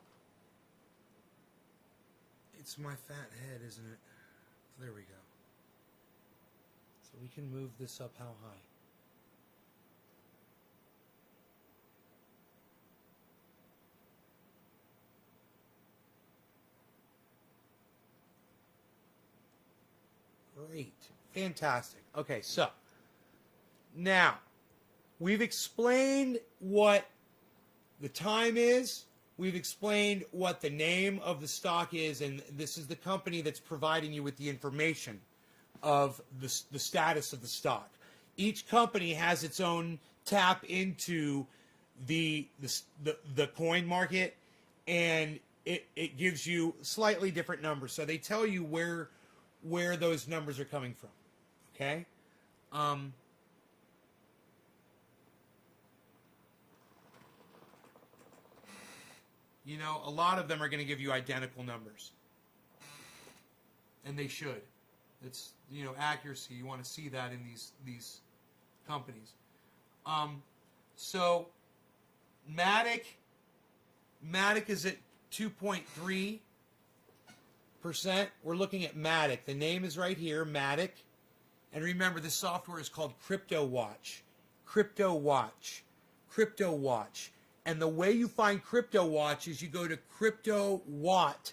it's my fat head, isn't it? There we go. So we can move this up how high? Great. Fantastic. Okay, so now we've explained what the time is. We've explained what the name of the stock is, and this is the company that's providing you with the information of the status of the stock. Each company has its own tap into the coin market, and it gives you slightly different numbers. So they tell you where those numbers are coming from. Okay? You know, a lot of them are going to give you identical numbers. And they should. It's, you know, accuracy. You want to see that in these companies. So Matic is at 2.3%. We're looking at Matic. The name is right here, Matic. And remember, this software is called CryptoWatch. CryptoWatch. CryptoWatch. And the way you find CryptoWatch is you go to cryptowatt.ch.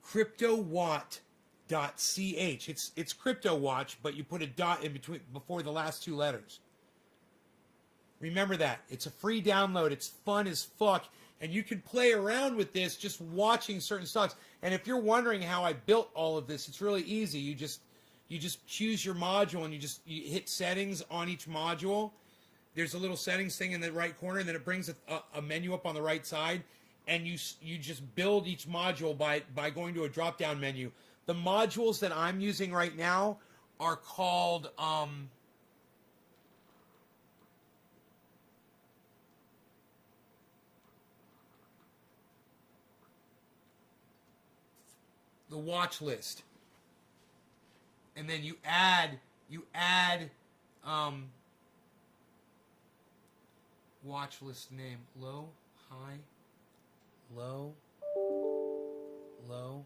Cryptowatt.ch. It's CryptoWatch, but you put a dot in between before the last two letters. Remember that. It's a free download. It's fun as fuck. And you can play around with this just watching certain stocks. And if you're wondering how I built all of this, it's really easy. You just choose your module and you hit settings on each module. There's a little settings thing in the right corner, and then it brings a menu up on the right side, and you just build each module by going to a drop-down menu. The modules that I'm using right now are called the watch list, and then you add watch list name: low, high, low, low,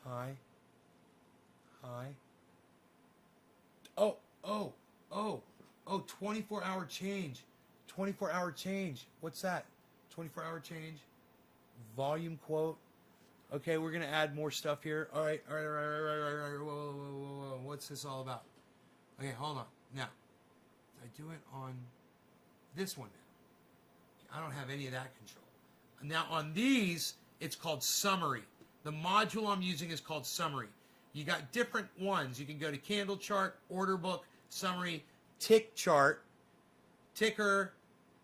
high, high. Oh, 24-hour change. 24-hour change. What's that? 24-hour change. Volume quote. Okay, we're going to add more stuff here. All right. Whoa. What's this all about? Okay, hold on. Now, I do it on this one now. I don't have any of that control. Now, on these, it's called summary. The module I'm using is called summary. You got different ones. You can go to candle chart, order book, summary, tick chart, ticker,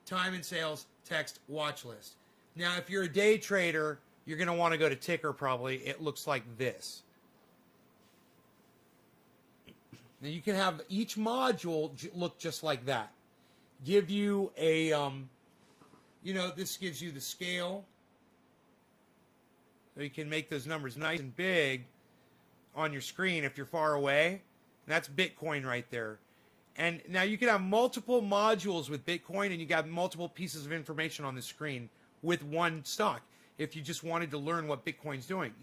time and sales, text, watch list. Now, if you're a day trader, you're going to want to go to ticker probably. It looks like this. Now, you can have each module look just like that. Give you a, this gives you the scale. So you can make those numbers nice and big on your screen if you're far away. And that's Bitcoin right there. And now you can have multiple modules with Bitcoin, and you got multiple pieces of information on the screen with one stock if you just wanted to learn what Bitcoin's doing,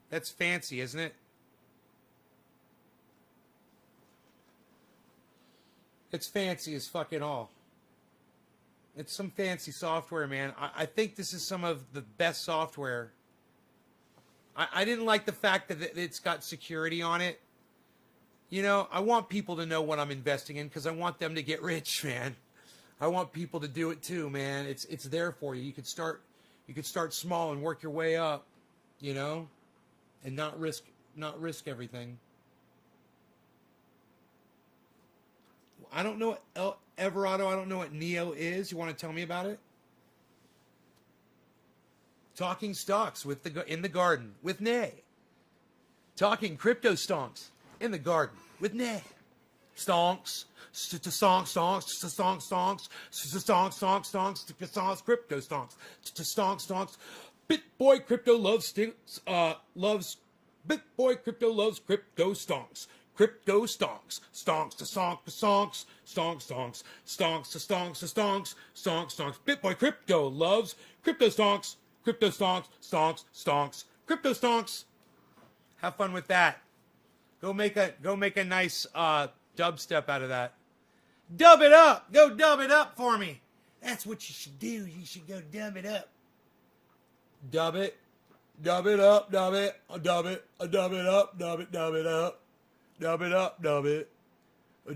That's fancy, isn't it? It's fancy as fucking all. It's some fancy software, man. I think this is some of the best software. I didn't like the fact that it's got security on it. I want people to know what I'm investing in because I want them to get rich, man. I want people to do it too, man. It's there for you. You could start small and work your way up, and not risk everything. I don't know what Everado. I don't know what Neo is. You want to tell me about it? Talking stocks in the garden with Nay. Talking crypto stonks in the garden with Nay. Stonks, stonks, crypto stonks, stonks. BitBoy Crypto loves BitBoy Crypto loves crypto stonks. Crypto stonks, stonks to stonks to stonks, stonks, stonks, stonks to stonks to stonks, stonks, stonks. BitBoy Crypto loves crypto stonks, stonks, stonks, crypto stonks. Have fun with that. Go make a nice dubstep out of that. Dub it up. Go dub it up for me. That's what you should do. You should go dub it up. Dub it. Dub it up. Dub it. Dub it. Dub it up. Dub it. Dub it up. Dub it up, dub it.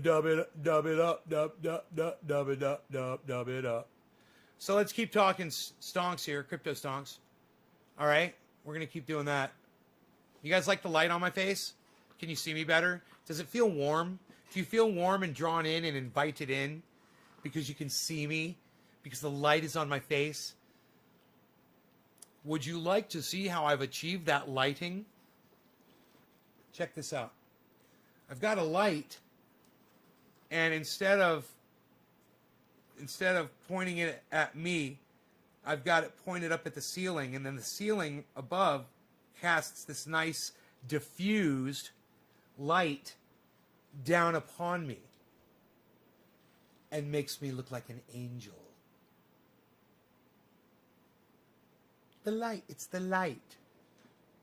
Dub it up, dub it up, dub it up, dub it up. So let's keep talking stonks here, crypto stonks. All right, we're going to keep doing that. You guys like the light on my face? Can you see me better? Does it feel warm? Do you feel warm and drawn in and invited in because you can see me? Because the light is on my face? Would you like to see how I've achieved that lighting? Check this out. I've got a light, and instead of pointing it at me, I've got it pointed up at the ceiling, and then the ceiling above casts this nice diffused light down upon me and makes me look like an angel. The light, it's the light.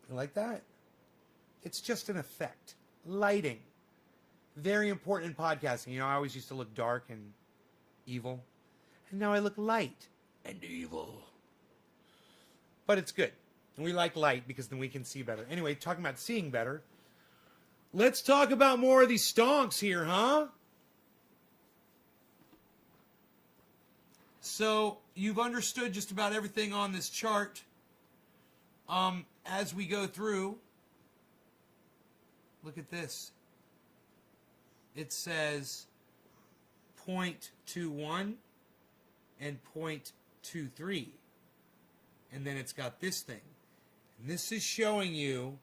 You like that? It's just an effect. Lighting. Very important in podcasting. I always used to look dark and evil. And now I look light and evil. But it's good. And we like light because then we can see better. Anyway, talking about seeing better, let's talk about more of these stonks here, huh? So, you've understood just about everything on this chart. As we go through, look at this. It says 0.21 and 0.23. And then it's got this thing. And this is showing you,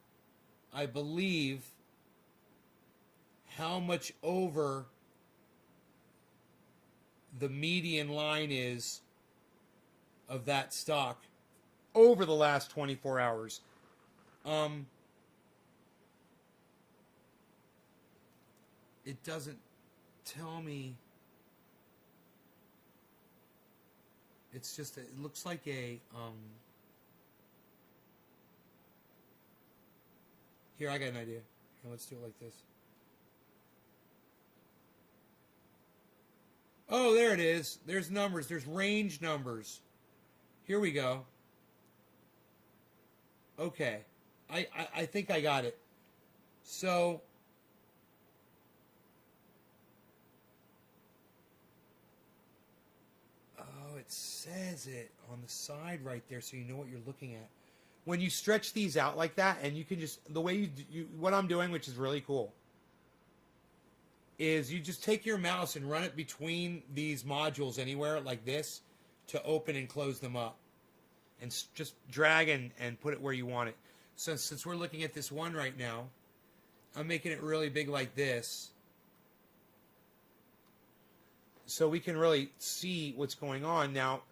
I believe, how much over the median line is of that stock over the last 24 hours. It doesn't tell me. It's just, it looks like a, here, I got an idea. Here, let's do it like this. Oh, there it is. There's numbers. There's range numbers. Here we go. Okay. I think I got it. So, it says it on the side right there so you know what you're looking at. When you stretch these out like that, and you can just, the way you what I'm doing, which is really cool, is you just take your mouse and run it between these modules anywhere like this to open and close them up. And just drag and put it where you want it. So since we're looking at this one right now, I'm making it really big like this. So we can really see what's going on. Now,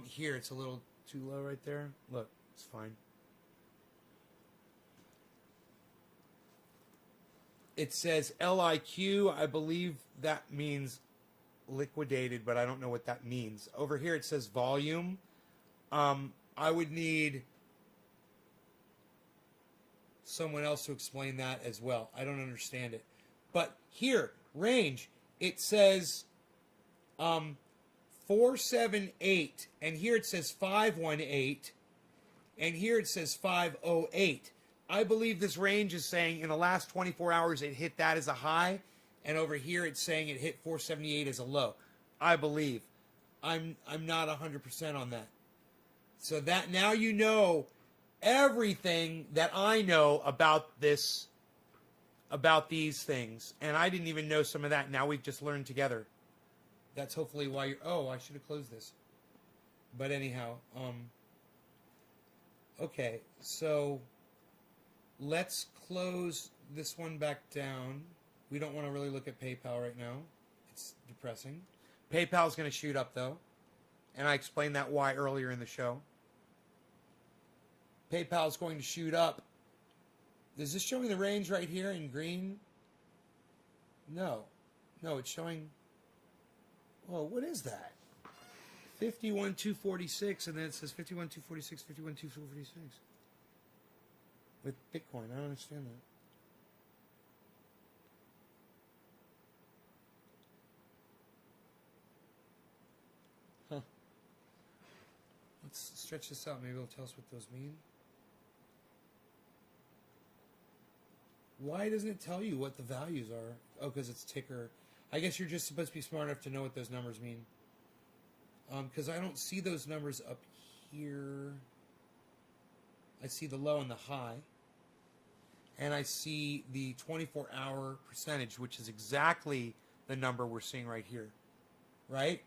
here, it's a little too low right there. Look, it's fine. It says LIQ. I believe that means liquidated, but I don't know what that means. Over here it says volume. I would need someone else to explain that as well. I don't understand it. But here, range, it says 478, and here it says 518, and here it says 508. I believe this range is saying in the last 24 hours it hit that as a high, and over here it's saying it hit 478 as a low. I believe. I'm not 100% on that. So that now you know everything that I know about this, about these things, and I didn't even know some of that. Now we've just learned together. That's hopefully why you're. Oh, I should have closed this. But anyhow, okay, so let's close this one back down. We don't want to really look at PayPal right now. It's depressing. PayPal's going to shoot up, though. And I explained that why earlier in the show. PayPal's going to shoot up. Is this showing the range right here in green? No. No, it's showing... Whoa, what is that? 51,246, and then it says 51,246, 51,246. With Bitcoin, I don't understand that. Huh. Let's stretch this out. Maybe it'll tell us what those mean. Why doesn't it tell you what the values are? Oh, because it's ticker. I guess you're just supposed to be smart enough to know what those numbers mean. Because I don't see those numbers up here. I see the low and the high. And I see the 24-hour percentage, which is exactly the number we're seeing right here. Right?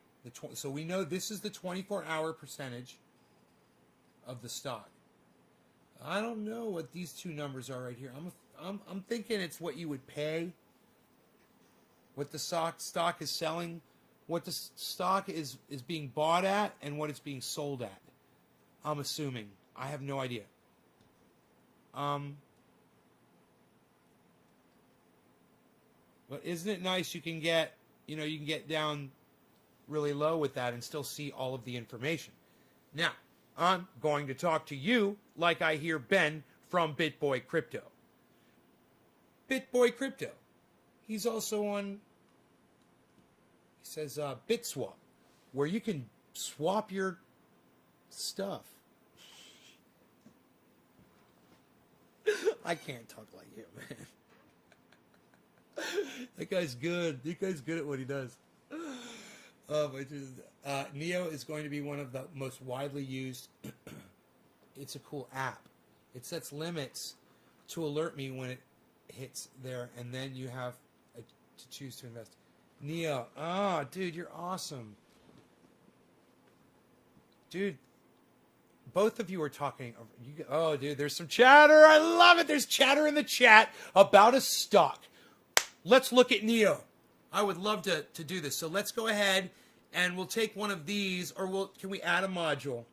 So we know this is the 24-hour percentage of the stock. I don't know what these two numbers are right here. I'm thinking it's what you would pay, what the stock is selling, what the stock is being bought at, and what it's being sold at. I'm assuming. I have no idea. But isn't it nice you can get down really low with that and still see all of the information. Now, I'm going to talk to you like I hear Ben from BitBoy Crypto. BitBoy Crypto. He's also on, he says, BitSwap, where you can swap your stuff. I can't talk like him, man. That guy's good. That guy's good at what he does. Neo is going to be one of the most widely used. It's a cool app. It sets limits to alert me when it hits there, and then you have to choose to invest. Neo, dude, you're awesome. Dude, both of you are talking. Oh, dude, there's some chatter. I love it. There's chatter in the chat about a stock. Let's look at Neo. I would love to do this. So let's go ahead and we'll take one of these, or can we add a module?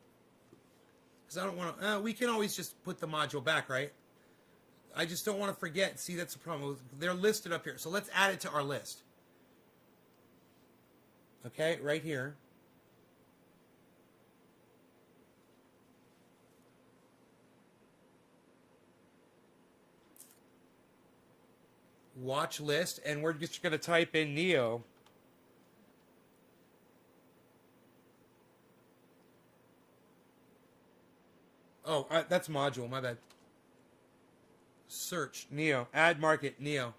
Because I don't want to. We can always just put the module back, right? I just don't want to forget. See, that's the problem. They're listed up here. So let's add it to our list. Okay, right here. Watch list, and we're just going to type in Neo. Oh, that's module, my bad. Search, Neo. Add market, Neo.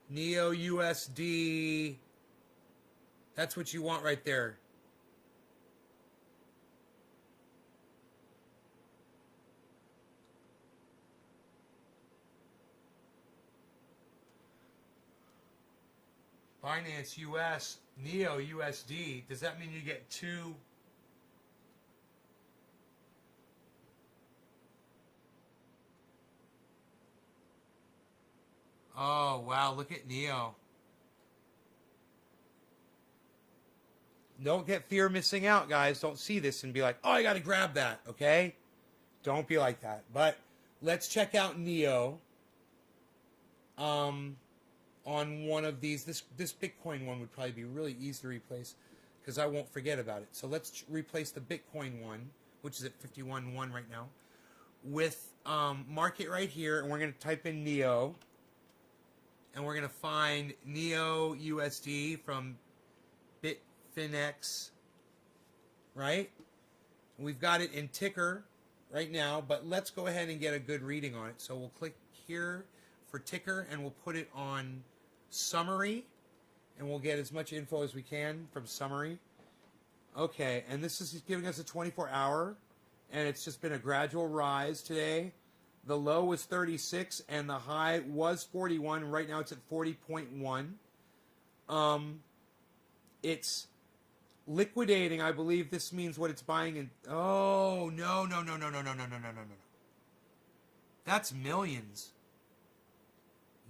Neo USD. That's what you want right there. Binance US, Neo USD. Does that mean you get two? Oh, wow. Look at Neo. Don't get fear of missing out, guys. Don't see this and be like, oh, I got to grab that, okay? Don't be like that. But let's check out Neo on one of these. This Bitcoin one would probably be really easy to replace because I won't forget about it. So let's replace the Bitcoin one, which is at 51.1 right now, with market right here. And we're going to type in Neo. And we're going to find Neo USD from Bitfinex, right? We've got it in ticker right now, but let's go ahead and get a good reading on it. So we'll click here for ticker, and we'll put it on summary, and we'll get as much info as we can from summary. Okay, and this is giving us a 24-hour, and it's just been a gradual rise today. The low was 36, and the high was 41. Right now it's at 40.1. It's liquidating. I believe this means what it's buying in. Oh, no. That's millions.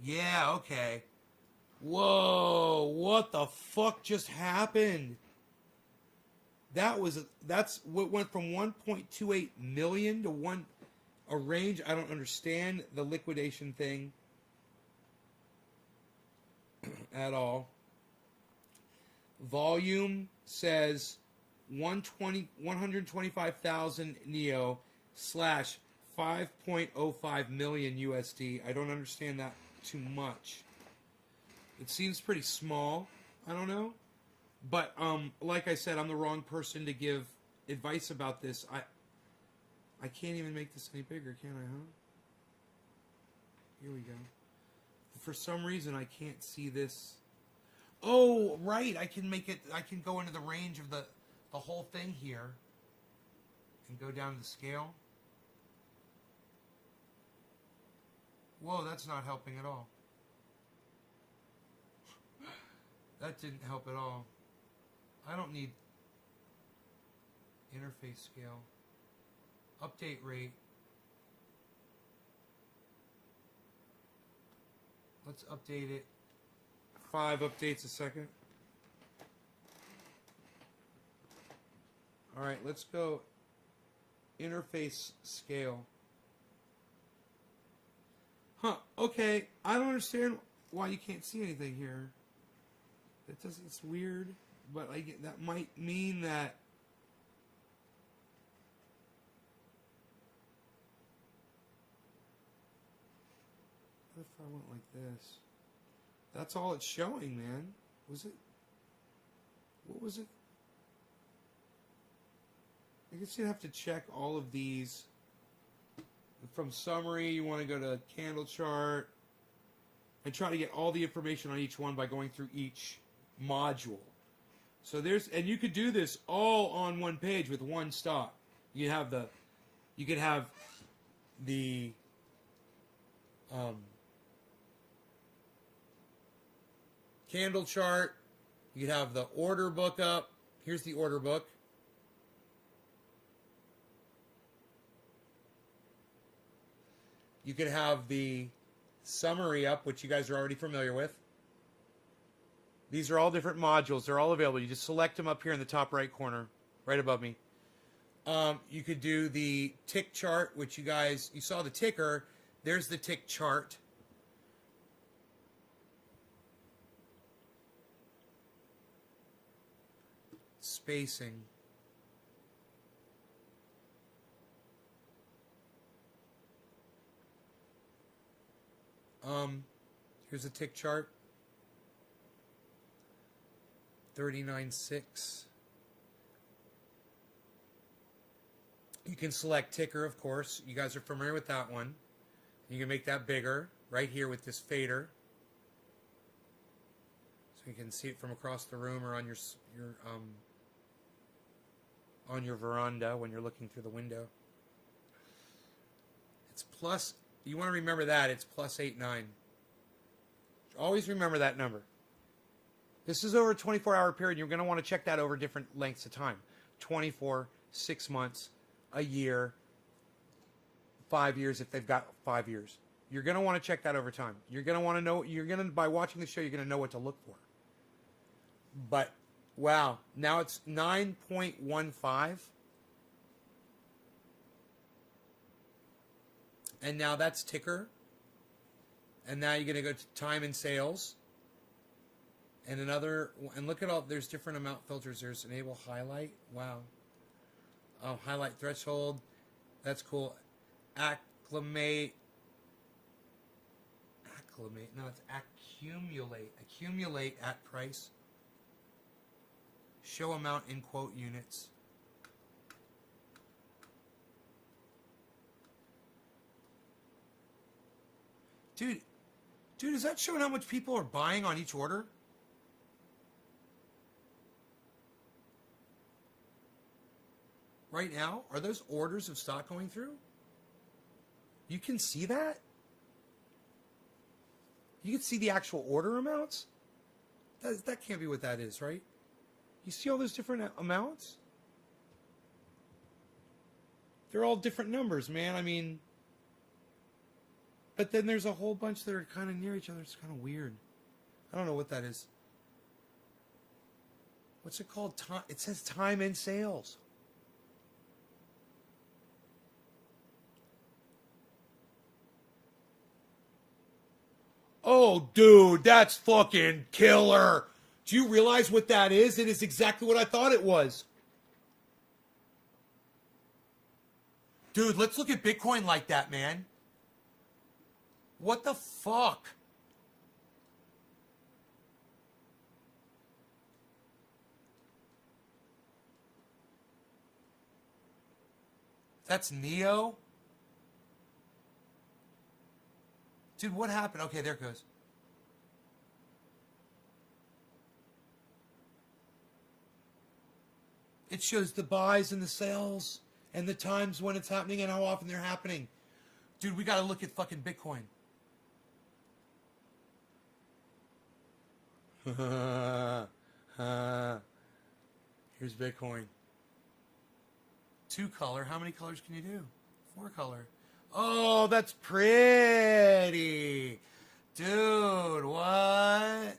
Yeah, okay. Whoa, what the fuck just happened? That's what went from 1.28 million to a range. I don't understand the liquidation thing at all. Volume says 125,000 Neo slash 5.05 million USD. I don't understand that too much. It seems pretty small. I don't know. But like I said, I'm the wrong person to give advice about this. I can't even make this any bigger, can I, huh? Here we go. For some reason, I can't see this. Oh, right. I can go into the range of the whole thing here. And go down to the scale. Whoa, that's not helping at all. That didn't help at all. I don't need interface scale. Update rate. Let's update it. 5 updates a second. Alright, let's go interface scale. Huh, okay. I don't understand why you can't see anything here. It's weird, but that might mean that what if I went like this? That's all it's showing, man. Was it? What was it? I guess you'd have to check all of these. From summary, you want to go to candle chart and try to get all the information on each one by going through each module. So and you could do this all on one page with one stock. You could have the candle chart. You could have the order book up. Here's the order book. You could have the summary up, which you guys are already familiar with. These are all different modules. They're all available. You just select them up here in the top right corner, right above me. You could do the tick chart, which you saw the ticker. There's the tick chart. Spacing. Here's a tick chart. 39.6. You can select ticker, of course. You guys are familiar with that one. You can make that bigger right here with this fader. So you can see it from across the room or on your veranda when you're looking through the window. It's plus, you want to remember that, it's plus 8.9. Always remember that number. This is over a 24-hour period. You're going to want to check that over different lengths of time. 24, 6 months, a year, 5 years if they've got 5 years. You're going to want to check that over time. You're going to want to know, by watching the show, you're going to know what to look for. But, wow, now it's 9.15. And now that's ticker. And now you're going to go to time and sales. And look at all, there's different amount filters. There's enable highlight. Wow. Oh, highlight threshold. That's cool. Acclimate. No, it's accumulate. Accumulate at price. Show amount in quote units. Dude, is that showing how much people are buying on each order? Right now? Are those orders of stock going through? You can see that? You can see the actual order amounts? That can't be what that is, right? You see all those different amounts? They're all different numbers, man. I mean, but then there's a whole bunch that are kind of near each other. It's kind of weird. I don't know what that is. What's it called? It says time and sales. Oh, dude, that's fucking killer. Do you realize what that is? It is exactly what I thought it was. Dude, let's look at Bitcoin like that, man. What the fuck? That's Neo? Dude, what happened? Okay, there it goes. It shows the buys and the sales and the times when it's happening and how often they're happening. Dude, we got to look at fucking Bitcoin. Here's Bitcoin. 2 color. How many colors can you do? 4 color. Oh, that's pretty. Dude, what?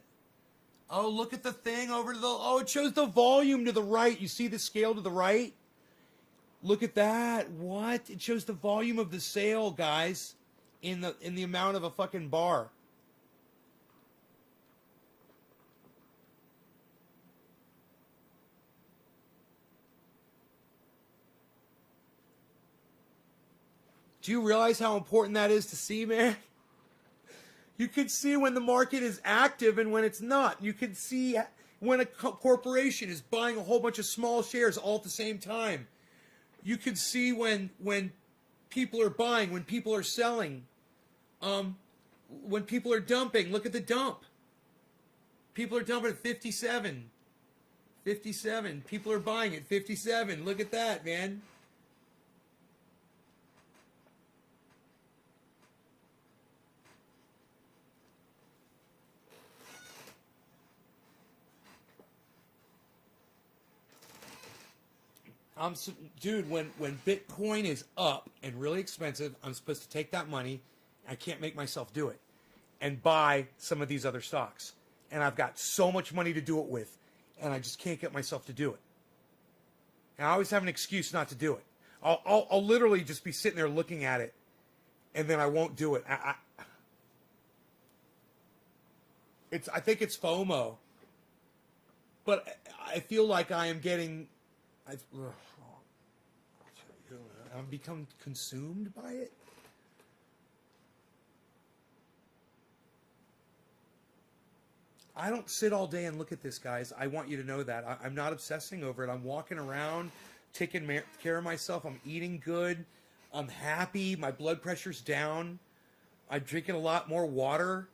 Oh, look at the thing over to the... Oh, it shows the volume to the right. You see the scale to the right? Look at that. What? It shows the volume of the sale, guys, in the amount of a fucking bar. Do you realize how important that is to see, man? You can see when the market is active and when it's not. You can see when a corporation is buying a whole bunch of small shares all at the same time. You can see when people are buying, when people are selling, when people are dumping. Look at the dump. People are dumping at 57. 57. People are buying at 57. Look at that, man. Dude, when Bitcoin is up and really expensive, I'm supposed to take that money. I can't make myself do it and buy some of these other stocks. And I've got so much money to do it with, and I just can't get myself to do it. And I always have an excuse not to do it. I'll literally just be sitting there looking at it, and then I won't do it. I think it's FOMO, but I feel like I am getting. I've become consumed by it. I don't sit all day and look at this, guys. I want you to know that. I'm not obsessing over it. I'm walking around, taking care of myself. I'm eating good. I'm happy. My blood pressure's down. I'm drinking a lot more water.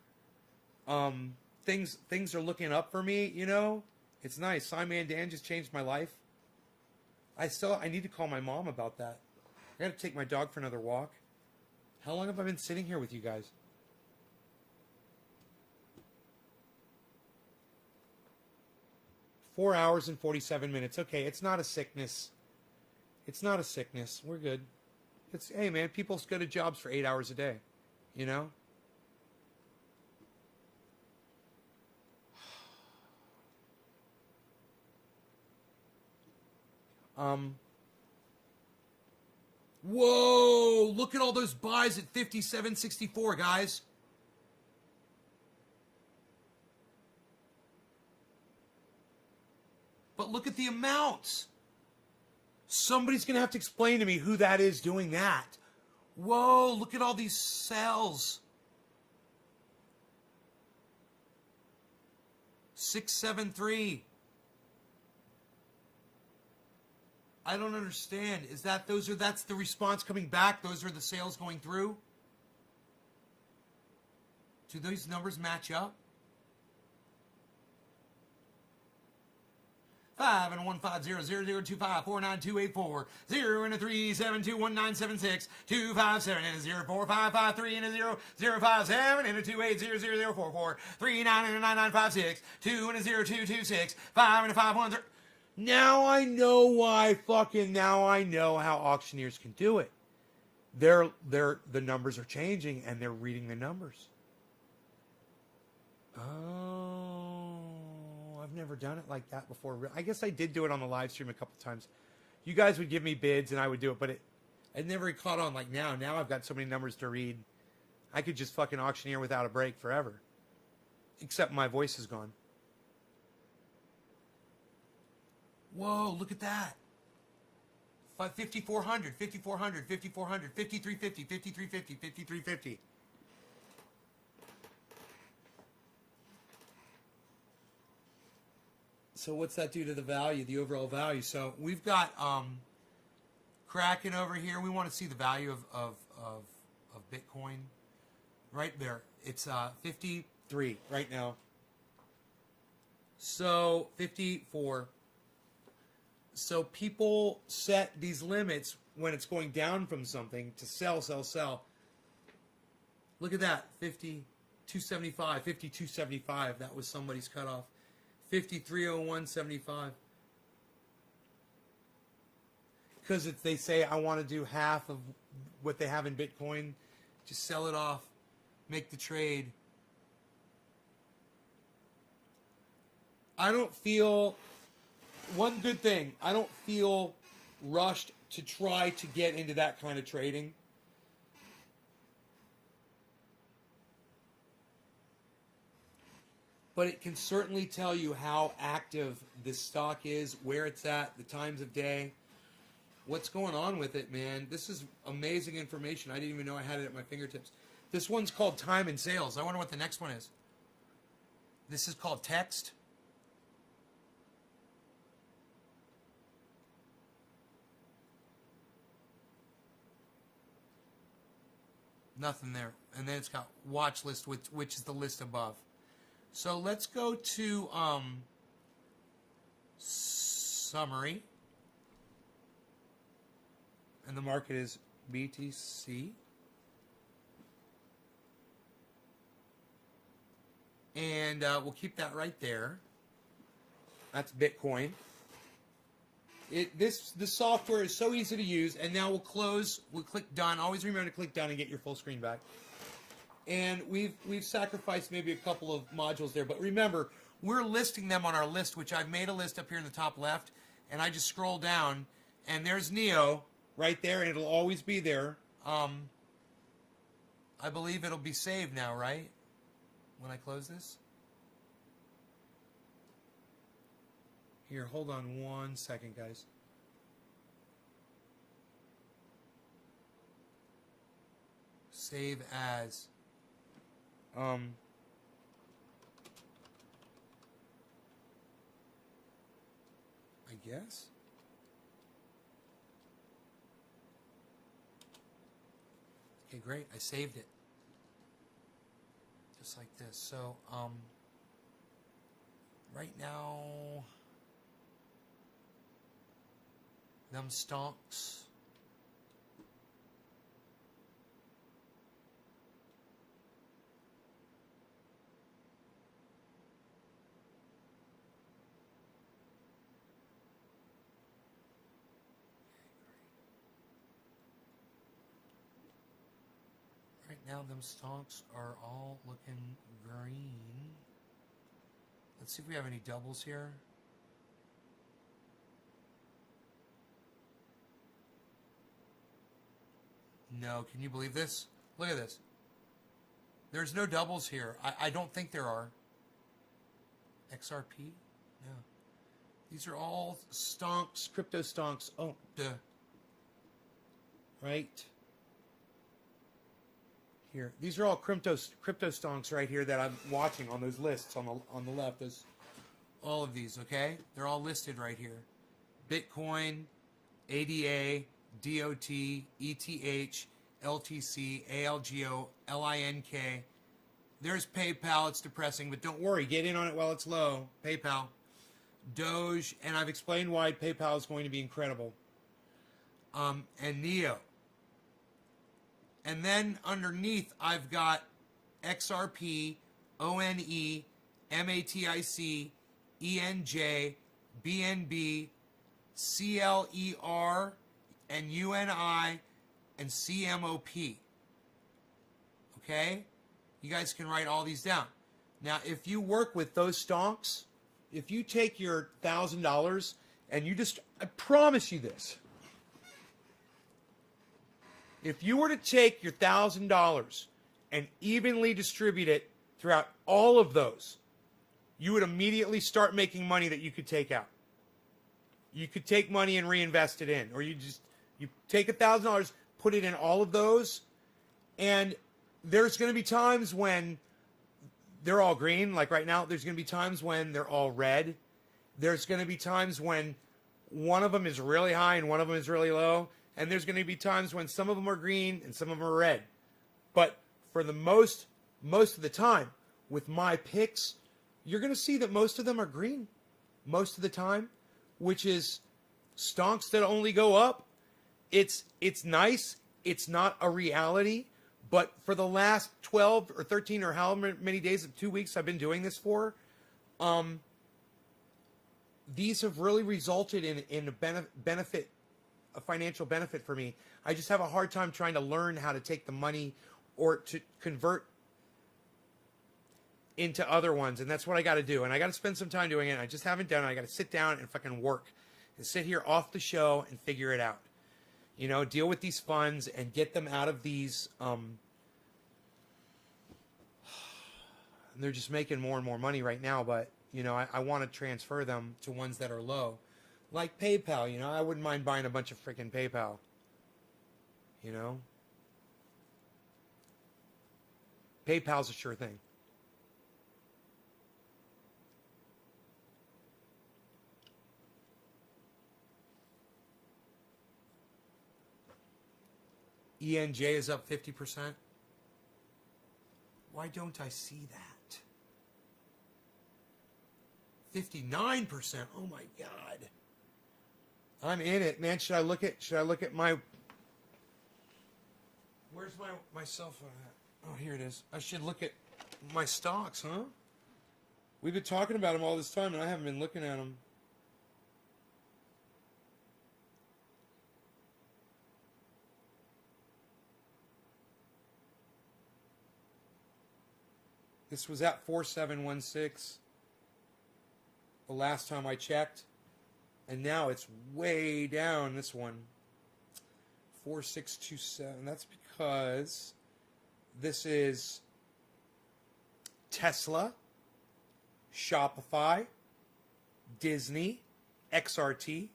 Things are looking up for me, you know? It's nice. SciManDan just changed my life. I need to call my mom about that. I got to take my dog for another walk. How long have I been sitting here with you guys? 4 hours and 47 minutes. Okay, it's not a sickness. It's not a sickness. We're good. It's, hey, man, people go to jobs for 8 hours a day, you know? Whoa, look at all those buys at 57.64, guys. But look at the amounts. Somebody's going to have to explain to me who that is doing that. Whoa, look at all these sales. 673. I don't understand. Is that that's the response coming back? Those are the sales going through? Do those numbers match up? 5 and a 1 5 0 0 0 2 5 4 9 2 8 4 0 and a 3 7 2 1 9 7 6 2 5 7 and a 0 4 5 5 3 and a 0 0 5 7 and a 2 8 0 0 0 4 4 3 9 and a 9 9 5 6 2 and a 0 2 2 6 5 and a 5 1 3. Now I know why now I know how auctioneers can do it. The numbers are changing and they're reading the numbers. Oh, I've never done it like that before. I guess I did do it on the live stream a couple times. You guys would give me bids and I would do it, but it never caught on like now. Now I've got so many numbers to read. I could just fucking auctioneer without a break forever. Except my voice is gone. Whoa, look at that. 5,400, 5,400, 5,400, 5,350, 5,350, 5,350. So what's that do to the value, the overall value? So we've got Kraken over here. We want to see the value of Bitcoin right there. It's 53 right now. So 54. So people set these limits when it's going down from something to sell, sell, sell. Look at that, 5275, 5275. That was somebody's cutoff. 5301.75. Because if they say I want to do half of what they have in Bitcoin, just sell it off, make the trade. I don't feel. One good thing, I don't feel rushed to try to get into that kind of trading. But it can certainly tell you how active this stock is, where it's at, the times of day, what's going on with it, man. This is amazing information. I didn't even know I had it at my fingertips. This one's called Time and Sales. I wonder what the next one is. This is called Text. Nothing there. And then it's got watch list, which is the list above. So let's go to summary. And the market is BTC. And we'll keep that right there. That's Bitcoin. The software is so easy to use, and now we'll click done. Always remember to click done and get your full screen back. And we've sacrificed maybe a couple of modules there, but remember, we're listing them on our list, which I've made a list up here in the top left, and I just scroll down, and there's Neo right there, and it'll always be there. I believe it'll be saved now, right? When I close this? Here, hold on 1 second, guys. Save as. I guess. Okay, great. I saved it. Just like this. So, right now, them stonks. now them stocks are all looking green. Let's see if we have any doubles here. No, can you believe this? Look at this. There's no doubles here. I don't think there are. XRP? No. These are all stonks, crypto stonks. Oh, duh. Right here. These are all crypto stonks right here that I'm watching on those lists on the left. Those, all of these, okay? They're all listed right here. Bitcoin, ADA, DOT, ETH, LTC, ALGO, LINK. There's PayPal. It's depressing, but don't worry. Get in on it while it's low. PayPal. Doge, and I've explained why PayPal is going to be incredible. And NEO. And then underneath, I've got XRP, ONE, MATIC, ENJ, BNB, CLER, and UNI, and CMOP. Okay? You guys can write all these down. Now, if you work with those stonks, if you take your $1,000 and you just, I promise you this. If you were to take your $1,000 and evenly distribute it throughout all of those, you would immediately start making money that you could take out. You could take money and reinvest it in, or you take $1,000, put it in all of those, and there's going to be times when they're all green, like right now. There's going to be times when they're all red. There's going to be times when one of them is really high and one of them is really low. And there's going to be times when some of them are green and some of them are red. But for the most of the time, with my picks, you're going to see that most of them are green most of the time, which is stonks that only go up. It's nice. It's not a reality. But for the last 12 or 13 or however many days of 2 weeks I've been doing this for, these have really resulted in a benefit, a financial benefit for me. I just have a hard time trying to learn how to take the money or to convert into other ones. And that's what I got to do. And I got to spend some time doing it. I just haven't done it. I got to sit down and fucking work and sit here off the show and figure it out. You know, deal with these funds and get them out of these. They're just making more and more money right now, but, you know, I want to transfer them to ones that are low. Like PayPal, you know, I wouldn't mind buying a bunch of freaking PayPal. You know? PayPal's a sure thing. ENJ is up 50%. Why don't I see that? 59%. Oh my God. I'm in it, man. Should I look at my, where's my cell phone at? Oh, here it is. I should look at my stocks, huh? We've been talking about them all this time and I haven't been looking at them. This was at 4716 the last time I checked. And now it's way down, this one. 4627. That's because this is Tesla, Shopify, Disney, XRT,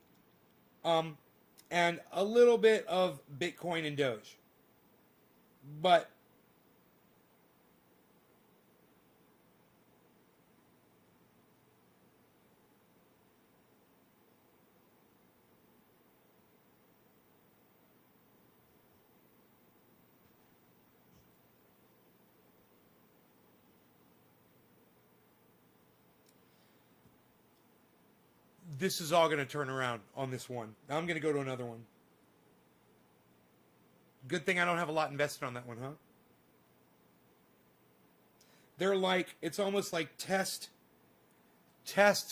and a little bit of Bitcoin and Doge. But this is all going to turn around on this one. Now I'm going to go to another one. Good thing I don't have a lot invested on that one, huh? They're like, it's almost like tests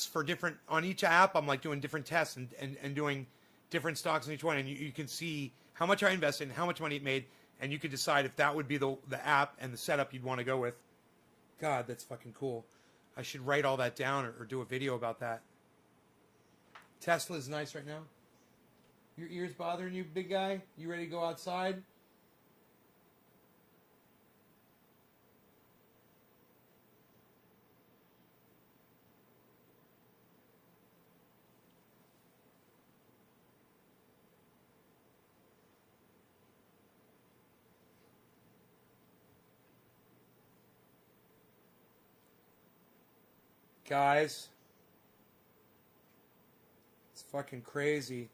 for different, on each app, I'm like doing different tests and doing different stocks on each one. And you can see how much I invested and how much money it made and you could decide if that would be the app and the setup you'd want to go with. God, that's fucking cool. I should write all that down or do a video about that. Tesla's nice right now. Your ears bothering you, big guy? You ready to go outside? Guys, it's fucking crazy.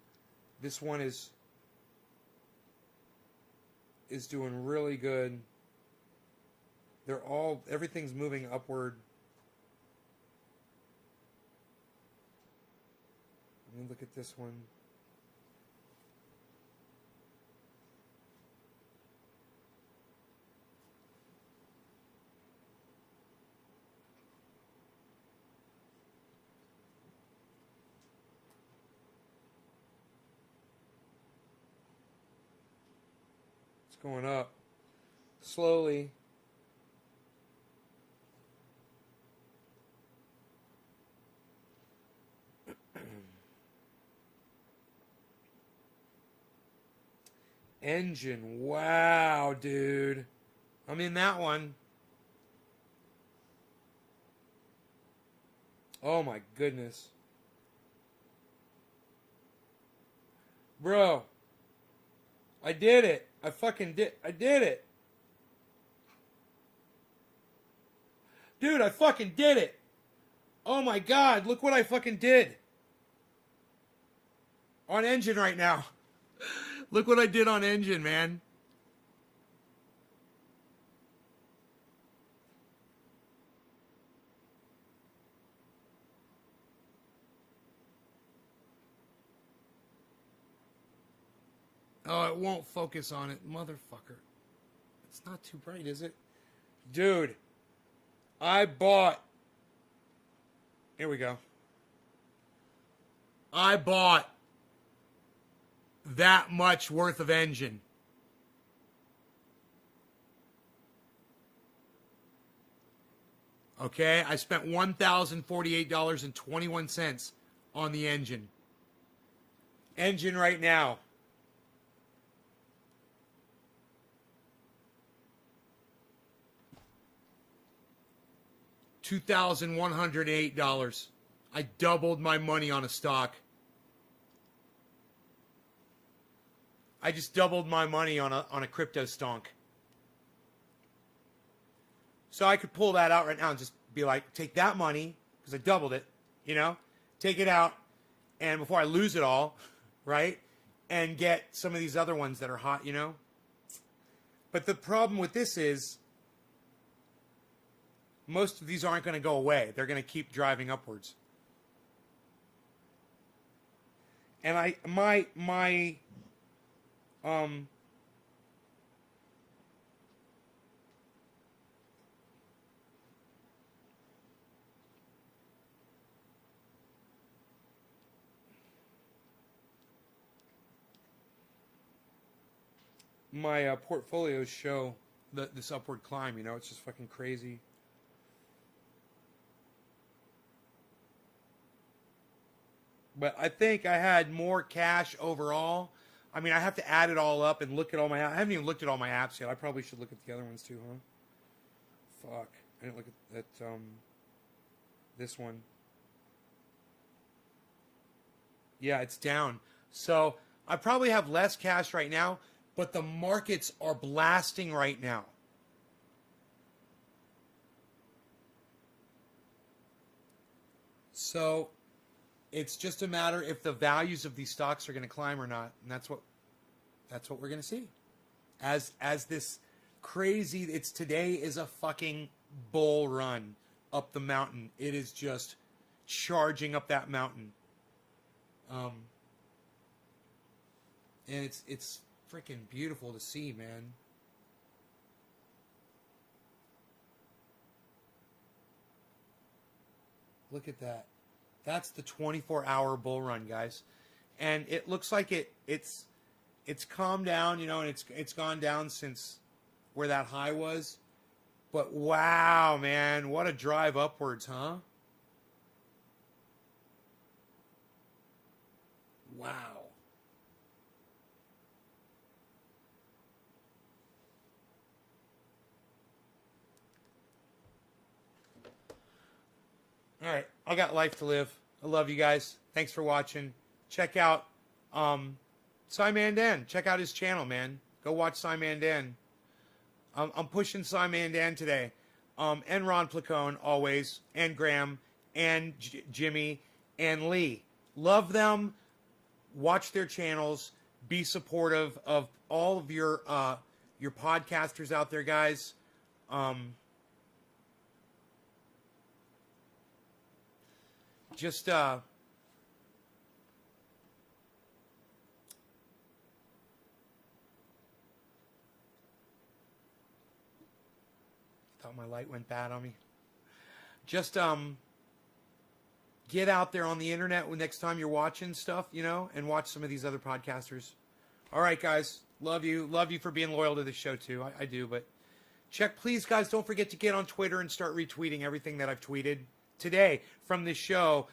This one is doing really good. Everything's moving upward. Let me look at this one. Going up slowly. Engine, wow, dude. I'm in that one. Oh my goodness. Bro, I did it. I did it. Dude, I fucking did it. Oh my God, look what I fucking did. On Engine right now. Look what I did on Engine, man. Oh, it won't focus on it, motherfucker. It's not too bright, is it? Dude, I bought... Here we go. I bought that much worth of Engine. Okay, I spent $1,048.21 on the Engine. Engine right now. $2,108. I doubled my money on a stock. I just doubled my money on a crypto stonk. So I could pull that out right now and just be like, take that money, because I doubled it, you know, take it out, and before I lose it all, right, and get some of these other ones that are hot, you know. But the problem with this is, most of these aren't going to go away. They're going to keep driving upwards. And my portfolios show this upward climb, you know. It's just fucking crazy. But I think I had more cash overall. I mean, I have to add it all up and look at all my... I haven't even looked at all my apps yet. I probably should look at the other ones too, huh? Fuck. I didn't look at this one. Yeah, it's down. So I probably have less cash right now, but the markets are blasting right now. So... it's just a matter if the values of these stocks are going to climb or not, and that's what we're going to see. As this crazy, today is a fucking bull run up the mountain. It is just charging up that mountain, and it's freaking beautiful to see, man. Look at that. That's the 24-hour bull run, guys. And it looks like it's it's calmed down, you know, and it's gone down since where that high was. But wow, man, what a drive upwards, huh? Wow. All right, I got life to live. I love you guys. Thanks for watching. Check out SciManDan. Check out his channel, man. Go watch SciManDan. I'm pushing SciManDan today. And Ron Placone, always. And Graham. And Jimmy. And Lee. Love them. Watch their channels. Be supportive of all of your podcasters out there, guys. Just thought my light went bad on me. Just get out there on the internet next time you're watching stuff, you know, and watch some of these other podcasters. All right, guys, love you for being loyal to the show too. I do, but please, guys, don't forget to get on Twitter and start retweeting everything that I've tweeted today from this show.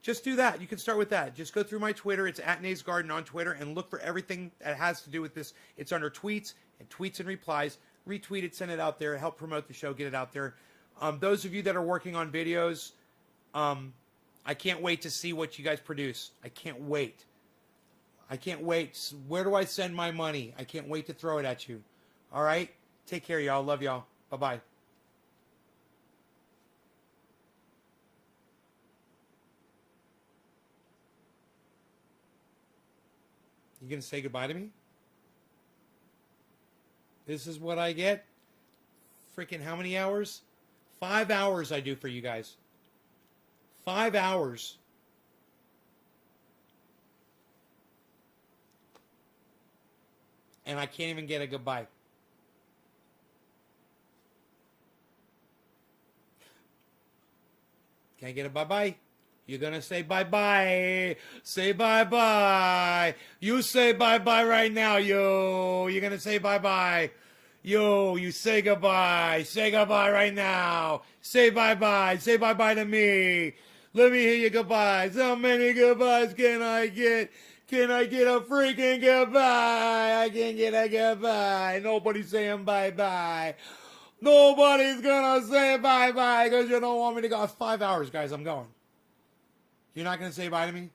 Just do that. You can start with that. Just go through my Twitter. It's @NaysGarden on Twitter, and look for everything that has to do with this. It's under tweets and replies. Retweet it, send it out there, help promote the show, get it out there. Those of you that are working on videos, I can't wait to see what you guys produce. I can't wait. Where do I send my money? I can't wait to throw it at you. All right? Take care, y'all. Love y'all. Bye-bye. You gonna say goodbye to me? This is what I get? Freaking how many hours? 5 hours I do for you guys. 5 hours. And I can't even get a goodbye. Can I get a bye-bye? You're going to say bye-bye. Say bye-bye. You say bye-bye right now, yo. You're going to say bye-bye. Yo, you say goodbye. Say goodbye right now. Say bye-bye. Say bye-bye to me. Let me hear your goodbyes. How many goodbyes can I get? Can I get a freaking goodbye? I can get a goodbye. Nobody's saying bye-bye. Nobody's going to say bye-bye because you don't want me to go. 5 hours, guys. I'm going. You're not going to say bye to me?